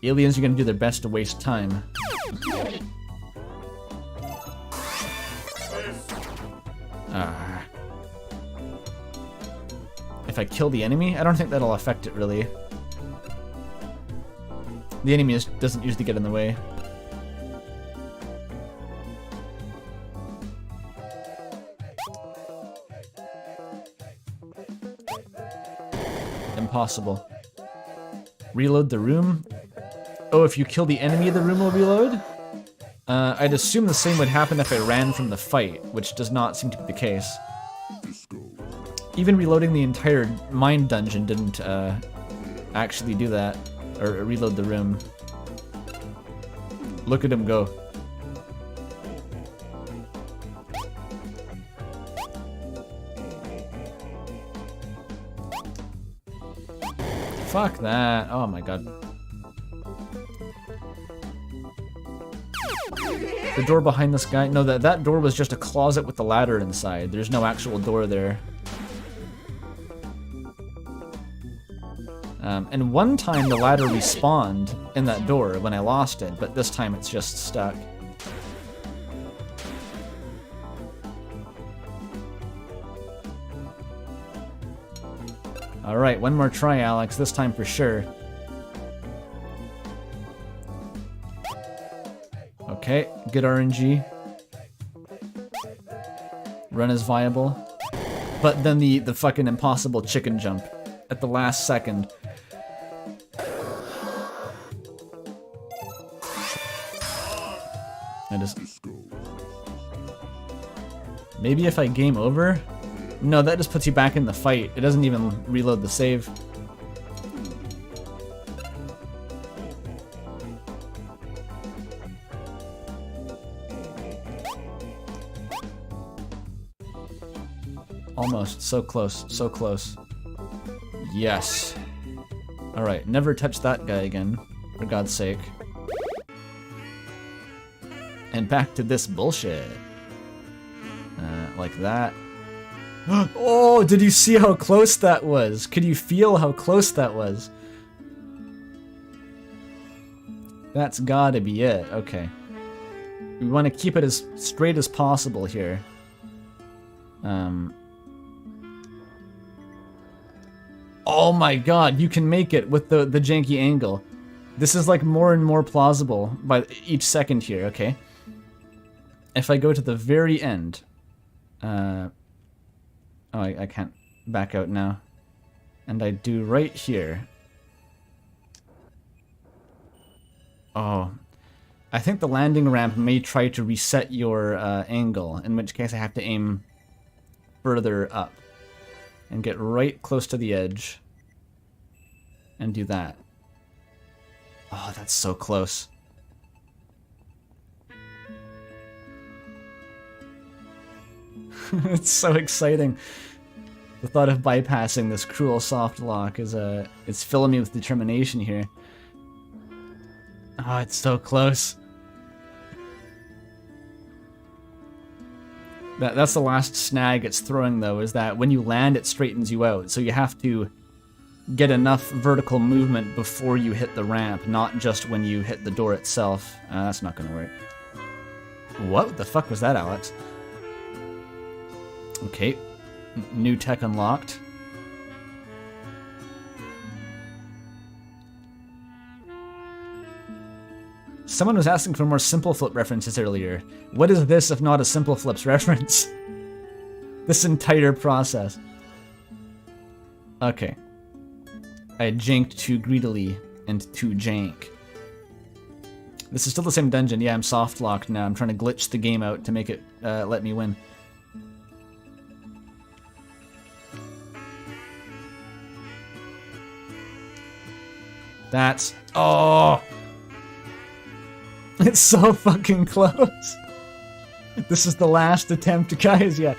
[SPEAKER 7] Aliens are gonna do their best to waste time. If I kill the enemy? I don't think that'll affect it, really. The enemy doesn't usually get in the way. Impossible. Reload the room? Oh, if you kill the enemy, the room will reload? I'd assume the same would happen if I ran from the fight, which does not seem to be the case. Even reloading the entire mine dungeon didn't actually do that, or reload the room. Look at him go. Fuck that. Oh my god. The door behind this guy? No, that door was just a closet with the ladder inside. There's no actual door there. And one time the ladder respawned in that door when I lost it, but this time it's just stuck. Alright, one more try, Alex, this time for sure. Okay, good RNG. Run is viable. But then the fucking impossible chicken jump at the last second. Maybe if I game over? No, that just puts you back in the fight. It doesn't even reload the save. Almost. So close. So close. Yes. Alright, never touch that guy again, for God's sake. And back to this bullshit. Like that. Oh, did you see how close that was? Could you feel how close that was? That's gotta be it. Okay. We want to keep it as straight as possible here. Oh my god, you can make it with the janky angle. This is like more and more plausible by each second here, okay? If I go to the very end... oh, I can't back out now. And I do right here. Oh. I think the landing ramp may try to reset your angle, in which case I have to aim further up. And get right close to the edge. And do that. Oh, that's so close. It's so exciting. The thought of bypassing this cruel soft lock is it's filling me with determination here. Oh, it's so close. That's the last snag it's throwing, though, is that when you land, it straightens you out. So you have to get enough vertical movement before you hit the ramp, not just when you hit the door itself. That's not going to work. What the fuck was that, Alex? Okay. New tech unlocked. Someone was asking for more Simple Flip references earlier. What is this if not a Simple Flips reference? This entire process. Okay. I janked too greedily and too jank. This is still the same dungeon. Yeah, I'm soft locked now. I'm trying to glitch the game out to make it let me win. That's... Oh! It's so fucking close. This is the last attempt, guys. Yeah.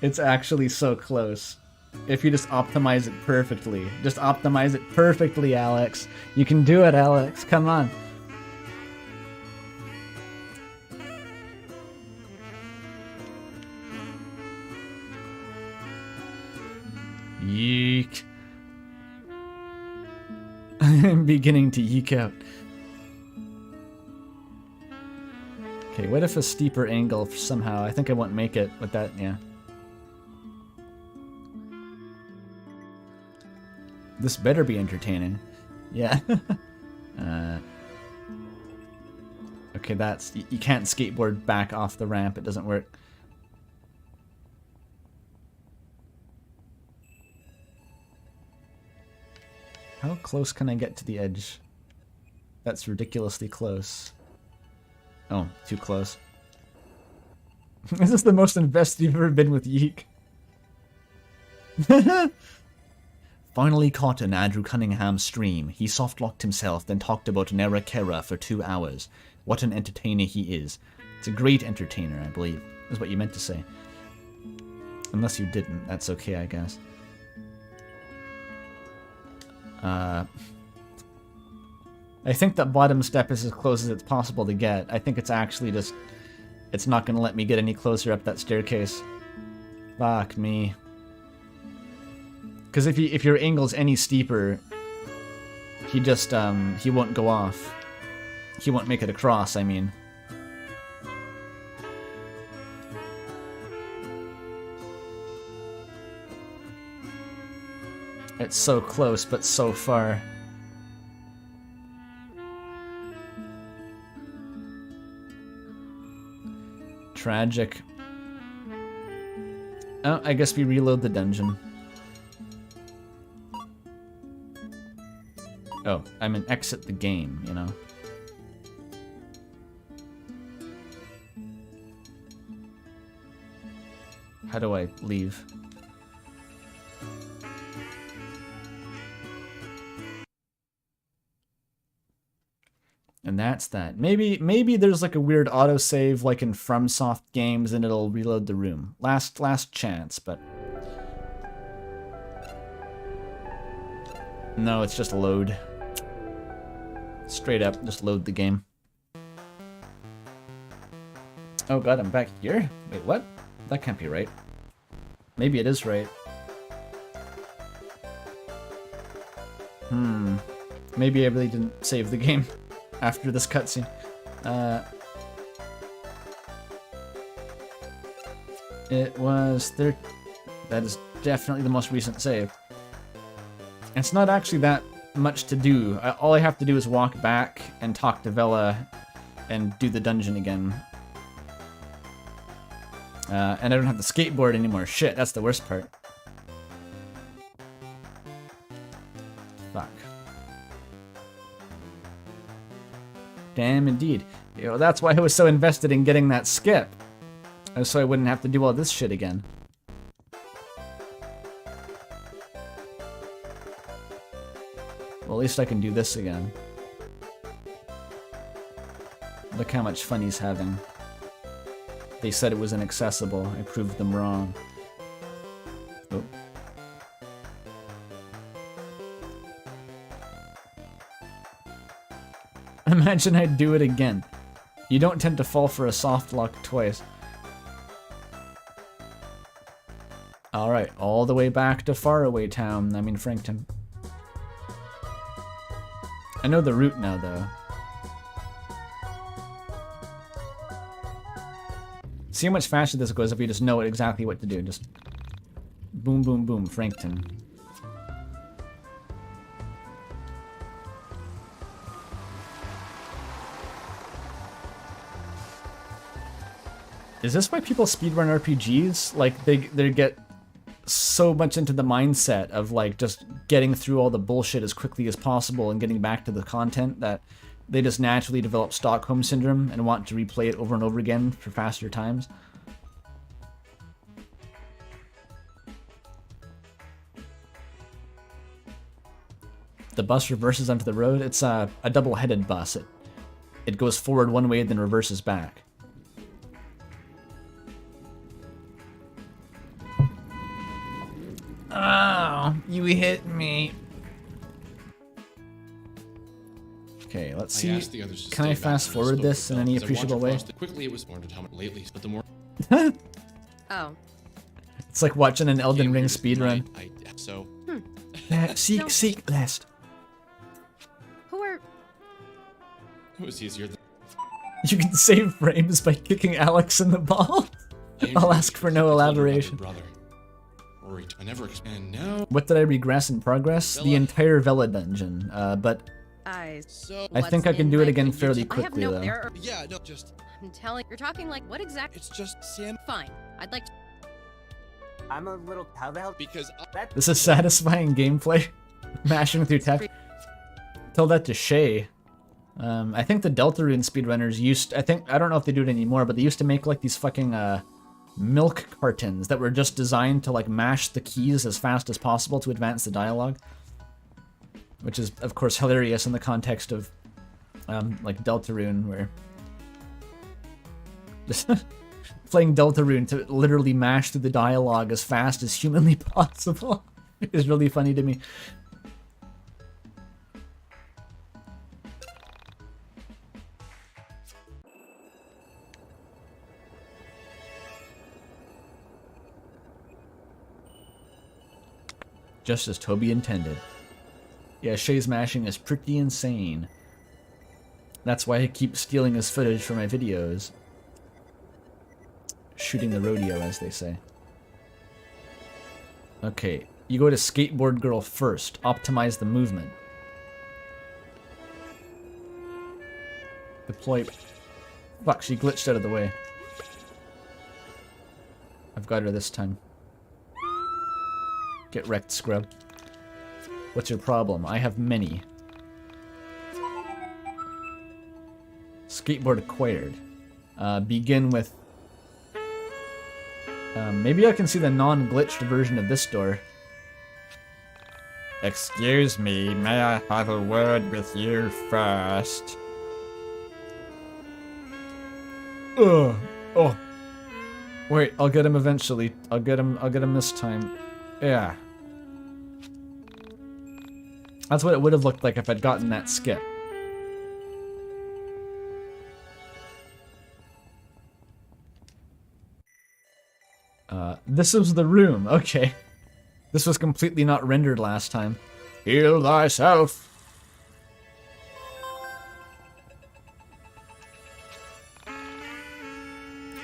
[SPEAKER 7] It's actually so close. If you just optimize it perfectly. Just optimize it perfectly, Alex. You can do it, Alex. Come on. Yeek. I'm beginning to yeek out. Okay, what if a steeper angle somehow? I think I won't make it with that, yeah. This better be entertaining. Yeah. Okay, that's... You can't skateboard back off the ramp. It doesn't work. How close can I get to the edge? That's ridiculously close. Oh, too close. This is the most invested you've ever been with YIIK. Finally caught an Andrew Cunningham stream. He softlocked himself, then talked about Nera Kera for 2 hours. What an entertainer he is. It's a great entertainer, I believe, is what you meant to say. Unless you didn't, that's okay, I guess. I think that bottom step is as close as it's possible to get. I think it's actually just... It's not going to let me get any closer up that staircase. Fuck me. Because if your angle's any steeper, he just, he won't go off. He won't make it across, I mean. It's so close, but so far. Tragic. Oh, I guess we reload the dungeon. Oh, I'm an exit the game, you know. How do I leave? And that's that. Maybe there's like a weird autosave like in FromSoft games and it'll reload the room. Last chance, but... No, it's just load. Straight up, just load the game. Oh god, I'm back here? Wait, what? That can't be right. Maybe it is right. Maybe I really didn't save the game after this cutscene. It was there. That is definitely the most recent save. It's not actually that much to do. All I have to do is walk back and talk to Vela and do the dungeon again. And I don't have the skateboard anymore. Shit, that's the worst part. Fuck. Damn indeed. You know, that's why I was so invested in getting that skip. So I wouldn't have to do all this shit again. Well, at least I can do this again. Look how much fun he's having. They said it was inaccessible. I proved them wrong. Oh. Imagine I'd do it again. You don't tend to fall for a soft lock twice. Alright, all the way back to Faraway Town, I mean Frankton. I know the route now, though. See how much faster this goes if you just know exactly what to do. Just boom, boom, boom, Frankton. Is this why people speedrun RPGs? Like, they get so much into the mindset of, like, just getting through all the bullshit as quickly as possible and getting back to the content that they just naturally develop Stockholm Syndrome and want to replay it over and over again for faster times. The bus reverses onto the road. It's a double-headed bus. It goes forward one way, then reverses back. Oh, you hit me. Okay, let's see. Can I fast forward this in any appreciable way?
[SPEAKER 9] Quickly, it was more to lately, but the more.
[SPEAKER 15] Oh.
[SPEAKER 7] It's like watching an Elden Ring speedrun.
[SPEAKER 9] So.
[SPEAKER 7] Seek last.
[SPEAKER 15] Who are?
[SPEAKER 9] It was easier than.
[SPEAKER 7] You can save frames by kicking Alex in the ball. I'll ask for no elaboration.
[SPEAKER 9] I never and now.
[SPEAKER 7] What did I regress in progress? The entire Vela dungeon, but I think I can do it again fairly quickly, though.
[SPEAKER 9] Yeah, no, just.
[SPEAKER 15] I'm telling. You're talking like what exactly?
[SPEAKER 9] It's just Sam.
[SPEAKER 15] Fine. I'd like to.
[SPEAKER 3] I'm a little. How the hell?
[SPEAKER 9] Because
[SPEAKER 7] this is satisfying gameplay. Mashing through text. Tell that to Shay. I think the Deltarune speedrunners used. I don't know if they do it anymore, but they used to make like these fucking milk cartons that were just designed to like mash the keys as fast as possible to advance the dialogue, which is of course hilarious in the context of like Deltarune, where just playing Deltarune to literally mash through the dialogue as fast as humanly possible is really funny to me. Just as Toby intended. Yeah, Shay's mashing is pretty insane. That's why I keep stealing his footage for my videos. Shooting the rodeo, as they say. Okay, you go to Skateboard Girl first. Optimize the movement. Deploy... Fuck, she glitched out of the way. I've got her this time. Get wrecked, scrub. What's your problem? I have many. Skateboard acquired. Begin with... maybe I can see the non-glitched version of this door.
[SPEAKER 2] Excuse me, may I have a word with you first?
[SPEAKER 7] Ugh. Oh. Wait, I'll get him eventually. I'll get him this time. Yeah. That's what it would have looked like if I'd gotten that skip. This was the room. Okay. This was completely not rendered last time. Heal thyself.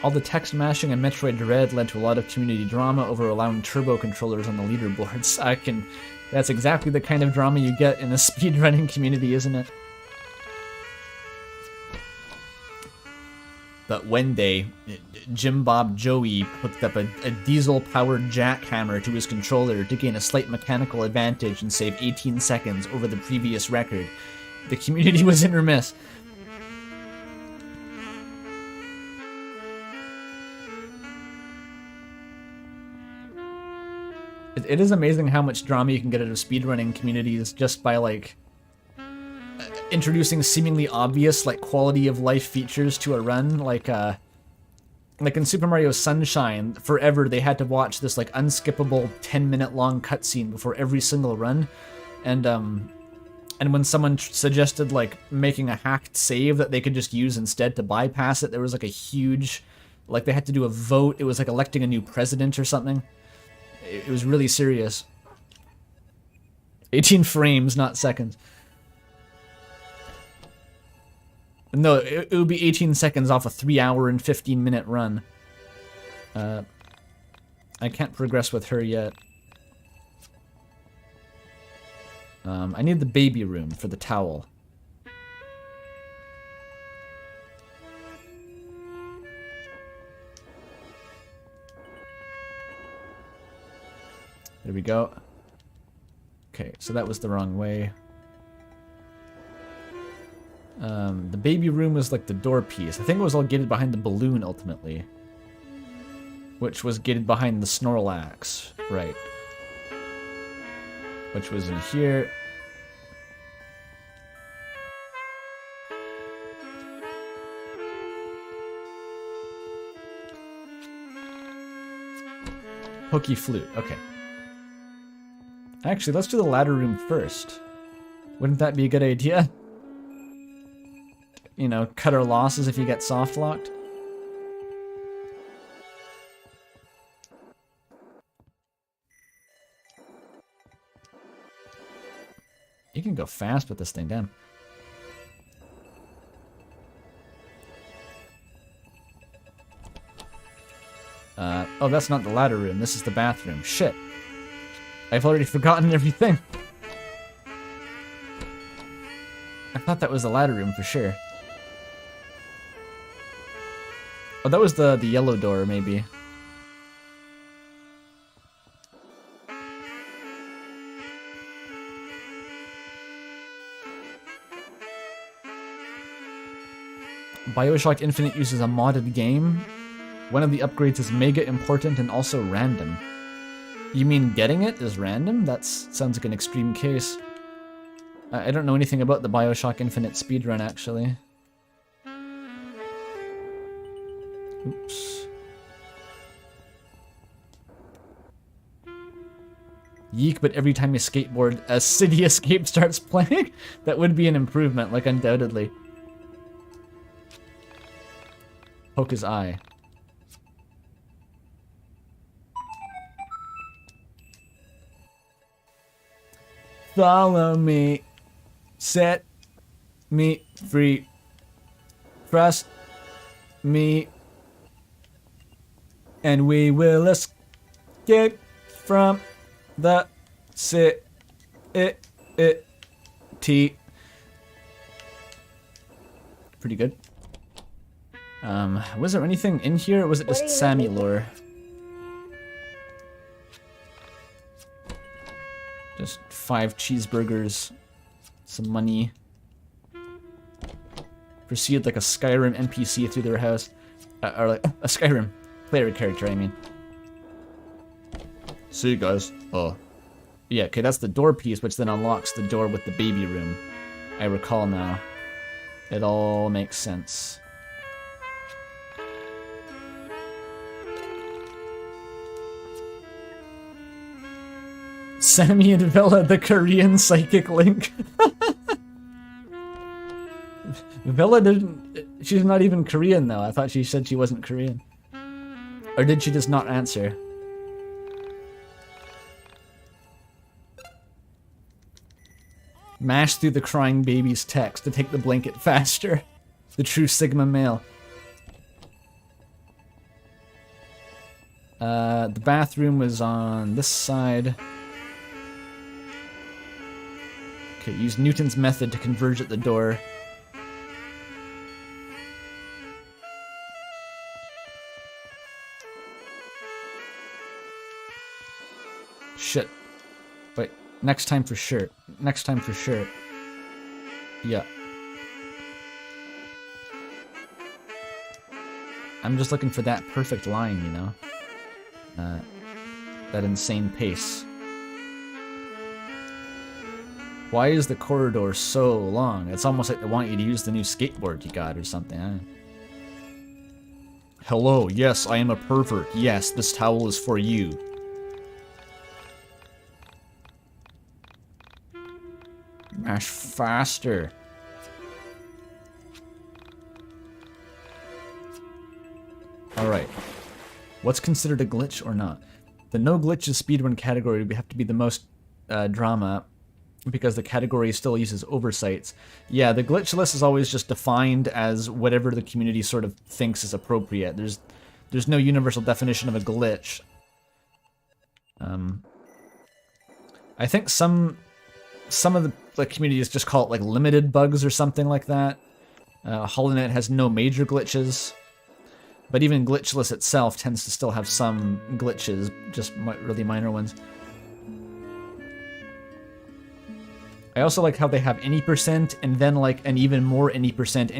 [SPEAKER 7] All the text mashing and Metroid Dread led to a lot of community drama over allowing turbo controllers on the leaderboards. That's exactly the kind of drama you get in a speedrunning community, isn't it? But one day, Jim Bob Joey hooked up a diesel-powered jackhammer to his controller to gain a slight mechanical advantage and save 18 seconds over the previous record. The community was in remiss. It is amazing how much drama you can get out of speedrunning communities just by, like, introducing seemingly obvious, like, quality-of-life features to a run. Like in Super Mario Sunshine, forever they had to watch this, like, unskippable 10-minute long cutscene before every single run. And, And when someone suggested like making a hacked save that they could just use instead to bypass it, there was like a huge, like they had to do a vote. It was like electing a new president or something. It was really serious. 18 frames, not seconds. No, it would be 18 seconds off a 3-hour and 15-minute run. I can't progress with her yet. I need the baby room for the towel. There we go. Okay, so that was the wrong way. The baby room was like the door piece. I think it was all gated behind the balloon ultimately. Which was gated behind the Snorlax. Right. Which was in here. Pokey Flute, okay. Actually, let's do the ladder room first. Wouldn't that be a good idea? You know, cut our losses if you get soft locked. You can go fast with this thing, damn. Oh, that's not the ladder room. This is the bathroom. Shit. I've already forgotten everything. I thought that was the ladder room for sure. Oh, that was the yellow door, maybe. BioShock Infinite uses a modded game. One of the upgrades is mega important and also random. You mean getting it is random? That sounds like an extreme case. I don't know anything about the BioShock Infinite speedrun, actually. Oops. YIIK, but every time you skateboard, a City Escape starts playing? That would be an improvement, like undoubtedly. Poke his eye. Follow me. Set me free. Trust me. And we will escape from the city. Pretty good. Was there anything in here, or was it just Sammy lore? Just 5 cheeseburgers, some money. Proceed like a Skyrim NPC through their house. Or like a Skyrim player character, I mean.
[SPEAKER 11] See you guys. Oh.
[SPEAKER 7] Yeah, okay, that's the door piece, which then unlocks the door with the baby room. I recall now. It all makes sense. Sammy and Villa, the Korean psychic link. Villa didn't... She's not even Korean, though. I thought she said she wasn't Korean. Or did she just not answer? Mash through the crying baby's text to take the blanket faster. The true Sigma male. The bathroom was on this side. Okay, use Newton's method to converge at the door. Shit. Wait, next time for sure. Next time for sure. Yeah. I'm just looking for that perfect line, you know? That insane pace. Why is the corridor so long? It's almost like they want you to use the new skateboard you got or something. Huh? Hello, yes, I am a pervert. Yes, this towel is for you. Ash, faster. Alright. What's considered a glitch or not? The no glitches speedrun category would have to be the most drama, because the category still uses oversights. Yeah, the glitch list is always just defined as whatever the community sort of thinks is appropriate. There's no universal definition of a glitch. I think some of the communities just call it like limited bugs or something like that. Hollow Knight has no major glitches, but even glitchless itself tends to still have some glitches, just really minor ones. I also like how they have any percent and then like an even more any percent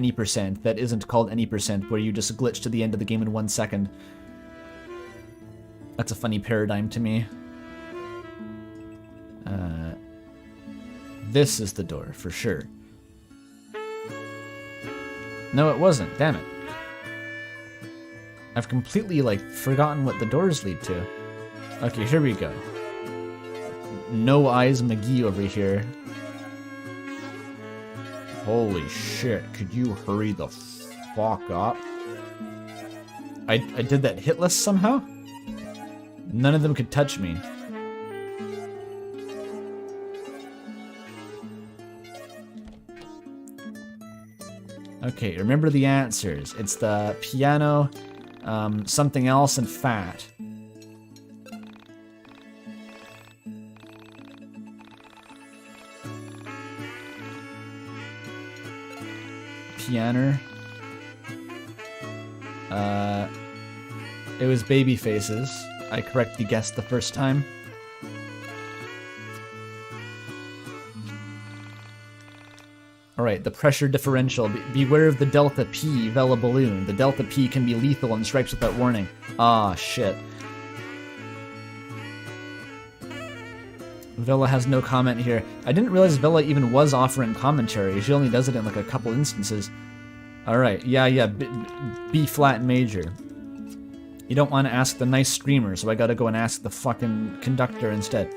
[SPEAKER 7] that isn't called any percent, where you just glitch to the end of the game in 1 second. That's a funny paradigm to me. This is the door, for sure. No, it wasn't. Damn it. I've completely, like, forgotten what the doors lead to. Okay, here we go. No Eyes McGee over here. Holy shit, could you hurry the fuck up? I did that hitless somehow? None of them could touch me. Okay, remember the answers. It's the piano, something else, and fat. Piano. It was baby faces. I correctly guessed the first time. Alright, the pressure differential. Beware of the Delta P Vela balloon. The Delta P can be lethal and strikes without warning. Ah, shit. Vela has no comment here. I didn't realize Vela even was offering commentary. She only does it in like a couple instances. Alright, yeah, B flat major. You don't want to ask the nice screamer, so I gotta go and ask the fucking conductor instead.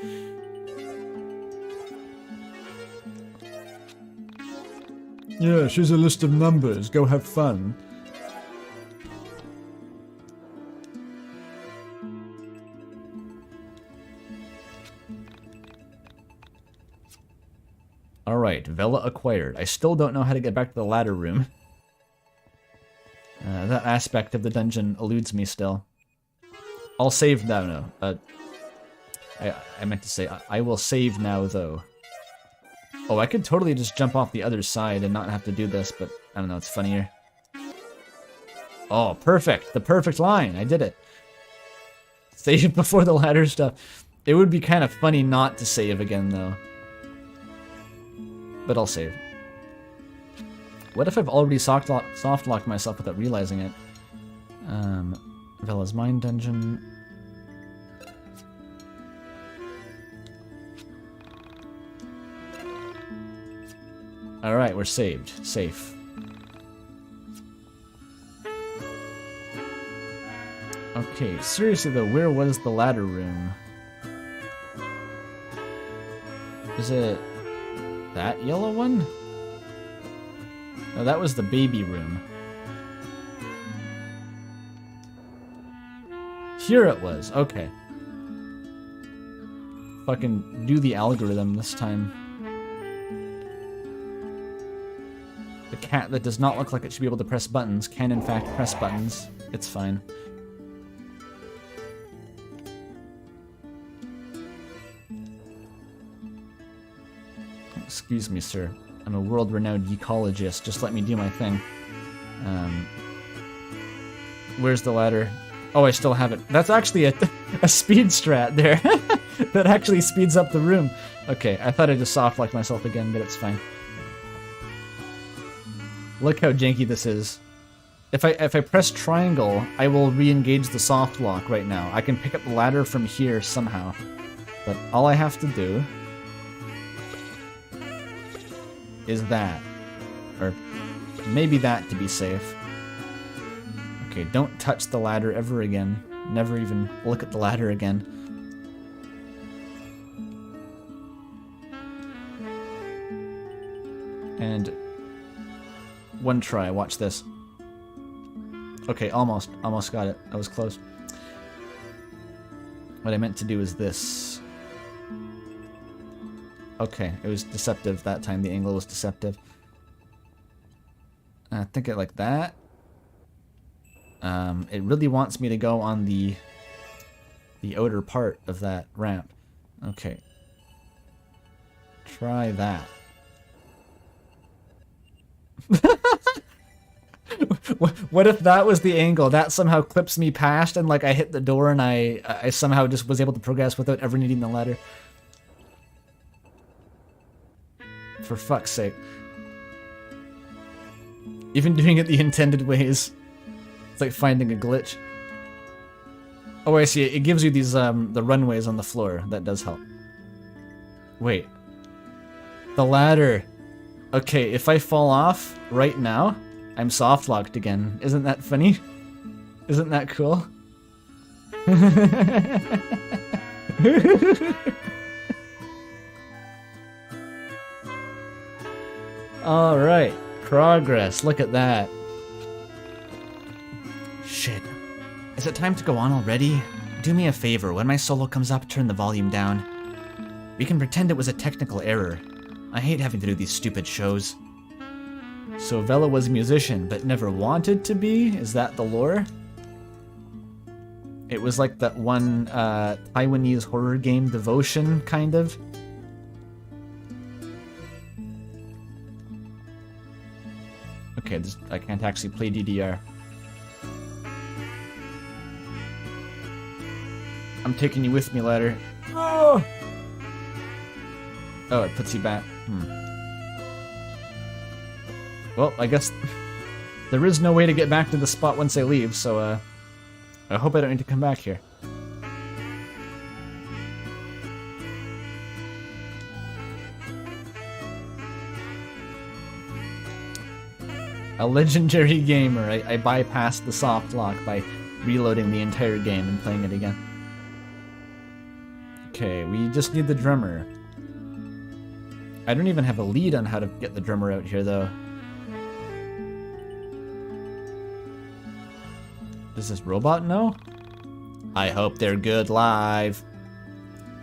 [SPEAKER 6] Yeah, she's a list of numbers. Go have fun.
[SPEAKER 7] Alright, Vela acquired. I still don't know how to get back to the ladder room. That aspect of the dungeon eludes me still. I'll save now, no. I meant to say, I will save now, though. Oh, I could totally just jump off the other side and not have to do this, but I don't know, it's funnier. Oh, perfect! The perfect line! I did it! Save before the ladder stuff. It would be kind of funny not to save again, though. But I'll save. What if I've already soft-locked myself without realizing it? Vela's Mine Dungeon... Alright, we're saved. Safe. Okay, seriously though, where was the ladder room? Is it that yellow one? No, that was the baby room. Here it was, okay. Fucking do the algorithm this time. The cat that does not look like it should be able to press buttons can in fact press buttons. It's fine. Excuse me, sir. I'm a world-renowned ecologist. Just let me do my thing. Where's the ladder? Oh, I still have it. That's actually a speed strat there. That actually speeds up the room. Okay, I thought I just soft-locked myself again, but it's fine. Look how janky this is. If I press triangle, I will re-engage the soft lock right now. I can pick up the ladder from here somehow. But all I have to do is that. Or maybe that to be safe. Okay, don't touch the ladder ever again. Never even look at the ladder again. And one try, watch this. Okay, almost got it. I was close. What I meant to do is this. Okay, it was deceptive that time. The angle was deceptive. I think it like that. It really wants me to go on the outer part of that ramp. Okay. Try that. What if that was the angle? That somehow clips me past and like I hit the door and I somehow just was able to progress without ever needing the ladder. For fuck's sake. Even doing it the intended ways. It's like finding a glitch. Oh, I see. It gives you these the runways on the floor. That does help. Wait. The ladder. Okay, if I fall off right now, I'm soft locked again. Isn't that funny? Isn't that cool? All right. Progress. Look at that. Shit. Is it time to go on already? Do me a favor, when my solo comes up, turn the volume down. We can pretend it was a technical error. I hate having to do these stupid shows. So Vela was a musician, but never wanted to be? Is that the lore? It was like that one Taiwanese horror game, Devotion, kind of. Okay, I can't actually play DDR. I'm taking you with me, ladder. Oh! Oh, it puts you back. Well, I guess there is no way to get back to the spot once I leave, so I hope I don't need to come back here. A legendary gamer. I bypassed the soft lock by reloading the entire game and playing it again. Okay, we just need the drummer. I don't even have a lead on how to get the drummer out here, though. Does this robot know? I hope they're good live.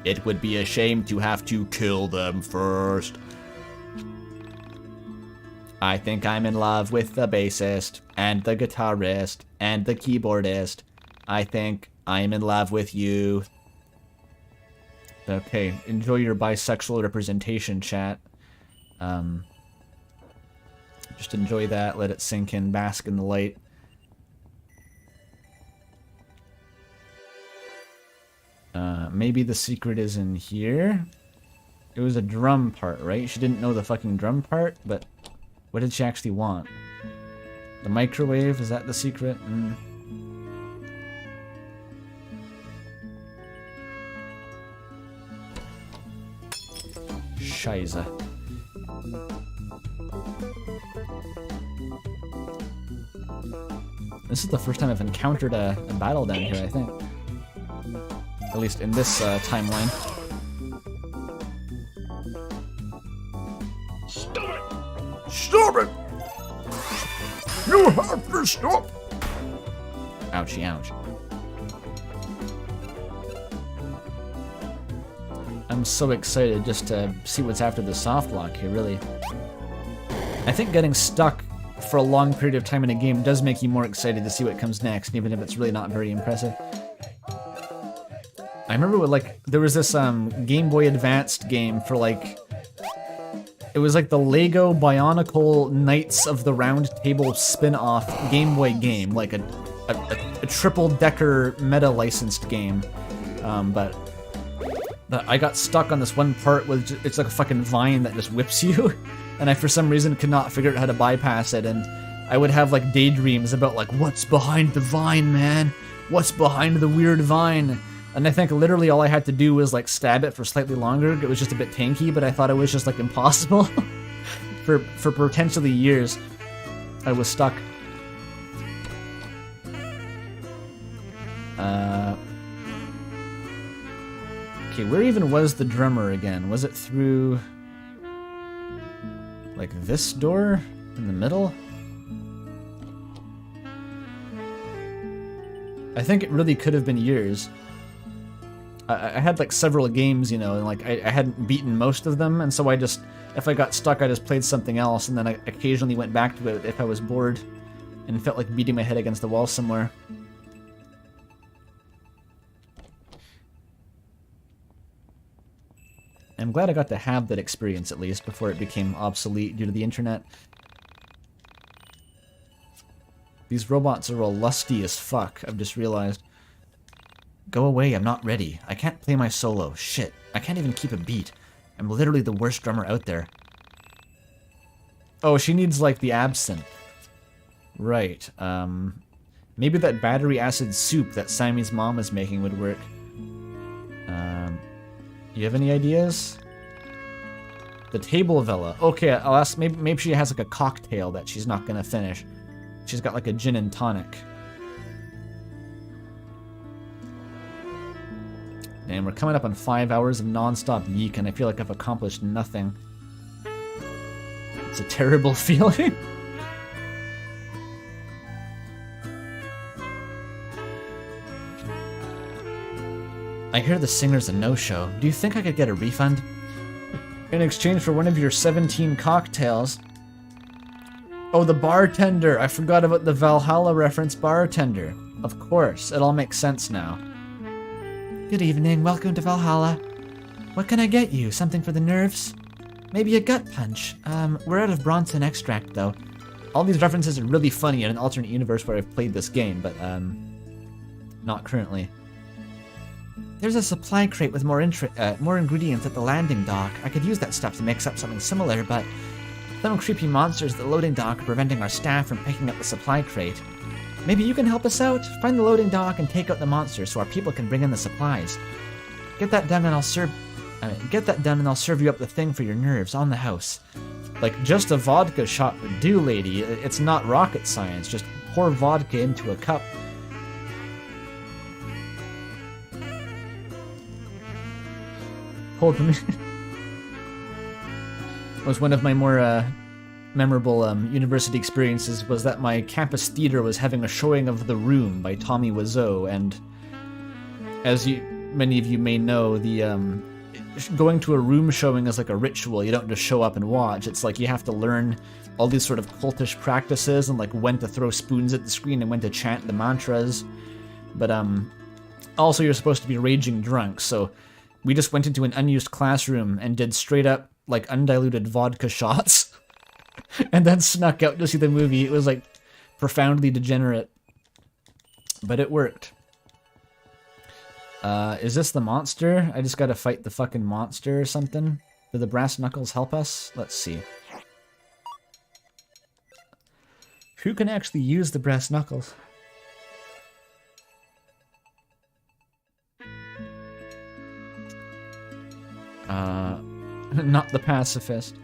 [SPEAKER 7] It would be a shame to have to kill them first. I think I'm in love with the bassist, and the guitarist, and the keyboardist. I think I'm in love with you. Okay, enjoy your bisexual representation, chat. Just enjoy that, let it sink in, bask in the light. Maybe the secret is in here? It was a drum part, right? She didn't know the fucking drum part, but what did she actually want? The microwave, is that the secret? Scheiße. This is the first time I've encountered a battle down here, I think. At least in this timeline.
[SPEAKER 5] Stop it!
[SPEAKER 11] Stop it! You have to stop!
[SPEAKER 7] Ouchie, ouch. I'm so excited just to see what's after the soft lock here, really. I think getting stuck for a long period of time in a game does make you more excited to see what comes next, even if it's really not very impressive. I remember there was this Game Boy Advanced game for it was like the Lego Bionicle Knights of the Round Table spin-off Game Boy game, like a triple-decker meta-licensed game. But I got stuck on this one part with it's like a fucking vine that just whips you, and I for some reason could not figure out how to bypass it, and I would have daydreams about what's behind the vine, man? What's behind the weird vine? And I think literally all I had to do was stab it for slightly longer. It was just a bit tanky, but I thought it was just impossible. for potentially years, I was stuck. Okay, where even was the drummer again? Was it through... Like this door in the middle? I think it really could have been years. I had like several games, you know, and like I hadn't beaten most of them, and so I just, if I got stuck, I just played something else, and then I occasionally went back to it if I was bored and felt like beating my head against the wall somewhere. I'm glad I got to have that experience at least before it became obsolete due to the internet. These robots are all lusty as fuck, I've just realized. Go away, I'm not ready. I can't play my solo. Shit, I can't even keep a beat. I'm literally the worst drummer out there. Oh, she needs, like, the absinthe. Right, maybe that battery acid soup that Sammy's mom is making would work. You have any ideas? The table villa. Okay, I'll ask, maybe she has, like, a cocktail that she's not gonna finish. She's got, like, a gin and tonic. And we're coming up on 5 hours of non-stop YIIK, and I feel like I've accomplished nothing. It's a terrible feeling. I hear the singer's a no-show. Do you think I could get a refund? In exchange for one of your 17 cocktails. Oh, the bartender! I forgot about the Valhalla reference bartender. Of course, it all makes sense now. Good evening, welcome to Valhalla. What can I get you? Something for the nerves? Maybe a gut punch. We're out of Bronson extract, though. All these references are really funny in an alternate universe where I've played this game, but, not currently. There's a supply crate with more ingredients at the landing dock. I could use that stuff to mix up something similar, but some creepy monsters at the loading dock are preventing our staff from picking up the supply crate. Maybe you can help us out? Find the loading dock and take out the monsters so our people can bring in the supplies. Get that done and I'll serve you up the thing for your nerves on the house. Like, just a vodka shot would do, lady. It's not rocket science. Just pour vodka into a cup. Hold me. Was one of my more memorable university experiences was that my campus theater was having a showing of The Room by Tommy Wiseau, and as many of you may know, the going to a room showing is like a ritual. You don't just show up and watch. It's like you have to learn all these sort of cultish practices and like when to throw spoons at the screen and when to chant the mantras. But also you're supposed to be raging drunk, so we just went into an unused classroom and did straight up like undiluted vodka shots and then snuck out to see the movie. It was like profoundly degenerate, but it worked. Is this the monster? I just gotta fight the fucking monster or something? Do the brass knuckles help us? Let's see. Who can actually use the brass knuckles? Not the pacifist.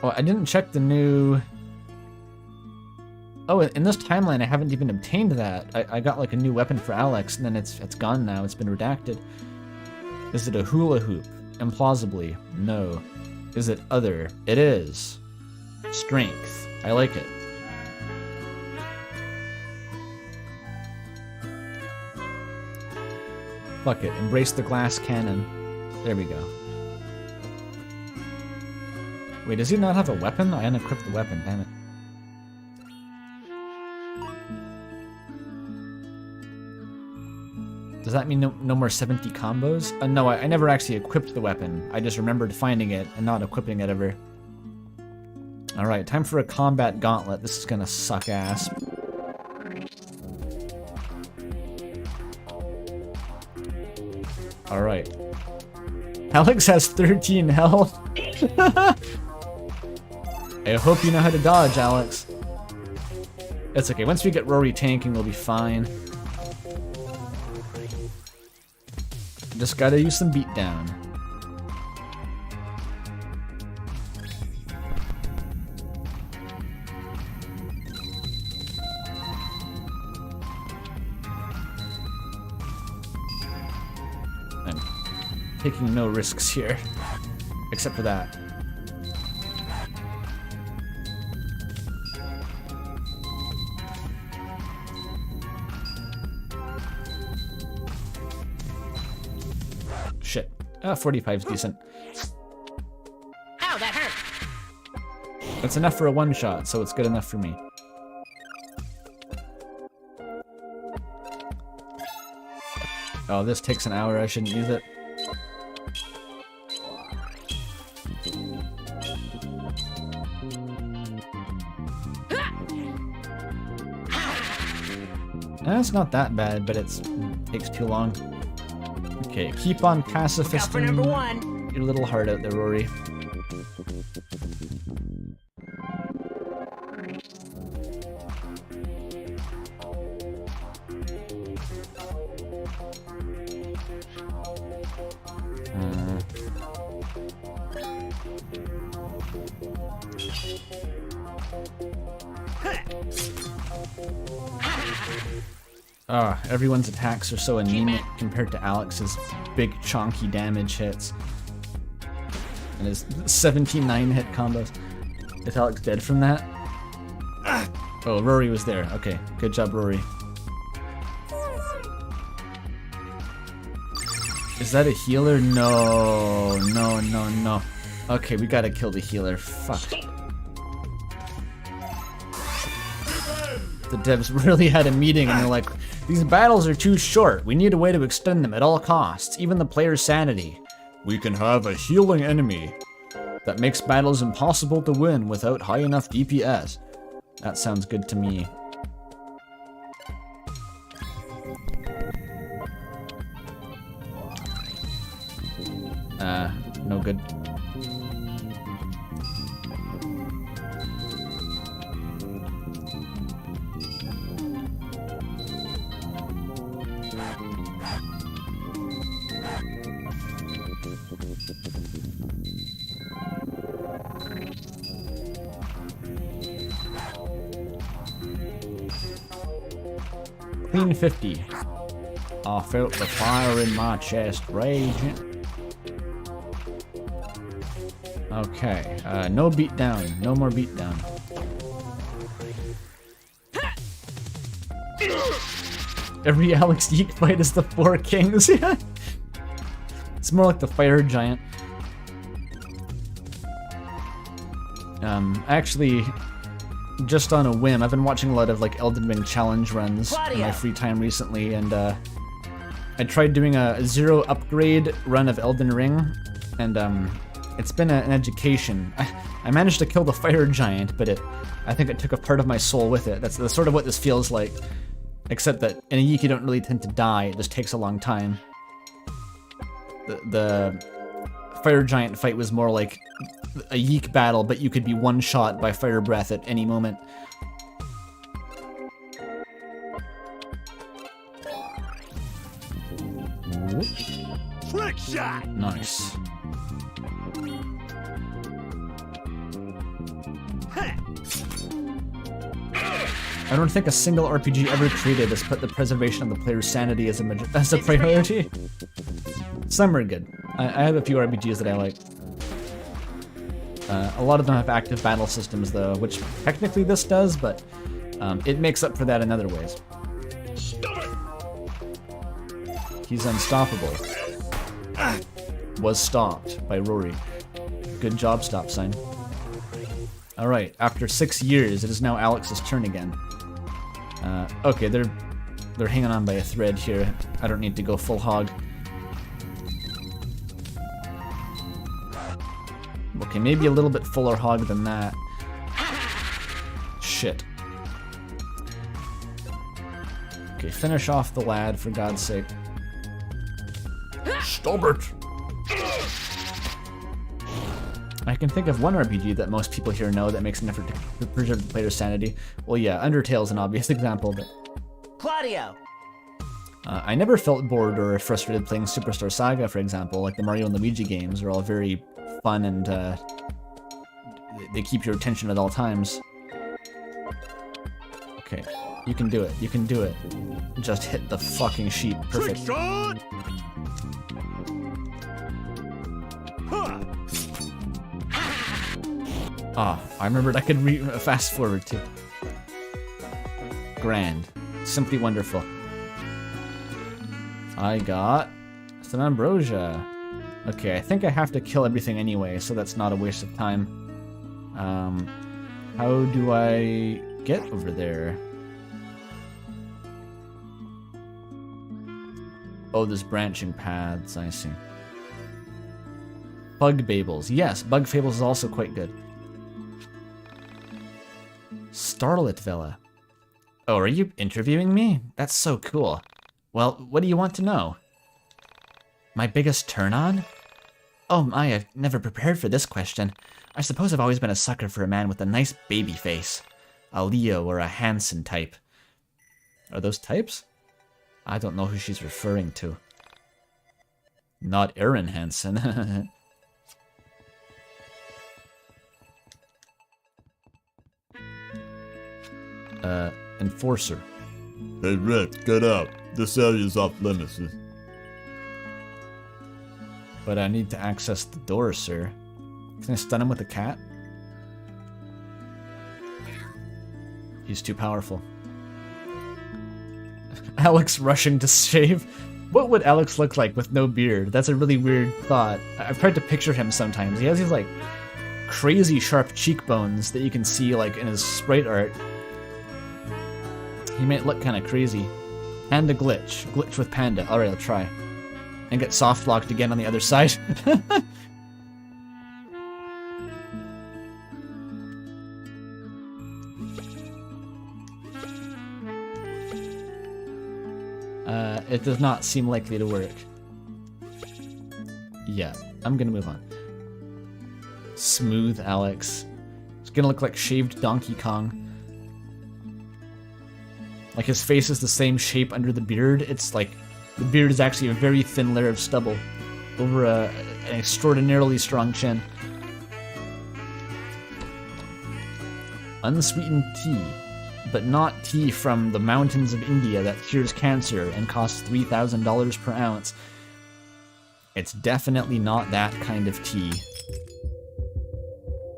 [SPEAKER 7] Oh, I didn't check the new... Oh, in this timeline I haven't even obtained that. I got like a new weapon for Alex, and then it's gone now. It's been redacted. Is it a hula hoop? Implausibly, no. Is it other? It is. Strength. I like it. Fuck it. Embrace the glass cannon. There we go. Wait, does he not have a weapon? I unequipped the weapon, damn it. Does that mean no more 70 combos? No, I never actually equipped the weapon. I just remembered finding it and not equipping it ever. Alright, time for a combat gauntlet. This is gonna suck ass. Alright. Alex has 13 health. I hope you know how to dodge, Alex. It's okay. Once we get Rory tanking, we'll be fine. Just gotta use some beatdown. I'm taking no risks here, except for that. Shit. 45's decent.
[SPEAKER 15] Ow, that hurt!
[SPEAKER 7] That's enough for a one-shot, so it's good enough for me. Oh, this takes an hour. I shouldn't use it. It's not that bad, but it takes too long. Okay, keep on pacifisting your little heart out there, Rory. Everyone's attacks are so anemic compared to Alex's big chonky damage hits. And his 17-9 hit combos. Is Alex dead from that? Oh, Rory was there. Okay, good job, Rory. Is that a healer? No, no, no, no. Okay, we gotta kill the healer. Fuck. The devs really had a meeting and they're like, these battles are too short. We need a way to extend them at all costs, even the player's sanity. We can have a healing enemy that makes battles impossible to win without high enough DPS. That sounds good to me. No good. Clean 50. I felt the fire in my chest raging. Okay, no beatdown. No more beatdown. Every Alex YIIK fight is the Four Kings. It's more like the Fire Giant. Actually, just on a whim, I've been watching a lot of like Elden Ring challenge runs in my free time recently, and I tried doing a 0 upgrade run of Elden Ring, and it's been an education. I managed to kill the Fire Giant, but I think it took a part of my soul with it. That's sort of what this feels like, except that in a YIIK you don't really tend to die, it just takes a long time. The Fire Giant fight was more like a YIIK battle, but you could be one-shot by fire breath at any moment.
[SPEAKER 8] Trick shot!
[SPEAKER 7] Nice. I don't think a single RPG ever created has put the preservation of the player's sanity as a priority. Some are good. I have a few RPGs that I like. A lot of them have active battle systems though, which technically this does, but it makes up for that in other ways. He's unstoppable. Was stopped by Rory. Good job, stop sign. Alright, after 6 years, it is now Alex's turn again. Okay, they're hanging on by a thread here. I don't need to go full hog. Okay, maybe a little bit fuller hog than that. Shit. Okay, finish off the lad, for God's sake.
[SPEAKER 11] Stop it!
[SPEAKER 7] I can think of one RPG that most people here know that makes an effort to preserve the player's sanity. Well, yeah, Undertale's an obvious example, but...
[SPEAKER 3] Claudio!
[SPEAKER 7] I never felt bored or frustrated playing Superstar Saga, for example. Like the Mario and Luigi games are all very fun and they keep your attention at all times. Okay, you can do it. You can do it. Just hit the fucking sheep. Perfect. Ah, I remembered I could fast forward too. Grand. Simply wonderful. I got some ambrosia. Okay, I think I have to kill everything anyway, so that's not a waste of time. How do I get over there? Oh, there's branching paths, I see. Bug Fables. Yes, Bug Fables is also quite good. Starlit Villa. Oh, are you interviewing me? That's so cool. Well, what do you want to know? My biggest turn-on? Oh my, I've never prepared for this question. I suppose I've always been a sucker for a man with a nice baby face. A Leo or a Hansen type. Are those types? I don't know who she's referring to. Not Aaron Hansen. Enforcer.
[SPEAKER 11] Hey Rick, get up. This area's off limits.
[SPEAKER 7] But I need to access the door, sir. Can I stun him with a cat? He's too powerful. Alex rushing to shave. What would Alex look like with no beard? That's a really weird thought. I've tried to picture him sometimes. He has these like crazy sharp cheekbones that you can see like in his sprite art. He might look kind of crazy. Panda glitch. Glitch with panda. Alright, I'll try. And get soft locked again on the other side. It does not seem likely to work. Yeah, I'm gonna move on. Smooth Alex. It's gonna look like shaved Donkey Kong. Like his face is the same shape under the beard. It's like the beard is actually a very thin layer of stubble over an extraordinarily strong chin. Unsweetened tea, but not tea from the mountains of India that cures cancer and costs $3,000 per ounce. It's definitely not that kind of tea.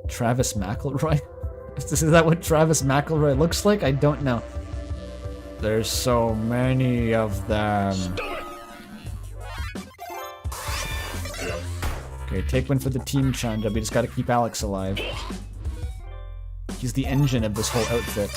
[SPEAKER 7] Travis McElroy? Is that what Travis McElroy looks like? I don't know. There's so many of them. Okay, take one for the team, Chandra. We just gotta keep Alex alive. He's the engine of this whole outfit.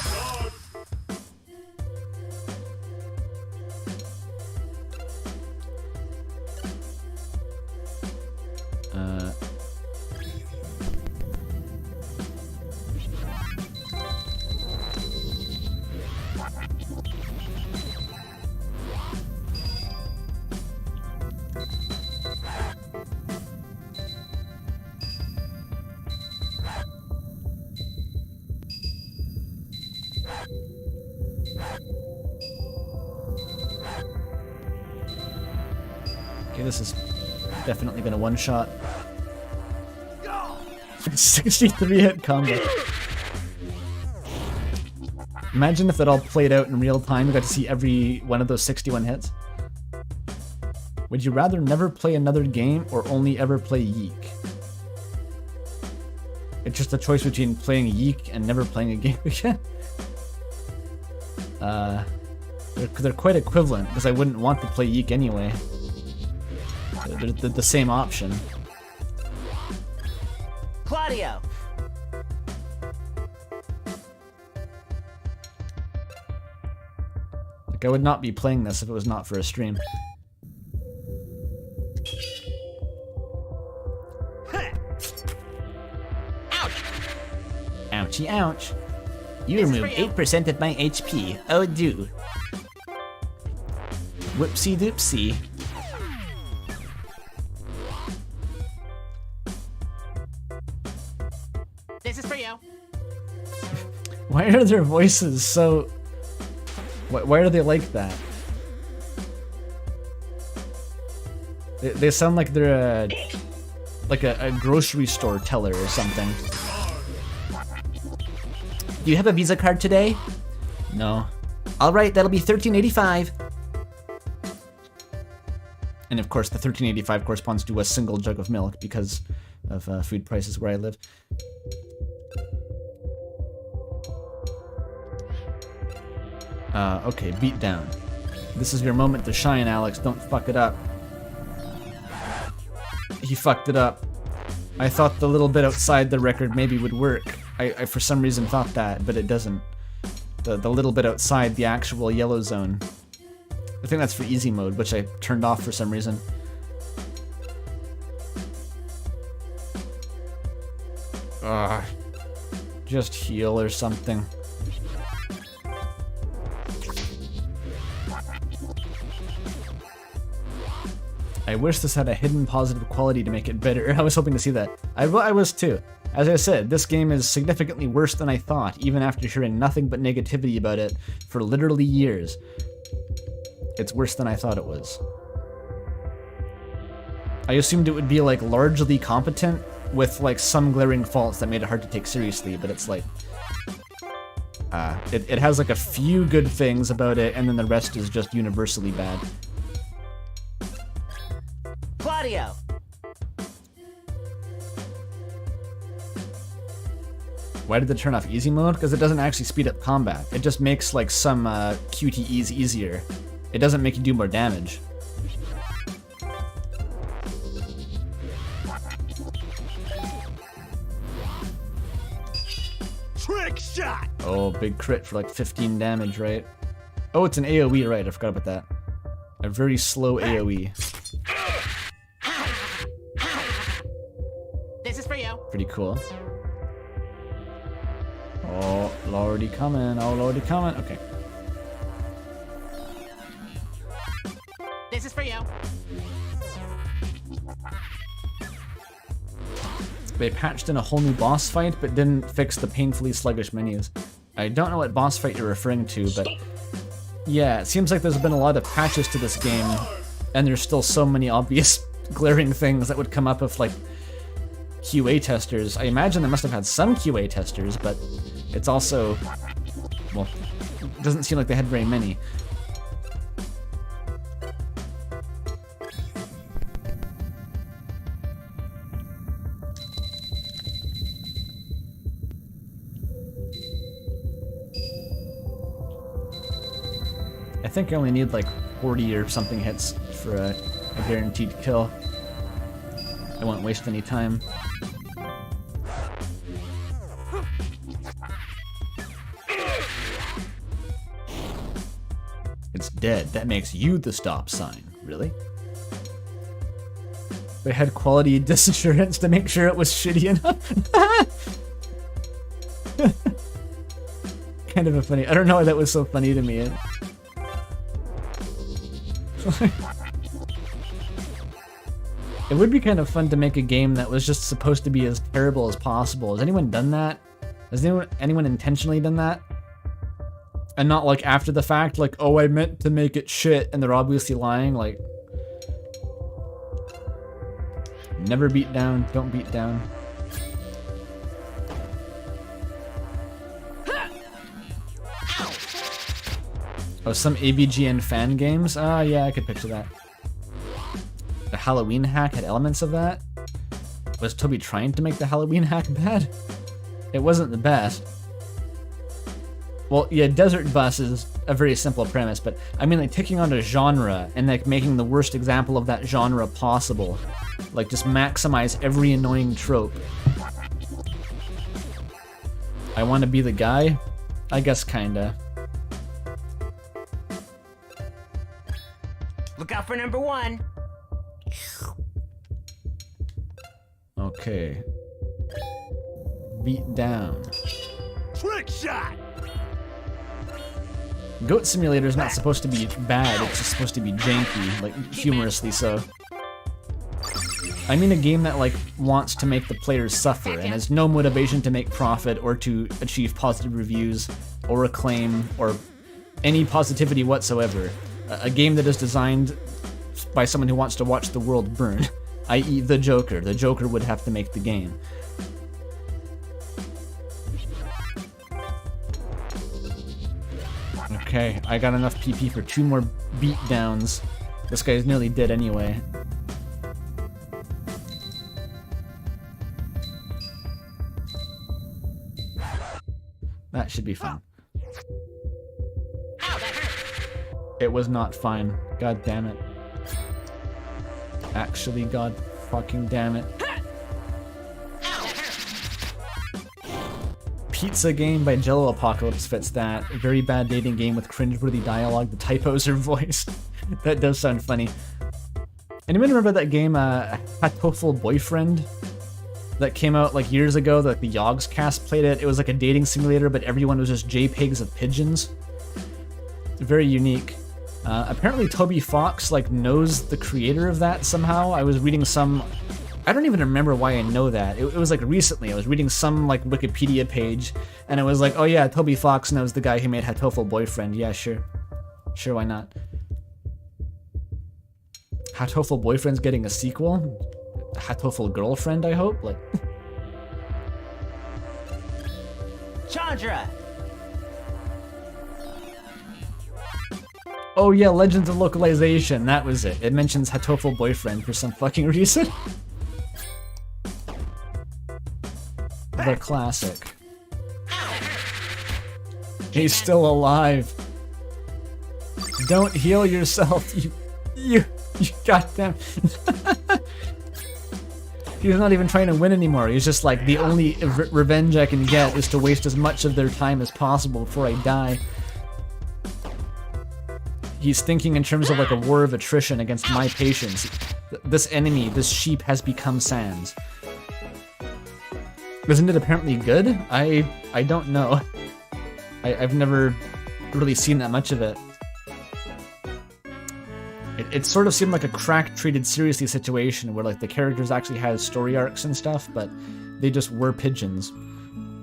[SPEAKER 7] Okay, this is definitely been a one-shot. 63 hit combo. Imagine if that all played out in real time. We got to see every one of those 61 hits. Would you rather never play another game or only ever play YIIK? It's just a choice between playing YIIK and never playing a game again. They're quite equivalent because I wouldn't want to play YIIK anyway. They're the same option.
[SPEAKER 3] Claudio!
[SPEAKER 7] Like, I would not be playing this if it was not for a stream. Ouchie ouch. You removed 8% of my HP. Oh, do. Whoopsie doopsie.
[SPEAKER 3] This is for you.
[SPEAKER 7] Why are their voices so... Why are they like that? They sound like they're a grocery store teller or something. Do you have a Visa card today? No. Alright, that'll be $13.85. And of course, the $13.85 corresponds to a single jug of milk because of food prices where I live. Okay, beat down. This is your moment to shine, Alex. Don't fuck it up. he fucked it up. I thought the little bit outside the record maybe would work. I for some reason thought that, but it doesn't. The little bit outside the actual yellow zone. I think that's for easy mode, which I turned off for some reason. Just heal or something. I wish this had a hidden positive quality to make it better. I was hoping to see that. I was too. As I said, this game is significantly worse than I thought, even after hearing nothing but negativity about it for literally years. It's worse than I thought it was. I assumed it would be like largely competent with like some glaring faults that made it hard to take seriously, but it's like it has like a few good things about it, and then the rest is just universally bad.
[SPEAKER 3] Claudio!
[SPEAKER 7] Why did they turn off easy mode? Because it doesn't actually speed up combat. It just makes like some QTEs easier. It doesn't make you do more damage.
[SPEAKER 8] Trick shot!
[SPEAKER 7] Oh, big crit for like 15 damage, right? Oh, it's an AoE, right? I forgot about that. A very slow AoE.
[SPEAKER 3] This is for you.
[SPEAKER 7] Pretty cool. Oh, lordy coming. Oh, lordy coming. Okay.
[SPEAKER 3] This is for you.
[SPEAKER 7] They patched in a whole new boss fight, but didn't fix the painfully sluggish menus. I don't know what boss fight you're referring to, but yeah, it seems like there's been a lot of patches to this game, and there's still so many obvious glaring things that would come up if like QA testers. I imagine they must have had some QA testers, but it's also, well, it doesn't seem like they had very many. I think I only need like 40 or something hits for a guaranteed kill. I won't waste any time. It's dead. That makes you the stop sign. Really? They had quality disassurance to make sure it was shitty enough. Kind of a funny. I don't know why that was so funny to me. It would be kind of fun to make a game that was just supposed to be as terrible as possible. Has anyone done that? Has anyone intentionally done that? And not like after the fact, like, oh, I meant to make it shit, and they're obviously lying, like... Never beat down, don't beat down. Oh, some ABGN fan games? Ah, yeah, I could picture that. The Halloween hack had elements of that? Was Toby trying to make the Halloween hack bad? It wasn't the best. Well, yeah, Desert Bus is a very simple premise, but I mean like taking on a genre and like making the worst example of that genre possible. Like just maximize every annoying trope. I want to be the guy? I guess kinda.
[SPEAKER 3] Look out for number one.
[SPEAKER 7] Okay. Beat down.
[SPEAKER 8] Trick shot!
[SPEAKER 7] Goat Simulator is not supposed to be bad, it's just supposed to be janky, like humorously so. I mean a game that like wants to make the players suffer and has no motivation to make profit or to achieve positive reviews or acclaim or any positivity whatsoever. A game that is designed by someone who wants to watch the world burn, i.e. the Joker. The Joker would have to make the game. Okay, I got enough PP for 2 more beatdowns. This guy's nearly dead anyway. That should be fun. It was not fine. God damn it. Actually, God Fucking damn it. Pizza Game by Jello Apocalypse fits that. Very bad dating game with cringeworthy dialogue. The typos are voiced. That does sound funny. Anyone remember that game, Hatoful Boyfriend? That came out like years ago, that the Yogs cast played it. It was like a dating simulator, but everyone was just JPEGs of pigeons. Very unique. Apparently Toby Fox like knows the creator of that somehow. I was reading some... I don't even remember why I know that. It was like recently. I was reading some like Wikipedia page, and it was like, oh yeah, Toby Fox knows the guy who made Hatoful Boyfriend. Yeah, sure. Sure, why not? Hatoful Boyfriend's getting a sequel? Hatoful Girlfriend, I hope? Like...
[SPEAKER 3] Chandra!
[SPEAKER 7] Oh yeah, Legends of Localization, that was it. It mentions Hatoful Boyfriend for some fucking reason. The classic. He's still alive. Don't heal yourself, you goddamn. He's not even trying to win anymore. He's just like, the only revenge I can get is to waste as much of their time as possible before I die. He's thinking in terms of like a war of attrition against my patience. This enemy, this sheep, has become Sans. Isn't it apparently good? I don't know. I've never really seen that much of it. It sort of seemed like a crack treated seriously situation where like the characters actually had story arcs and stuff, but they just were pigeons.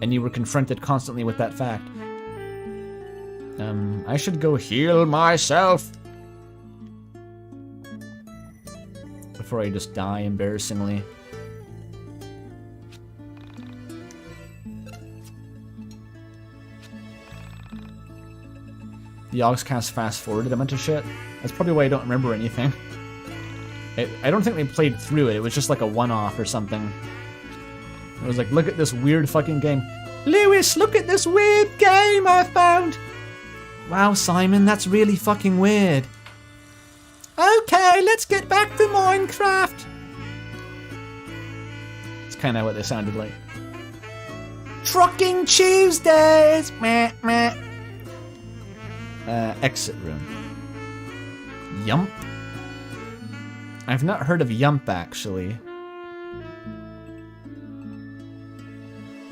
[SPEAKER 7] And you were confronted constantly with that fact. I should go heal myself before I just die embarrassingly. The Yogscast fast-forwarded a bunch of shit. That's probably why I don't remember anything. I don't think they played through it. It was just like a one-off or something. It was like, look at this weird fucking game. Lewis, look at this weird game I found! Wow, Simon, that's really fucking weird. Okay, let's get back to Minecraft. It's kind of what they sounded like. Trucking Tuesdays! Meh, meh. Exit room. Yump. I've not heard of Yump, actually.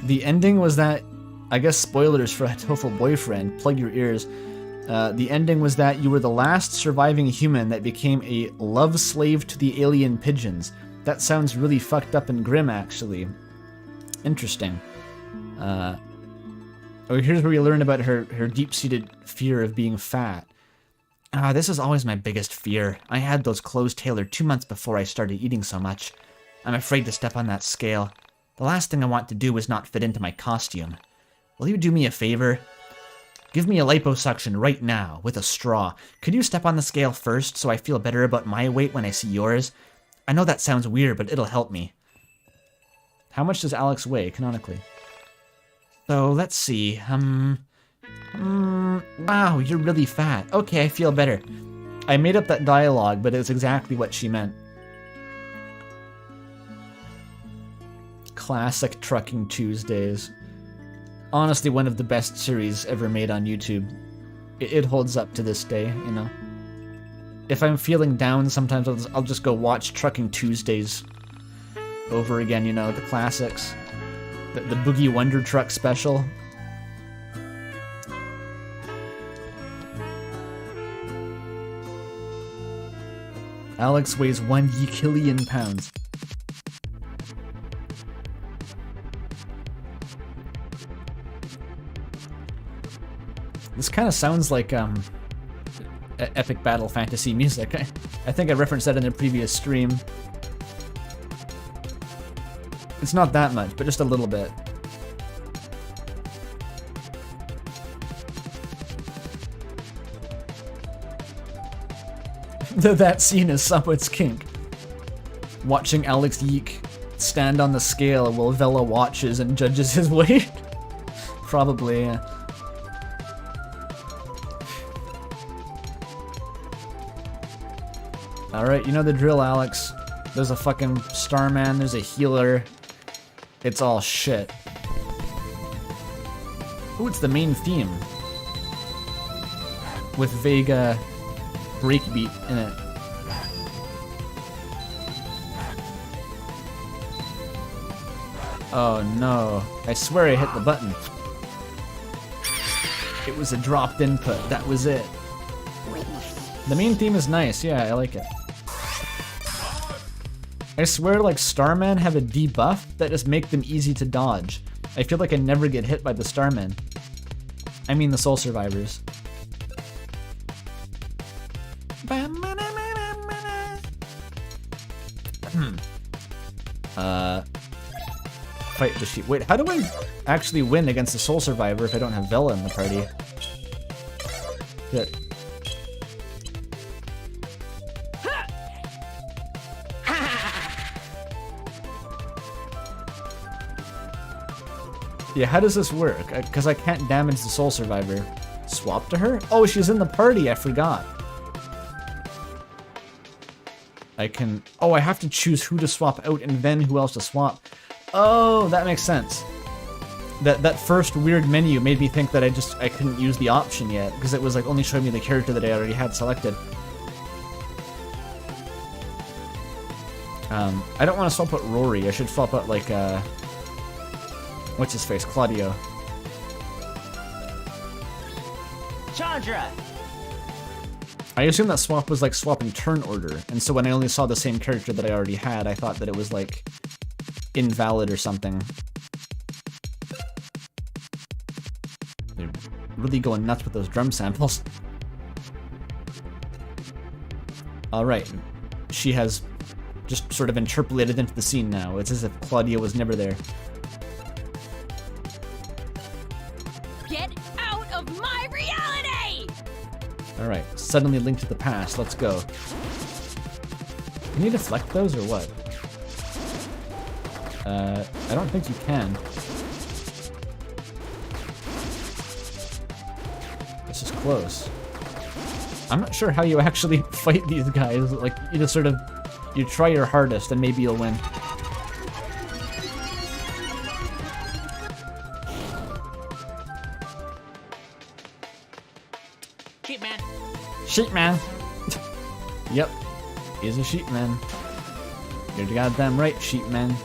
[SPEAKER 7] The ending was that... I guess spoilers for Hatoful Boyfriend. Plug your ears. The ending was that you were the last surviving human that became a love slave to the alien pigeons. That sounds really fucked up and grim, actually. Interesting. Oh, here's where we learn about her deep-seated fear of being fat. This is always my biggest fear. I had those clothes tailored 2 months before I started eating so much. I'm afraid to step on that scale. The last thing I want to do is not fit into my costume. Will you do me a favor? Give me a liposuction right now, with a straw. Could you step on the scale first, so I feel better about my weight when I see yours? I know that sounds weird, but it'll help me. How much does Alex weigh, canonically? So, let's see, wow, you're really fat. Okay, I feel better. I made up that dialogue, but it's exactly what she meant. Classic Trucking Tuesdays. Honestly, one of the best series ever made on YouTube. It holds up to this day, you know. If I'm feeling down, sometimes I'll just go watch Trucking Tuesdays over again, you know, the classics. The Boogie Wonder Truck special. Alex weighs 1 yikillion pounds. This kind of sounds like epic battle fantasy music. I think I referenced that in a previous stream. It's not that much, but just a little bit. That scene is someone's kink. Watching Alex YIIK stand on the scale while Vela watches and judges his weight. Probably, yeah. Alright, you know the drill, Alex. There's a fucking Starman, there's a healer. It's all shit. Ooh, it's the main theme. With Vega breakbeat in it. Oh no, I swear I hit the button. It was a dropped input, that was it. The main theme is nice, yeah, I like it. I swear, like, Starmen have a debuff that just make them easy to dodge. I feel like I never get hit by the Starmen. I mean the Soul Survivors. Fight the sheep. Wait, how do I actually win against the Soul Survivor if I don't have Vela in the party? Shit. Yeah, how does this work? Because I can't damage the Soul Survivor. Swap to her? Oh, she's in the party, I forgot. I can... Oh, I have to choose who to swap out and then who else to swap. Oh, that makes sense. That first weird menu made me think that I couldn't use the option yet, because it was like only showing me the character that I already had selected. I don't want to swap out Rory. I should swap out like what's his face? Claudio.
[SPEAKER 3] Chandra!
[SPEAKER 7] I assume that swap was like swapping turn order, and so when I only saw the same character that I already had, I thought that it was like invalid or something. They're really going nuts with those drum samples. Alright, she has just sort of interpolated into the scene now. It's as if Claudia was never there.
[SPEAKER 15] Get out of my reality!
[SPEAKER 7] Alright, suddenly linked to the past. Let's go. Can you deflect those or what? I don't think you can. This is close. I'm not sure how you actually fight these guys. Like, you just sort of... You try your hardest and maybe you'll win.
[SPEAKER 3] Sheep man.
[SPEAKER 7] Sheep man. Yep. He's a sheep man. You're goddamn right, sheep man.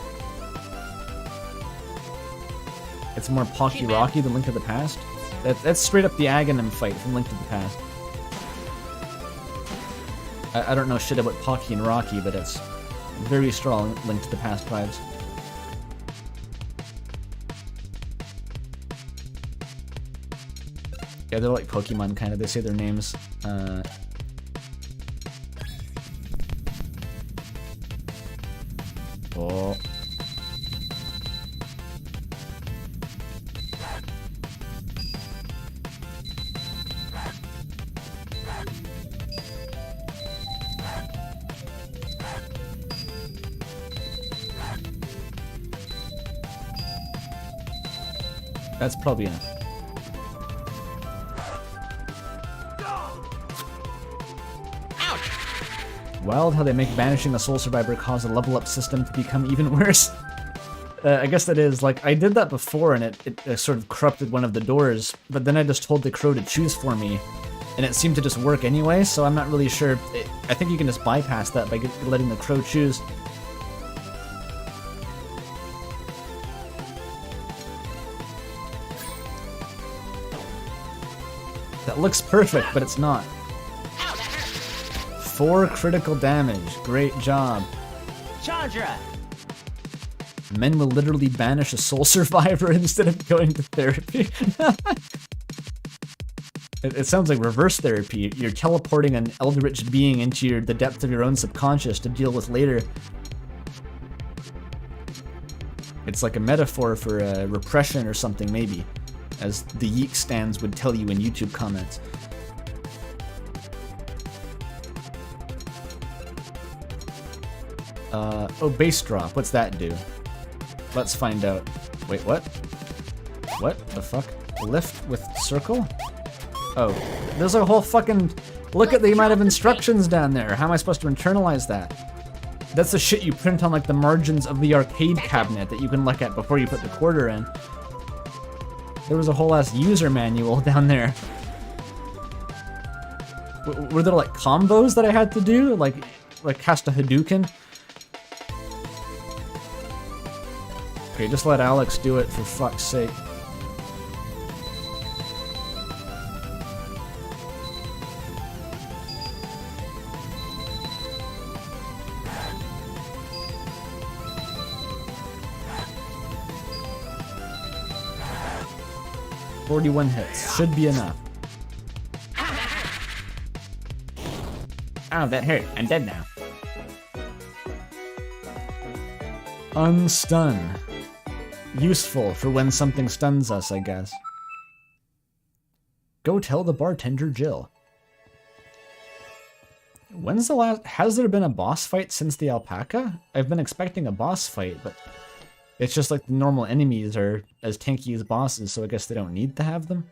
[SPEAKER 7] It's more Pocky Rocky than Link to the Past. That's straight up the Aghanim fight from Link to the Past. I don't know shit about Pocky and Rocky, but it's very strong Link to the Past vibes. Yeah, they're like Pokemon kind of. They say their names. Oh. That's probably enough. Wild how they make banishing the Soul Survivor cause a level up system to become even worse. I guess that is, like, I did that before and it sort of corrupted one of the doors, but then I just told the crow to choose for me, and it seemed to just work anyway, so I'm not really sure. I think you can just bypass that by letting the crow choose. That looks perfect, but it's not. 4 critical damage. Great job.
[SPEAKER 3] Chandra!
[SPEAKER 7] Men will literally banish a Soul Survivor instead of going to therapy. It sounds like reverse therapy. You're teleporting an eldritch being into the depth of your own subconscious to deal with later. It's like a metaphor for repression or something, maybe, as the YIIK stands would tell you in YouTube comments. Oh, base drop. What's that do? Let's find out. Wait, what? What the fuck? Lift with circle? Oh, there's a whole fucking... Look at the amount of instructions down there. How am I supposed to internalize that? That's the shit you print on like the margins of the arcade cabinet that you can look at before you put the quarter in. There was a whole ass user manual down there. Were there like combos that I had to do? Like cast a Hadouken? Okay, just let Alex do it for fuck's sake. "41 hits. Should be enough."
[SPEAKER 14] Oh, that hurt. I'm dead now.
[SPEAKER 7] Unstun. Useful for when something stuns us, I guess. Go tell the bartender Jill. When's the last... Has there been a boss fight since the alpaca? I've been expecting a boss fight, but it's just like the normal enemies are as tanky as bosses, so I guess they don't need to have them.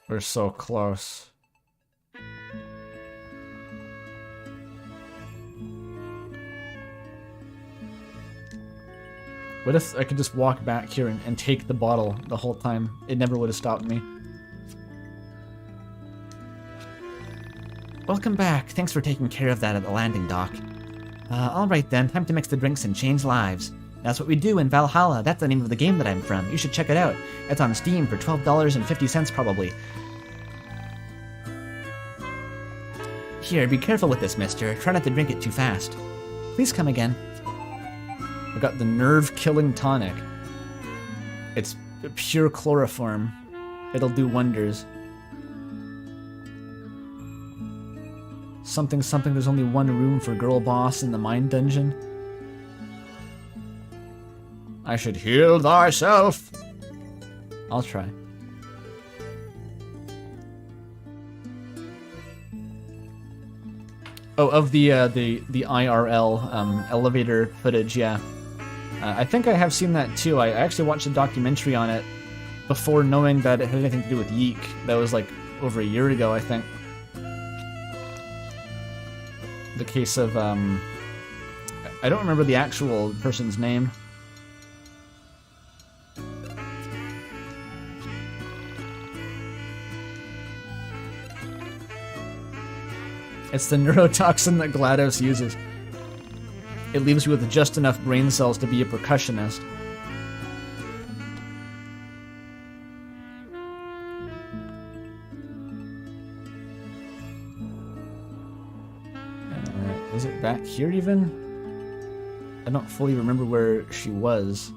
[SPEAKER 7] We're so close. What if I could just walk back here and take the bottle the whole time? It never would have stopped me.
[SPEAKER 14] Welcome back. Thanks for taking care of that at the landing dock. Alright then, time to mix the drinks and change lives. That's what we do in Valhalla. That's the name of the game that I'm from. You should check it out. It's on Steam for $12.50 probably. Here, be careful with this, mister. Try not to drink it too fast. Please come again.
[SPEAKER 7] I got the nerve-killing tonic. It's pure chloroform. It'll do wonders. Something, something, there's only one room for girl boss in the mine dungeon. I should heal thyself. I'll try. Oh, of the IRL elevator footage, yeah. I think I have seen that too. I actually watched a documentary on it before knowing that it had anything to do with YIIK. That was like over a year ago, I think. The case of, I don't remember the actual person's name. It's the neurotoxin that GLaDOS uses. It leaves you with just enough brain cells to be a percussionist. Is it back here even? I don't fully remember where she was.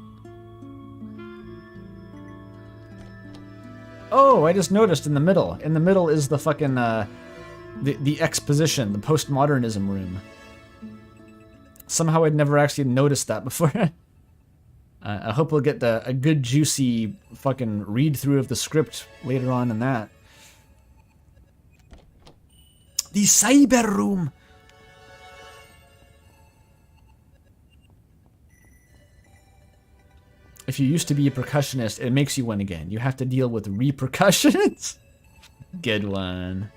[SPEAKER 7] Oh, I just noticed in the middle. In the middle is the fucking, the exposition, the postmodernism room. Somehow I'd never actually noticed that before. I hope we'll get a good juicy fucking read-through of the script later on in that. The cyber room! If you used to be a percussionist, it makes you one again. You have to deal with repercussions. Good one.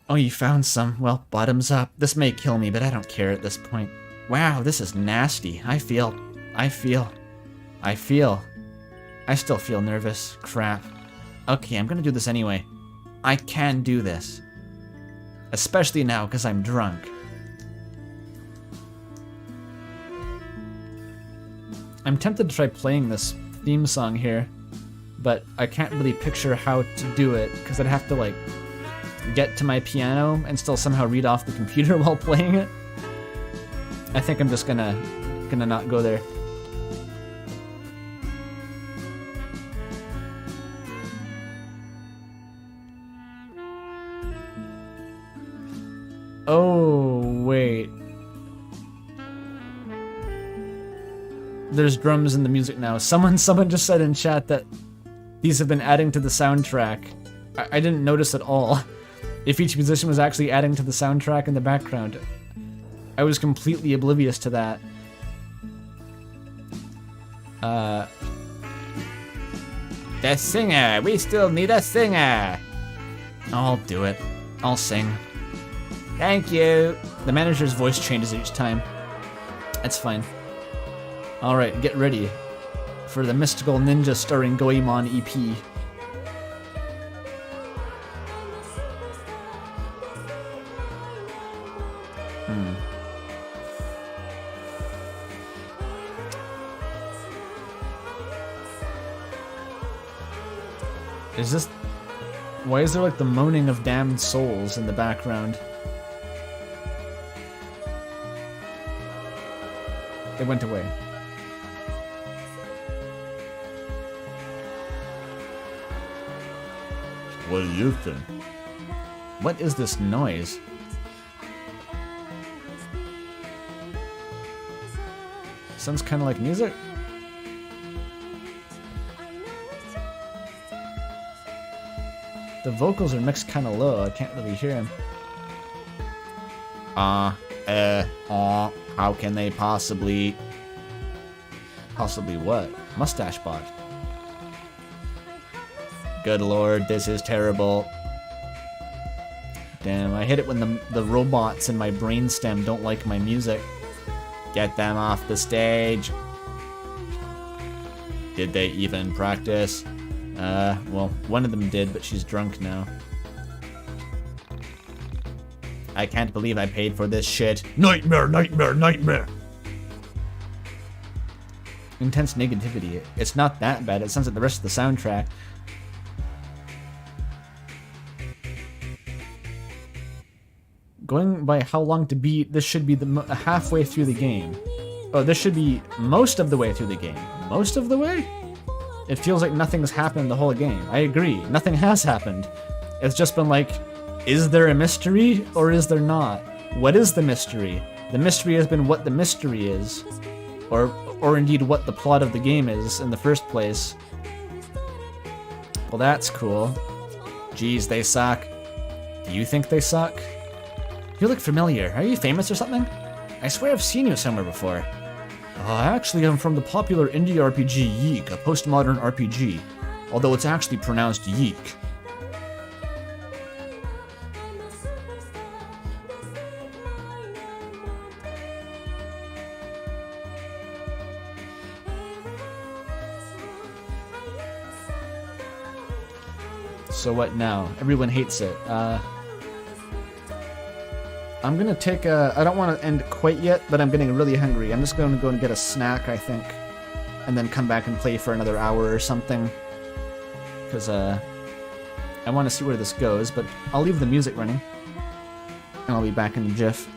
[SPEAKER 7] Oh, you found some. Well, bottoms up. This may kill me, but I don't care at this point. Wow, this is nasty. I still feel nervous. Crap. Okay, I'm gonna do this anyway. I can do this. Especially now, because I'm drunk. I'm tempted to try playing this theme song here, but I can't really picture how to do it, because I'd have to, like, get to my piano and still somehow read off the computer while playing it. I think I'm just gonna not go there. Oh, wait. There's drums in the music now. Someone just said in chat that these have been adding to the soundtrack. I didn't notice at all. If each musician was actually adding to the soundtrack in the background. I was completely oblivious to that. The singer! We still need a singer! I'll do it. I'll sing. Thank you! The manager's voice changes each time. That's fine. Alright, get ready for the Mystical Ninja starring Goemon EP. Is this... Why is there like the moaning of damned souls in the background? It went away.
[SPEAKER 11] What do you think?
[SPEAKER 7] What is this noise? Sounds kind of like music. The vocals are mixed kind of low. I can't really hear him. How can they possibly... Possibly what? Mustache bot. Good lord, this is terrible. Damn, I hate it when the robots in my brainstem don't like my music. Get them off the stage. Did they even practice? Well, one of them did, but she's drunk now. I can't believe I paid for this shit.
[SPEAKER 6] Nightmare, nightmare, nightmare.
[SPEAKER 7] Intense negativity. It's not that bad. It sounds like the rest of the soundtrack. Going by how long to beat, this should be the halfway through the game. Oh, this should be most of the way through the game. Most of the way? It feels like nothing's happened the whole game. I agree. Nothing has happened. It's just been like, is there a mystery or is there not? What is the mystery? The mystery has been what the mystery is. Or indeed what the plot of the game is in the first place. Well, that's cool. Geez, they suck. Do you think they suck? You look familiar. Are you famous or something? I swear I've seen you somewhere before. Actually, I'm from the popular indie RPG YIIK, a postmodern RPG. Although it's actually pronounced YIIK. So what now? Everyone hates it. I'm gonna take a... I don't want to end quite yet, but I'm getting really hungry. I'm just gonna go and get a snack, I think. And then come back and play for another hour or something. Because, I want to see where this goes, but I'll leave the music running. And I'll be back in a jiff.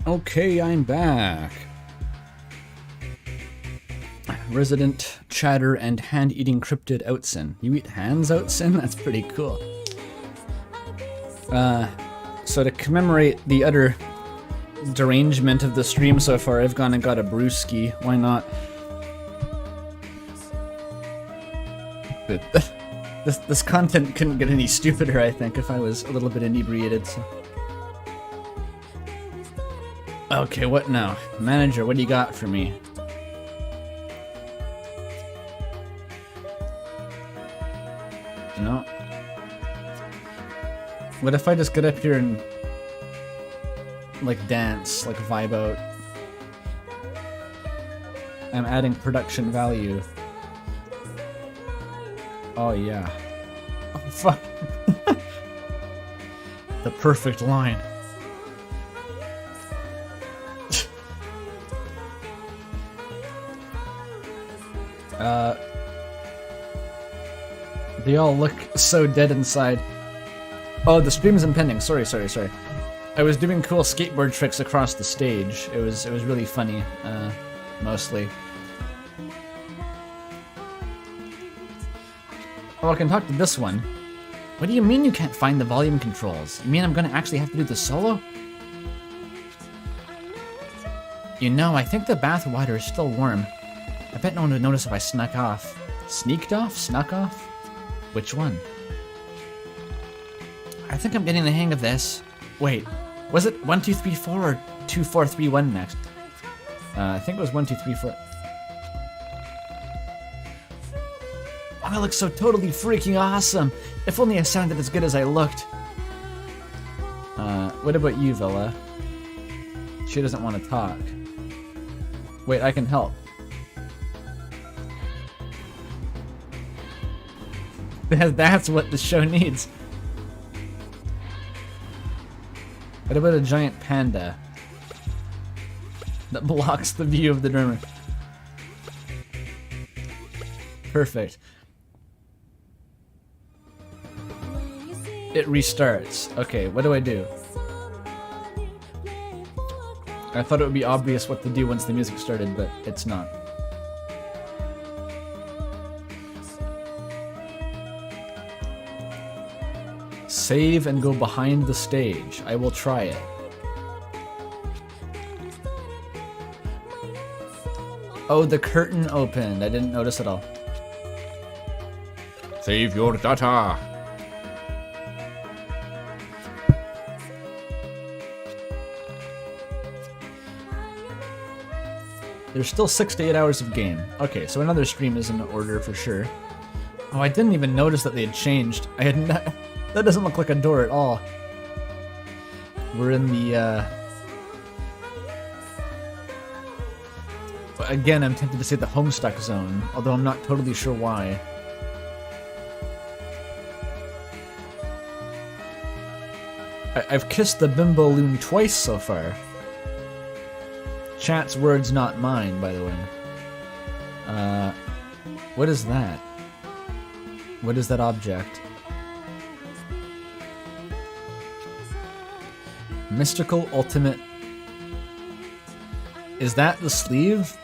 [SPEAKER 7] Okay, I'm back. Resident chatter and hand-eating cryptid Outsin. You eat hands, Outsin? That's pretty cool. So to commemorate the utter derangement of the stream so far, I've gone and got a brewski. Why not? This content couldn't get any stupider, I think, if I was a little bit inebriated. So. Okay, what now? Manager, what do you got for me? No. What if I just get up here and like dance, like vibe out? I'm adding production value. Oh yeah. Oh fuck. The perfect line. They all look so dead inside. Oh, the stream is impending. Sorry. I was doing cool skateboard tricks across the stage. It was really funny, mostly. Oh, I can talk to this one. What do you mean you can't find the volume controls? You mean I'm gonna actually have to do the solo? You know, I think the bath water is still warm. I bet no one would notice if I snuck off. Sneaked off? Snuck off? Which one? I think I'm getting the hang of this. Wait, was it 1, 2, 3, 4 or 2, 4, 3, 1 next? I think it was 1, 2, 3, 4. Oh, I look so totally freaking awesome. If only I sounded as good as I looked. What about you, Villa? She doesn't want to talk. Wait, I can help. That's what the show needs. What about a giant panda that blocks the view of the drummer? Perfect. It restarts. Okay, what do I do? I thought it would be obvious what to do once the music started, but it's not. Save and go behind the stage. I will try it. Oh, the curtain opened. I didn't notice at all.
[SPEAKER 2] Save your data.
[SPEAKER 7] There's still 6 to 8 hours of game. Okay, so another stream is in order for sure. Oh, I didn't even notice that they had changed. I had not... That doesn't look like a door at all. We're in the, Again, I'm tempted to say the Homestuck zone, although I'm not totally sure why. I've kissed the bimbo loon twice so far. Chat's words, not mine, by the way. What is that? What is that object? Mystical Ultimate. Is that the sleeve?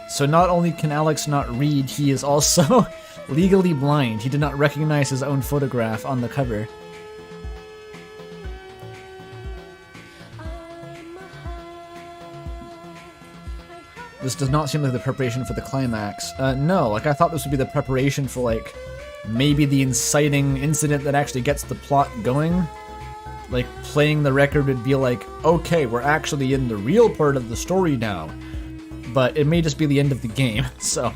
[SPEAKER 7] So not only can Alex not read, he is also legally blind. He did not recognize his own photograph on the cover. This does not seem like the preparation for the climax. No, like I thought this would be the preparation for like maybe the inciting incident that actually gets the plot going. Like, playing the record would be like, okay, we're actually in the real part of the story now. But it may just be the end of the game, so...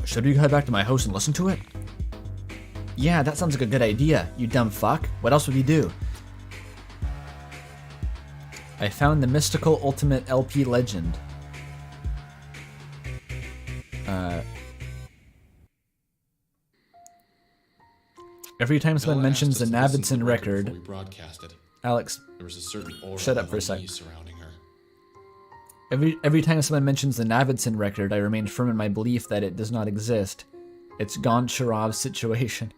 [SPEAKER 7] should we head back to my house and listen to it? Yeah, that sounds like a good idea, you dumb fuck. What else would you do? I found the Mystical Ultimate LP Legend. Every time someone mentions the Navidson record, Alex, shut up for a sec. Every time someone mentions the Navidson record, I remain firm in my belief that it does not exist. It's Goncharov's situation.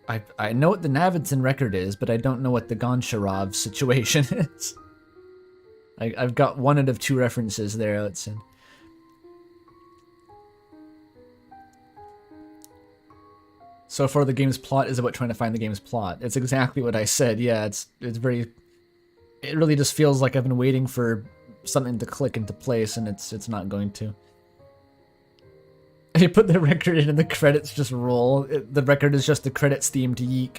[SPEAKER 7] I know what the Navidson record is, but I don't know what the Goncharov situation is. I've got one out of two references there, let's see. So far, the game's plot is about trying to find the game's plot. It's exactly what I said. Yeah, it's very. It really just feels like I've been waiting for something to click into place, and it's not going to. They put the record in, and the credits just roll. The record is just the credits theme to YIIK.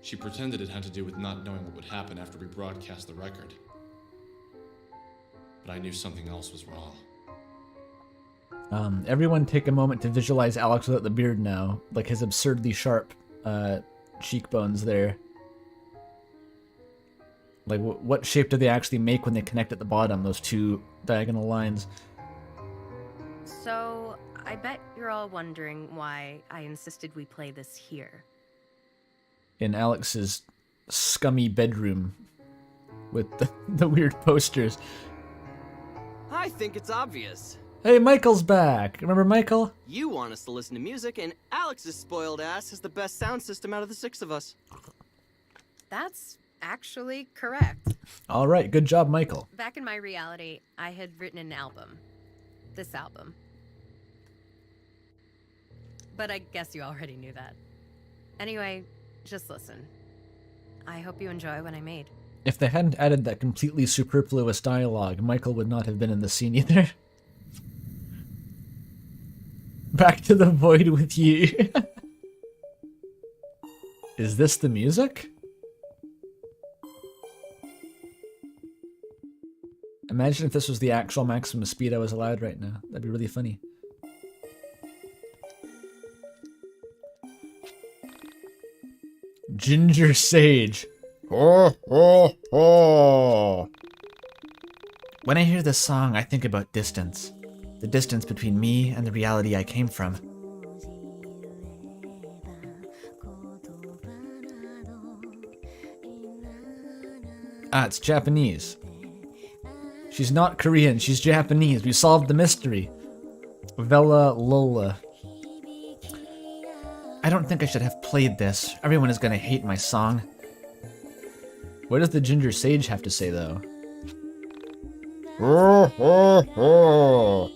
[SPEAKER 9] She pretended it had to do with not knowing what would happen after we broadcast the record. But I knew something else was wrong.
[SPEAKER 7] Everyone take a moment to visualize Alex without the beard now. Like his absurdly sharp cheekbones there. Like, what shape do they actually make when they connect at the bottom, those two diagonal lines?
[SPEAKER 15] So, I bet you're all wondering why I insisted we play this here.
[SPEAKER 7] In Alex's scummy bedroom with the weird posters.
[SPEAKER 13] I think it's obvious.
[SPEAKER 7] Hey, Michael's back. Remember Michael?
[SPEAKER 13] You want us to listen to music, and Alex's spoiled ass has the best sound system out of the six of us.
[SPEAKER 15] That's actually correct.
[SPEAKER 7] All right, good job, Michael.
[SPEAKER 15] Back in my reality, I had written an album. This album. But I guess you already knew that. Anyway, just listen. I hope you enjoy what I made.
[SPEAKER 7] If they hadn't added that completely superfluous dialogue, Michael would not have been in the scene either. Back to the void with you. Is this the music? Imagine if this was the actual maximum speed I was allowed right now. That'd be really funny. Ginger Sage.
[SPEAKER 2] Oh, oh, oh.
[SPEAKER 7] When I hear this song, I think about distance. The distance between me and the reality I came from. Ah, it's Japanese. She's not Korean, she's Japanese. We solved the mystery. Vela Lola. I don't think I should have played this. Everyone is gonna hate my song. What does the Ginger Sage have to say, though?
[SPEAKER 2] Oh, oh, oh.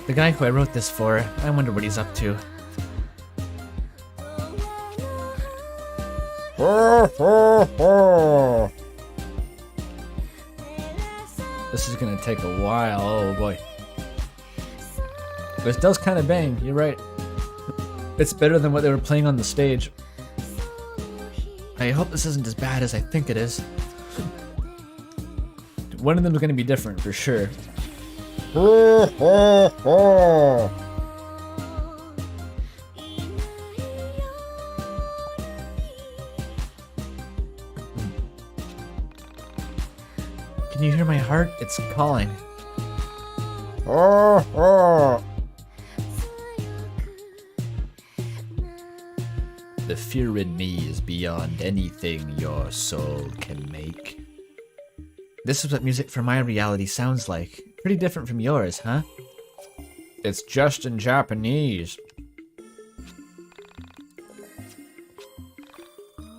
[SPEAKER 7] The guy who I wrote this for, I wonder what he's up to.
[SPEAKER 2] Oh, oh, oh.
[SPEAKER 7] This is gonna take a while, oh boy. This does kind of bang, you're right. It's better than what they were playing on the stage. I hope this isn't as bad as I think it is. One of them is gonna be different, for sure.
[SPEAKER 2] Oh, oh, oh.
[SPEAKER 7] Can you hear my heart? It's calling.
[SPEAKER 2] Oh, oh.
[SPEAKER 7] The fear in me is beyond anything your soul can make. This is what music from my reality sounds like. Pretty different from yours, huh?
[SPEAKER 2] It's just in Japanese.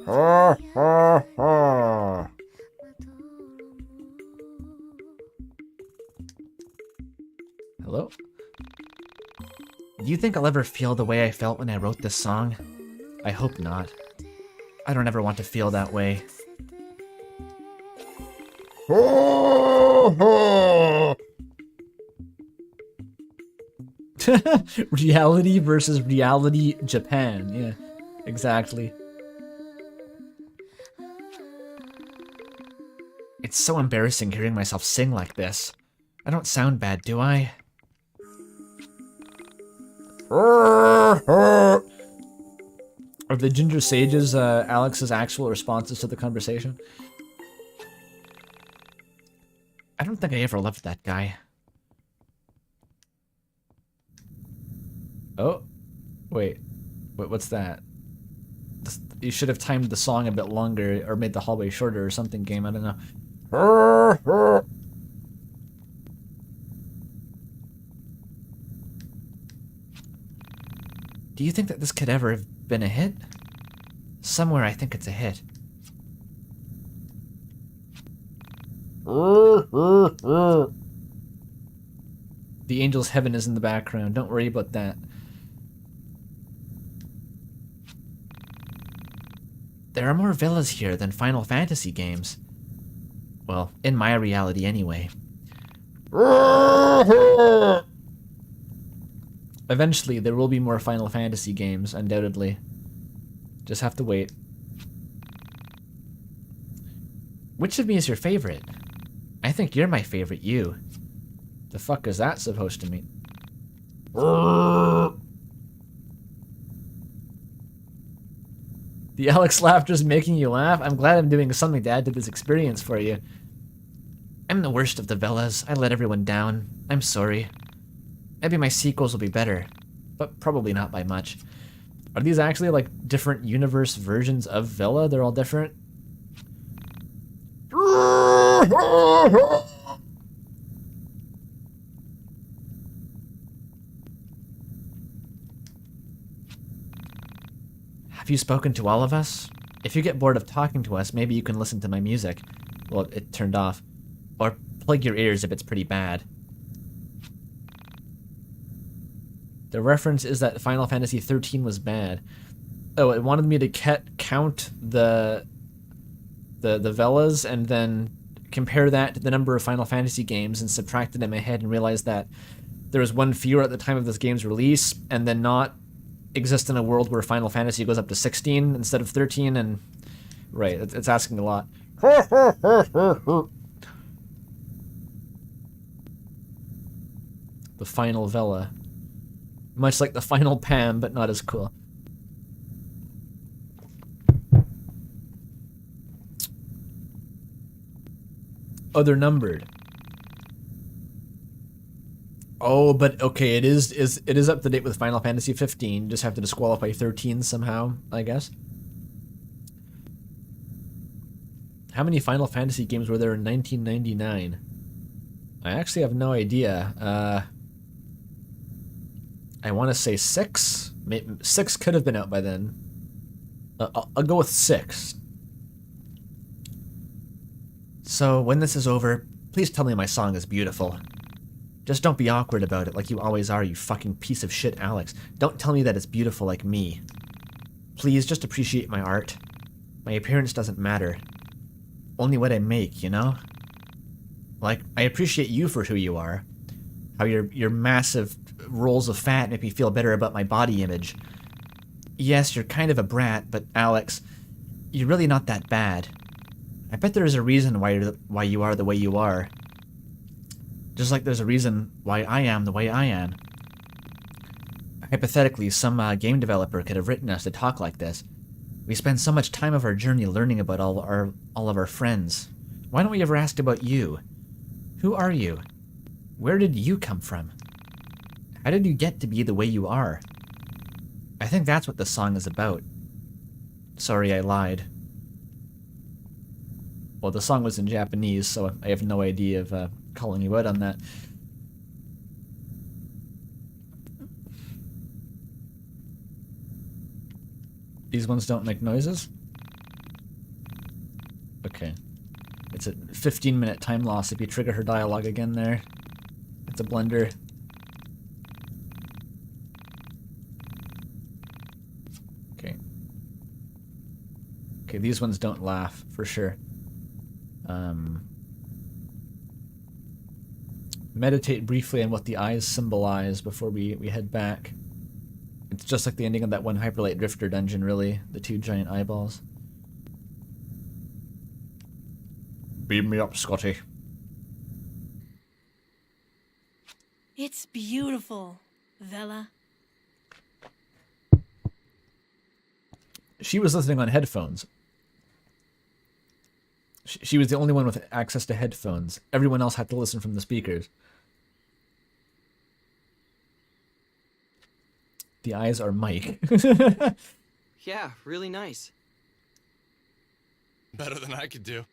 [SPEAKER 2] Oh, oh, oh.
[SPEAKER 7] Hello? Do you think I'll ever feel the way I felt when I wrote this song? I hope not. I don't ever want to feel that way.
[SPEAKER 2] Oh, oh.
[SPEAKER 7] Reality versus reality Japan. Yeah, exactly. It's so embarrassing hearing myself sing like this. I don't sound bad, do I? Are the Ginger Sages Alex's actual responses to the conversation? I don't think I ever loved that guy. Oh, wait, what's that? You should have timed the song a bit longer or made the hallway shorter or something, game. I don't know. Do you think that this could ever have been a hit? Somewhere I think it's a hit. The Angel's Heaven is in the background. Don't worry about that. There are more villas here than Final Fantasy games. Well, in my reality anyway. Eventually, there will be more Final Fantasy games, undoubtedly. Just have to wait. Which of me is your favorite? I think you're my favorite, you. The fuck is that supposed to mean? The Alex laughter's making you laugh? I'm glad I'm doing something to add to this experience for you. I'm the worst of the Vellas. I let everyone down. I'm sorry. Maybe my sequels will be better, but probably not by much. Are these actually like different universe versions of Vela? They're all different? Have you spoken to all of us? If you get bored of talking to us, maybe you can listen to my music. Well, it turned off. Or plug your ears if it's pretty bad. The reference is that Final Fantasy 13 was bad. Oh, it wanted me to count the Velas and then compare that to the number of Final Fantasy games and subtract it in my head and realize that there was one fewer at the time of this game's release and then not exist in a world where Final Fantasy goes up to 16 instead of 13 and... Right, it's asking a lot. The final Vela. Much like the final Pam, but not as cool. Oh, they're numbered. Oh, but okay, it is up to date with Final Fantasy 15. Just have to disqualify 13 somehow, I guess. How many Final Fantasy games were there in 1999? I actually have no idea. I want to say 6. 6 could have been out by then. I'll go with 6. So, when this is over, please tell me my song is beautiful. Just don't be awkward about it like you always are, you fucking piece of shit, Alex. Don't tell me that it's beautiful like me. Please, just appreciate my art. My appearance doesn't matter. Only what I make, you know? Like, I appreciate you for who you are. How your massive rolls of fat make me feel better about my body image. Yes, you're kind of a brat, but Alex, you're really not that bad. I bet there's a reason why you are the way you are. Just like there's a reason why I am the way I am. Hypothetically, some game developer could have written us to talk like this. We spend so much time of our journey learning about all of our friends. Why don't we ever ask about you? Who are you? Where did you come from? How did you get to be the way you are? I think that's what the song is about. Sorry, I lied. Well, the song was in Japanese, so I have no idea of calling you out on that. These ones don't make noises? Okay. It's a 15-minute time loss if you trigger her dialogue again there. It's a blender. Okay. Okay, these ones don't laugh, for sure. Meditate briefly on what the eyes symbolize before we head back. It's just like the ending of that one Hyperlight Drifter dungeon, really. The 2 giant eyeballs.
[SPEAKER 6] Beam me up, Scotty.
[SPEAKER 10] It's beautiful, Vela.
[SPEAKER 7] She was listening on headphones. She was the only one with access to headphones. Everyone else had to listen from the speakers. The eyes are Mike.
[SPEAKER 13] Yeah, really nice.
[SPEAKER 9] Better than I could do.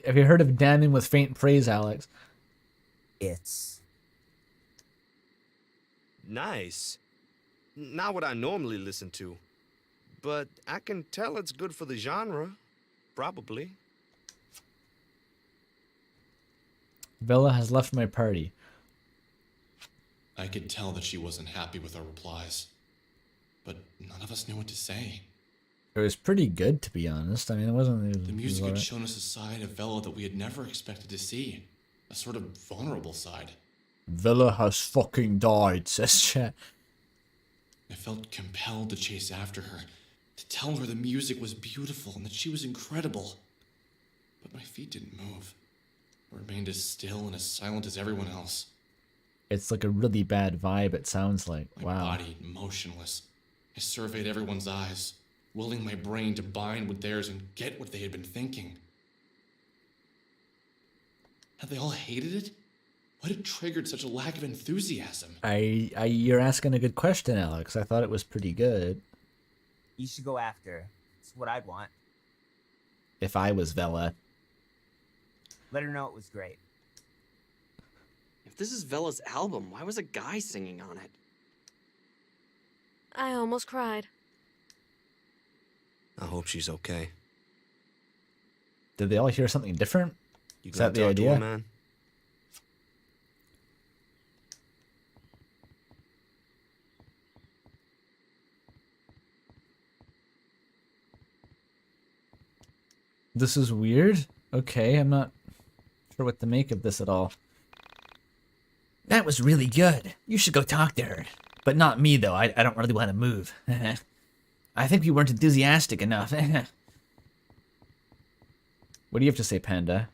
[SPEAKER 7] Have you heard of damning with faint praise, Alex?
[SPEAKER 3] It's
[SPEAKER 8] Nice. Not what I normally listen to. But I can tell it's good for the genre. Probably.
[SPEAKER 7] Bella has left my party.
[SPEAKER 9] I could tell that she wasn't happy with our replies. But none of us knew what to say.
[SPEAKER 7] It was pretty good, to be honest. I mean, it wasn't...
[SPEAKER 9] The music had shown us a side of Vela that we had never expected to see. A sort of vulnerable side.
[SPEAKER 6] Vela has fucking died, says chat.
[SPEAKER 9] I felt compelled to chase after her, to tell her the music was beautiful and that she was incredible. But my feet didn't move. I remained as still and as silent as everyone else.
[SPEAKER 7] It's like a really bad vibe, it sounds like.
[SPEAKER 9] My
[SPEAKER 7] Wow.
[SPEAKER 9] body motionless. I surveyed everyone's eyes, willing my brain to bind with theirs and get what they had been thinking. Had they all hated it? What had triggered such a lack of enthusiasm?
[SPEAKER 7] You're asking a good question, Alex. I thought it was pretty good.
[SPEAKER 3] You should go after. It's what I'd want.
[SPEAKER 7] If I was Vela.
[SPEAKER 3] Let her know it was great.
[SPEAKER 13] If this is Vela's album, why was a guy singing on it?
[SPEAKER 10] I almost cried.
[SPEAKER 8] I hope she's okay.
[SPEAKER 7] Did they all hear something different?
[SPEAKER 8] You
[SPEAKER 7] Is that the
[SPEAKER 8] talk to
[SPEAKER 7] idea?
[SPEAKER 8] her, man?
[SPEAKER 7] This is weird. Okay, I'm not sure what to make of this at all.
[SPEAKER 14] That was really good. You should go talk to her. But not me, though. I don't really want to move. I think we weren't enthusiastic enough.
[SPEAKER 7] What do you have to say, Panda?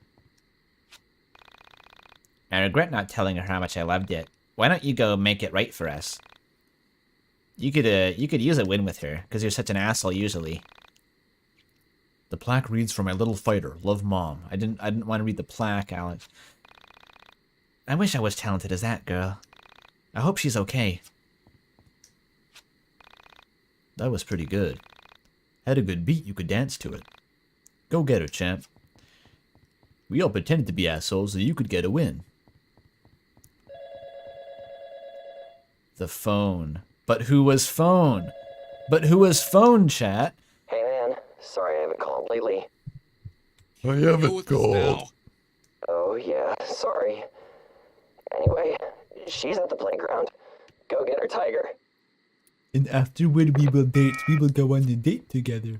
[SPEAKER 14] I regret not telling her how much I loved it. Why don't you go make it right for us? You could use a win with her, because you're such an asshole usually.
[SPEAKER 6] The plaque reads for my little fighter. Love, Mom.
[SPEAKER 7] I didn't want to read the plaque, Alex.
[SPEAKER 14] I wish I was talented as that girl. I hope she's okay.
[SPEAKER 6] That was pretty good. Had a good beat, you could dance to it. Go get her, champ. We all pretended to be assholes so you could get a win.
[SPEAKER 7] The phone. But who was phone? But who was phone, chat?
[SPEAKER 17] Hey man, sorry I haven't called lately.
[SPEAKER 11] I haven't called.
[SPEAKER 17] Oh yeah, sorry. Anyway, she's at the playground. Go get her, Tiger.
[SPEAKER 6] And afterward we will date. We will go on a date together.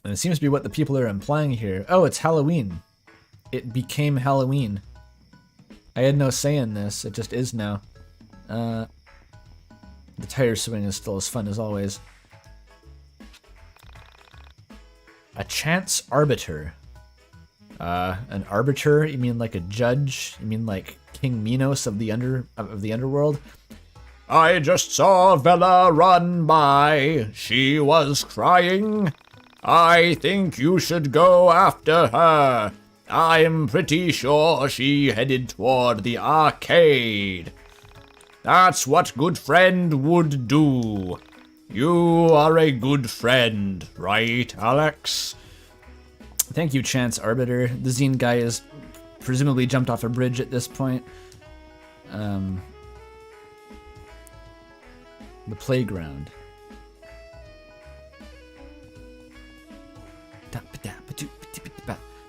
[SPEAKER 7] And it seems to be what the people are implying here. Oh, it's Halloween. It became Halloween. I had no say in this. It just is now. The tire swing is still as fun as always. A chance arbiter. An arbiter? You mean like a judge? You mean like King Minos of the underworld?
[SPEAKER 11] I just saw Vela run by. She was crying. I think you should go after her. I'm pretty sure she headed toward the arcade. That's what good friend would do. You are a good friend, right, Alex?
[SPEAKER 7] Thank you, Chance Arbiter. The Zine guy is presumably jumped off a bridge at this point. The playground.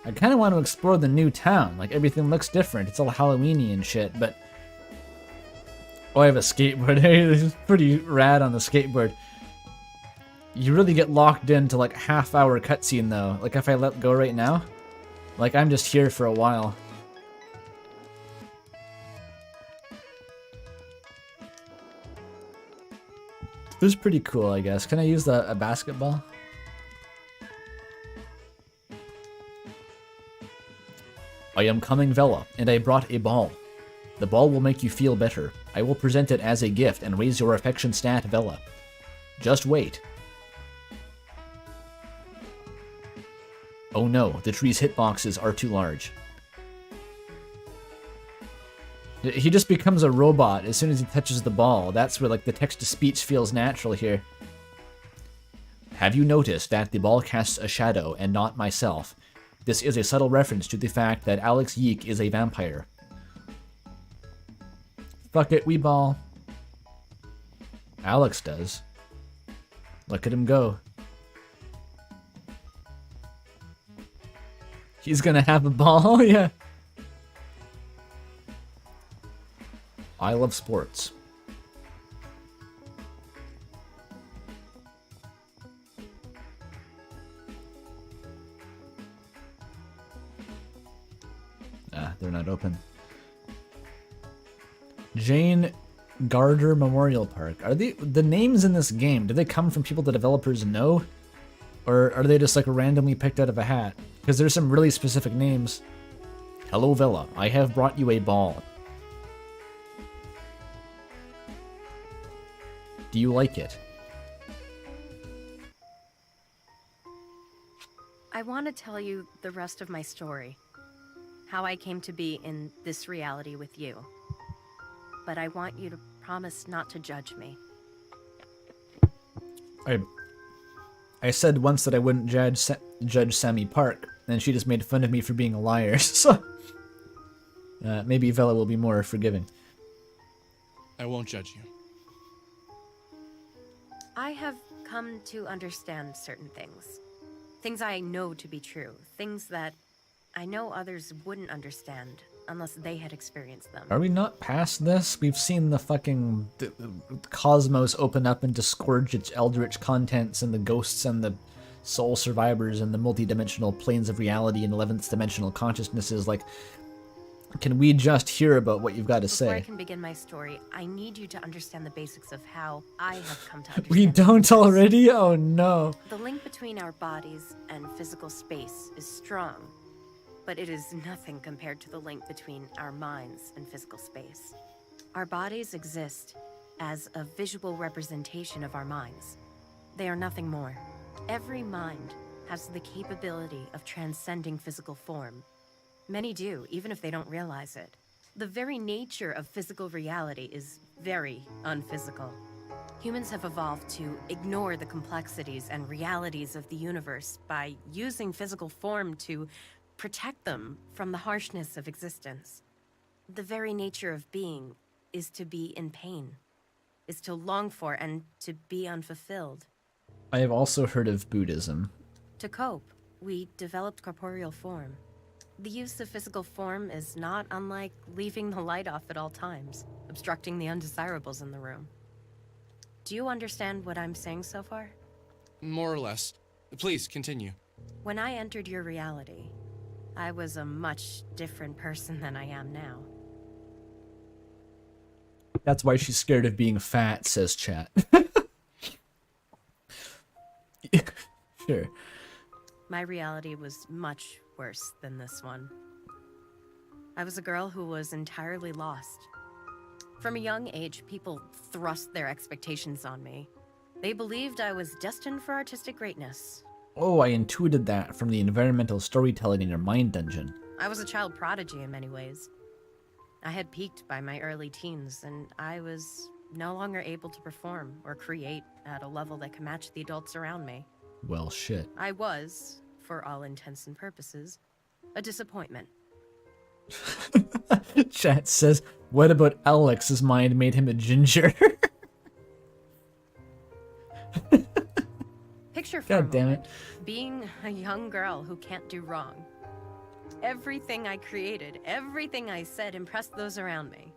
[SPEAKER 7] I kind of want to explore the new town. Like, everything looks different. It's all Halloweeny and shit, but... Oh, I have a skateboard. Hey, this is pretty rad on the skateboard. You really get locked into, like, half-hour cutscene, though. Like, if I let go right now, like, I'm just here for a while. This is pretty cool, I guess. Can I use a basketball?
[SPEAKER 6] I am coming, Vela, and I brought a ball. The ball will make you feel better. I will present it as a gift and raise your affection stat, Vela. Just wait. Oh no, the tree's hitboxes are too large.
[SPEAKER 7] He just becomes a robot as soon as he touches the ball. That's where like the text-to-speech feels natural here. Have you noticed that the ball casts a shadow and not myself? This is a subtle reference to the fact that Alex YIIK is a vampire. Fuck it, we ball. Alex does. Look at him go. He's gonna have a ball, yeah. I love sports. Ah, they're not open. Jane Gardner Memorial Park. Are the names in this game, do they come from people the developers know? Or are they just like randomly picked out of a hat? Because there's some really specific names. Hello Villa, I have brought you a ball. Do you like it?
[SPEAKER 15] I want to tell you the rest of my story. How I came to be in this reality with you. But I want you to promise not to judge me.
[SPEAKER 7] I said once that I wouldn't judge Sammy Park, and she just made fun of me for being a liar, so... maybe Vela will be more forgiving.
[SPEAKER 9] I won't judge you.
[SPEAKER 15] I have come to understand certain things. Things I know to be true. Things that I know others wouldn't understand unless they had experienced them.
[SPEAKER 7] Are we not past this? We've seen the fucking cosmos open up and disgorge its eldritch contents, and the ghosts and the soul survivors and the multidimensional planes of reality and 11th dimensional consciousnesses. Like, can we just hear about what you've got to say?
[SPEAKER 15] Before I can begin my story, I need you to understand the basics of how I have come to understand.
[SPEAKER 7] We don't already? Oh no.
[SPEAKER 15] The link between our bodies and physical space is strong, but it is nothing compared to the link between our minds and physical space. Our bodies exist as a visual representation of our minds. They are nothing more. Every mind has the capability of transcending physical form. Many do, even if they don't realize it. The very nature of physical reality is very unphysical. Humans have evolved to ignore the complexities and realities of the universe by using physical form to protect them from the harshness of existence. The very nature of being is to be in pain, is to long for and to be unfulfilled.
[SPEAKER 7] I have also heard of Buddhism.
[SPEAKER 15] To cope, we developed corporeal form. The use of physical form is not unlike leaving the light off at all times, obstructing the undesirables in the room. Do you understand what I'm saying so far?
[SPEAKER 9] More or less. Please, continue.
[SPEAKER 15] When I entered your reality, I was a much different person than I am now.
[SPEAKER 7] That's why she's scared of being fat, says chat. Sure.
[SPEAKER 15] My reality was much worse than this one. I was a girl who was entirely lost. From a young age, people thrust their expectations on me. They believed I was destined for artistic greatness.
[SPEAKER 7] Oh, I intuited that from the environmental storytelling in your mind dungeon.
[SPEAKER 15] I was a child prodigy in many ways. I had peaked by my early teens, and I was no longer able to perform or create at a level that could match the adults around me.
[SPEAKER 7] Well, shit.
[SPEAKER 15] I was, for all intents and purposes, a disappointment.
[SPEAKER 7] Chat says, what about Alex's mind made him a ginger?
[SPEAKER 15] Picture for
[SPEAKER 7] God
[SPEAKER 15] a
[SPEAKER 7] damn
[SPEAKER 15] moment,
[SPEAKER 7] it.
[SPEAKER 15] being a young girl who can't do wrong. Everything I created, everything I said impressed those around me.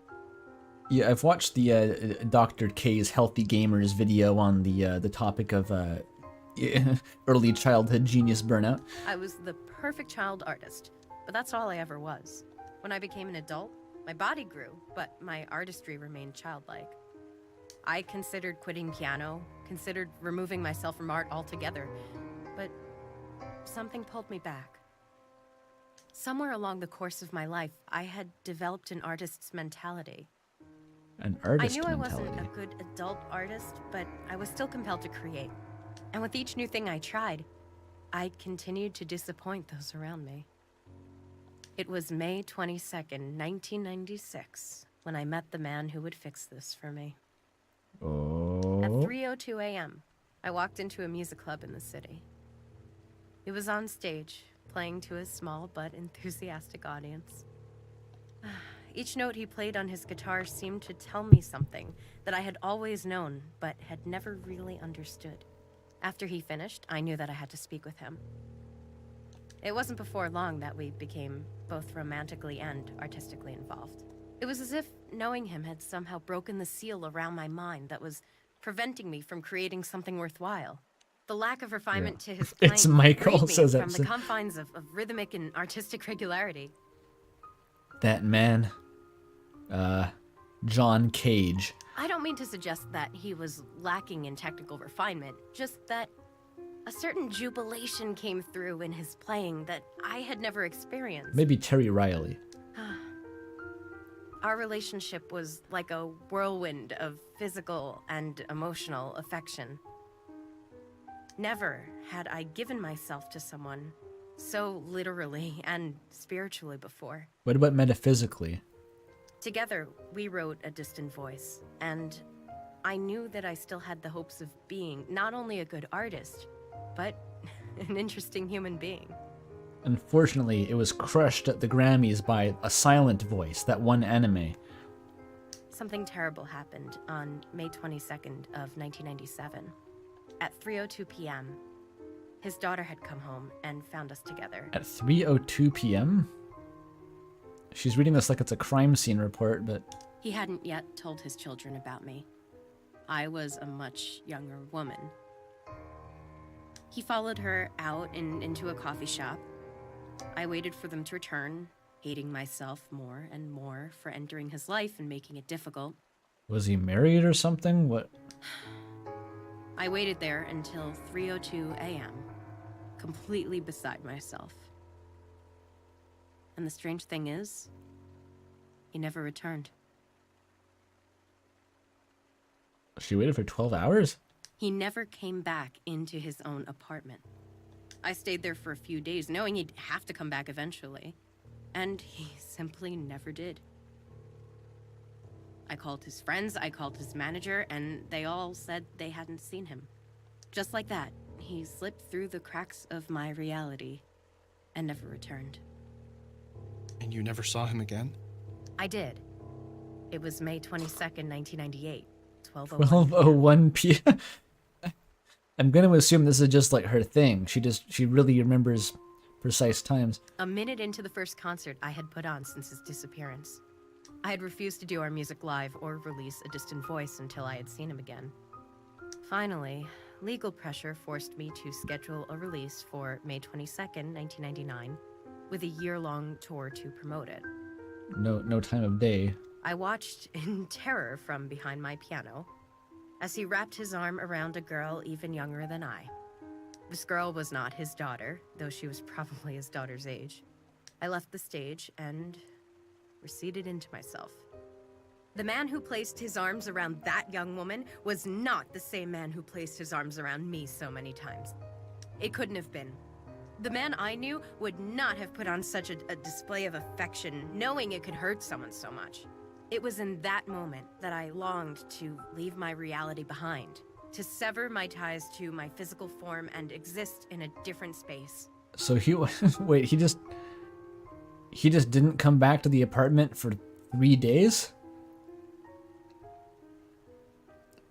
[SPEAKER 7] Yeah, I've watched the Dr. K's Healthy Gamers video on the topic of early childhood genius burnout.
[SPEAKER 15] I was the perfect child artist, but that's all I ever was. When I became an adult, my body grew, but my artistry remained childlike. I considered quitting piano, considered removing myself from art altogether, but something pulled me back. Somewhere along the course of my life, I had developed an artist's mentality.
[SPEAKER 7] An artist
[SPEAKER 15] I knew
[SPEAKER 7] mentality.
[SPEAKER 15] I wasn't a good adult artist, but I was still compelled to create. And with each new thing I tried, I continued to disappoint those around me. It was May 22nd, 1996, when I met the man who would fix this for me.
[SPEAKER 7] Oh.
[SPEAKER 15] At 3:02 a.m., I walked into a music club in the city. He was on stage, playing to a small but enthusiastic audience. Each note he played on his guitar seemed to tell me something that I had always known, but had never really understood. After he finished, I knew that I had to speak with him. It wasn't before long that we became both romantically and artistically involved. It was as if knowing him had somehow broken the seal around my mind that was preventing me from creating something worthwhile. The lack of refinement to his playing
[SPEAKER 7] It's Michael,
[SPEAKER 15] freed me
[SPEAKER 7] says
[SPEAKER 15] from
[SPEAKER 7] that.
[SPEAKER 15] the confines of rhythmic and artistic regularity.
[SPEAKER 7] That man. John Cage.
[SPEAKER 15] I don't mean to suggest that he was lacking in technical refinement, just that a certain jubilation came through in his playing that I had never experienced.
[SPEAKER 7] Maybe Terry Riley.
[SPEAKER 15] Our relationship was like a whirlwind of physical and emotional affection. Never had I given myself to someone so literally and spiritually before.
[SPEAKER 7] What about metaphysically?
[SPEAKER 15] Together, we wrote A Distant Voice, and I knew that I still had the hopes of being not only a good artist, but an interesting human being.
[SPEAKER 7] Unfortunately, it was crushed at the Grammys by A Silent Voice, that one anime.
[SPEAKER 15] Something terrible happened on May 22nd of 1997. At 3:02 p.m., his daughter had come home and found us together.
[SPEAKER 7] At 3:02 p.m.? She's reading this like it's a crime scene report, but...
[SPEAKER 15] He hadn't yet told his children about me. I was a much younger woman. He followed her out into a coffee shop. I waited for them to return, hating myself more and more for entering his life and making it difficult.
[SPEAKER 7] Was he married or something? What?
[SPEAKER 15] I waited there until 3:02 a.m., completely beside myself. And the strange thing is, he never returned.
[SPEAKER 7] She waited for 12 hours?
[SPEAKER 15] He never came back into his own apartment. I stayed there for a few days, knowing he'd have to come back eventually. And he simply never did. I called his friends, I called his manager, and they all said they hadn't seen him. Just like that, he slipped through the cracks of my reality and never returned.
[SPEAKER 9] And you never saw him again?
[SPEAKER 15] I did. It was May 22nd, 1998, 12:01.
[SPEAKER 7] 12:01 p.m. I'm gonna assume this is just like her thing. She really remembers precise times.
[SPEAKER 15] A minute into the first concert I had put on since his disappearance. I had refused to do our music live or release A Distant Voice until I had seen him again. Finally, legal pressure forced me to schedule a release for May 22nd, 1999, with a year-long tour to promote it.
[SPEAKER 7] No time of day.
[SPEAKER 15] I watched in terror from behind my piano as he wrapped his arm around a girl even younger than I. This girl was not his daughter, though she was probably his daughter's age. I left the stage and receded into myself. The man who placed his arms around that young woman was not the same man who placed his arms around me so many times. It couldn't have been. The man I knew would not have put on such a display of affection, knowing it could hurt someone so much. It was in that moment that I longed to leave my reality behind, to sever my ties to my physical form and exist in a different space.
[SPEAKER 7] So wait, he just didn't come back to the apartment for 3 days?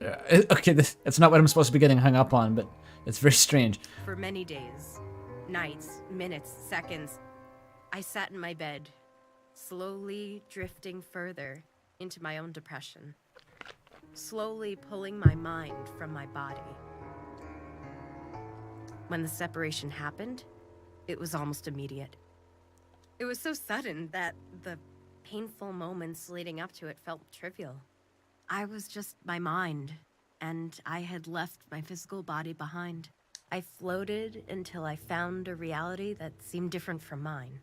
[SPEAKER 7] Okay, that's not what I'm supposed to be getting hung up on, but it's very strange.
[SPEAKER 15] For many days, nights, minutes, seconds, I sat in my bed, slowly drifting further into my own depression, slowly pulling my mind from my body. When the separation happened, it was almost immediate. It was so sudden that the painful moments leading up to it felt trivial. I was just my mind, and I had left my physical body behind. I floated until I found a reality that seemed different from mine,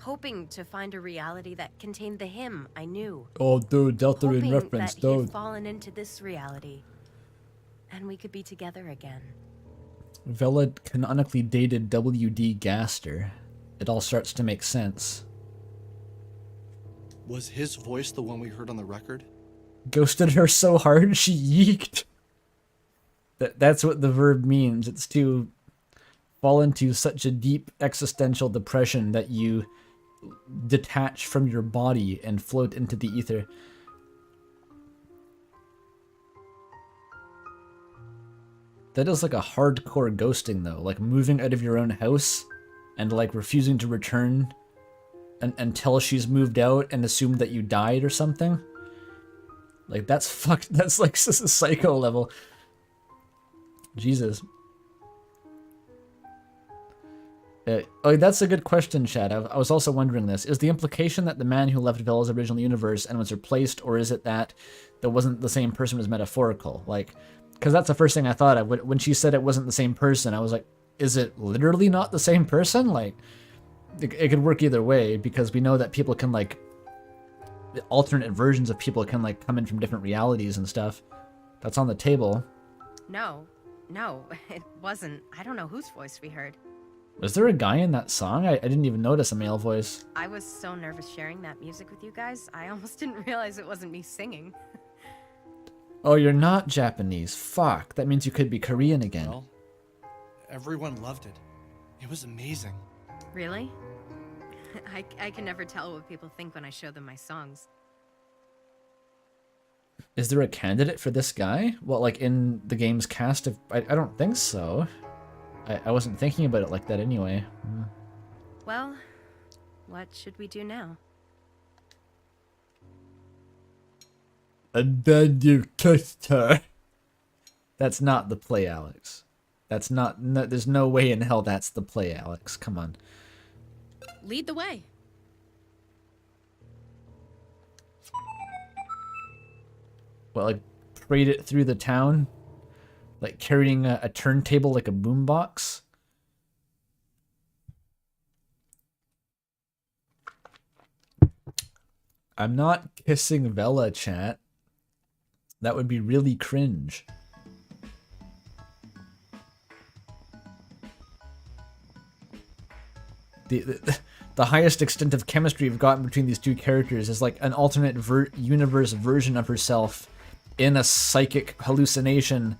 [SPEAKER 15] hoping to find a reality that contained the him I knew.
[SPEAKER 7] Oh, dude, Deltarune
[SPEAKER 15] Hoping
[SPEAKER 7] reference,
[SPEAKER 15] that he had
[SPEAKER 7] dude.
[SPEAKER 15] fallen into this reality, and we could be together again.
[SPEAKER 7] Vela canonically dated W.D. Gaster. It all starts to make sense.
[SPEAKER 9] Was his voice the one we heard on the record?
[SPEAKER 7] Ghosted her so hard she yeeked. That's what the verb means. It's to fall into such a deep existential depression that you detach from your body and float into the ether. That is like a hardcore ghosting though, like moving out of your own house and like refusing to return until she's moved out and assumed that you died or something. Like that's fucked. That's like psycho level. Jesus. Oh, that's a good question, Chad. I was also wondering this. Is the implication that the man who left Vella's original universe and was replaced, or is it that wasn't the same person was metaphorical? Like, because that's the first thing I thought of. When she said it wasn't the same person, I was like, is it literally not the same person? Like, it could work either way, because we know that people can, like, alternate versions of people can, like, come in from different realities and stuff. That's on the table.
[SPEAKER 15] No, it wasn't. I don't know whose voice we heard.
[SPEAKER 7] Was there a guy in that song? I didn't even notice a male voice.
[SPEAKER 15] I was so nervous sharing that music with you guys, I almost didn't realize it wasn't me singing.
[SPEAKER 7] Oh, you're not Japanese. Fuck. That means you could be Korean again.
[SPEAKER 9] Well, everyone loved it. It was amazing.
[SPEAKER 15] Really? I can never tell what people think when I show them my songs.
[SPEAKER 7] Is there a candidate for this guy? Well, like in the game's cast of... I don't think so. I wasn't thinking about it like that anyway.
[SPEAKER 15] Well, what should we do now?
[SPEAKER 7] And then you kissed her. That's not the play, Alex. That's not... No, there's no way in hell that's the play, Alex. Come on.
[SPEAKER 10] Lead the way.
[SPEAKER 7] Well, like, parade it through the town? Like carrying a turntable like a boombox? I'm not kissing Vela, chat. That would be really cringe. The highest extent of chemistry we've gotten between these two characters is like an alternate universe version of herself in a psychic hallucination,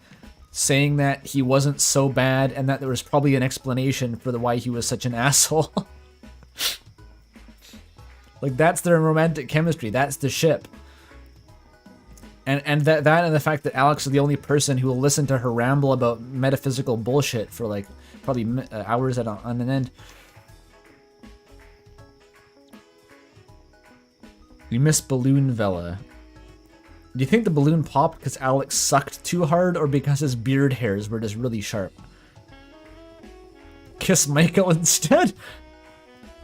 [SPEAKER 7] saying that he wasn't so bad and that there was probably an explanation for why he was such an asshole. Like, that's their romantic chemistry. That's the ship. And that and the fact that Alex is the only person who will listen to her ramble about metaphysical bullshit for like probably hours on an end. We miss Balloon Vela. Do you think the balloon popped because Alex sucked too hard, or because his beard hairs were just really sharp? Kiss Michael instead?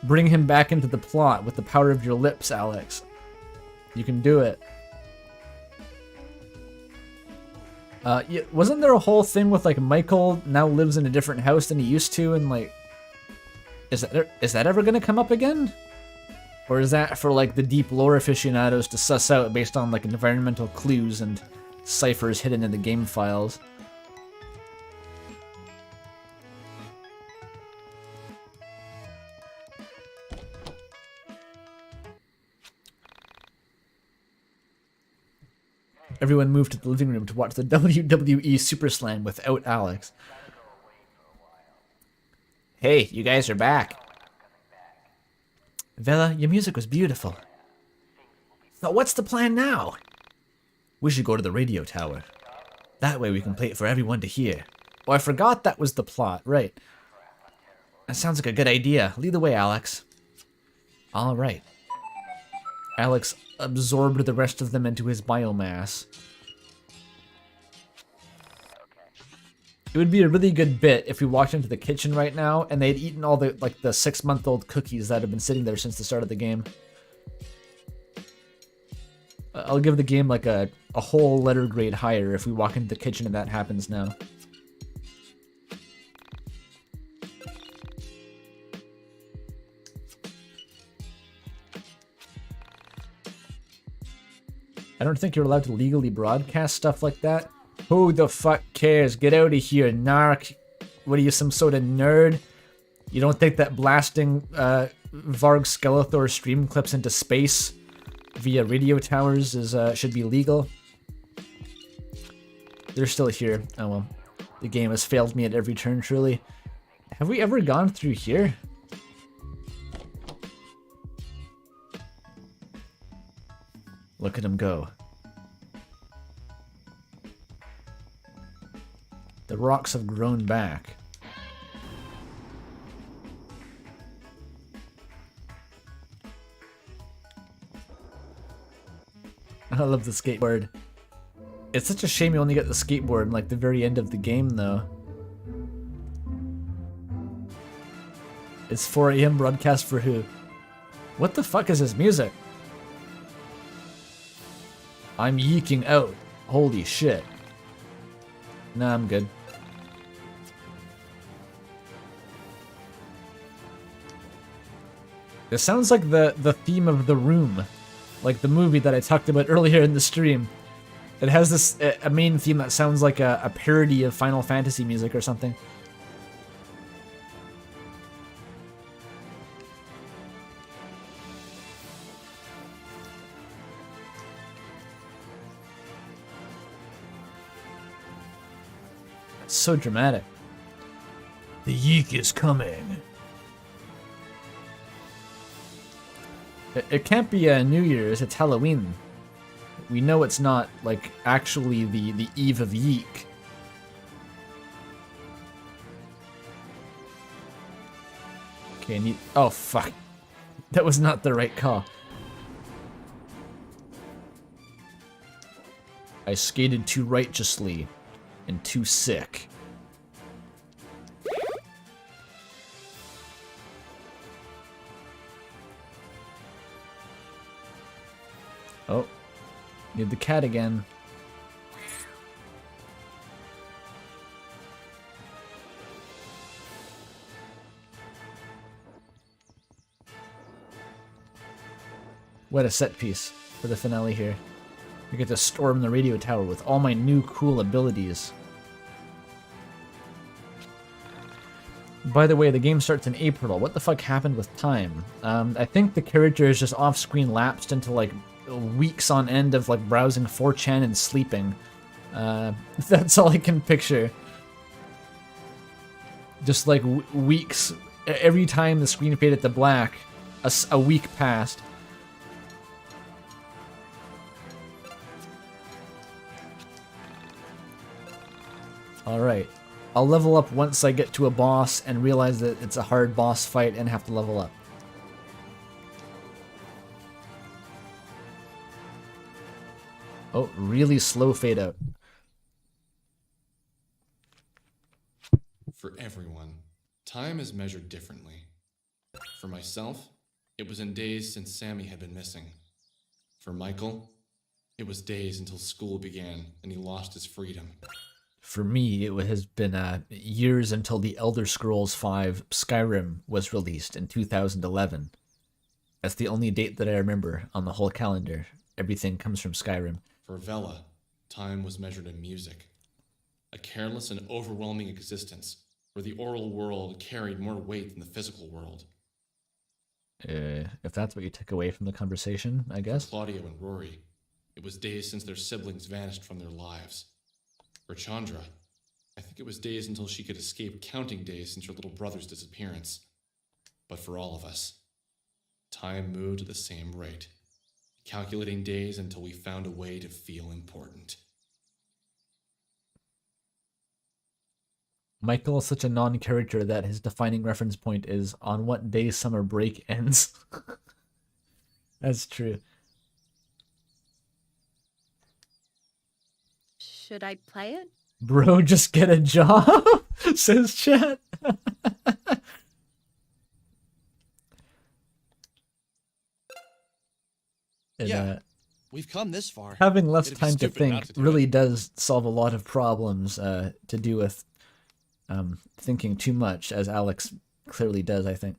[SPEAKER 7] Bring him back into the plot with the power of your lips, Alex. You can do it. Yeah, wasn't there a whole thing with like Michael now lives in a different house than he used to, and like, is that ever gonna come up again? Or is that for like the deep lore aficionados to suss out based on like environmental clues and ciphers hidden in the game files? Everyone moved to the living room to watch the WWE Super Slam without Alex. Hey, you guys are back. Vela, your music was beautiful. So what's the plan now? We should go to the radio tower. That way we can play it for everyone to hear. Oh, I forgot that was the plot, right. That sounds like a good idea. Lead the way, Alex. All right. Alex absorbed the rest of them into his biomass. It would be a really good bit if we walked into the kitchen right now and they'd eaten all the, like, the 6-month-old cookies that have been sitting there since the start of the game. I'll give the game, like, a whole letter grade higher if we walk into the kitchen and that happens now. I don't think you're allowed to legally broadcast stuff like that. Who the fuck cares? Get out of here, narc. What are you, some sort of nerd? You don't think that blasting Varg Skeletor stream clips into space via radio towers is should be legal. They're still here. Oh well. The game has failed me at every turn, truly. Have we ever gone through here? Look at him go. The rocks have grown back. I love the skateboard. It's such a shame you only get the skateboard in like the very end of the game though. It's 4 AM broadcast for who? What the fuck is this music? I'm yeeking out. Holy shit. Nah, I'm good. This sounds like the theme of The Room. Like the movie that I talked about earlier in the stream. It has this a main theme that sounds like a parody of Final Fantasy music or something. It's so dramatic.
[SPEAKER 6] The YIIK is coming.
[SPEAKER 7] It can't be New Year's, it's Halloween. We know it's not, like, actually the eve of YIIK. Okay, oh, fuck. That was not the right call. I skated too righteously and too sick. Oh, need the cat again. What a set piece for the finale here. I get to storm the radio tower with all my new cool abilities. By the way, the game starts in April. What the fuck happened with time? I think the character is just off-screen lapsed into like weeks on end of like browsing 4chan and sleeping. That's all I can picture. Just like weeks. Every time the screen faded to black, a week passed. Alright. I'll level up once I get to a boss and realize that it's a hard boss fight and have to level up. Oh, really slow fade out.
[SPEAKER 9] For everyone, time is measured differently. For myself, it was in days since Sammy had been missing. For Michael, it was days until school began and he lost his freedom.
[SPEAKER 7] For me, it has been years until the Elder Scrolls V Skyrim was released in 2011. That's the only date that I remember on the whole calendar. Everything comes from Skyrim.
[SPEAKER 9] For Vela, time was measured in music. A careless and overwhelming existence where the oral world carried more weight than the physical world.
[SPEAKER 7] If that's what you took away from the conversation, I guess.
[SPEAKER 9] For Claudio and Rory, it was days since their siblings vanished from their lives. For Chandra, I think it was days until she could escape counting days since her little brother's disappearance. But for all of us, time moved at the same rate, calculating days until we found a way to feel important.
[SPEAKER 7] Michael is such a non-character that his defining reference point is on what day summer break ends. That's true.
[SPEAKER 15] Should I play it?
[SPEAKER 7] Bro, just get a job, says chat.
[SPEAKER 18] Yeah, we've come this far.
[SPEAKER 7] Having less
[SPEAKER 18] It'd be
[SPEAKER 7] time to
[SPEAKER 18] stupid not
[SPEAKER 7] think
[SPEAKER 18] to do
[SPEAKER 7] really
[SPEAKER 18] it.
[SPEAKER 7] does solve a lot of problems to do with thinking too much, as Alex clearly does, I think.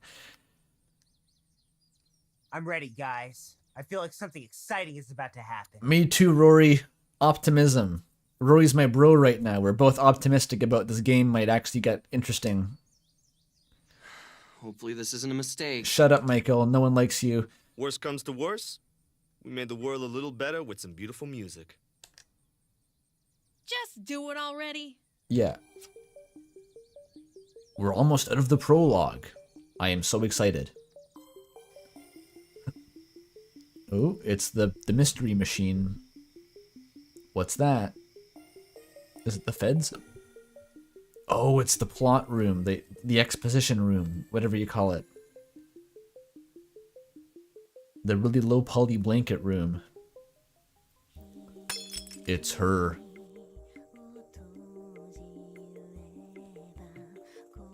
[SPEAKER 3] I'm ready, guys. I feel like something exciting is about to happen.
[SPEAKER 7] Me too, Rory. Optimism. Rory's my bro right now. We're both optimistic about this game might actually get interesting.
[SPEAKER 13] Hopefully this isn't a mistake.
[SPEAKER 7] Shut up, Michael. No one likes you.
[SPEAKER 8] Worst comes to worst, We made the world a little better with some beautiful music.
[SPEAKER 10] Just do it already.
[SPEAKER 7] Yeah. We're almost out of the prologue. I am so excited. Oh, it's the mystery machine. What's that? Is it the feds? Oh, it's the plot room, the exposition room, whatever you call it. The really low poly blanket room. It's her.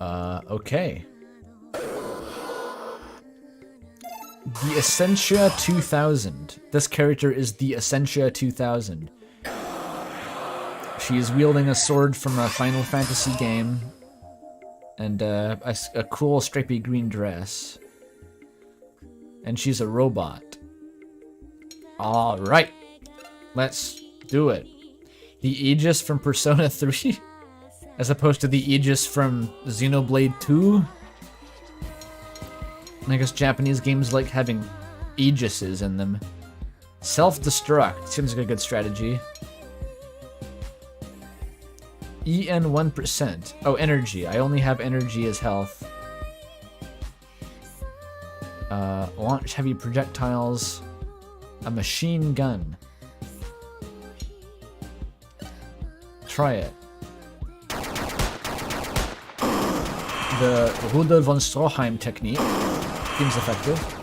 [SPEAKER 7] Okay. The Essentia 2000. This character is the Essentia 2000. She is wielding a sword from a Final Fantasy game. And a cool stripy green dress. And she's a robot. Alright. Let's do it. The Aegis from Persona 3? As opposed to the Aegis from Xenoblade 2? I guess Japanese games like having Aegises in them. Self-destruct. Seems like a good strategy. EN 1%. Oh, energy. I only have energy as health. Launch heavy projectiles. A machine gun. Try it. The Rudolf von Stroheim technique seems effective.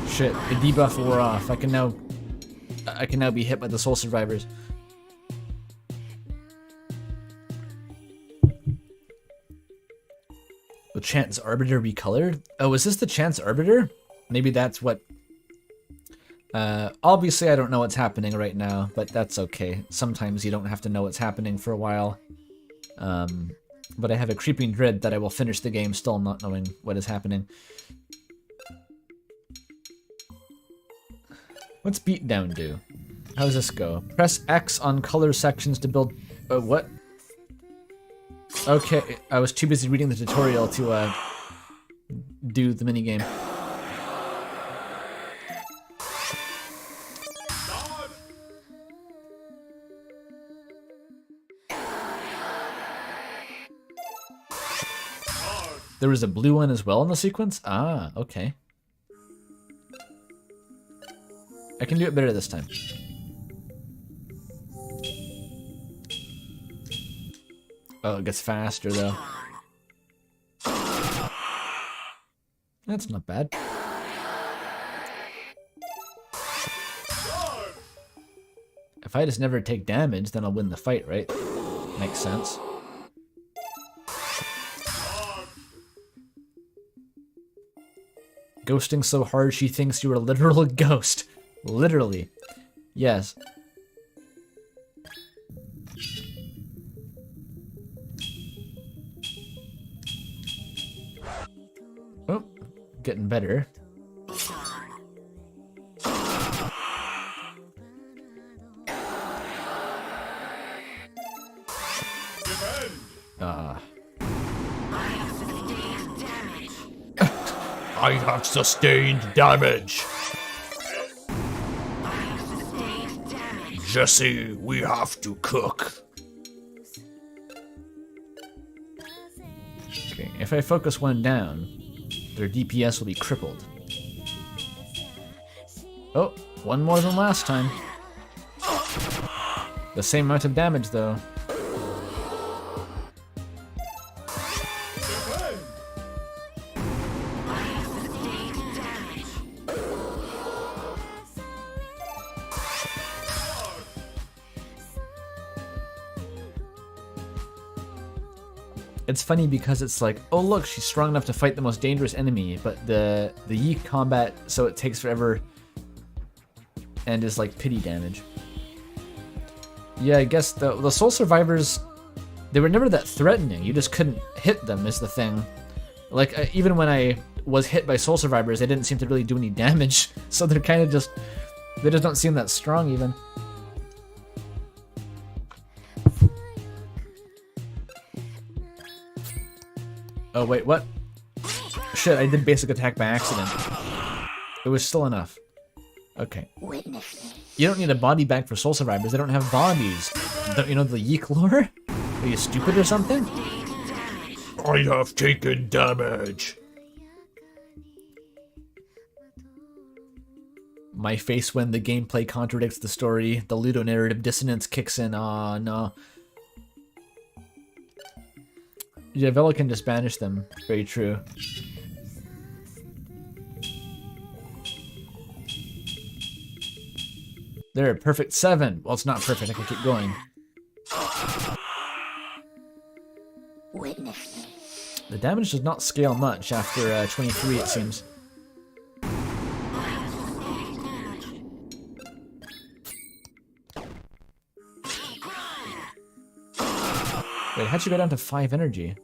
[SPEAKER 7] Shit, the debuff wore off. I can now be hit by the soul survivors. The Chance Arbiter recolored? Oh, is this the Chance Arbiter? Maybe that's what... obviously I don't know what's happening right now, but that's okay. Sometimes you don't have to know what's happening for a while. But I have a creeping dread that I will finish the game still not knowing what is happening. What's Beatdown do? How does this go? Press X on color sections to build... what? Okay, I was too busy reading the tutorial to do the minigame. There was a blue one as well in the sequence? Ah, okay. I can do it better this time. Oh, it gets faster though. That's not bad. If I just never take damage, then I'll win the fight, right? Makes sense. Ghosting so hard she thinks you're a literal ghost. Literally. Yes. Oh, getting better.
[SPEAKER 6] I have sustained damage. Jesse, we have to cook.
[SPEAKER 7] Okay, if I focus one down, their DPS will be crippled. Oh, one more than last time. The same amount of damage though. It's funny because it's like, oh look, she's strong enough to fight the most dangerous enemy, but the YIIK combat, so it takes forever and is like pity damage. Yeah, I guess the soul survivors, they were never that threatening. You just couldn't hit them is the thing. Like, even when I was hit by soul survivors, they didn't seem to really do any damage, so they're kind of just They just don't seem that strong even. Oh wait, what? Shit, I did basic attack by accident. It was still enough. Okay. You don't need a body bag for soul survivors. They don't have bodies. Don't you know the YIIK lore? Are you stupid or something?
[SPEAKER 6] I have taken damage.
[SPEAKER 7] My face when the gameplay contradicts the story. The ludonarrative dissonance kicks in. Aw, no. Yeah, Vela can just banish them. Very true. There, perfect 7. Well, it's not perfect. I can keep going. The damage does not scale much after 23, it seems. Wait, how'd you go down to 5 energy?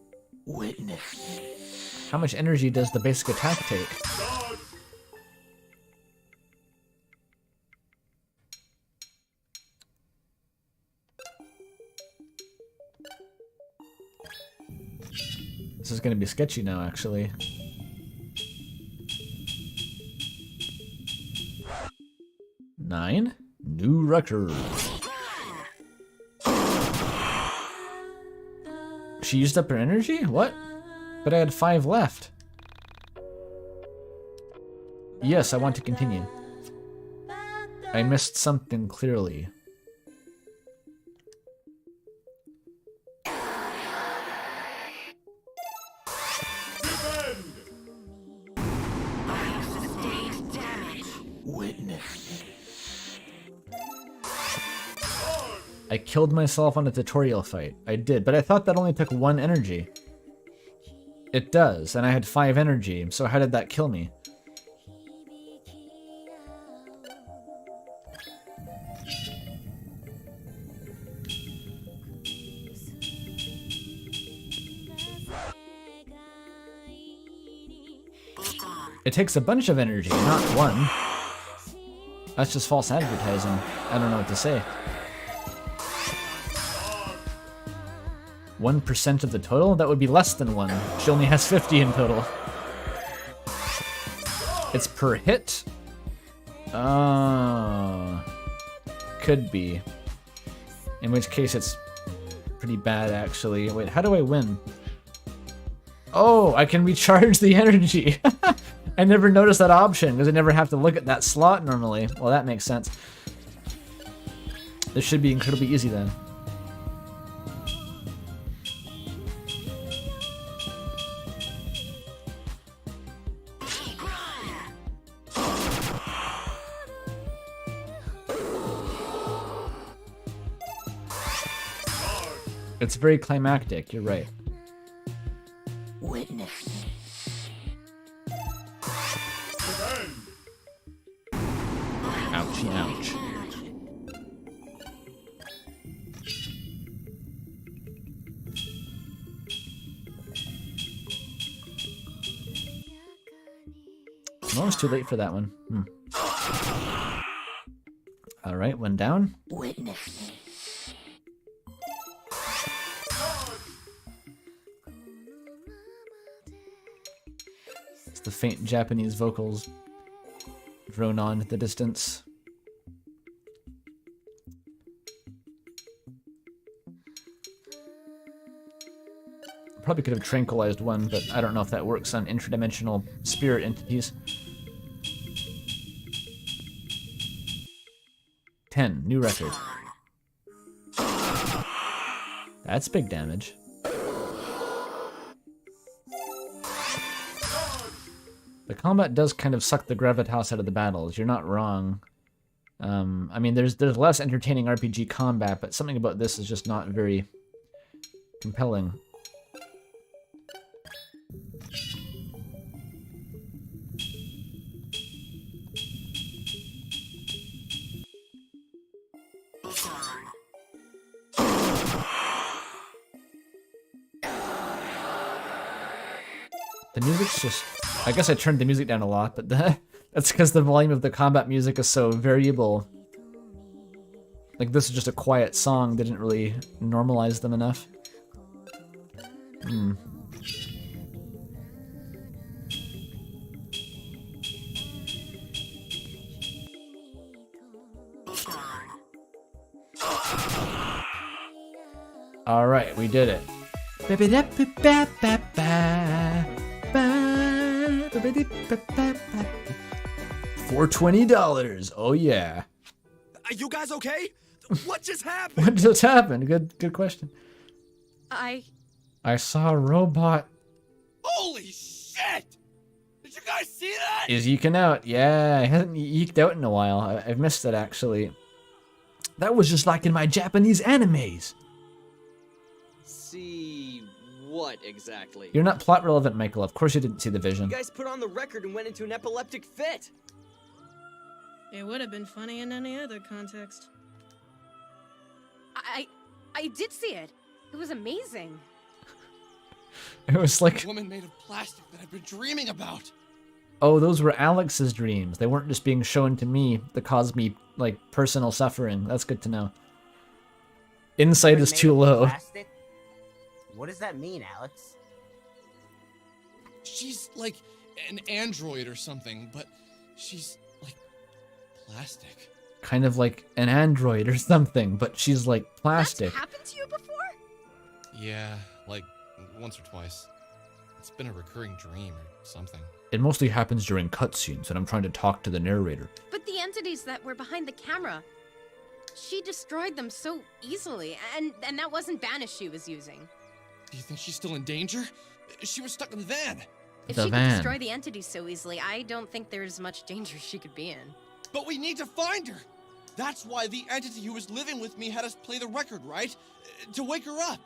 [SPEAKER 7] How much energy does the basic attack take? This is gonna be sketchy now, actually. Nine? New record. She used up her energy? What? But I had 5 left. Yes, I want to continue. I missed something clearly. I killed myself on a tutorial fight. I did, but I thought that only took 1 energy. It does, and I had 5 energy, so how did that kill me? It takes a bunch of energy, not 1. That's just false advertising. I don't know what to say. 1% of the total? That would be less than 1. She only has 50 in total. It's per hit? Oh. Could be. In which case it's pretty bad, actually. Wait, how do I win? Oh, I can recharge the energy. I never noticed that option, because I never have to look at that slot normally. Well, that makes sense. This should be incredibly easy then. It's very climactic, you're right.
[SPEAKER 19] Witness.
[SPEAKER 7] Ouchie, ouch. I'm almost too late for that one. Alright, one down.
[SPEAKER 19] Witness.
[SPEAKER 7] It's the faint Japanese vocals drone on at the distance. Probably could have tranquilized one, but I don't know if that works on interdimensional spirit entities. 10, new record. That's big damage. The combat does kind of suck the gravitas out of the battles. You're not wrong. I mean, there's less entertaining RPG combat, but something about this is just not very compelling. The music's just... I guess I turned the music down a lot, but the That's because the volume of the combat music is so variable. Like, this is just a quiet song, didn't really normalize them enough. Hmm. Alright, we did it. $420. Oh yeah.
[SPEAKER 8] Are you guys okay? What just happened?
[SPEAKER 7] What just happened? Good question.
[SPEAKER 15] I
[SPEAKER 7] saw a robot.
[SPEAKER 12] Holy shit! Did you guys see that?
[SPEAKER 7] Is yeeking out. Yeah, I haven't yeeked out in a while. I've missed it, actually. That was just like in my Japanese animes.
[SPEAKER 13] See what exactly?
[SPEAKER 7] You're not plot relevant, Michael. Of course you didn't see the vision.
[SPEAKER 13] You guys put on the record and went into an epileptic fit.
[SPEAKER 10] It would have been funny in any other context.
[SPEAKER 15] I did see it. It was amazing.
[SPEAKER 7] It was like...
[SPEAKER 9] A woman made of plastic that I've been dreaming about.
[SPEAKER 7] Oh, those were Alex's dreams. They weren't just being shown to me that caused me, like, personal suffering. That's good to know. Insight is too low.
[SPEAKER 3] Plastic? What does that mean, Alex?
[SPEAKER 9] She's like an android or something, but she's like plastic.
[SPEAKER 7] Kind of like an android or something, but she's like plastic.
[SPEAKER 15] That's happened to you before?
[SPEAKER 9] Yeah, like once or twice. It's been a recurring dream or something.
[SPEAKER 7] It mostly happens during cutscenes when I'm trying to talk to the narrator.
[SPEAKER 15] But the entities that were behind the camera, she destroyed them so easily, and that wasn't Vanish she was using.
[SPEAKER 9] Do you think she's still in danger? She was stuck in the van.
[SPEAKER 15] If she could destroy the entities so easily, I don't think there's much danger she could be in.
[SPEAKER 9] But we need to find her. That's why the entity who was living with me had us play the record, right? To wake her up.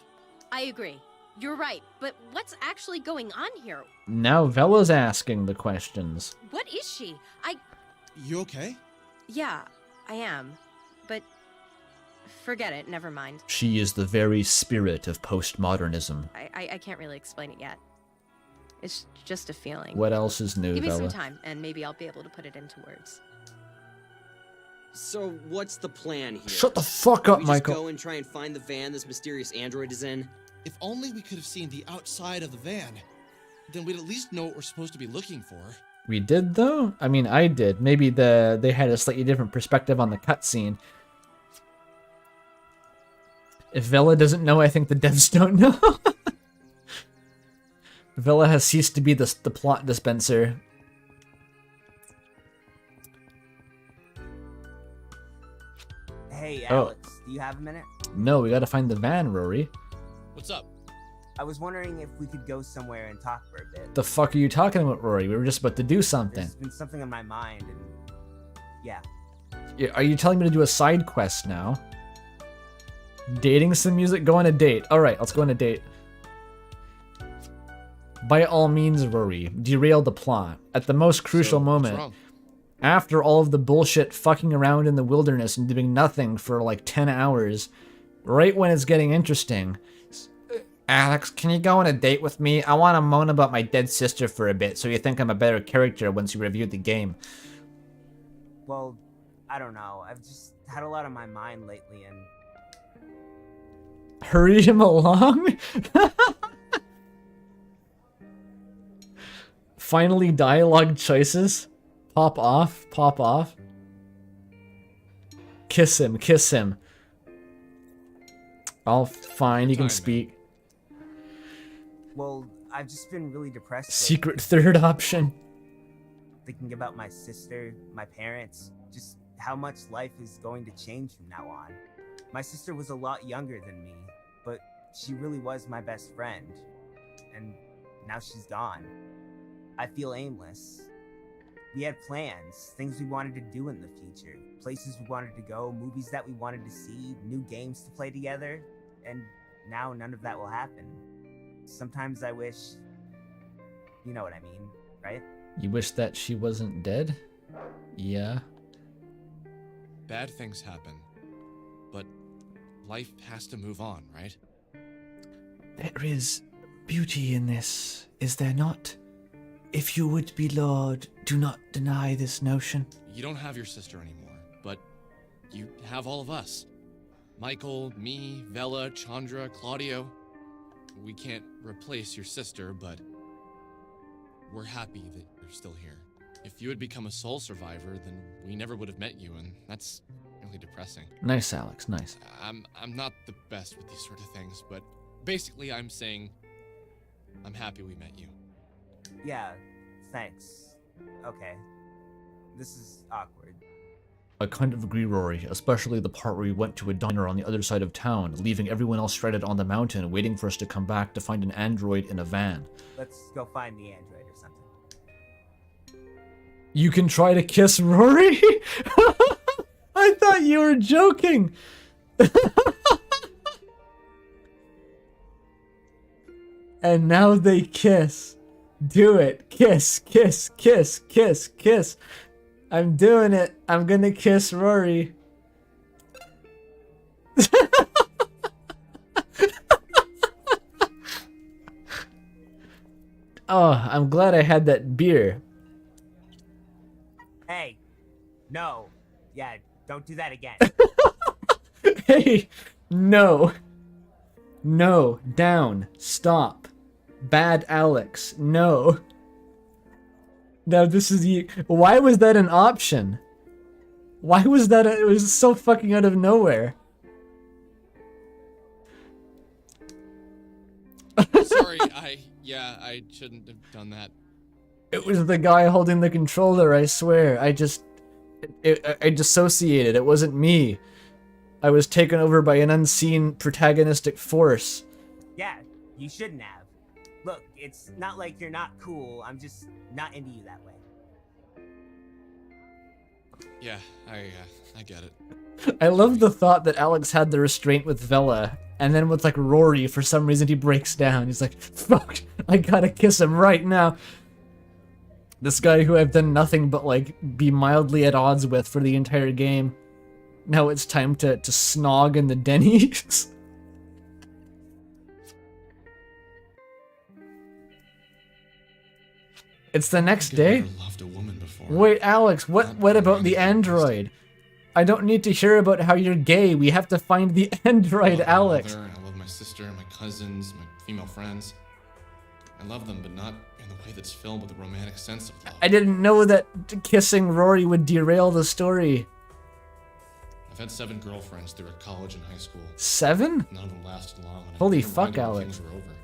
[SPEAKER 15] I agree. You're right, but what's actually going on here?
[SPEAKER 7] Now Vella's asking the questions.
[SPEAKER 15] What is she?
[SPEAKER 9] You okay?
[SPEAKER 15] Yeah, I am. But forget it, never mind.
[SPEAKER 7] She is the very spirit of postmodernism.
[SPEAKER 15] I can't really explain it yet. It's just a feeling.
[SPEAKER 7] What else is new,
[SPEAKER 15] Give me
[SPEAKER 7] Vella?
[SPEAKER 15] some time, and maybe I'll be able to put it into words.
[SPEAKER 13] So what's the plan here?
[SPEAKER 7] Shut the fuck up,
[SPEAKER 13] we just
[SPEAKER 7] Michael.
[SPEAKER 13] go and try and find the van this mysterious android is in?
[SPEAKER 9] If only we could have seen the outside of the van, then we'd at least know what we're supposed to be looking for.
[SPEAKER 7] We did, though? I mean, I did. Maybe they had a slightly different perspective on the cutscene. If Vella doesn't know, I think the devs don't know. Vella has ceased to be the plot dispenser.
[SPEAKER 3] Hey, Alex, do you have a minute?
[SPEAKER 7] No, we gotta find the van, Rory.
[SPEAKER 9] What's up?
[SPEAKER 3] I was wondering if we could go somewhere and talk for a bit.
[SPEAKER 7] The fuck are you talking about, Rory? We were just about to do something.
[SPEAKER 3] There's been something on my mind, and yeah.
[SPEAKER 7] Are you telling me to do a side quest now? Dating some music? Go on a date. Alright, let's go on a date. By all means, Rory, derail the plot. At the most crucial moment, after all of the bullshit fucking around in the wilderness and doing nothing for like 10 hours, right when it's getting interesting, Alex, can you go on a date with me? I want to moan about my dead sister for a bit so you think I'm a better character once you reviewed the game.
[SPEAKER 3] Well, I don't know. I've just had a lot on my mind lately, and...
[SPEAKER 7] Hurry him along? Finally, dialogue choices. Pop off, pop off. Kiss him, kiss him. All fine, you can speak.
[SPEAKER 3] Well, I've just been really depressed.
[SPEAKER 7] Secret third option.
[SPEAKER 3] Thinking about my sister, my parents, just how much life is going to change from now on. My sister was a lot younger than me, but she really was my best friend. And now she's gone. I feel aimless. We had plans, things we wanted to do in the future, places we wanted to go, movies that we wanted to see, new games to play together, and now none of that will happen. Sometimes I wish... You know what I mean, right?
[SPEAKER 7] You wish that she wasn't dead? Yeah.
[SPEAKER 9] Bad things happen, but life has to move on, right?
[SPEAKER 6] There is beauty in this, is there not? If you would be Lord, do not deny this notion.
[SPEAKER 9] You don't have your sister anymore, but you have all of us. Michael, me, Vela, Chandra, Claudio. We can't replace your sister, but we're happy that you're still here. If you had become a soul survivor, then we never would have met you, and that's really depressing.
[SPEAKER 1] Nice, Alex, nice.
[SPEAKER 9] I'm not the best with these sort of things, but basically I'm saying I'm happy we met you.
[SPEAKER 3] Yeah, thanks. Okay. This is awkward.
[SPEAKER 1] I kind of agree, Rory, especially the part where we went to a diner on the other side of town, leaving everyone else stranded on the mountain, waiting for us to come back to find an android in a van.
[SPEAKER 3] Let's go find the android or something.
[SPEAKER 1] You can try to kiss Rory? I thought you were joking! And now they kiss. Do it. Kiss, kiss, kiss, kiss, kiss. I'm doing it. I'm gonna kiss Rory. Oh, I'm glad I had that beer.
[SPEAKER 3] Hey, no. Yeah, don't do that again.
[SPEAKER 1] Hey, no. No, down, stop. Bad Alex, no. Now this is you. Why was that an option? Why was that? It was so fucking out of nowhere.
[SPEAKER 9] Sorry, I shouldn't have done that.
[SPEAKER 1] It was the guy holding the controller, I swear. I dissociated. It wasn't me. I was taken over by an unseen protagonistic force.
[SPEAKER 3] Yeah, you shouldn't have. Look, it's not like you're not cool. I'm just not into you that way.
[SPEAKER 9] Yeah, I get it.
[SPEAKER 1] I love the thought that Alex had the restraint with Vela, and then with like Rory, for some reason he breaks down. He's like, fuck, I gotta kiss him right now. This guy who I've done nothing but like be mildly at odds with for the entire game. Now it's time to snog in the Denny's. It's the next day?
[SPEAKER 9] Loved a woman before.
[SPEAKER 1] Wait, Alex, what about the android? I don't need to hear about how you're gay. We have to find the android, Alex.
[SPEAKER 9] I love my sister, my cousins, my female friends. I love them, but not in the way that's filled with a romantic sense of love.
[SPEAKER 1] I didn't know that kissing Rory would derail the story.
[SPEAKER 9] I've had 7 girlfriends through college and high school.
[SPEAKER 1] 7?
[SPEAKER 9] None of them lasted long. And
[SPEAKER 1] Holy
[SPEAKER 9] I never
[SPEAKER 1] fuck,
[SPEAKER 9] minded when
[SPEAKER 1] Alex.
[SPEAKER 9] things were over.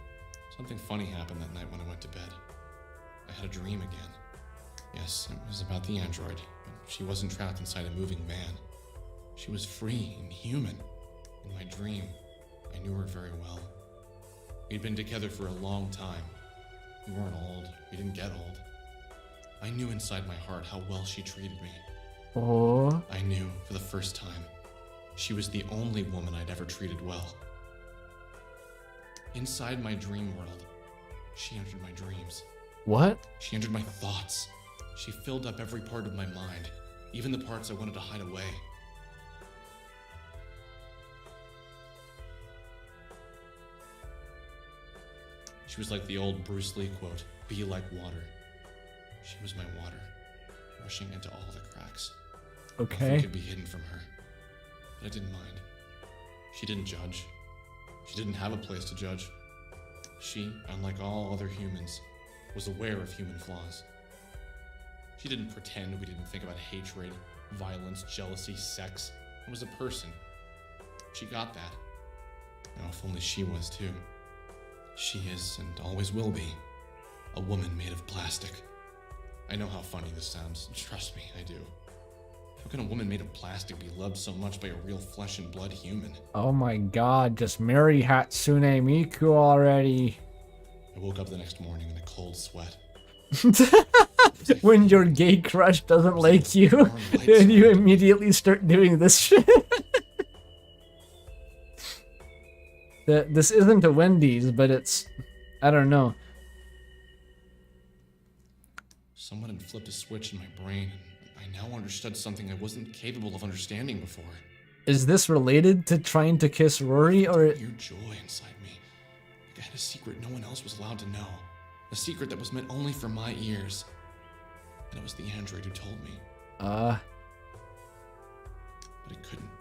[SPEAKER 9] Something funny happened that night when I went to bed. I had a dream again. Yes, it was about the android, but she wasn't trapped inside a moving van. She was free and human. In my dream, I knew her very well. We'd been together for a long time. We weren't old. We didn't get old. I knew inside my heart how well she treated me.
[SPEAKER 1] Oh.
[SPEAKER 9] I knew, for the first time, she was the only woman I'd ever treated well. Inside my dream world, she entered my dreams.
[SPEAKER 1] What?
[SPEAKER 9] She entered my thoughts. She filled up every part of my mind, even the parts I wanted to hide away. She was like the old Bruce Lee quote, "Be like water." She was my water, rushing into all the cracks.
[SPEAKER 1] Okay.
[SPEAKER 9] Nothing could be hidden from her, but I didn't mind. She didn't judge. She didn't have a place to judge. She, unlike all other humans, was aware of human flaws. She didn't pretend we didn't think about hatred, violence, jealousy, sex. It was a person. She got that. Now, if only she was too. She is, and always will be, a woman made of plastic. I know how funny this sounds. Trust me, I do. How can a woman made of plastic be loved so much by a real flesh and blood human?
[SPEAKER 1] Oh my god, just marry Hatsune Miku already.
[SPEAKER 9] I woke up the next morning in a cold sweat.
[SPEAKER 1] When your gay crush doesn't like you, and you immediately start doing this shit. This isn't a Wendy's, but it's... I don't know.
[SPEAKER 9] Someone had flipped a switch in my brain, and I now understood something I wasn't capable of understanding before.
[SPEAKER 1] Is this related to trying to kiss Rory, or...
[SPEAKER 9] Your joy inside me. Like I had a secret no one else was allowed to know. A secret that was meant only for my ears. And it was the android who told me.
[SPEAKER 7] Uh.
[SPEAKER 9] But I couldn't.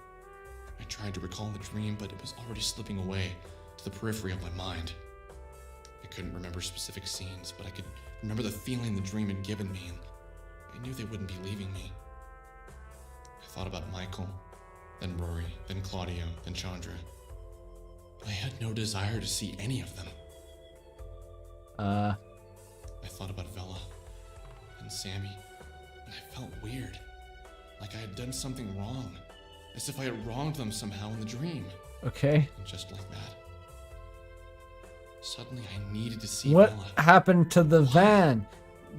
[SPEAKER 9] I tried to recall the dream, but it was already slipping away to the periphery of my mind. I couldn't remember specific scenes, but I could remember the feeling the dream had given me, and I knew they wouldn't be leaving me. I thought about Michael, then Rory, then Claudio, then Chandra. I had no desire to see any of them. I thought about Vela and Sammy, and I felt weird. Like I had done something wrong. As if I had wronged them somehow in the dream.
[SPEAKER 7] Okay.
[SPEAKER 9] And just like that, suddenly I needed to see
[SPEAKER 7] What
[SPEAKER 9] Vela.
[SPEAKER 7] happened to the van?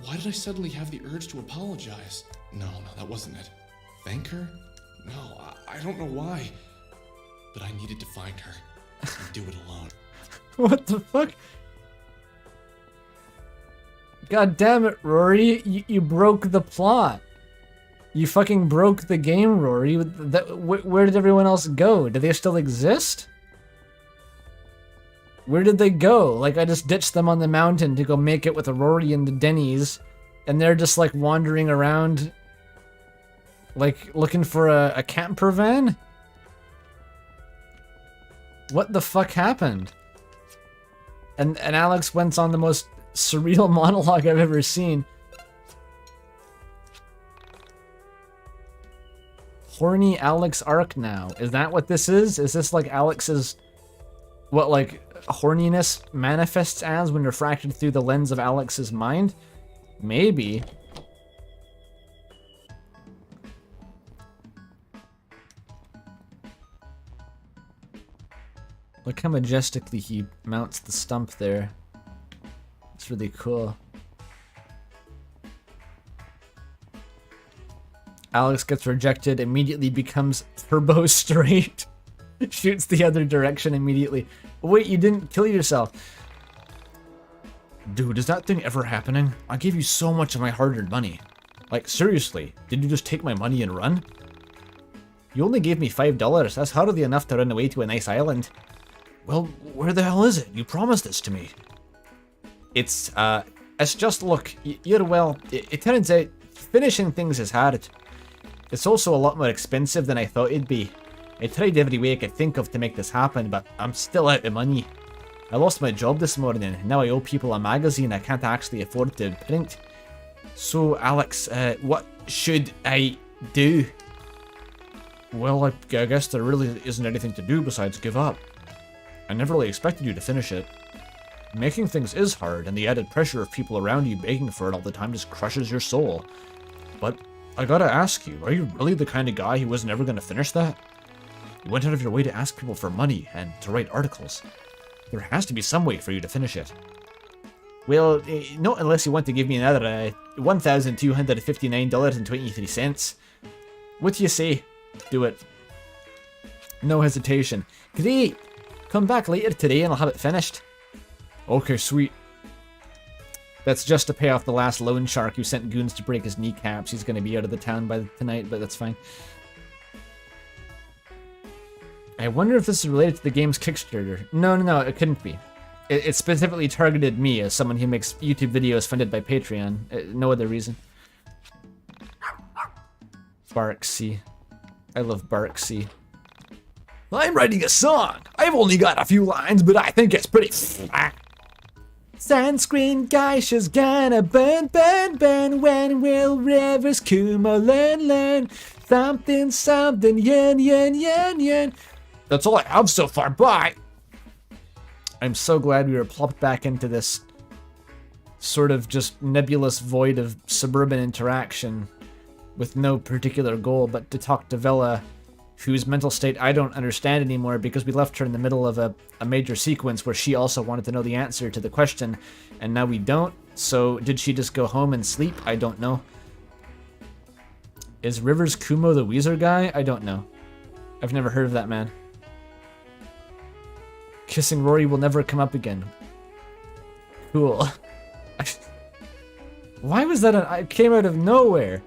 [SPEAKER 9] Why did I suddenly have the urge to apologize? No, that wasn't it. Thank her? No, I don't know why. But I needed to find her and do it alone.
[SPEAKER 7] What the fuck? God damn it, Rory. You broke the plot. You fucking broke the game, Rory. Where did everyone else go? Do they still exist? Where did they go? Like, I just ditched them on the mountain to go make it with Rory and the Denny's, and they're just, like, wandering around, like, looking for a camper van? What the fuck happened? And Alex went on the most surreal monologue I've ever seen. Horny Alex arc now. Is that what this is? Is this like Alex's... what, like, horniness manifests as when refracted through the lens of Alex's mind? Maybe. Look how majestically he mounts the stump there. It's really cool. Alex gets rejected, immediately becomes turbo straight. Shoots the other direction immediately. Wait, you didn't kill yourself.
[SPEAKER 6] Dude, is that thing ever happening? I gave you so much of my hard-earned money. Like, seriously, did you just take my money and run?
[SPEAKER 7] You only gave me $5. That's hardly enough to run away to a nice island.
[SPEAKER 6] Well, where the hell is it? You promised this to me.
[SPEAKER 7] It's just, look, you're well, it turns out finishing things is hard. It's also a lot more expensive than I thought it'd be. I tried every way I could think of to make this happen, but I'm still out of money. I lost my job this morning, and now I owe people a magazine I can't actually afford to print. So, Alex, what should I do?
[SPEAKER 6] Well, I guess there really isn't anything to do besides give up. I never really expected you to finish it. Making things is hard, and the added pressure of people around you begging for it all the time just crushes your soul. But I gotta ask you, are you really the kind of guy who was never gonna finish that? You went out of your way to ask people for money and to write articles. There has to be some way for you to finish it.
[SPEAKER 7] Well, not unless you want to give me another $1,259.23. What do you say? Do it. No hesitation. Great! Come back later today and I'll have it finished.
[SPEAKER 6] Okay, sweet.
[SPEAKER 7] That's just to pay off the last loan shark who sent goons to break his kneecaps. He's going to be out of the town by tonight, but that's fine. I wonder if this is related to the game's Kickstarter. No, it couldn't be. It specifically targeted me as someone who makes YouTube videos funded by Patreon. No other reason. Barksy. I love Barksy.
[SPEAKER 6] I'm writing a song. I've only got a few lines, but I think it's pretty flat.
[SPEAKER 7] Sunscreen gosh is gonna burn when will rivers Kumo learn something yen.
[SPEAKER 6] That's all I have so far, bye.
[SPEAKER 7] I'm so glad we were plopped back into this sort of just nebulous void of suburban interaction with no particular goal but to talk to Vela, whose mental state I don't understand anymore because we left her in the middle of a major sequence where she also wanted to know the answer to the question, and now we don't. So did she just go home and sleep? I don't know. Is Rivers Kumo the Weezer guy? I don't know. I've never heard of that man. Kissing Rory will never come up again. Cool. Why was that it came out of nowhere?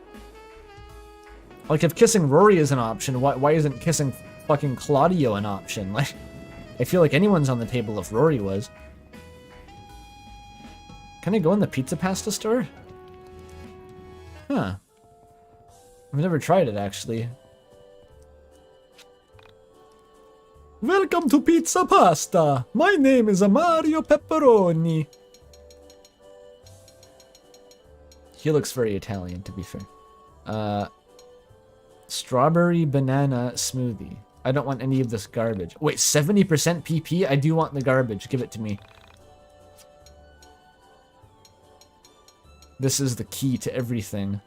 [SPEAKER 7] Like, if kissing Rory is an option, why isn't kissing fucking Claudio an option? Like, I feel like anyone's on the table if Rory was. Can I go in the pizza pasta store? Huh. I've never tried it, actually.
[SPEAKER 6] Welcome to Pizza Pasta. My name is Mario Pepperoni.
[SPEAKER 7] He looks very Italian, to be fair. Strawberry banana smoothie. I don't want any of this garbage. Wait, 70% PP? I do want the garbage. Give it to me. This is the key to everything.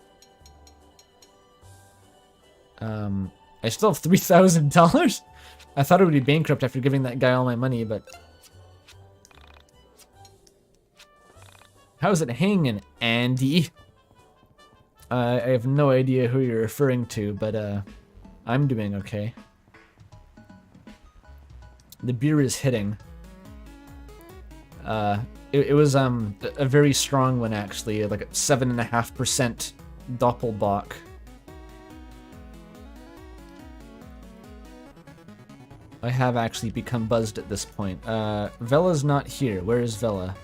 [SPEAKER 7] I still have $3,000? I thought I would be bankrupt after giving that guy all my money, but... How's it hanging, Andy? I have no idea who you're referring to, but I'm doing okay. The beer is hitting. It was a very strong one, actually, like a 7.5% Doppelbock. I have actually become buzzed at this point. Vela's not here. Where is Vela?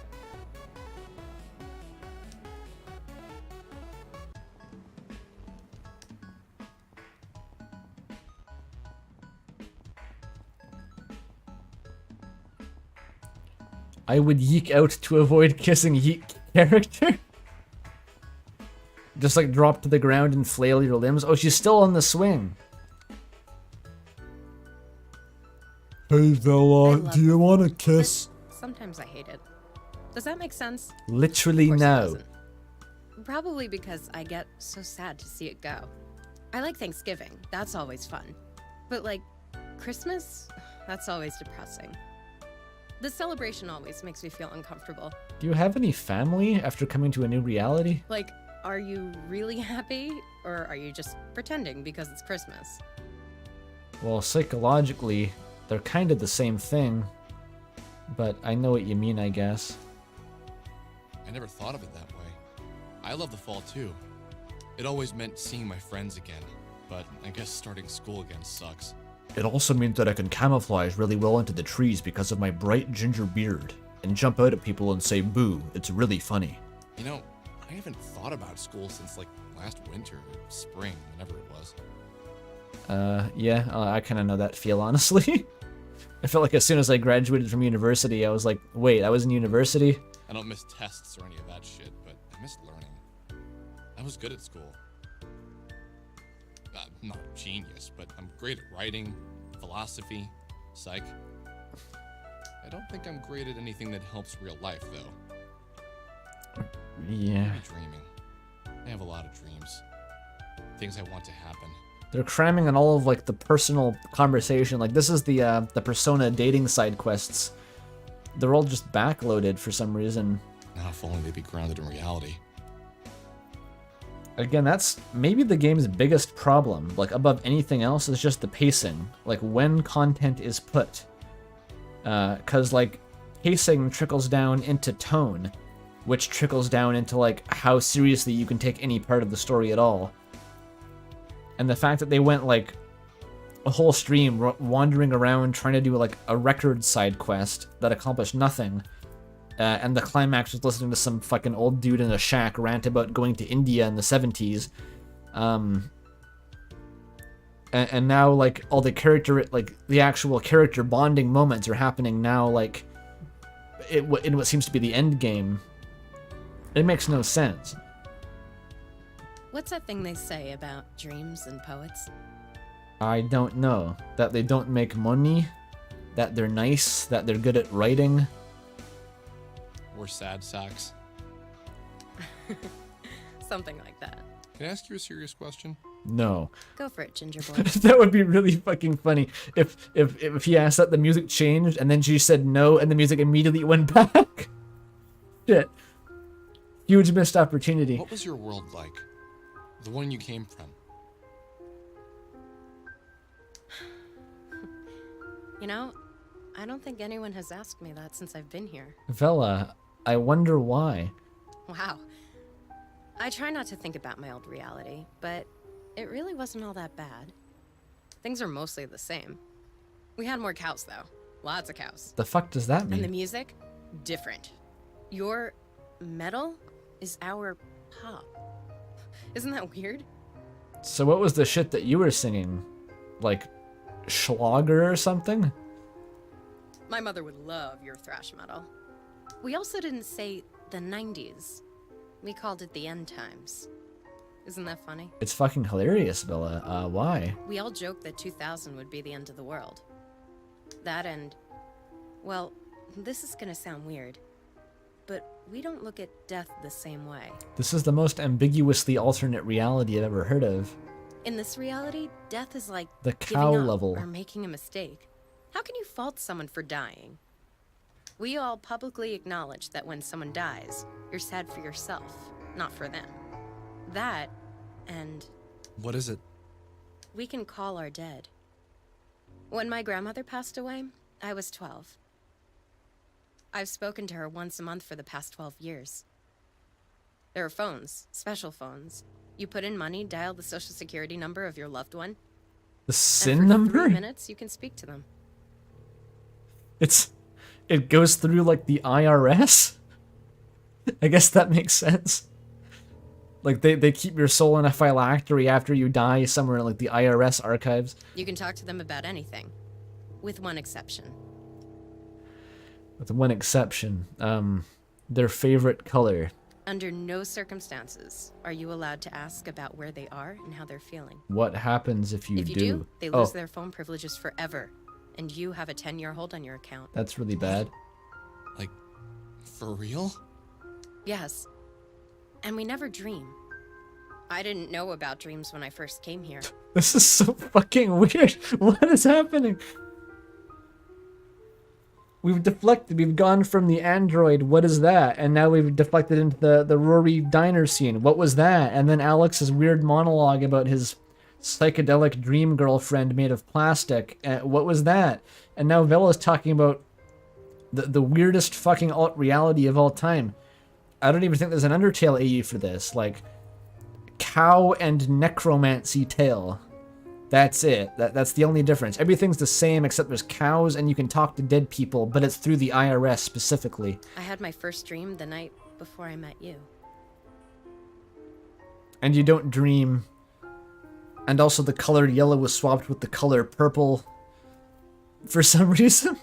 [SPEAKER 7] I would yeek out to avoid kissing YIIK character. Just like drop to the ground and flail your limbs. Oh, she's still on the swing.
[SPEAKER 6] Hey Vela, do you want a kiss?
[SPEAKER 15] Sometimes I hate it. Does that make sense?
[SPEAKER 7] Literally no.
[SPEAKER 15] Probably because I get so sad to see it go. I like Thanksgiving. That's always fun. But like, Christmas? That's always depressing. The celebration always makes me feel uncomfortable.
[SPEAKER 7] Do you have any family after coming to a new reality?
[SPEAKER 15] Like, are you really happy? Or are you just pretending because it's Christmas?
[SPEAKER 7] Well, psychologically, they're kind of the same thing. But I know what you mean, I guess.
[SPEAKER 9] I never thought of it that way. I love the fall too. It always meant seeing my friends again. But I guess starting school again sucks.
[SPEAKER 6] It also means that I can camouflage really well into the trees because of my bright ginger beard, and jump out at people and say boo. It's really funny.
[SPEAKER 9] You know, I haven't thought about school since like last winter or spring, whenever it was.
[SPEAKER 7] Yeah, I kind of know that feel, honestly. I felt like as soon as I graduated from university, I was like, wait, I was in university?
[SPEAKER 9] I don't miss tests or any of that shit, but I miss learning. I was good at school. Not a genius, but I'm great at writing, philosophy, psych. I don't think I'm great at anything that helps real life, though.
[SPEAKER 7] Yeah.
[SPEAKER 9] I'm dreaming. I have a lot of dreams. Things I want to happen.
[SPEAKER 7] They're cramming on all of like the personal conversation. Like this is the Persona dating side quests. They're all just backloaded for some reason.
[SPEAKER 9] Now if only they'd be grounded in reality.
[SPEAKER 7] Again, that's maybe the game's biggest problem, like above anything else, is just the pacing, like when content is put. Cause like, pacing trickles down into tone, which trickles down into like how seriously you can take any part of the story at all. And the fact that they went like a whole stream wandering around trying to do like a record side quest that accomplished nothing, and the climax was listening to some fucking old dude in a shack rant about going to India in the 70s. And now, like, all the character, like, the actual character bonding moments are happening now, like, in what seems to be the end game. It makes no sense.
[SPEAKER 15] What's that thing they say about dreams and poets?
[SPEAKER 7] I don't know. That they don't make money, that they're nice, that they're good at writing.
[SPEAKER 9] Or sad sacks.
[SPEAKER 15] Something like that.
[SPEAKER 9] Can I ask you a serious question?
[SPEAKER 7] No.
[SPEAKER 15] Go for it, Ginger Boy.
[SPEAKER 7] That would be really fucking funny if he asked that, the music changed and then she said no and the music immediately went back. Shit. Huge missed opportunity.
[SPEAKER 9] What was your world like? The one you came from?
[SPEAKER 15] You know, I don't think anyone has asked me that since I've been here.
[SPEAKER 7] Vela, I wonder why.
[SPEAKER 15] Wow. I try not to think about my old reality, but it really wasn't all that bad. Things are mostly the same. We had more cows, though. Lots of cows.
[SPEAKER 7] The fuck does that mean?
[SPEAKER 15] And the music? Different. Your metal is our pop. Isn't that weird?
[SPEAKER 7] So what was the shit that you were singing? Like, Schlager or something?
[SPEAKER 15] My mother would love your thrash metal. We also didn't say the 90s. We called it the end times. Isn't that funny?
[SPEAKER 7] It's fucking hilarious, Bella. Why?
[SPEAKER 15] We all joked that 2000 would be the end of the world. That and... well, this is gonna sound weird, but we don't look at death the same way.
[SPEAKER 7] This is the most ambiguously alternate reality I've ever heard of.
[SPEAKER 15] In this reality, death is like
[SPEAKER 7] The
[SPEAKER 15] giving
[SPEAKER 7] cow
[SPEAKER 15] up
[SPEAKER 7] level.
[SPEAKER 15] or making a mistake. How can you fault someone for dying? We all publicly acknowledge that when someone dies, you're sad for yourself, not for them. That, and
[SPEAKER 9] What is it?
[SPEAKER 15] we can call our dead. When my grandmother passed away, I was 12. I've spoken to her once a month for the past 12 years. There are phones, special phones. You put in money, dial the social security number of your loved one.
[SPEAKER 7] The SIN
[SPEAKER 15] and for
[SPEAKER 7] number?
[SPEAKER 15] 3 minutes, you can speak to them.
[SPEAKER 7] It goes through like the IRS? I guess that makes sense. Like they keep your soul in a phylactery after you die somewhere in like the IRS archives.
[SPEAKER 15] You can talk to them about anything, with one exception.
[SPEAKER 7] With one exception. Their favorite color.
[SPEAKER 15] Under no circumstances are you allowed to ask about where they are and how they're feeling.
[SPEAKER 7] What happens if you do?
[SPEAKER 15] They lose their phone privileges forever, and you have a 10-year hold on your account.
[SPEAKER 7] That's really bad.
[SPEAKER 9] Like, for real?
[SPEAKER 15] Yes. And we never dream. I didn't know about dreams when I first came here.
[SPEAKER 7] This is so fucking weird. What is happening? We've deflected. We've gone from the android, what is that? And now we've deflected into the Rory diner scene. What was that? And then Alex's weird monologue about his psychedelic dream girlfriend made of plastic. What was that? And now Vella's talking about the weirdest fucking alt reality of all time. I don't even think there's an Undertale AE for this. Like, cow and necromancy tale. That's it. That's the only difference. Everything's the same except there's cows and you can talk to dead people, but it's through the IRS specifically.
[SPEAKER 15] I had my first dream the night before I met you.
[SPEAKER 7] And you don't dream. And also the color yellow was swapped with the color purple for some reason.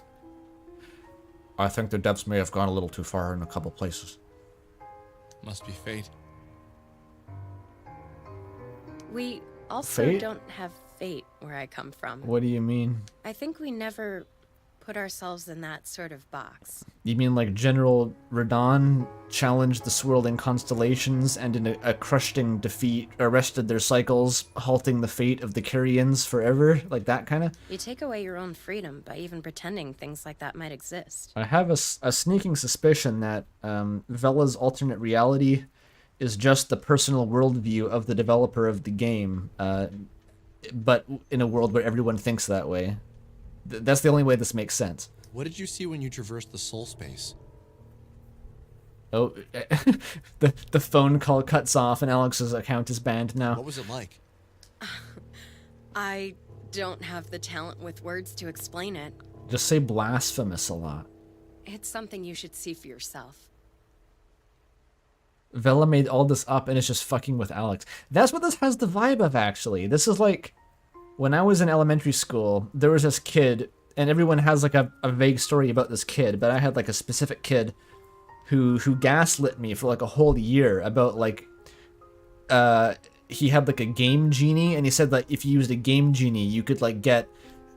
[SPEAKER 2] I think the depths may have gone a little too far in a couple places.
[SPEAKER 9] Must be fate.
[SPEAKER 15] We also
[SPEAKER 7] Fate?
[SPEAKER 15] don't have fate where I come from.
[SPEAKER 7] What do you mean?
[SPEAKER 15] I think we never put ourselves in that sort of box.
[SPEAKER 7] You mean like General Radon challenged the swirling constellations and in a crushing defeat arrested their cycles, halting the fate of the Kyrians forever? Like that kind of?
[SPEAKER 15] You take away your own freedom by even pretending things like that might exist.
[SPEAKER 7] I have a sneaking suspicion that Vella's alternate reality is just the personal worldview of the developer of the game, but in a world where everyone thinks that way. That's the only way this makes sense.
[SPEAKER 9] What did you see when you traversed the soul space?
[SPEAKER 7] Oh, the phone call cuts off and Alex's account is banned now.
[SPEAKER 9] What was it like?
[SPEAKER 15] I don't have the talent with words to explain it.
[SPEAKER 7] Just say blasphemous a lot.
[SPEAKER 15] It's something you should see for yourself.
[SPEAKER 7] Vella made all this up and it's just fucking with Alex. That's what this has the vibe of, actually. This is like, when I was in elementary school, there was this kid, and everyone has like a vague story about this kid, but I had like a specific kid who gaslit me for like a whole year about like, he had like a game genie, and he said that if you used a game genie, you could like get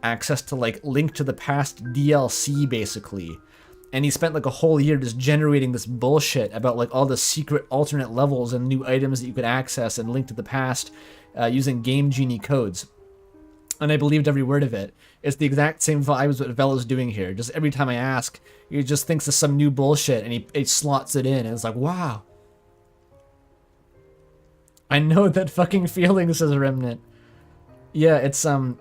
[SPEAKER 7] access to like Link to the Past DLC, basically. And he spent like a whole year just generating this bullshit about like all the secret alternate levels and new items that you could access and Link to the Past using Game Genie codes. And I believed every word of it. It's the exact same vibe as what Vella's doing here. Just every time I ask, he just thinks of some new bullshit and he slots it in. And it's like, wow. I know that fucking feeling, says Remnant. Yeah, it's, I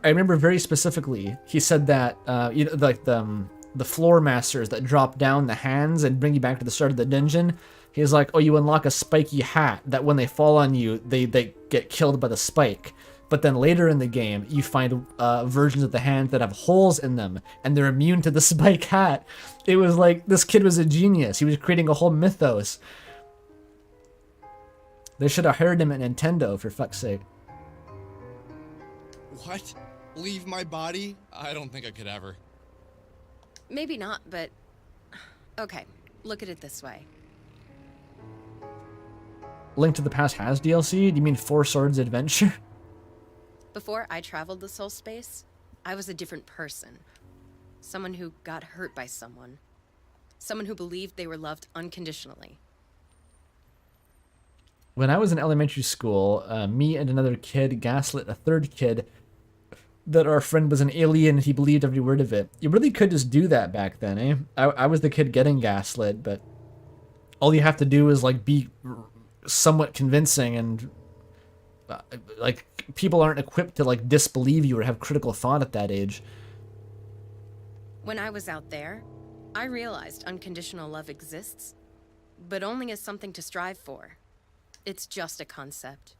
[SPEAKER 7] remember very specifically, he said that, you know, like the floor masters that drop down the hands and bring you back to the start of the dungeon. He's like, oh, you unlock a spiky hat that when they fall on you, they get killed by the spike. But then later in the game, you find versions of the hand that have holes in them, and they're immune to the spike hat. It was like, this kid was a genius. He was creating a whole mythos. They should have hired him at Nintendo, for fuck's sake.
[SPEAKER 9] What? Leave my body? I don't think I could ever.
[SPEAKER 15] Maybe not, but... Okay, look at it this way.
[SPEAKER 7] Link to the Past has DLC? Do you mean Four Swords Adventure?
[SPEAKER 15] Before I traveled the soul space, I was a different person. Someone who got hurt by someone. Someone who believed they were loved unconditionally.
[SPEAKER 7] When I was in elementary school, me and another kid gaslit a third kid that our friend was an alien and he believed every word of it. You really could just do that back then, eh? I was the kid getting gaslit, but all you have to do is like be somewhat convincing, and like people aren't equipped to like disbelieve you or have critical thought at that age.
[SPEAKER 15] When I was out there, I realized unconditional love exists, but only as something to strive for. It's just a concept.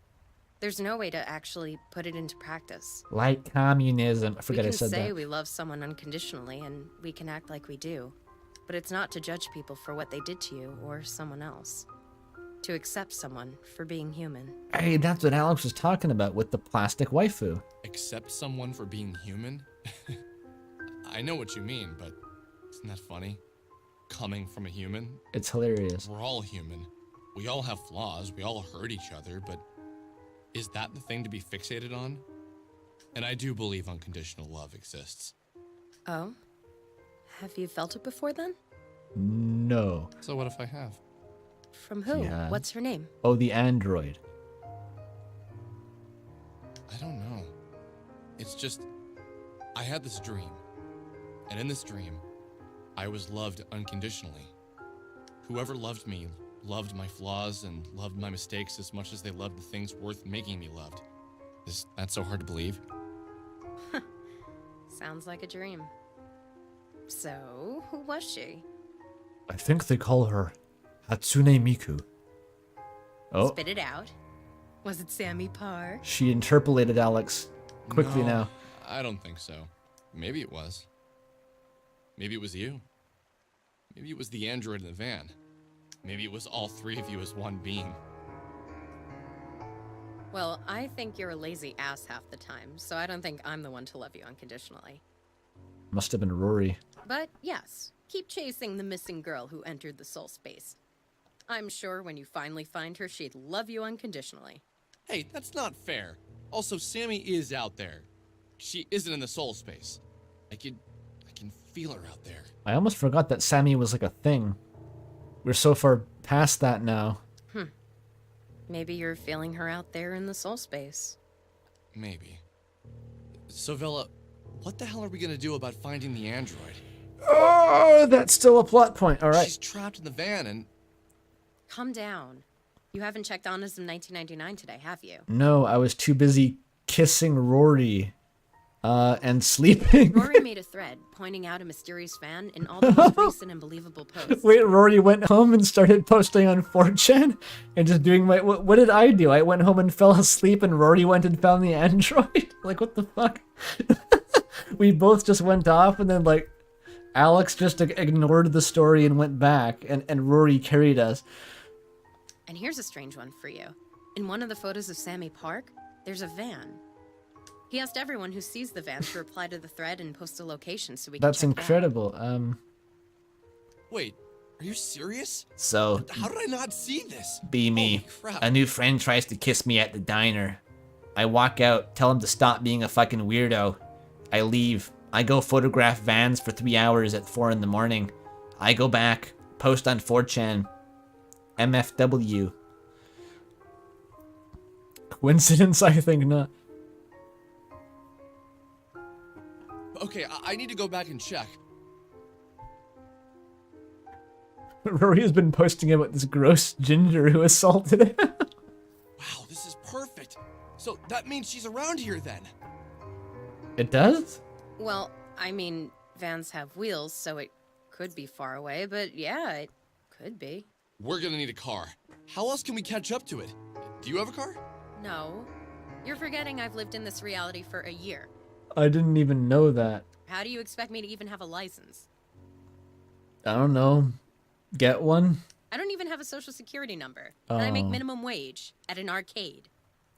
[SPEAKER 15] There's no way to actually put it into practice.
[SPEAKER 7] Like communism. I forget I said
[SPEAKER 15] We can say
[SPEAKER 7] that.
[SPEAKER 15] we love someone unconditionally, and we can act like we do. But it's not to judge people for what they did to you or someone else. To accept someone for being human.
[SPEAKER 7] Hey, that's what Alex was talking about with the plastic waifu.
[SPEAKER 9] Accept someone for being human? I know what you mean, but isn't that funny? Coming from a human?
[SPEAKER 7] It's hilarious.
[SPEAKER 9] We're all human. We all have flaws, we all hurt each other, but is that the thing to be fixated on? And I do believe unconditional love exists.
[SPEAKER 15] Oh? Have you felt it before then?
[SPEAKER 7] No.
[SPEAKER 9] So what if I have?
[SPEAKER 15] From who?
[SPEAKER 7] Yeah.
[SPEAKER 15] What's her name?
[SPEAKER 7] Oh, the android.
[SPEAKER 9] I don't know. It's just, I had this dream. And in this dream, I was loved unconditionally. Whoever loved me loved my flaws and loved my mistakes as much as they loved the things worth making me loved. Is that so hard to believe?
[SPEAKER 15] Sounds like a dream. So, who was she?
[SPEAKER 6] I think they call her Hatsune Miku.
[SPEAKER 7] Oh,
[SPEAKER 15] Spit it out. Was it Sammy Parr?
[SPEAKER 7] she interpolated Alex quickly
[SPEAKER 9] No,
[SPEAKER 7] now.
[SPEAKER 9] I don't think so. Maybe it was. Maybe it was you. Maybe it was the android in the van. Maybe it was all three of you as one being.
[SPEAKER 15] Well, I think you're a lazy ass half the time, so I don't think I'm the one to love you unconditionally.
[SPEAKER 7] Must have been Rory.
[SPEAKER 15] But yes, keep chasing the missing girl who entered the soul space. I'm sure when you finally find her, she'd love you unconditionally.
[SPEAKER 9] Hey, that's not fair. Also, Sammy is out there. She isn't in the soul space. I can feel her out there.
[SPEAKER 7] I almost forgot that Sammy was like a thing. We're so far past that now.
[SPEAKER 15] Maybe you're feeling her out there in the soul space.
[SPEAKER 9] Maybe. So, Vela, what the hell are we gonna do about finding the android?
[SPEAKER 7] Oh, that's still a plot point. All right.
[SPEAKER 9] She's trapped in the van and...
[SPEAKER 15] Calm down. You haven't checked Honism 1999 today, have you?
[SPEAKER 7] No, I was too busy kissing Rory and sleeping.
[SPEAKER 15] Rory made a thread pointing out a mysterious fan in all the most recent and believable posts.
[SPEAKER 7] Wait, Rory went home and started posting on 4chan and just doing my... What did I do? I went home and fell asleep and Rory went and found the android? Like, what the fuck? We both just went off and then, like, Alex just ignored the story and went back and Rory carried us.
[SPEAKER 15] And here's a strange one for you. In one of the photos of Sammy Park, there's a van. He asked everyone who sees the van to reply to the thread and post a location so we can
[SPEAKER 7] That's
[SPEAKER 15] check it out.
[SPEAKER 7] incredible.
[SPEAKER 9] Wait, are you serious?
[SPEAKER 14] So,
[SPEAKER 9] How did I not see this?
[SPEAKER 14] be me.
[SPEAKER 9] Holy crap.
[SPEAKER 14] A new friend tries to kiss me at the diner. I walk out, tell him to stop being a fucking weirdo. I leave. I go photograph vans for 3 hours at 4 in the morning. I go back, post on 4chan. MFW.
[SPEAKER 7] Coincidence? I think not.
[SPEAKER 9] Okay, I need to go back and check.
[SPEAKER 7] Rory has been posting about this gross ginger who assaulted him.
[SPEAKER 9] Wow, this is perfect. So that means she's around here then.
[SPEAKER 7] It does?
[SPEAKER 15] Well, I mean, vans have wheels, so it could be far away, but yeah, it could be.
[SPEAKER 9] We're gonna need a car. How else can we catch up to it? Do you have a car?
[SPEAKER 15] No, You're forgetting I've lived in this reality for a year.
[SPEAKER 7] I didn't even know that.
[SPEAKER 15] How do you expect me to even have a license?
[SPEAKER 7] I don't know. Get one?
[SPEAKER 15] I don't even have a social security number. And I make
[SPEAKER 7] Oh.
[SPEAKER 15] minimum wage at an arcade.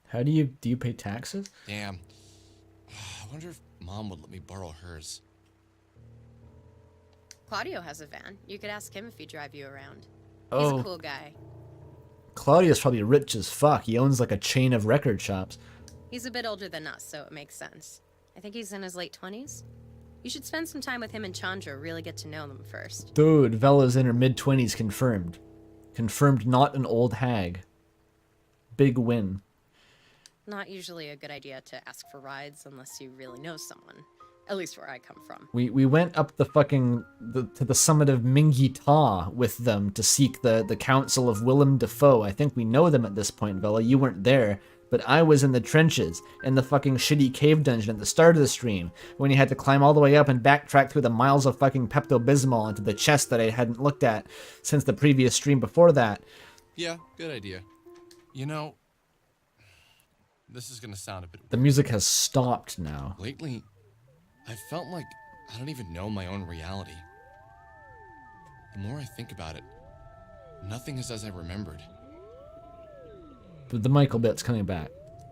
[SPEAKER 7] How do you pay taxes?
[SPEAKER 9] Damn. I wonder if Mom would let me borrow hers.
[SPEAKER 15] Claudio has a van. You could ask him if he'd drive you around. He's
[SPEAKER 7] Oh.
[SPEAKER 15] a cool guy.
[SPEAKER 7] Claudia's probably rich as fuck. He owns like a chain of record shops.
[SPEAKER 15] He's a bit older than us, so it makes sense. I think he's in his late 20s. You should spend some time with him and Chandra, really get to know them first.
[SPEAKER 7] Dude, Vela's in her mid-20s confirmed. Confirmed not an old hag. Big win.
[SPEAKER 15] Not usually a good idea to ask for rides unless you really know someone. At least where I come from.
[SPEAKER 7] We went up the fucking to the summit of Mingi Ta with them to seek the counsel of Willem Dafoe. I think we know them at this point, Vela. You weren't there, but I was in the trenches in the fucking shitty cave dungeon at the start of the stream when you had to climb all the way up and backtrack through the miles of fucking Pepto-Bismol into the chest that I hadn't looked at since the previous stream before that.
[SPEAKER 9] Yeah, good idea. You know, this is gonna sound a bit
[SPEAKER 7] The music has stopped now.
[SPEAKER 9] Lately, I felt like I don't even know my own reality. The more I think about it, nothing is as I remembered.
[SPEAKER 7] But the Michael bit's coming back.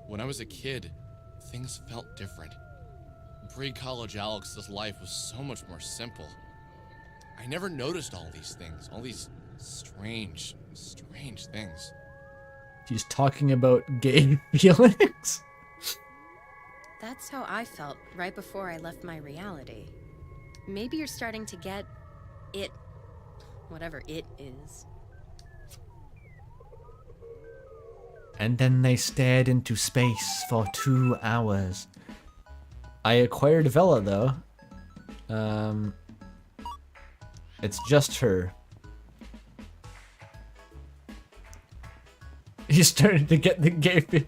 [SPEAKER 9] When I was a kid, things felt different. Pre-college Alex's life was so much more simple. I never noticed all these things, all these strange things.
[SPEAKER 7] He's talking about gay feelings?
[SPEAKER 15] That's how I felt right before I left my reality. Maybe you're starting to get it, whatever it is.
[SPEAKER 7] And then they stared into space for 2 hours. I acquired Vela, though. It's just her. He's starting to get the gay feeling.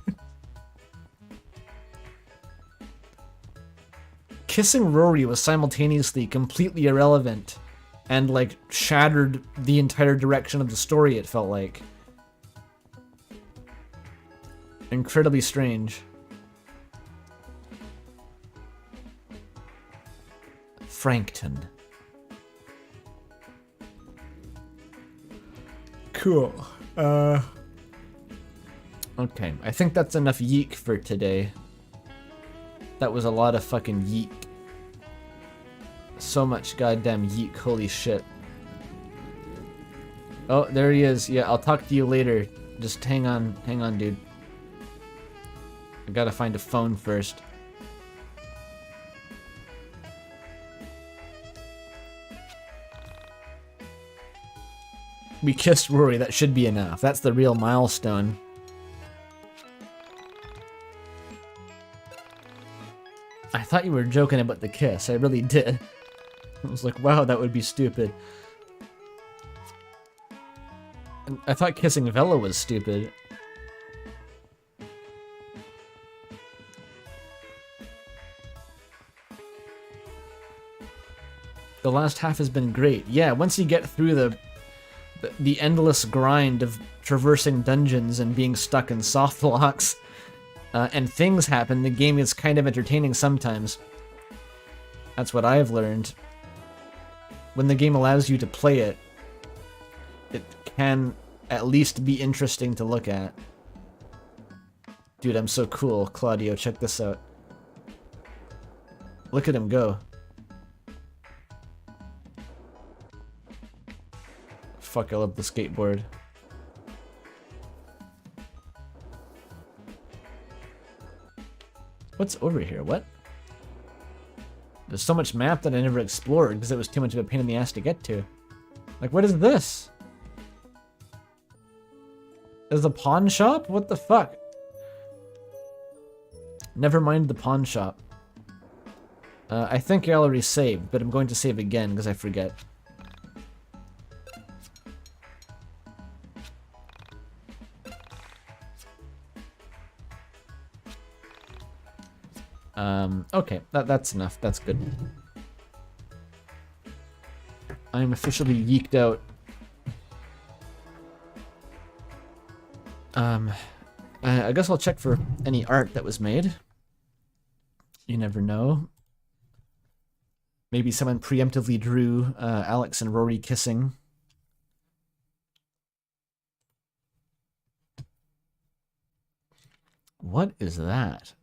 [SPEAKER 7] Kissing Rory was simultaneously completely irrelevant and, like, shattered the entire direction of the story, it felt like. Incredibly strange. Frankton. Cool. Okay, I think that's enough YIIK for today. That was a lot of fucking YIIK. So much goddamn YIIK, holy shit. Oh, there he is. Yeah, I'll talk to you later. Just hang on, dude. I gotta find a phone first. We kissed Rory, that should be enough. That's the real milestone. I thought you were joking about the kiss, I really did. I was like, wow, that would be stupid. And I thought kissing Vela was stupid. The last half has been great. Yeah, once you get through the endless grind of traversing dungeons and being stuck in soft locks, and things happen, the game is kind of entertaining sometimes. That's what I've learned. When the game allows you to play it, it can at least be interesting to look at. Dude, I'm so cool. Claudio, check this out. Look at him go. Fuck, I love the skateboard. What's over here? What? There's so much map that I never explored because it was too much of a pain in the ass to get to. Like, what is this? Is the pawn shop? What the fuck? Never mind the pawn shop. I think I already saved, but I'm going to save again because I forget. Okay, that's enough. That's good. I'm officially yeeked out. I guess I'll check for any art that was made. You never know. Maybe someone preemptively drew Alex and Rory kissing. What is that?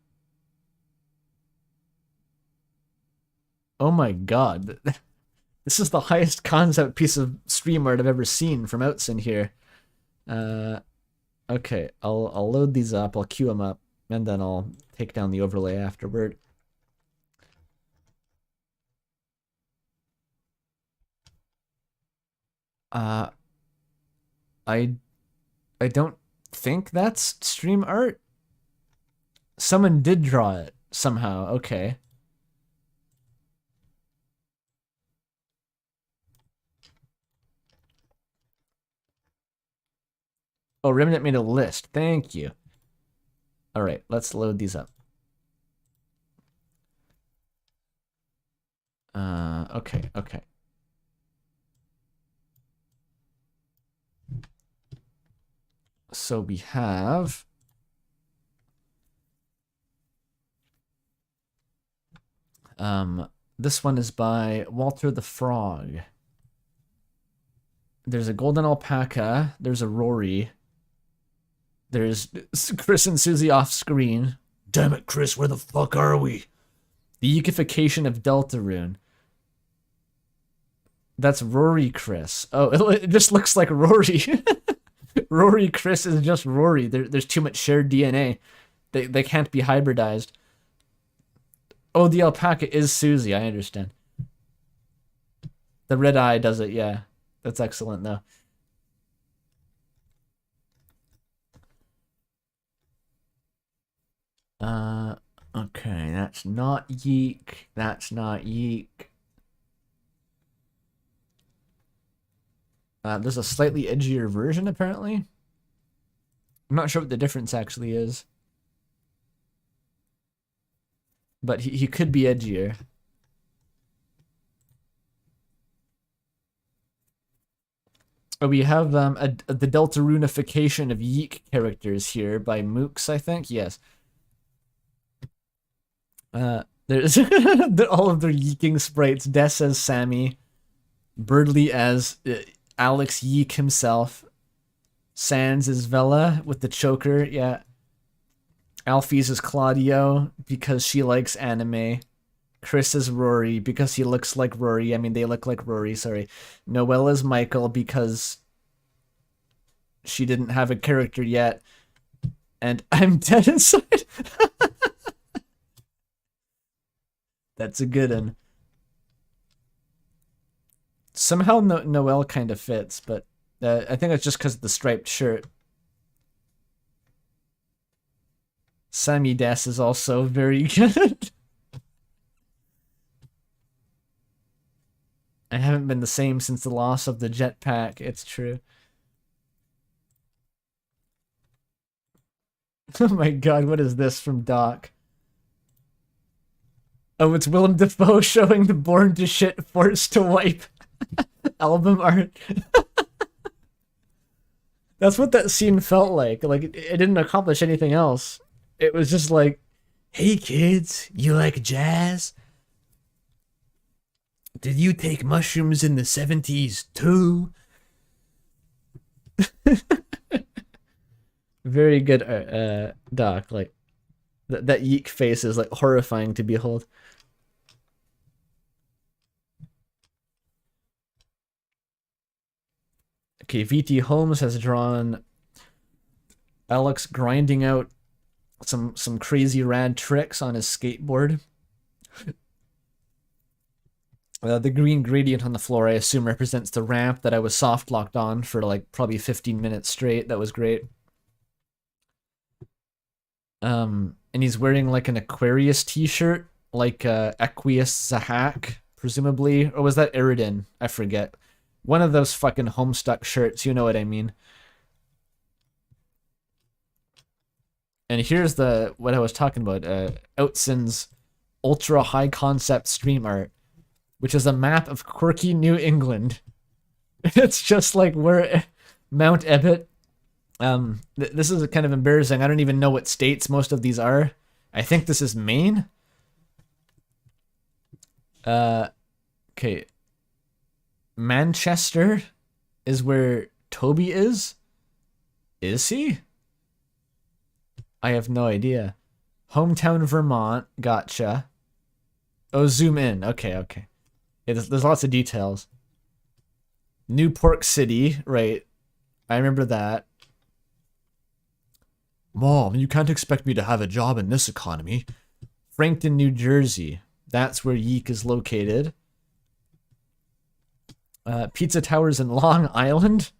[SPEAKER 7] Oh my god. This is the highest concept piece of stream art I've ever seen from Outson here. Okay, I'll load these up, I'll queue them up, and then I'll take down the overlay afterward. I don't think that's stream art. Someone did draw it somehow. Okay. Oh, Remnant made a list. Thank you. All right, let's load these up. Okay. So we have this one is by Walter the Frog. There's a golden alpaca, there's a Rory. There's Chris and Susie off screen.
[SPEAKER 6] Damn it, Chris, where the fuck are we?
[SPEAKER 7] The YIIKification of Deltarune. That's Rory Chris. Oh, it just looks like Rory. Rory Chris is just Rory. There's too much shared DNA. They can't be hybridized. Oh, the alpaca is Susie, I understand. The red eye does it, yeah. That's excellent, though. Okay, that's not YIIK. That's not YIIK. There's a slightly edgier version, apparently. I'm not sure what the difference actually is. But he could be edgier. Oh, we have the Deltarunification of YIIK characters here by Mooks, I think. Yes. There's all of their YIIKing sprites. Des as Sammy. Birdly as Alex YIIK himself. Sans is Vela with the choker, yeah. Alfie's is Claudio because she likes anime. Chris is Rory because he looks like Rory. I mean, they look like Rory, sorry. Noelle is Michael because she didn't have a character yet. And I'm dead inside. That's a good one. Somehow Noelle kind of fits, but I think it's just because of the striped shirt. Sammy Des is also very good. I haven't been the same since the loss of the jetpack, it's true. Oh my god, what is this from Doc? Oh, it's Willem Dafoe showing the Born to Shit Forced to Wipe album art. That's what that scene felt like. Like, it didn't accomplish anything else. It was just like, hey kids, you like jazz? Did you take mushrooms in the 70s too? Very good, Doc. Like, that YIIK face is like horrifying to behold. Okay, VT Holmes has drawn Alex grinding out some crazy rad tricks on his skateboard. The green gradient on the floor, I assume, represents the ramp that I was soft locked on for like probably 15 minutes straight. That was great. And he's wearing like an Aquarius t-shirt, like Aqueous Zahak, presumably. Or was that Eridan? I forget. One of those fucking Homestuck shirts, you know what I mean. And here's what I was talking about, Outson's ultra high concept stream art, which is a map of quirky New England. It's just like where Mount Ebbett This is kind of embarrassing. I don't even know what states most of these are. I think this is Maine. Okay. Manchester is where Toby is? Is he? I have no idea. Hometown, Vermont. Gotcha. Oh, zoom in. Okay, okay. Yeah, there's lots of details. Newport City, right. I remember that.
[SPEAKER 6] Mom, you can't expect me to have a job in this economy.
[SPEAKER 7] Frankton, New Jersey. That's where YIIK is located. Pizza Towers in Long Island?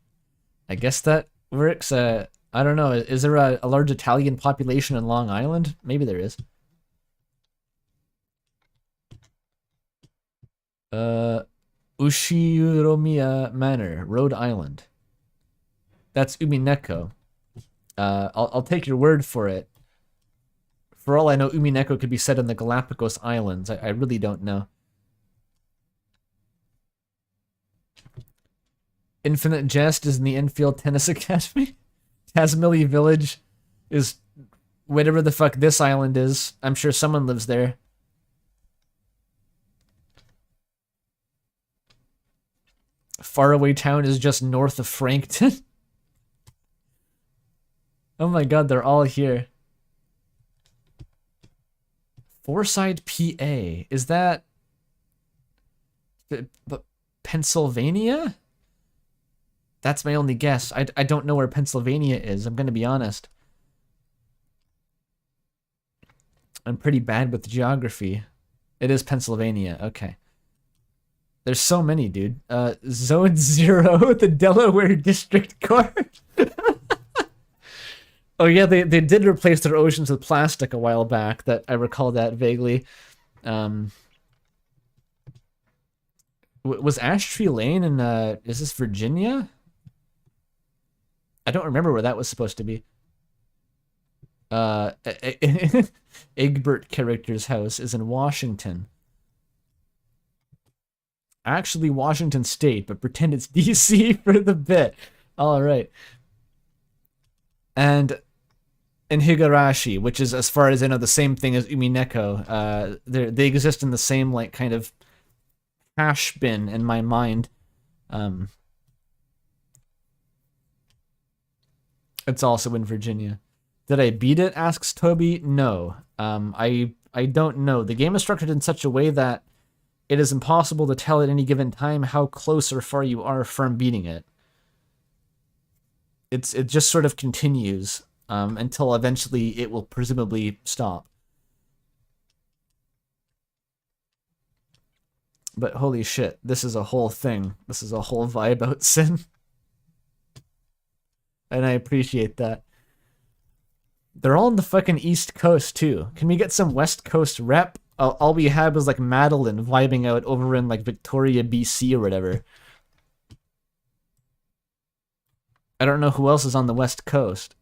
[SPEAKER 7] I guess that works. I don't know. Is there a large Italian population in Long Island? Maybe there is. Ushiromiya Manor, Rhode Island. That's Umineko. I'll take your word for it. For all I know, Umineko could be set in the Galapagos Islands. I really don't know. Infinite Jest is in the Enfield Tennis Academy. Tasmilly Village is whatever the fuck this island is. I'm sure someone lives there. Faraway Town is just north of Frankton. Oh my god, they're all here. Forside, PA. Is that Pennsylvania? That's my only guess. I don't know where Pennsylvania is. I'm going to be honest. I'm pretty bad with geography. It is Pennsylvania. Okay. There's so many, dude. Zone 0, the Delaware District Court. Oh yeah, they did replace their oceans with plastic a while back. That I recall that vaguely. Was Ash Tree Lane in is this Virginia? I don't remember where that was supposed to be. Egbert character's house is in Washington. Actually Washington State, but pretend it's DC for the bit. All right. And in Higurashi, which is, as far as I know, the same thing as Umineko. They exist in the same, like, kind of hash bin in my mind. It's also in Virginia. Did I beat it? Asks Toby. No. I don't know. The game is structured in such a way that it is impossible to tell at any given time how close or far you are from beating it. It just sort of continues until eventually it will presumably stop. But holy shit, this is a whole thing. This is a whole vibe out Sin. And I appreciate that. They're all on the fucking East Coast, too. Can we get some West Coast rep? All we have is, like, Madeline vibing out over in, like, Victoria, BC or whatever. I don't know who else is on the West Coast.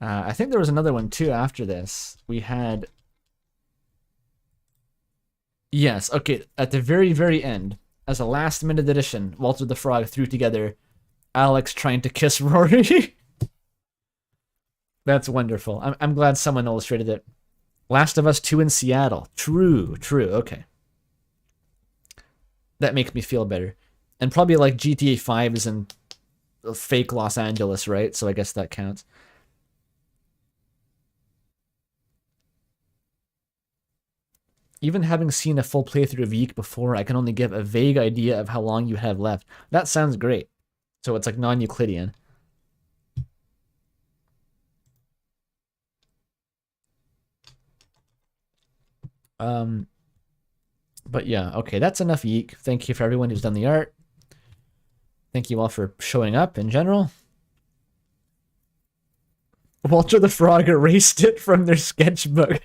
[SPEAKER 7] I think there was another one, too, after this. We had... Yes, okay, at the very, very end, as a last-minute addition, Walter the Frog threw together Alex trying to kiss Rory. That's wonderful. I'm glad someone illustrated it. Last of Us 2 in Seattle. True, okay. That makes me feel better. And probably like GTA 5 is in fake Los Angeles, right? So I guess that counts. Even having seen a full playthrough of YIIK before, I can only give a vague idea of how long you have left. That sounds great. So it's like non-Euclidean. But yeah, okay, that's enough YIIK. Thank you for everyone who's done the art. Thank you all for showing up in general. Walter the Frog erased it from their sketchbook.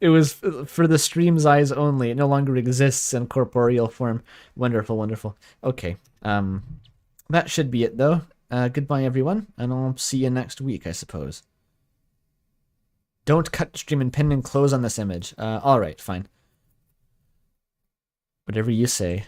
[SPEAKER 7] It was for the stream's eyes only. It no longer exists in corporeal form. Wonderful, wonderful. Okay, that should be it though. Goodbye everyone, and I'll see you next week, I suppose. Don't cut stream and pin and close on this image. Alright, fine. Whatever you say.